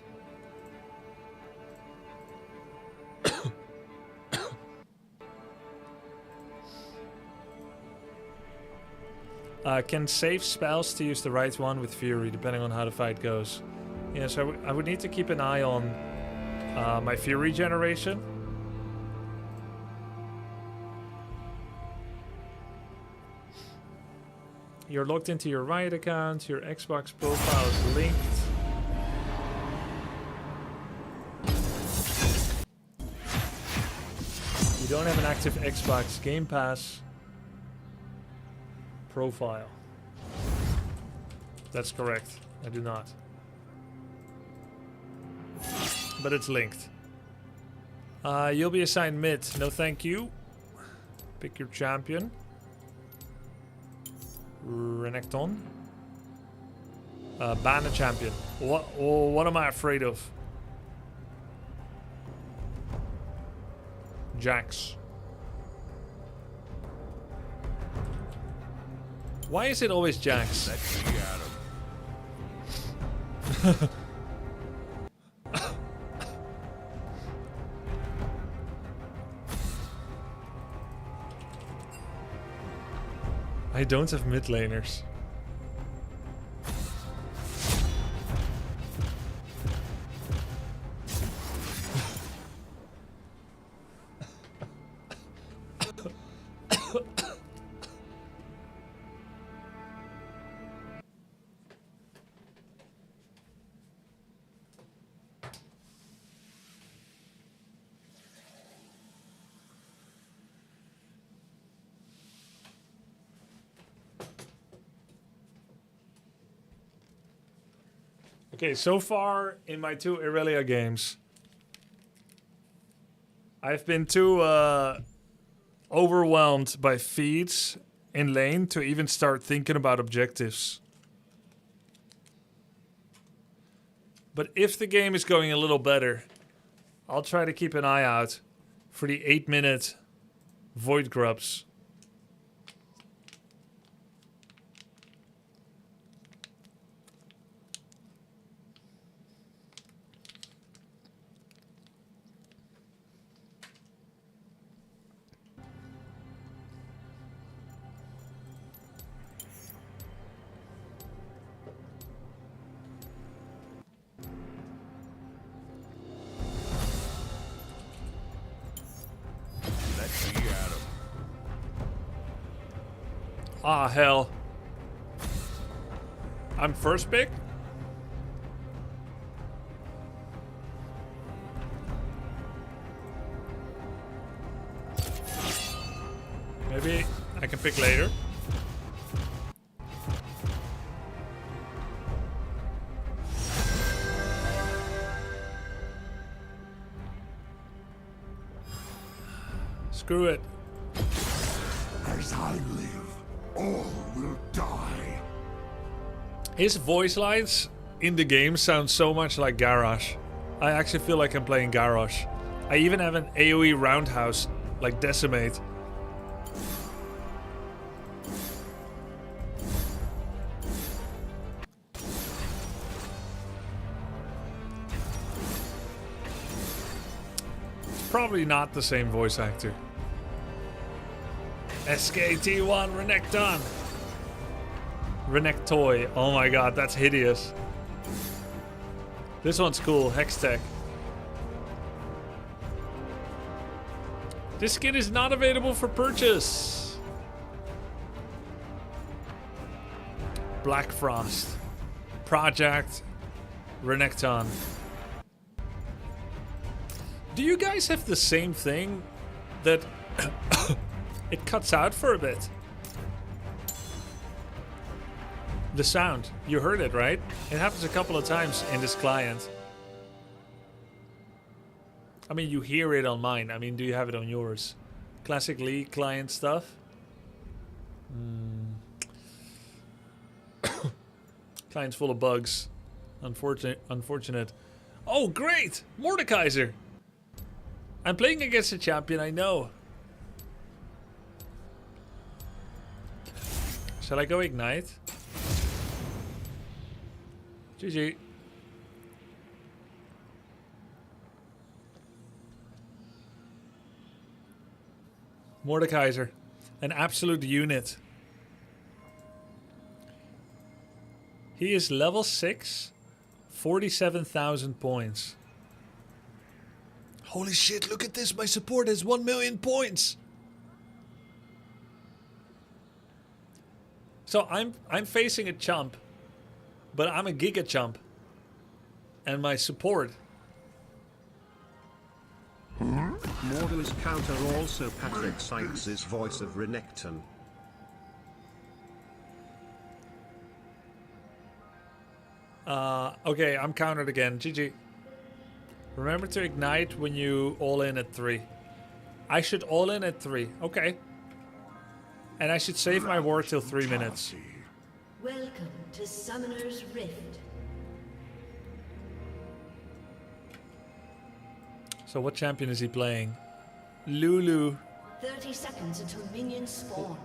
A: Can save spells to use the right one with Fury, depending on how the fight goes. Yeah, so I would need to keep an eye on my Fury generation. You're logged into your Riot account, your Xbox profile is linked. You don't have an active Xbox Game Pass profile. That's correct. I do not. But it's linked. You'll be assigned mid. No thank you. Pick your champion. Renekton. Ban a champion. What am I afraid of? Jax. Why is it always Jax?
D: Let's see Adam.
A: I don't have mid laners. Okay, so far in my 2 Irelia games, I've been too overwhelmed by feeds in lane to even start thinking about objectives. But if the game is going a little better, I'll try to keep an eye out for the 8-minute void grubs. Ah, hell. I'm first pick? Maybe I can pick later. Screw it.
D: As I live, all will die.
A: His voice lines in the game sound so much like Garrosh. I actually feel like I'm playing Garrosh. I even have an AoE roundhouse, like Decimate. Probably not the same voice actor. SKT1 Renekton. Renektoy. Oh my god, that's hideous. This one's cool. Hextech. This skin is not available for purchase. Black Frost. Project. Renekton. Do you guys have the same thing that it cuts out for a bit? The sound. You heard it, right? It happens a couple of times in this client. I mean, you hear it on mine. I mean, do you have it on yours? Classic League client stuff? Client's full of bugs. Unfortunate. Oh, great! Mordekaiser! I'm playing against a champion I know. Shall I go Ignite? GG. Mordekaiser. An absolute unit. He is level 6. 47,000 points. Holy shit, look at this. My support has 1 million points. So I'm facing a chump, but I'm a giga chump. And my support.
C: Mordu's counter also Patrick Sykes' voice of Renekton.
A: Okay, I'm countered again. GG. Remember to ignite when you all in at 3. I should all in at 3. Okay. And I should save my ward till 3 minutes.
G: Welcome to Summoner's Rift.
A: So what champion is he playing? Lulu.
G: 30 seconds until minions spawn.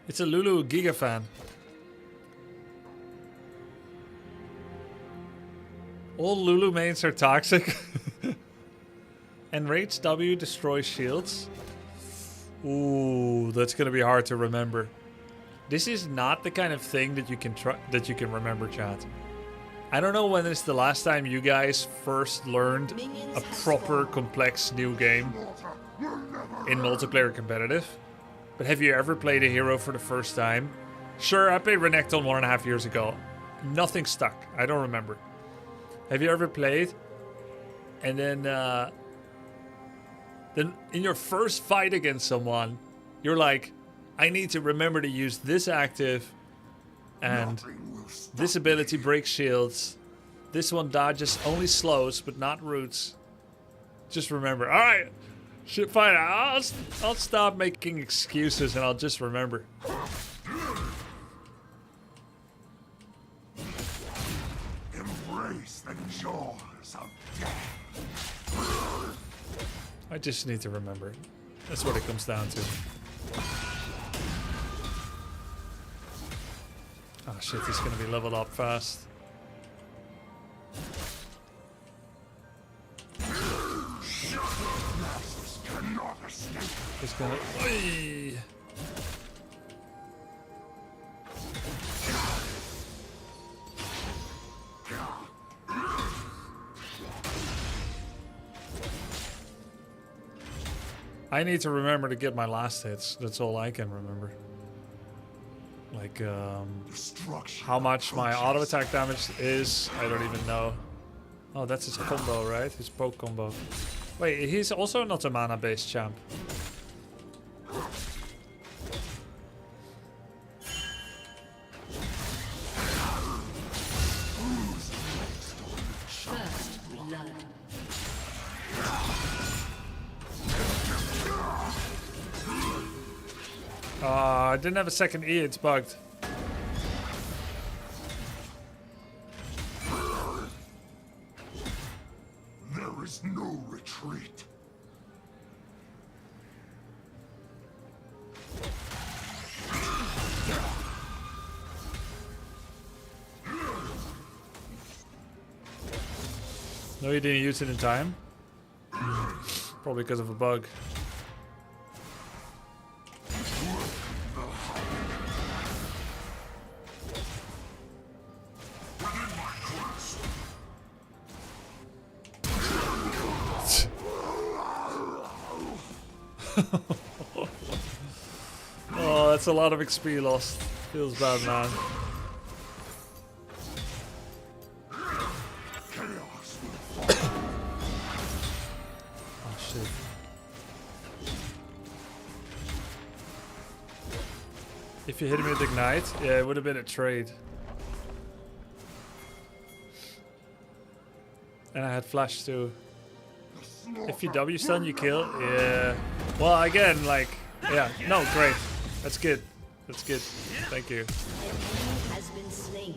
A: It's a Lulu Giga fan. All Lulu mains are toxic. And Rage W destroys shields. Ooh, that's gonna be hard to remember. This is not the kind of thing that you can remember, chat. I don't know when is the last time you guys first learned a proper complex new game in multiplayer competitive. But have you ever played a hero for the first time? Sure, I played Renekton 1.5 years ago. Nothing stuck. I don't remember. Have you ever played? And then in your first fight against someone, you're like, I need to remember to use this active, and this ability breaks shields. This one dodges only slows, but not roots. Just remember. All right, shit, fine. I'll stop making excuses and I'll just remember.
D: Embrace the jaws of death.
A: I just need to remember. That's what it comes down to. Oh shit, he's gonna be leveled up fast. He's gonna... Oy! I need to remember to get my last hits. That's all I can remember. Like, how much my auto attack damage is, I don't even know. Oh, that's his combo, right? His poke combo. Wait, he's also not a mana-based champ.
G: First blood.
A: I didn't have a second E, it's bugged.
D: There is no retreat.
A: No, you didn't use it in time. Probably because of a bug. Oh, that's a lot of XP lost. Feels bad, man. Oh shit. If you hit me with Ignite, yeah, it would have been a trade. And I had Flash too. If you W stun, you kill. Yeah. Well, again, like, yeah. No, great. That's good. That's good. Thank you.
G: Has been slain.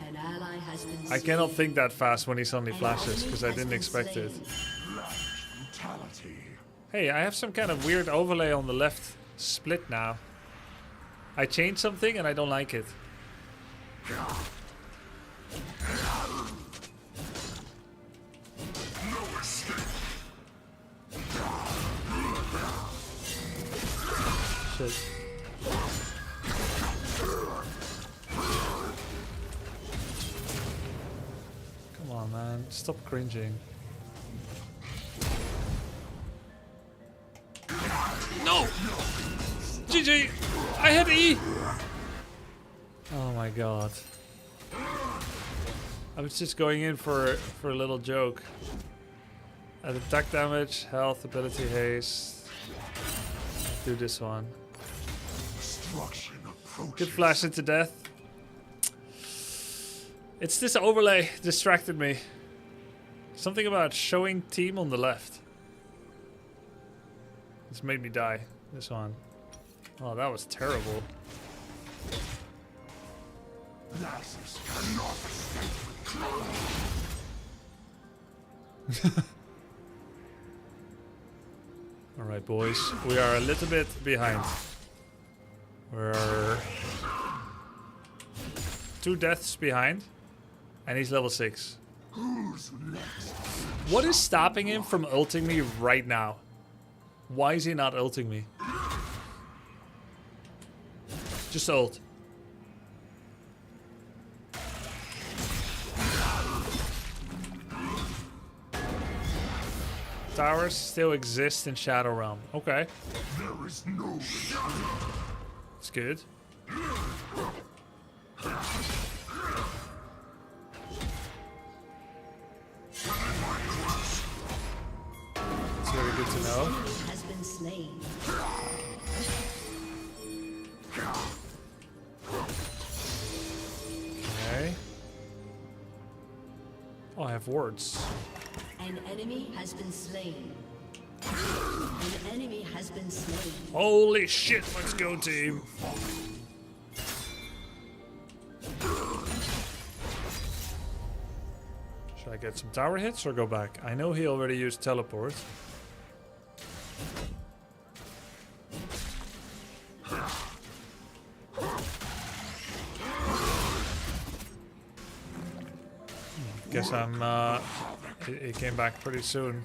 G: An ally has been
A: I cannot think that fast when he suddenly flashes because I didn't expect it.
D: Brutality.
A: Hey, I have some kind of weird overlay on the left split now. I changed something and I don't like it. Shit. Come on, man. Stop cringing. No! GG! I had E! Oh my god. I was just going in for a little joke. Add attack damage, health, ability, haste. Do this one.
D: Destruction approaches.
A: Good flash into death. It's this overlay distracted me. Something about showing team on the left. This made me die. This one. Oh, that was terrible.
D: Nasus cannot escape.
A: Alright, boys. We are a little bit behind. We're 2 deaths behind. And he's level 6.
D: Who's next?
A: What is stopping him from ulting me right now? Why is he not ulting me? Just ult. Towers still exist in Shadow Realm. Okay.
D: There is no retreat.
A: It's good. It's very good to know.
G: has been slain.
A: Okay. Oh, I have wards.
G: An enemy has been slain. An enemy has been slain.
A: Holy shit, let's go team. Should I get some tower hits or go back? I know he already used teleport. Guess I'm he came back pretty soon.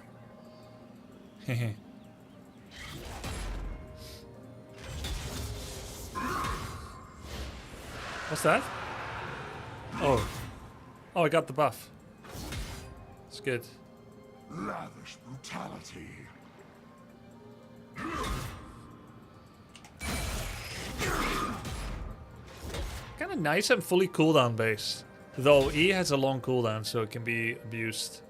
A: What's that? Oh. Oh, I got the buff. It's good.
D: Lavish brutality.
A: Kinda nice and fully cooldown based. Though E has a long cooldown, so it can be abused.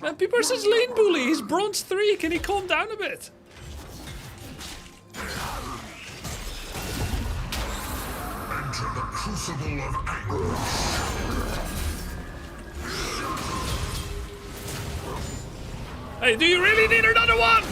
A: Man, people are such lane bully. He's bronze 3. Can he calm down a bit?
D: Enter the crucible of anguish.
A: Hey, do you really need another one?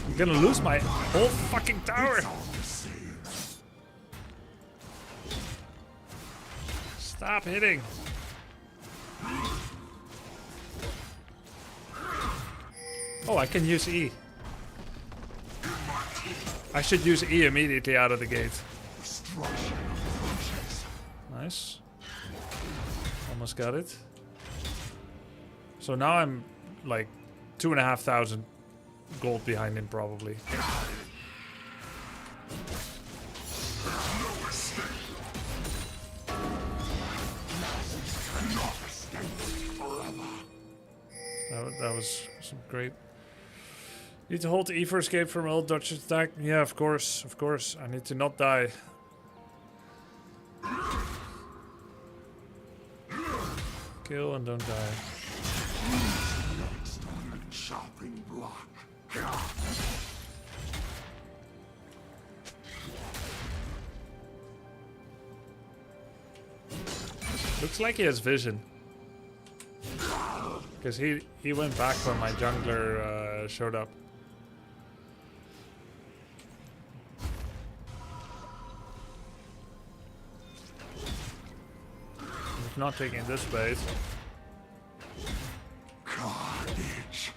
A: I'm gonna lose my whole fucking tower. Stop hitting. Oh, I can use E. I should use E immediately out of the gate. Nice. Almost got it. So now I'm like 2,500 gold behind him probably. That was some great. Need to hold E for escape from old Dutch attack. Yeah, of course, of course. I need to not die. Kill and don't die.
D: Chopping block.
A: Looks like he has vision. Because he went back when my jungler showed up. He's not taking this bait.
D: Carnage.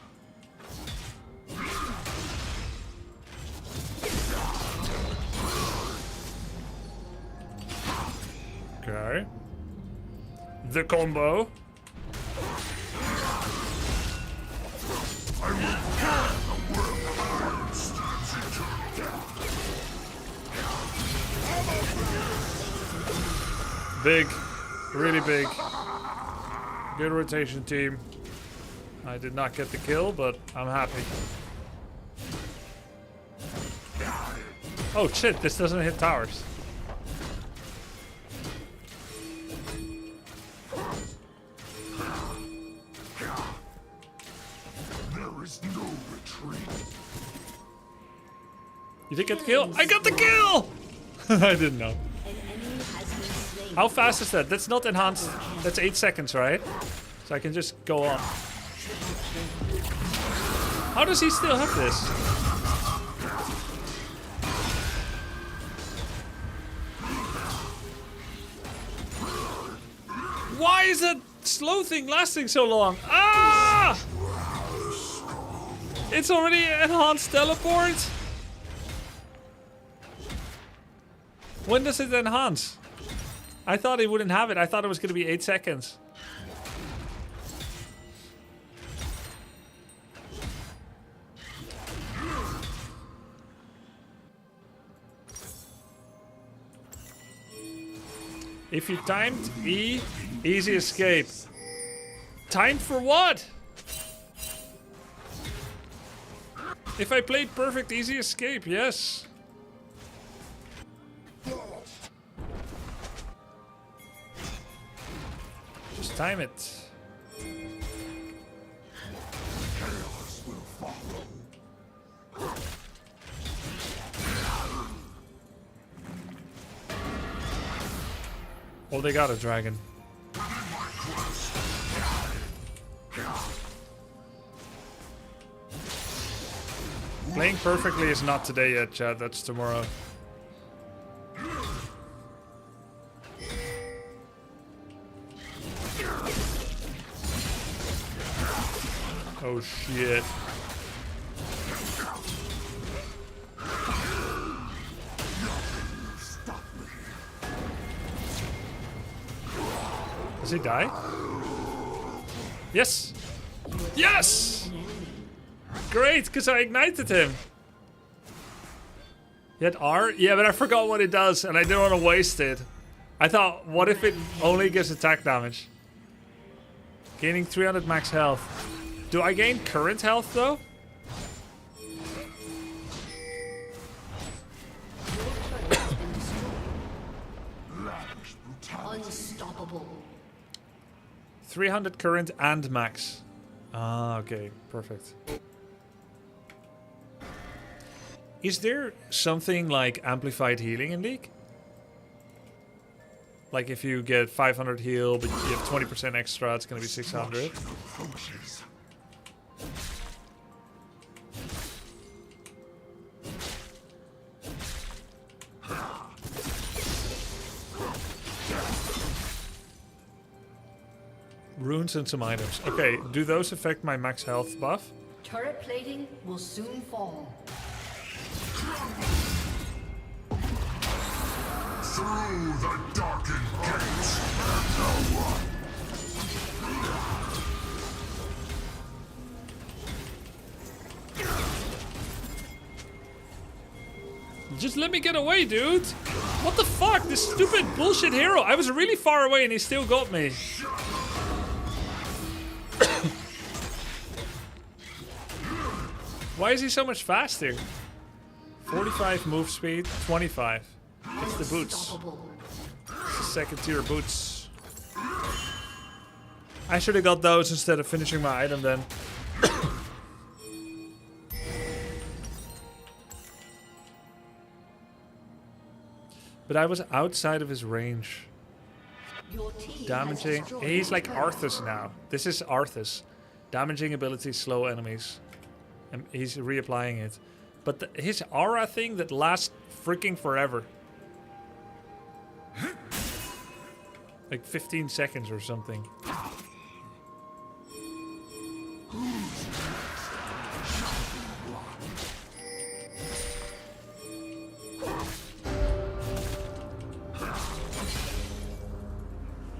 A: Okay. The combo. Big. Really big. Good rotation team. I did not get the kill, but I'm happy. Oh shit, this doesn't hit towers.
D: There is no retreat.
A: You did get the kill? I got the kill! I didn't know. How fast is that? That's not enhanced. That's 8 seconds, right? So I can just go on. How does he still have this? Why is that slow thing lasting so long? Ah! It's already enhanced teleport? When does it enhance? I thought he wouldn't have it. I thought it was going to be 8 seconds. If you timed E, easy escape. Timed for what? If I played perfect easy escape, yes. Just time it.
D: Chaos will follow.
A: Oh, they got a dragon. Playing perfectly is not today yet, Chad. That's tomorrow. Oh shit. Does he die? Yes! Yes! Great, because I ignited him. He had R? Yeah, but I forgot what it does and I didn't want to waste it. I thought, what if it only gives attack damage? Gaining 300 max health. Do I gain current health though?
G: Unstoppable.
A: 300 current and max. Ah, okay, perfect. Is there something like amplified healing in League? Like if you get 500 heal, but you have 20% extra, it's gonna be 600. Runes and some items. Okay, do those affect my max health buff?
G: Turret plating will soon fall.
D: Through the darkened gates, no one.
A: Just let me get away, dude! What the fuck? This stupid bullshit hero! I was really far away and he still got me. Why is he so much faster? 45 move speed, 25. It's the boots. It's the second tier boots. I should have got those instead of finishing my item then. But I was outside of his range. Damaging. He's like Arthas now. This is Arthas. Damaging ability, slow enemies. And he's reapplying it. But his aura thing that lasts freaking forever. Like 15 seconds or something.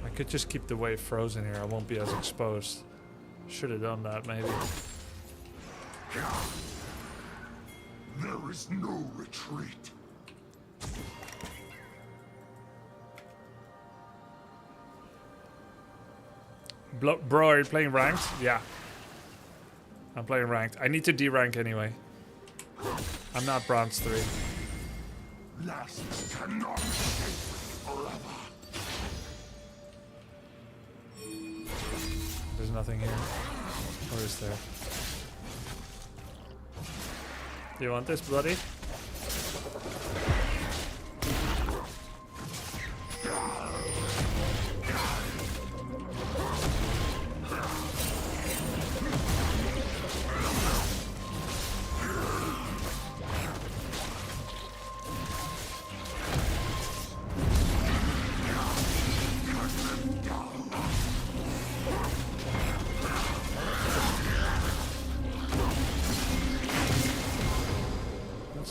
A: I could just keep the wave frozen here. I won't be as exposed. Should have done that maybe.
D: There is no retreat.
A: Bro, are you playing ranked? Yeah. I'm playing ranked. I need to D-rank anyway. I'm not bronze 3.
D: Last cannot escape forever.
A: There's nothing here. Or is there? Do you want this, buddy?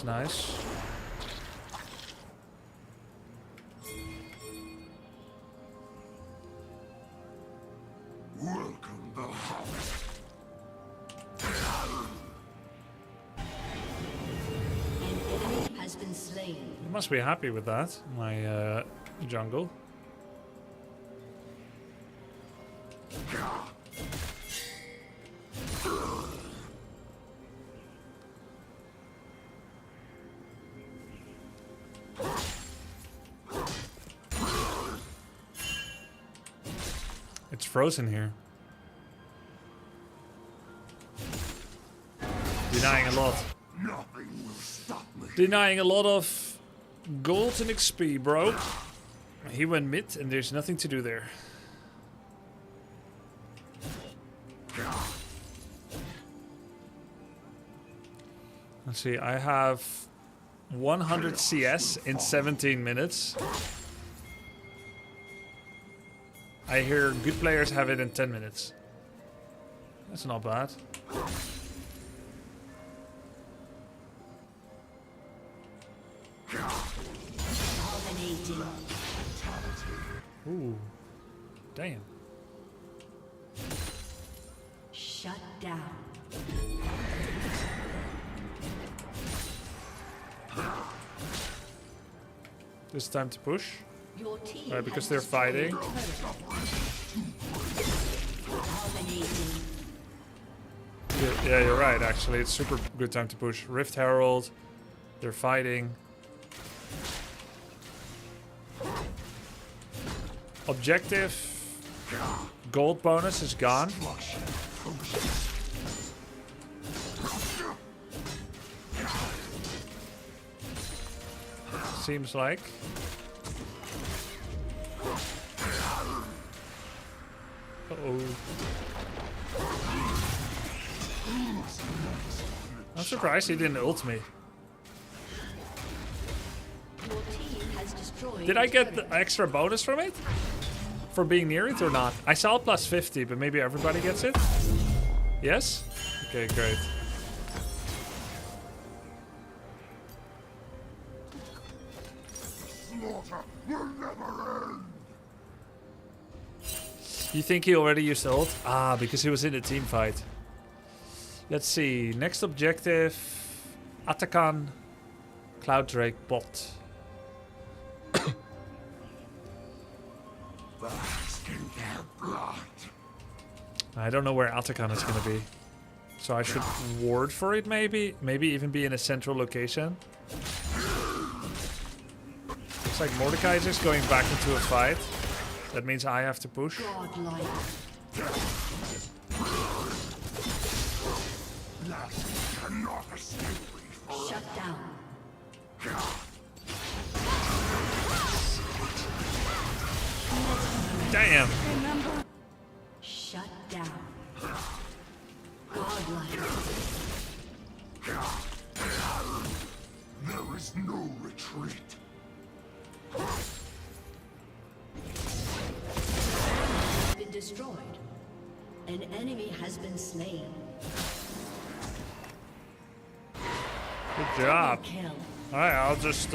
A: Nice.
D: Welcome the house.
G: An enemy has been slain.
A: You must be happy with that, my jungle. It's frozen here. Denying a lot.
D: Nothing will stop me.
A: Denying a lot of gold and XP, bro. He went mid and there's nothing to do there. Let's see, I have 100 CS in 17 minutes. I hear good players have it in 10 minutes. That's not bad. Ooh. Damn.
G: Shut down.
A: It's time to push.
G: Your team
A: Because
G: has
A: they're
G: destroyed
A: fighting. Yeah, you're right, actually. It's super good time to push. Rift Herald. They're fighting. Objective Gold bonus is gone. Seems like. Uh-oh. I'm surprised he didn't ult me.
G: Your team has destroyed
A: Did I
G: a
A: get
G: turret.
A: the extra bonus from it? For being near it or not? I saw plus 50, but maybe everybody gets it? Yes? Okay, great.
D: Slaughter will never end.
A: You think he already used ult? Ah, because he was in a team fight. Let's see. Next objective. Atakan. Cloud Drake bot.
D: Bask in their blood.
A: I don't know where Atakan is going to be. So I should ward for it maybe? Maybe even be in a central location. Looks like Mordecai is just going back into a fight. That means I have to push.
G: Godlike.
D: Last cannot escape me forever.
G: Shut down.
A: Damn!
G: Shut down. Godlike.
D: There is no retreat.
G: Been destroyed. An enemy has been slain.
A: Good job.
G: Kill.
A: Alright, I'll just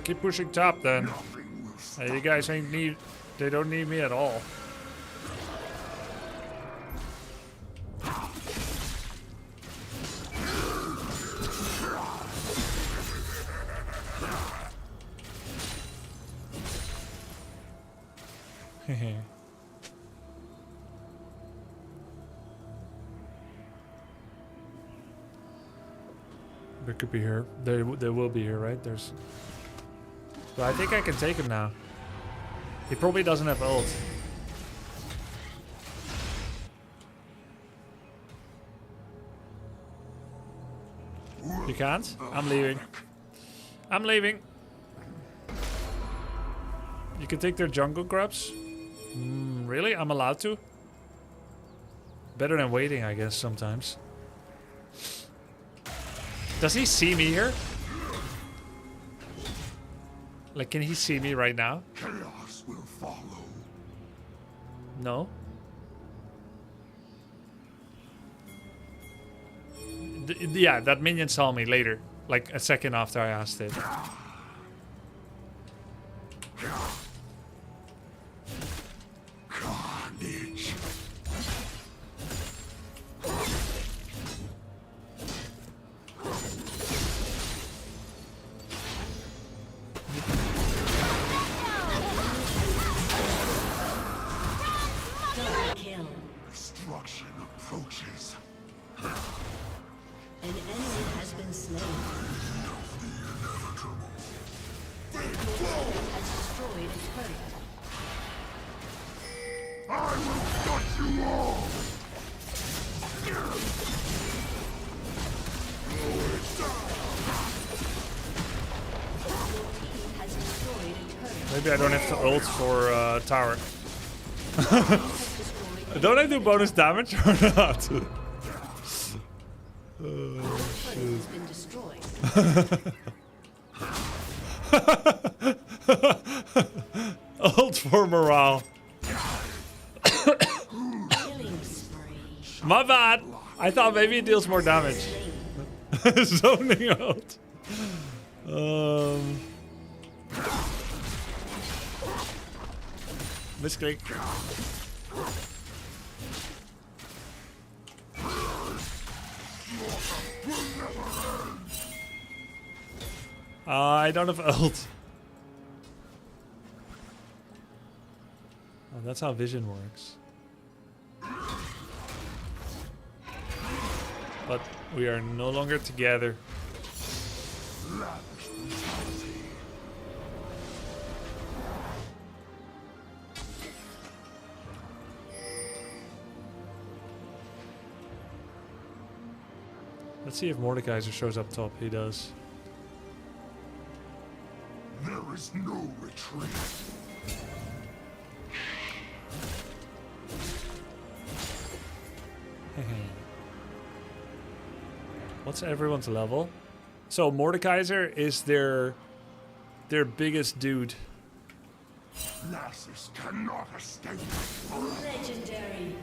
A: keep pushing top then.
D: Nothing will stop.
A: You guys ain't need... They don't need me at all. They could be here. They will be here, right? There's... But I think I can take him now. He probably doesn't have ult. You can't? I'm leaving. I'm leaving. You can take their jungle grubs? Really? I'm allowed to? Better than waiting, I guess, sometimes. Does he see me here? Like, can he see me right now?
D: Chaos will follow.
A: No. Yeah, that minion saw me later. Like, a second after I asked it.
D: Carnage.
G: Double kill.
D: Destruction approaches.
G: An enemy has been slain. Your team has destroyed a turret.
D: I will cut you all.
G: Your team has destroyed a turret.
A: Maybe I don't have to ult for tower.
G: Has destroyed a
A: Don't I do bonus damage or not?
G: turret has been destroyed.
A: Ult for morale.
G: Killing spree.
A: My bad. I thought maybe it deals more damage. Zoning ult. Misclick. I don't have ult. Oh, that's how vision works. But we are no longer together. Let's see if Mordekaiser shows up top. He does.
D: There is no retreat.
A: What's everyone's level? So Mordekaiser is their biggest dude.
D: Lasses cannot escape.
G: Legendary.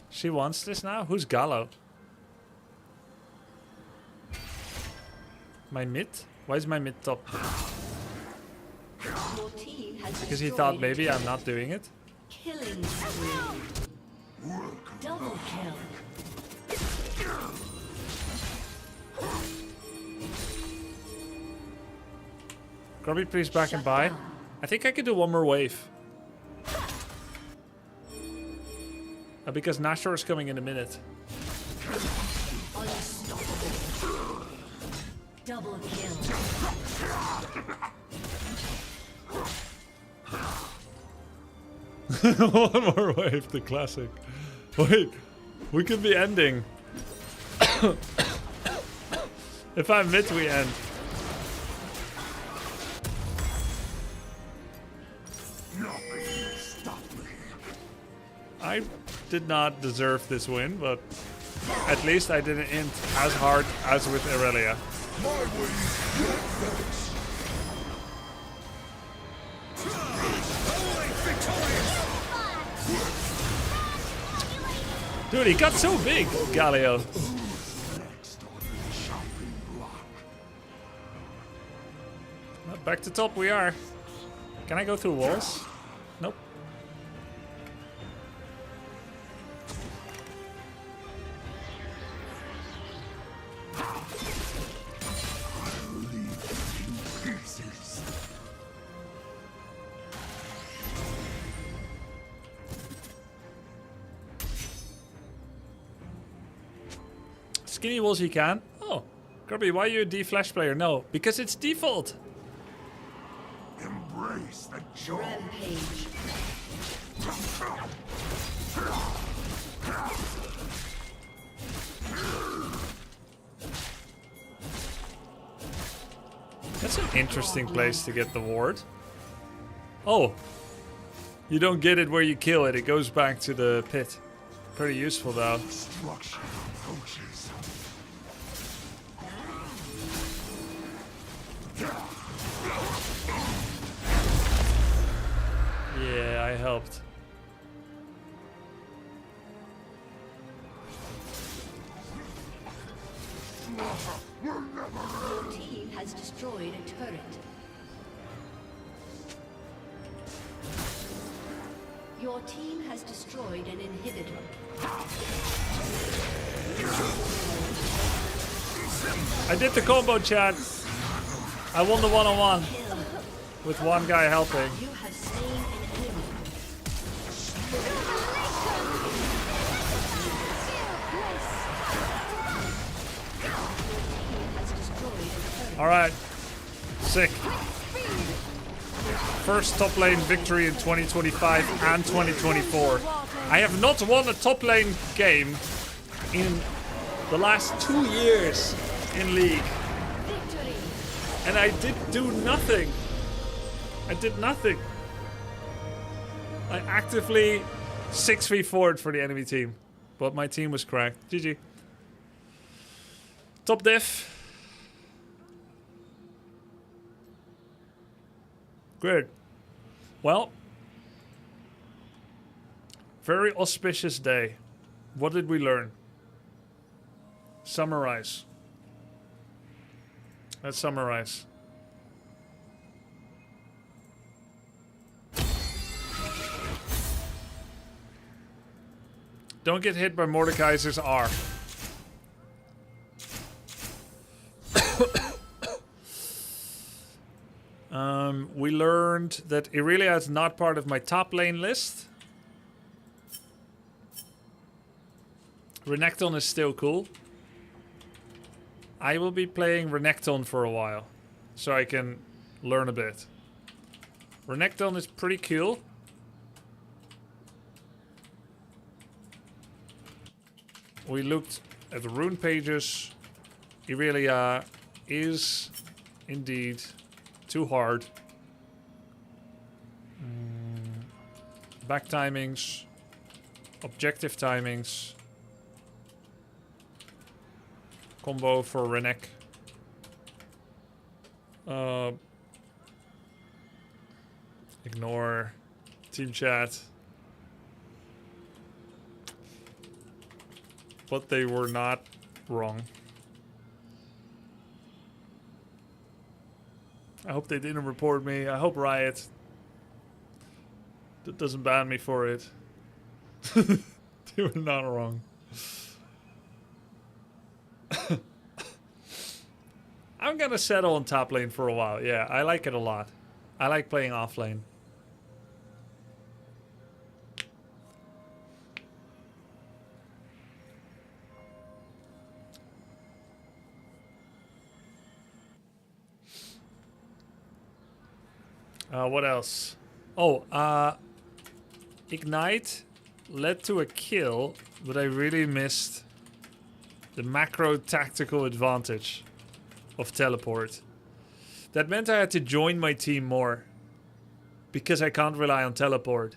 A: She wants this now? Who's Gallo? My mid? Why is my mid top?
G: Your team has
A: Because he thought
G: destroyed
A: maybe
G: a
A: I'm not doing it.
G: killing spree. Double kill.
A: Grubby, please back and buy. I think I could do one more wave. Because Nashor is coming in a minute.
G: Unstoppable. Double kill.
A: One more wave, the classic. Wait, we could be ending. If I'm mid, we end.
D: Nothing will stop me.
A: I did not deserve this win, but at least I didn't end as hard as with Aurelia.
D: My ways, your thanks.
A: Dude, he got so big, Galio.
D: Next on the chopping block.
A: Well, back to top we are. Can I go through walls? Nope.
D: I'll leave you in pieces.
A: Skinny walls he can. Oh, Grubby, why are you a D-Flash player? No, because it's default.
D: Embrace the joy.
G: Rampage.
A: That's an interesting place to get the ward. Oh, you don't get it where you kill it. It goes back to the pit. Pretty useful though.
D: Destruction approaches.
A: Yeah, I helped.
D: Will never
G: Your team has destroyed a turret. Your team has destroyed an inhibitor.
A: I did the combo, chat. I won the one-on-one with one guy helping.
G: You have slain an enemy. Has destroyed a turret.
A: All right, sick. First top lane victory in 2025 and 2024. I have not won a top lane game in the last 2 years in League. And I did do nothing. I did nothing. I actively 6v4'd for the enemy team. But my team was cracked. GG. Top diff. Good. Well, very auspicious day. What did we learn? Summarize. Let's summarize. Don't get hit by Mordekaiser's R. We learned that Irelia is not part of my top lane list. Renekton is still cool. I will be playing Renekton for a while, so I can learn a bit. Renekton is pretty cool. We looked at the rune pages, Irelia is indeed too hard. Back timings, objective timings, combo for Renek. Ignore team chat. But they were not wrong. I hope they didn't report me. I hope Riot that doesn't ban me for it. They were not wrong. I'm gonna settle on top lane for a while. Yeah, I like it a lot. I like playing off lane. What else? Oh, Ignite led to a kill, but I really missed the macro tactical advantage of teleport. That meant I had to join my team more because I can't rely on teleport.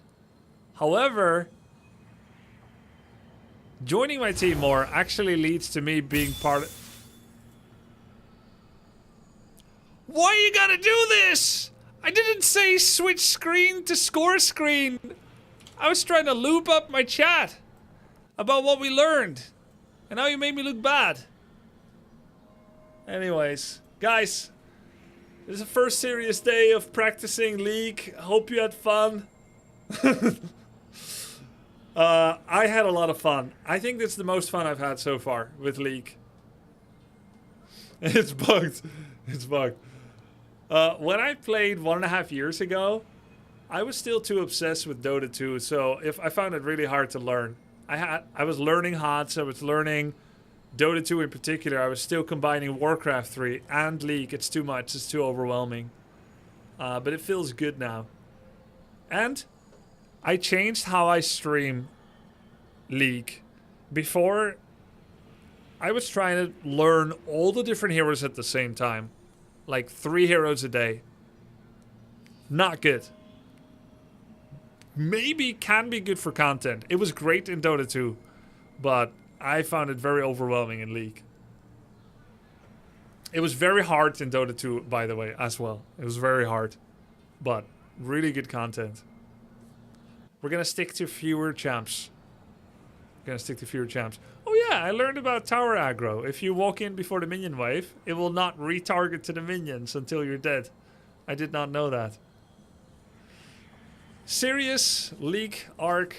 A: However, joining my team more actually leads to me being part of... Why you gotta do this? I didn't say switch screen to score screen. I was trying to loop up my chat about what we learned. And now you made me look bad. Anyways, guys. This is the first serious day of practicing League. Hope you had fun. I had a lot of fun. I think this is the most fun I've had so far with League. It's bugged. It's bugged. When I played 1.5 years ago, I was still too obsessed with Dota 2, so I found it really hard to learn. I was learning HOTS, I was learning Dota 2 in particular. I was still combining Warcraft 3 and League. It's too much, it's too overwhelming. But it feels good now. And I changed how I stream League. Before, I was trying to learn all the different heroes at the same time. Like 3 heroes a day. Not good. Maybe can be good for content. It was great in Dota 2, but I found it very overwhelming in League. It was very hard in Dota 2, by the way, as well. It was very hard, but really good content. We're gonna stick to fewer champs. Oh yeah, I learned about tower aggro. If you walk in before the minion wave, it will not retarget to the minions until you're dead. I did not know that. Serious League arc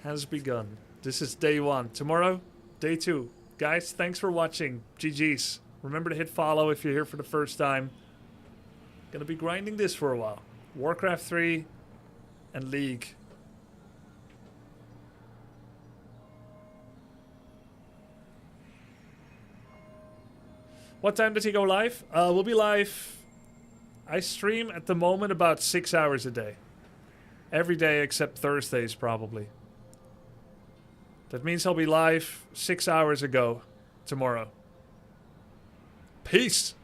A: has begun. This is day 1. Tomorrow, day 2. Guys, thanks for watching. GG's. Remember to hit follow if you're here for the first time. Gonna be grinding this for a while. Warcraft 3 and League. What time did he go live? We'll be live. I stream at the moment about 6 hours a day. Every day except Thursdays, probably. That means I'll be live 6 hours ago tomorrow. Peace.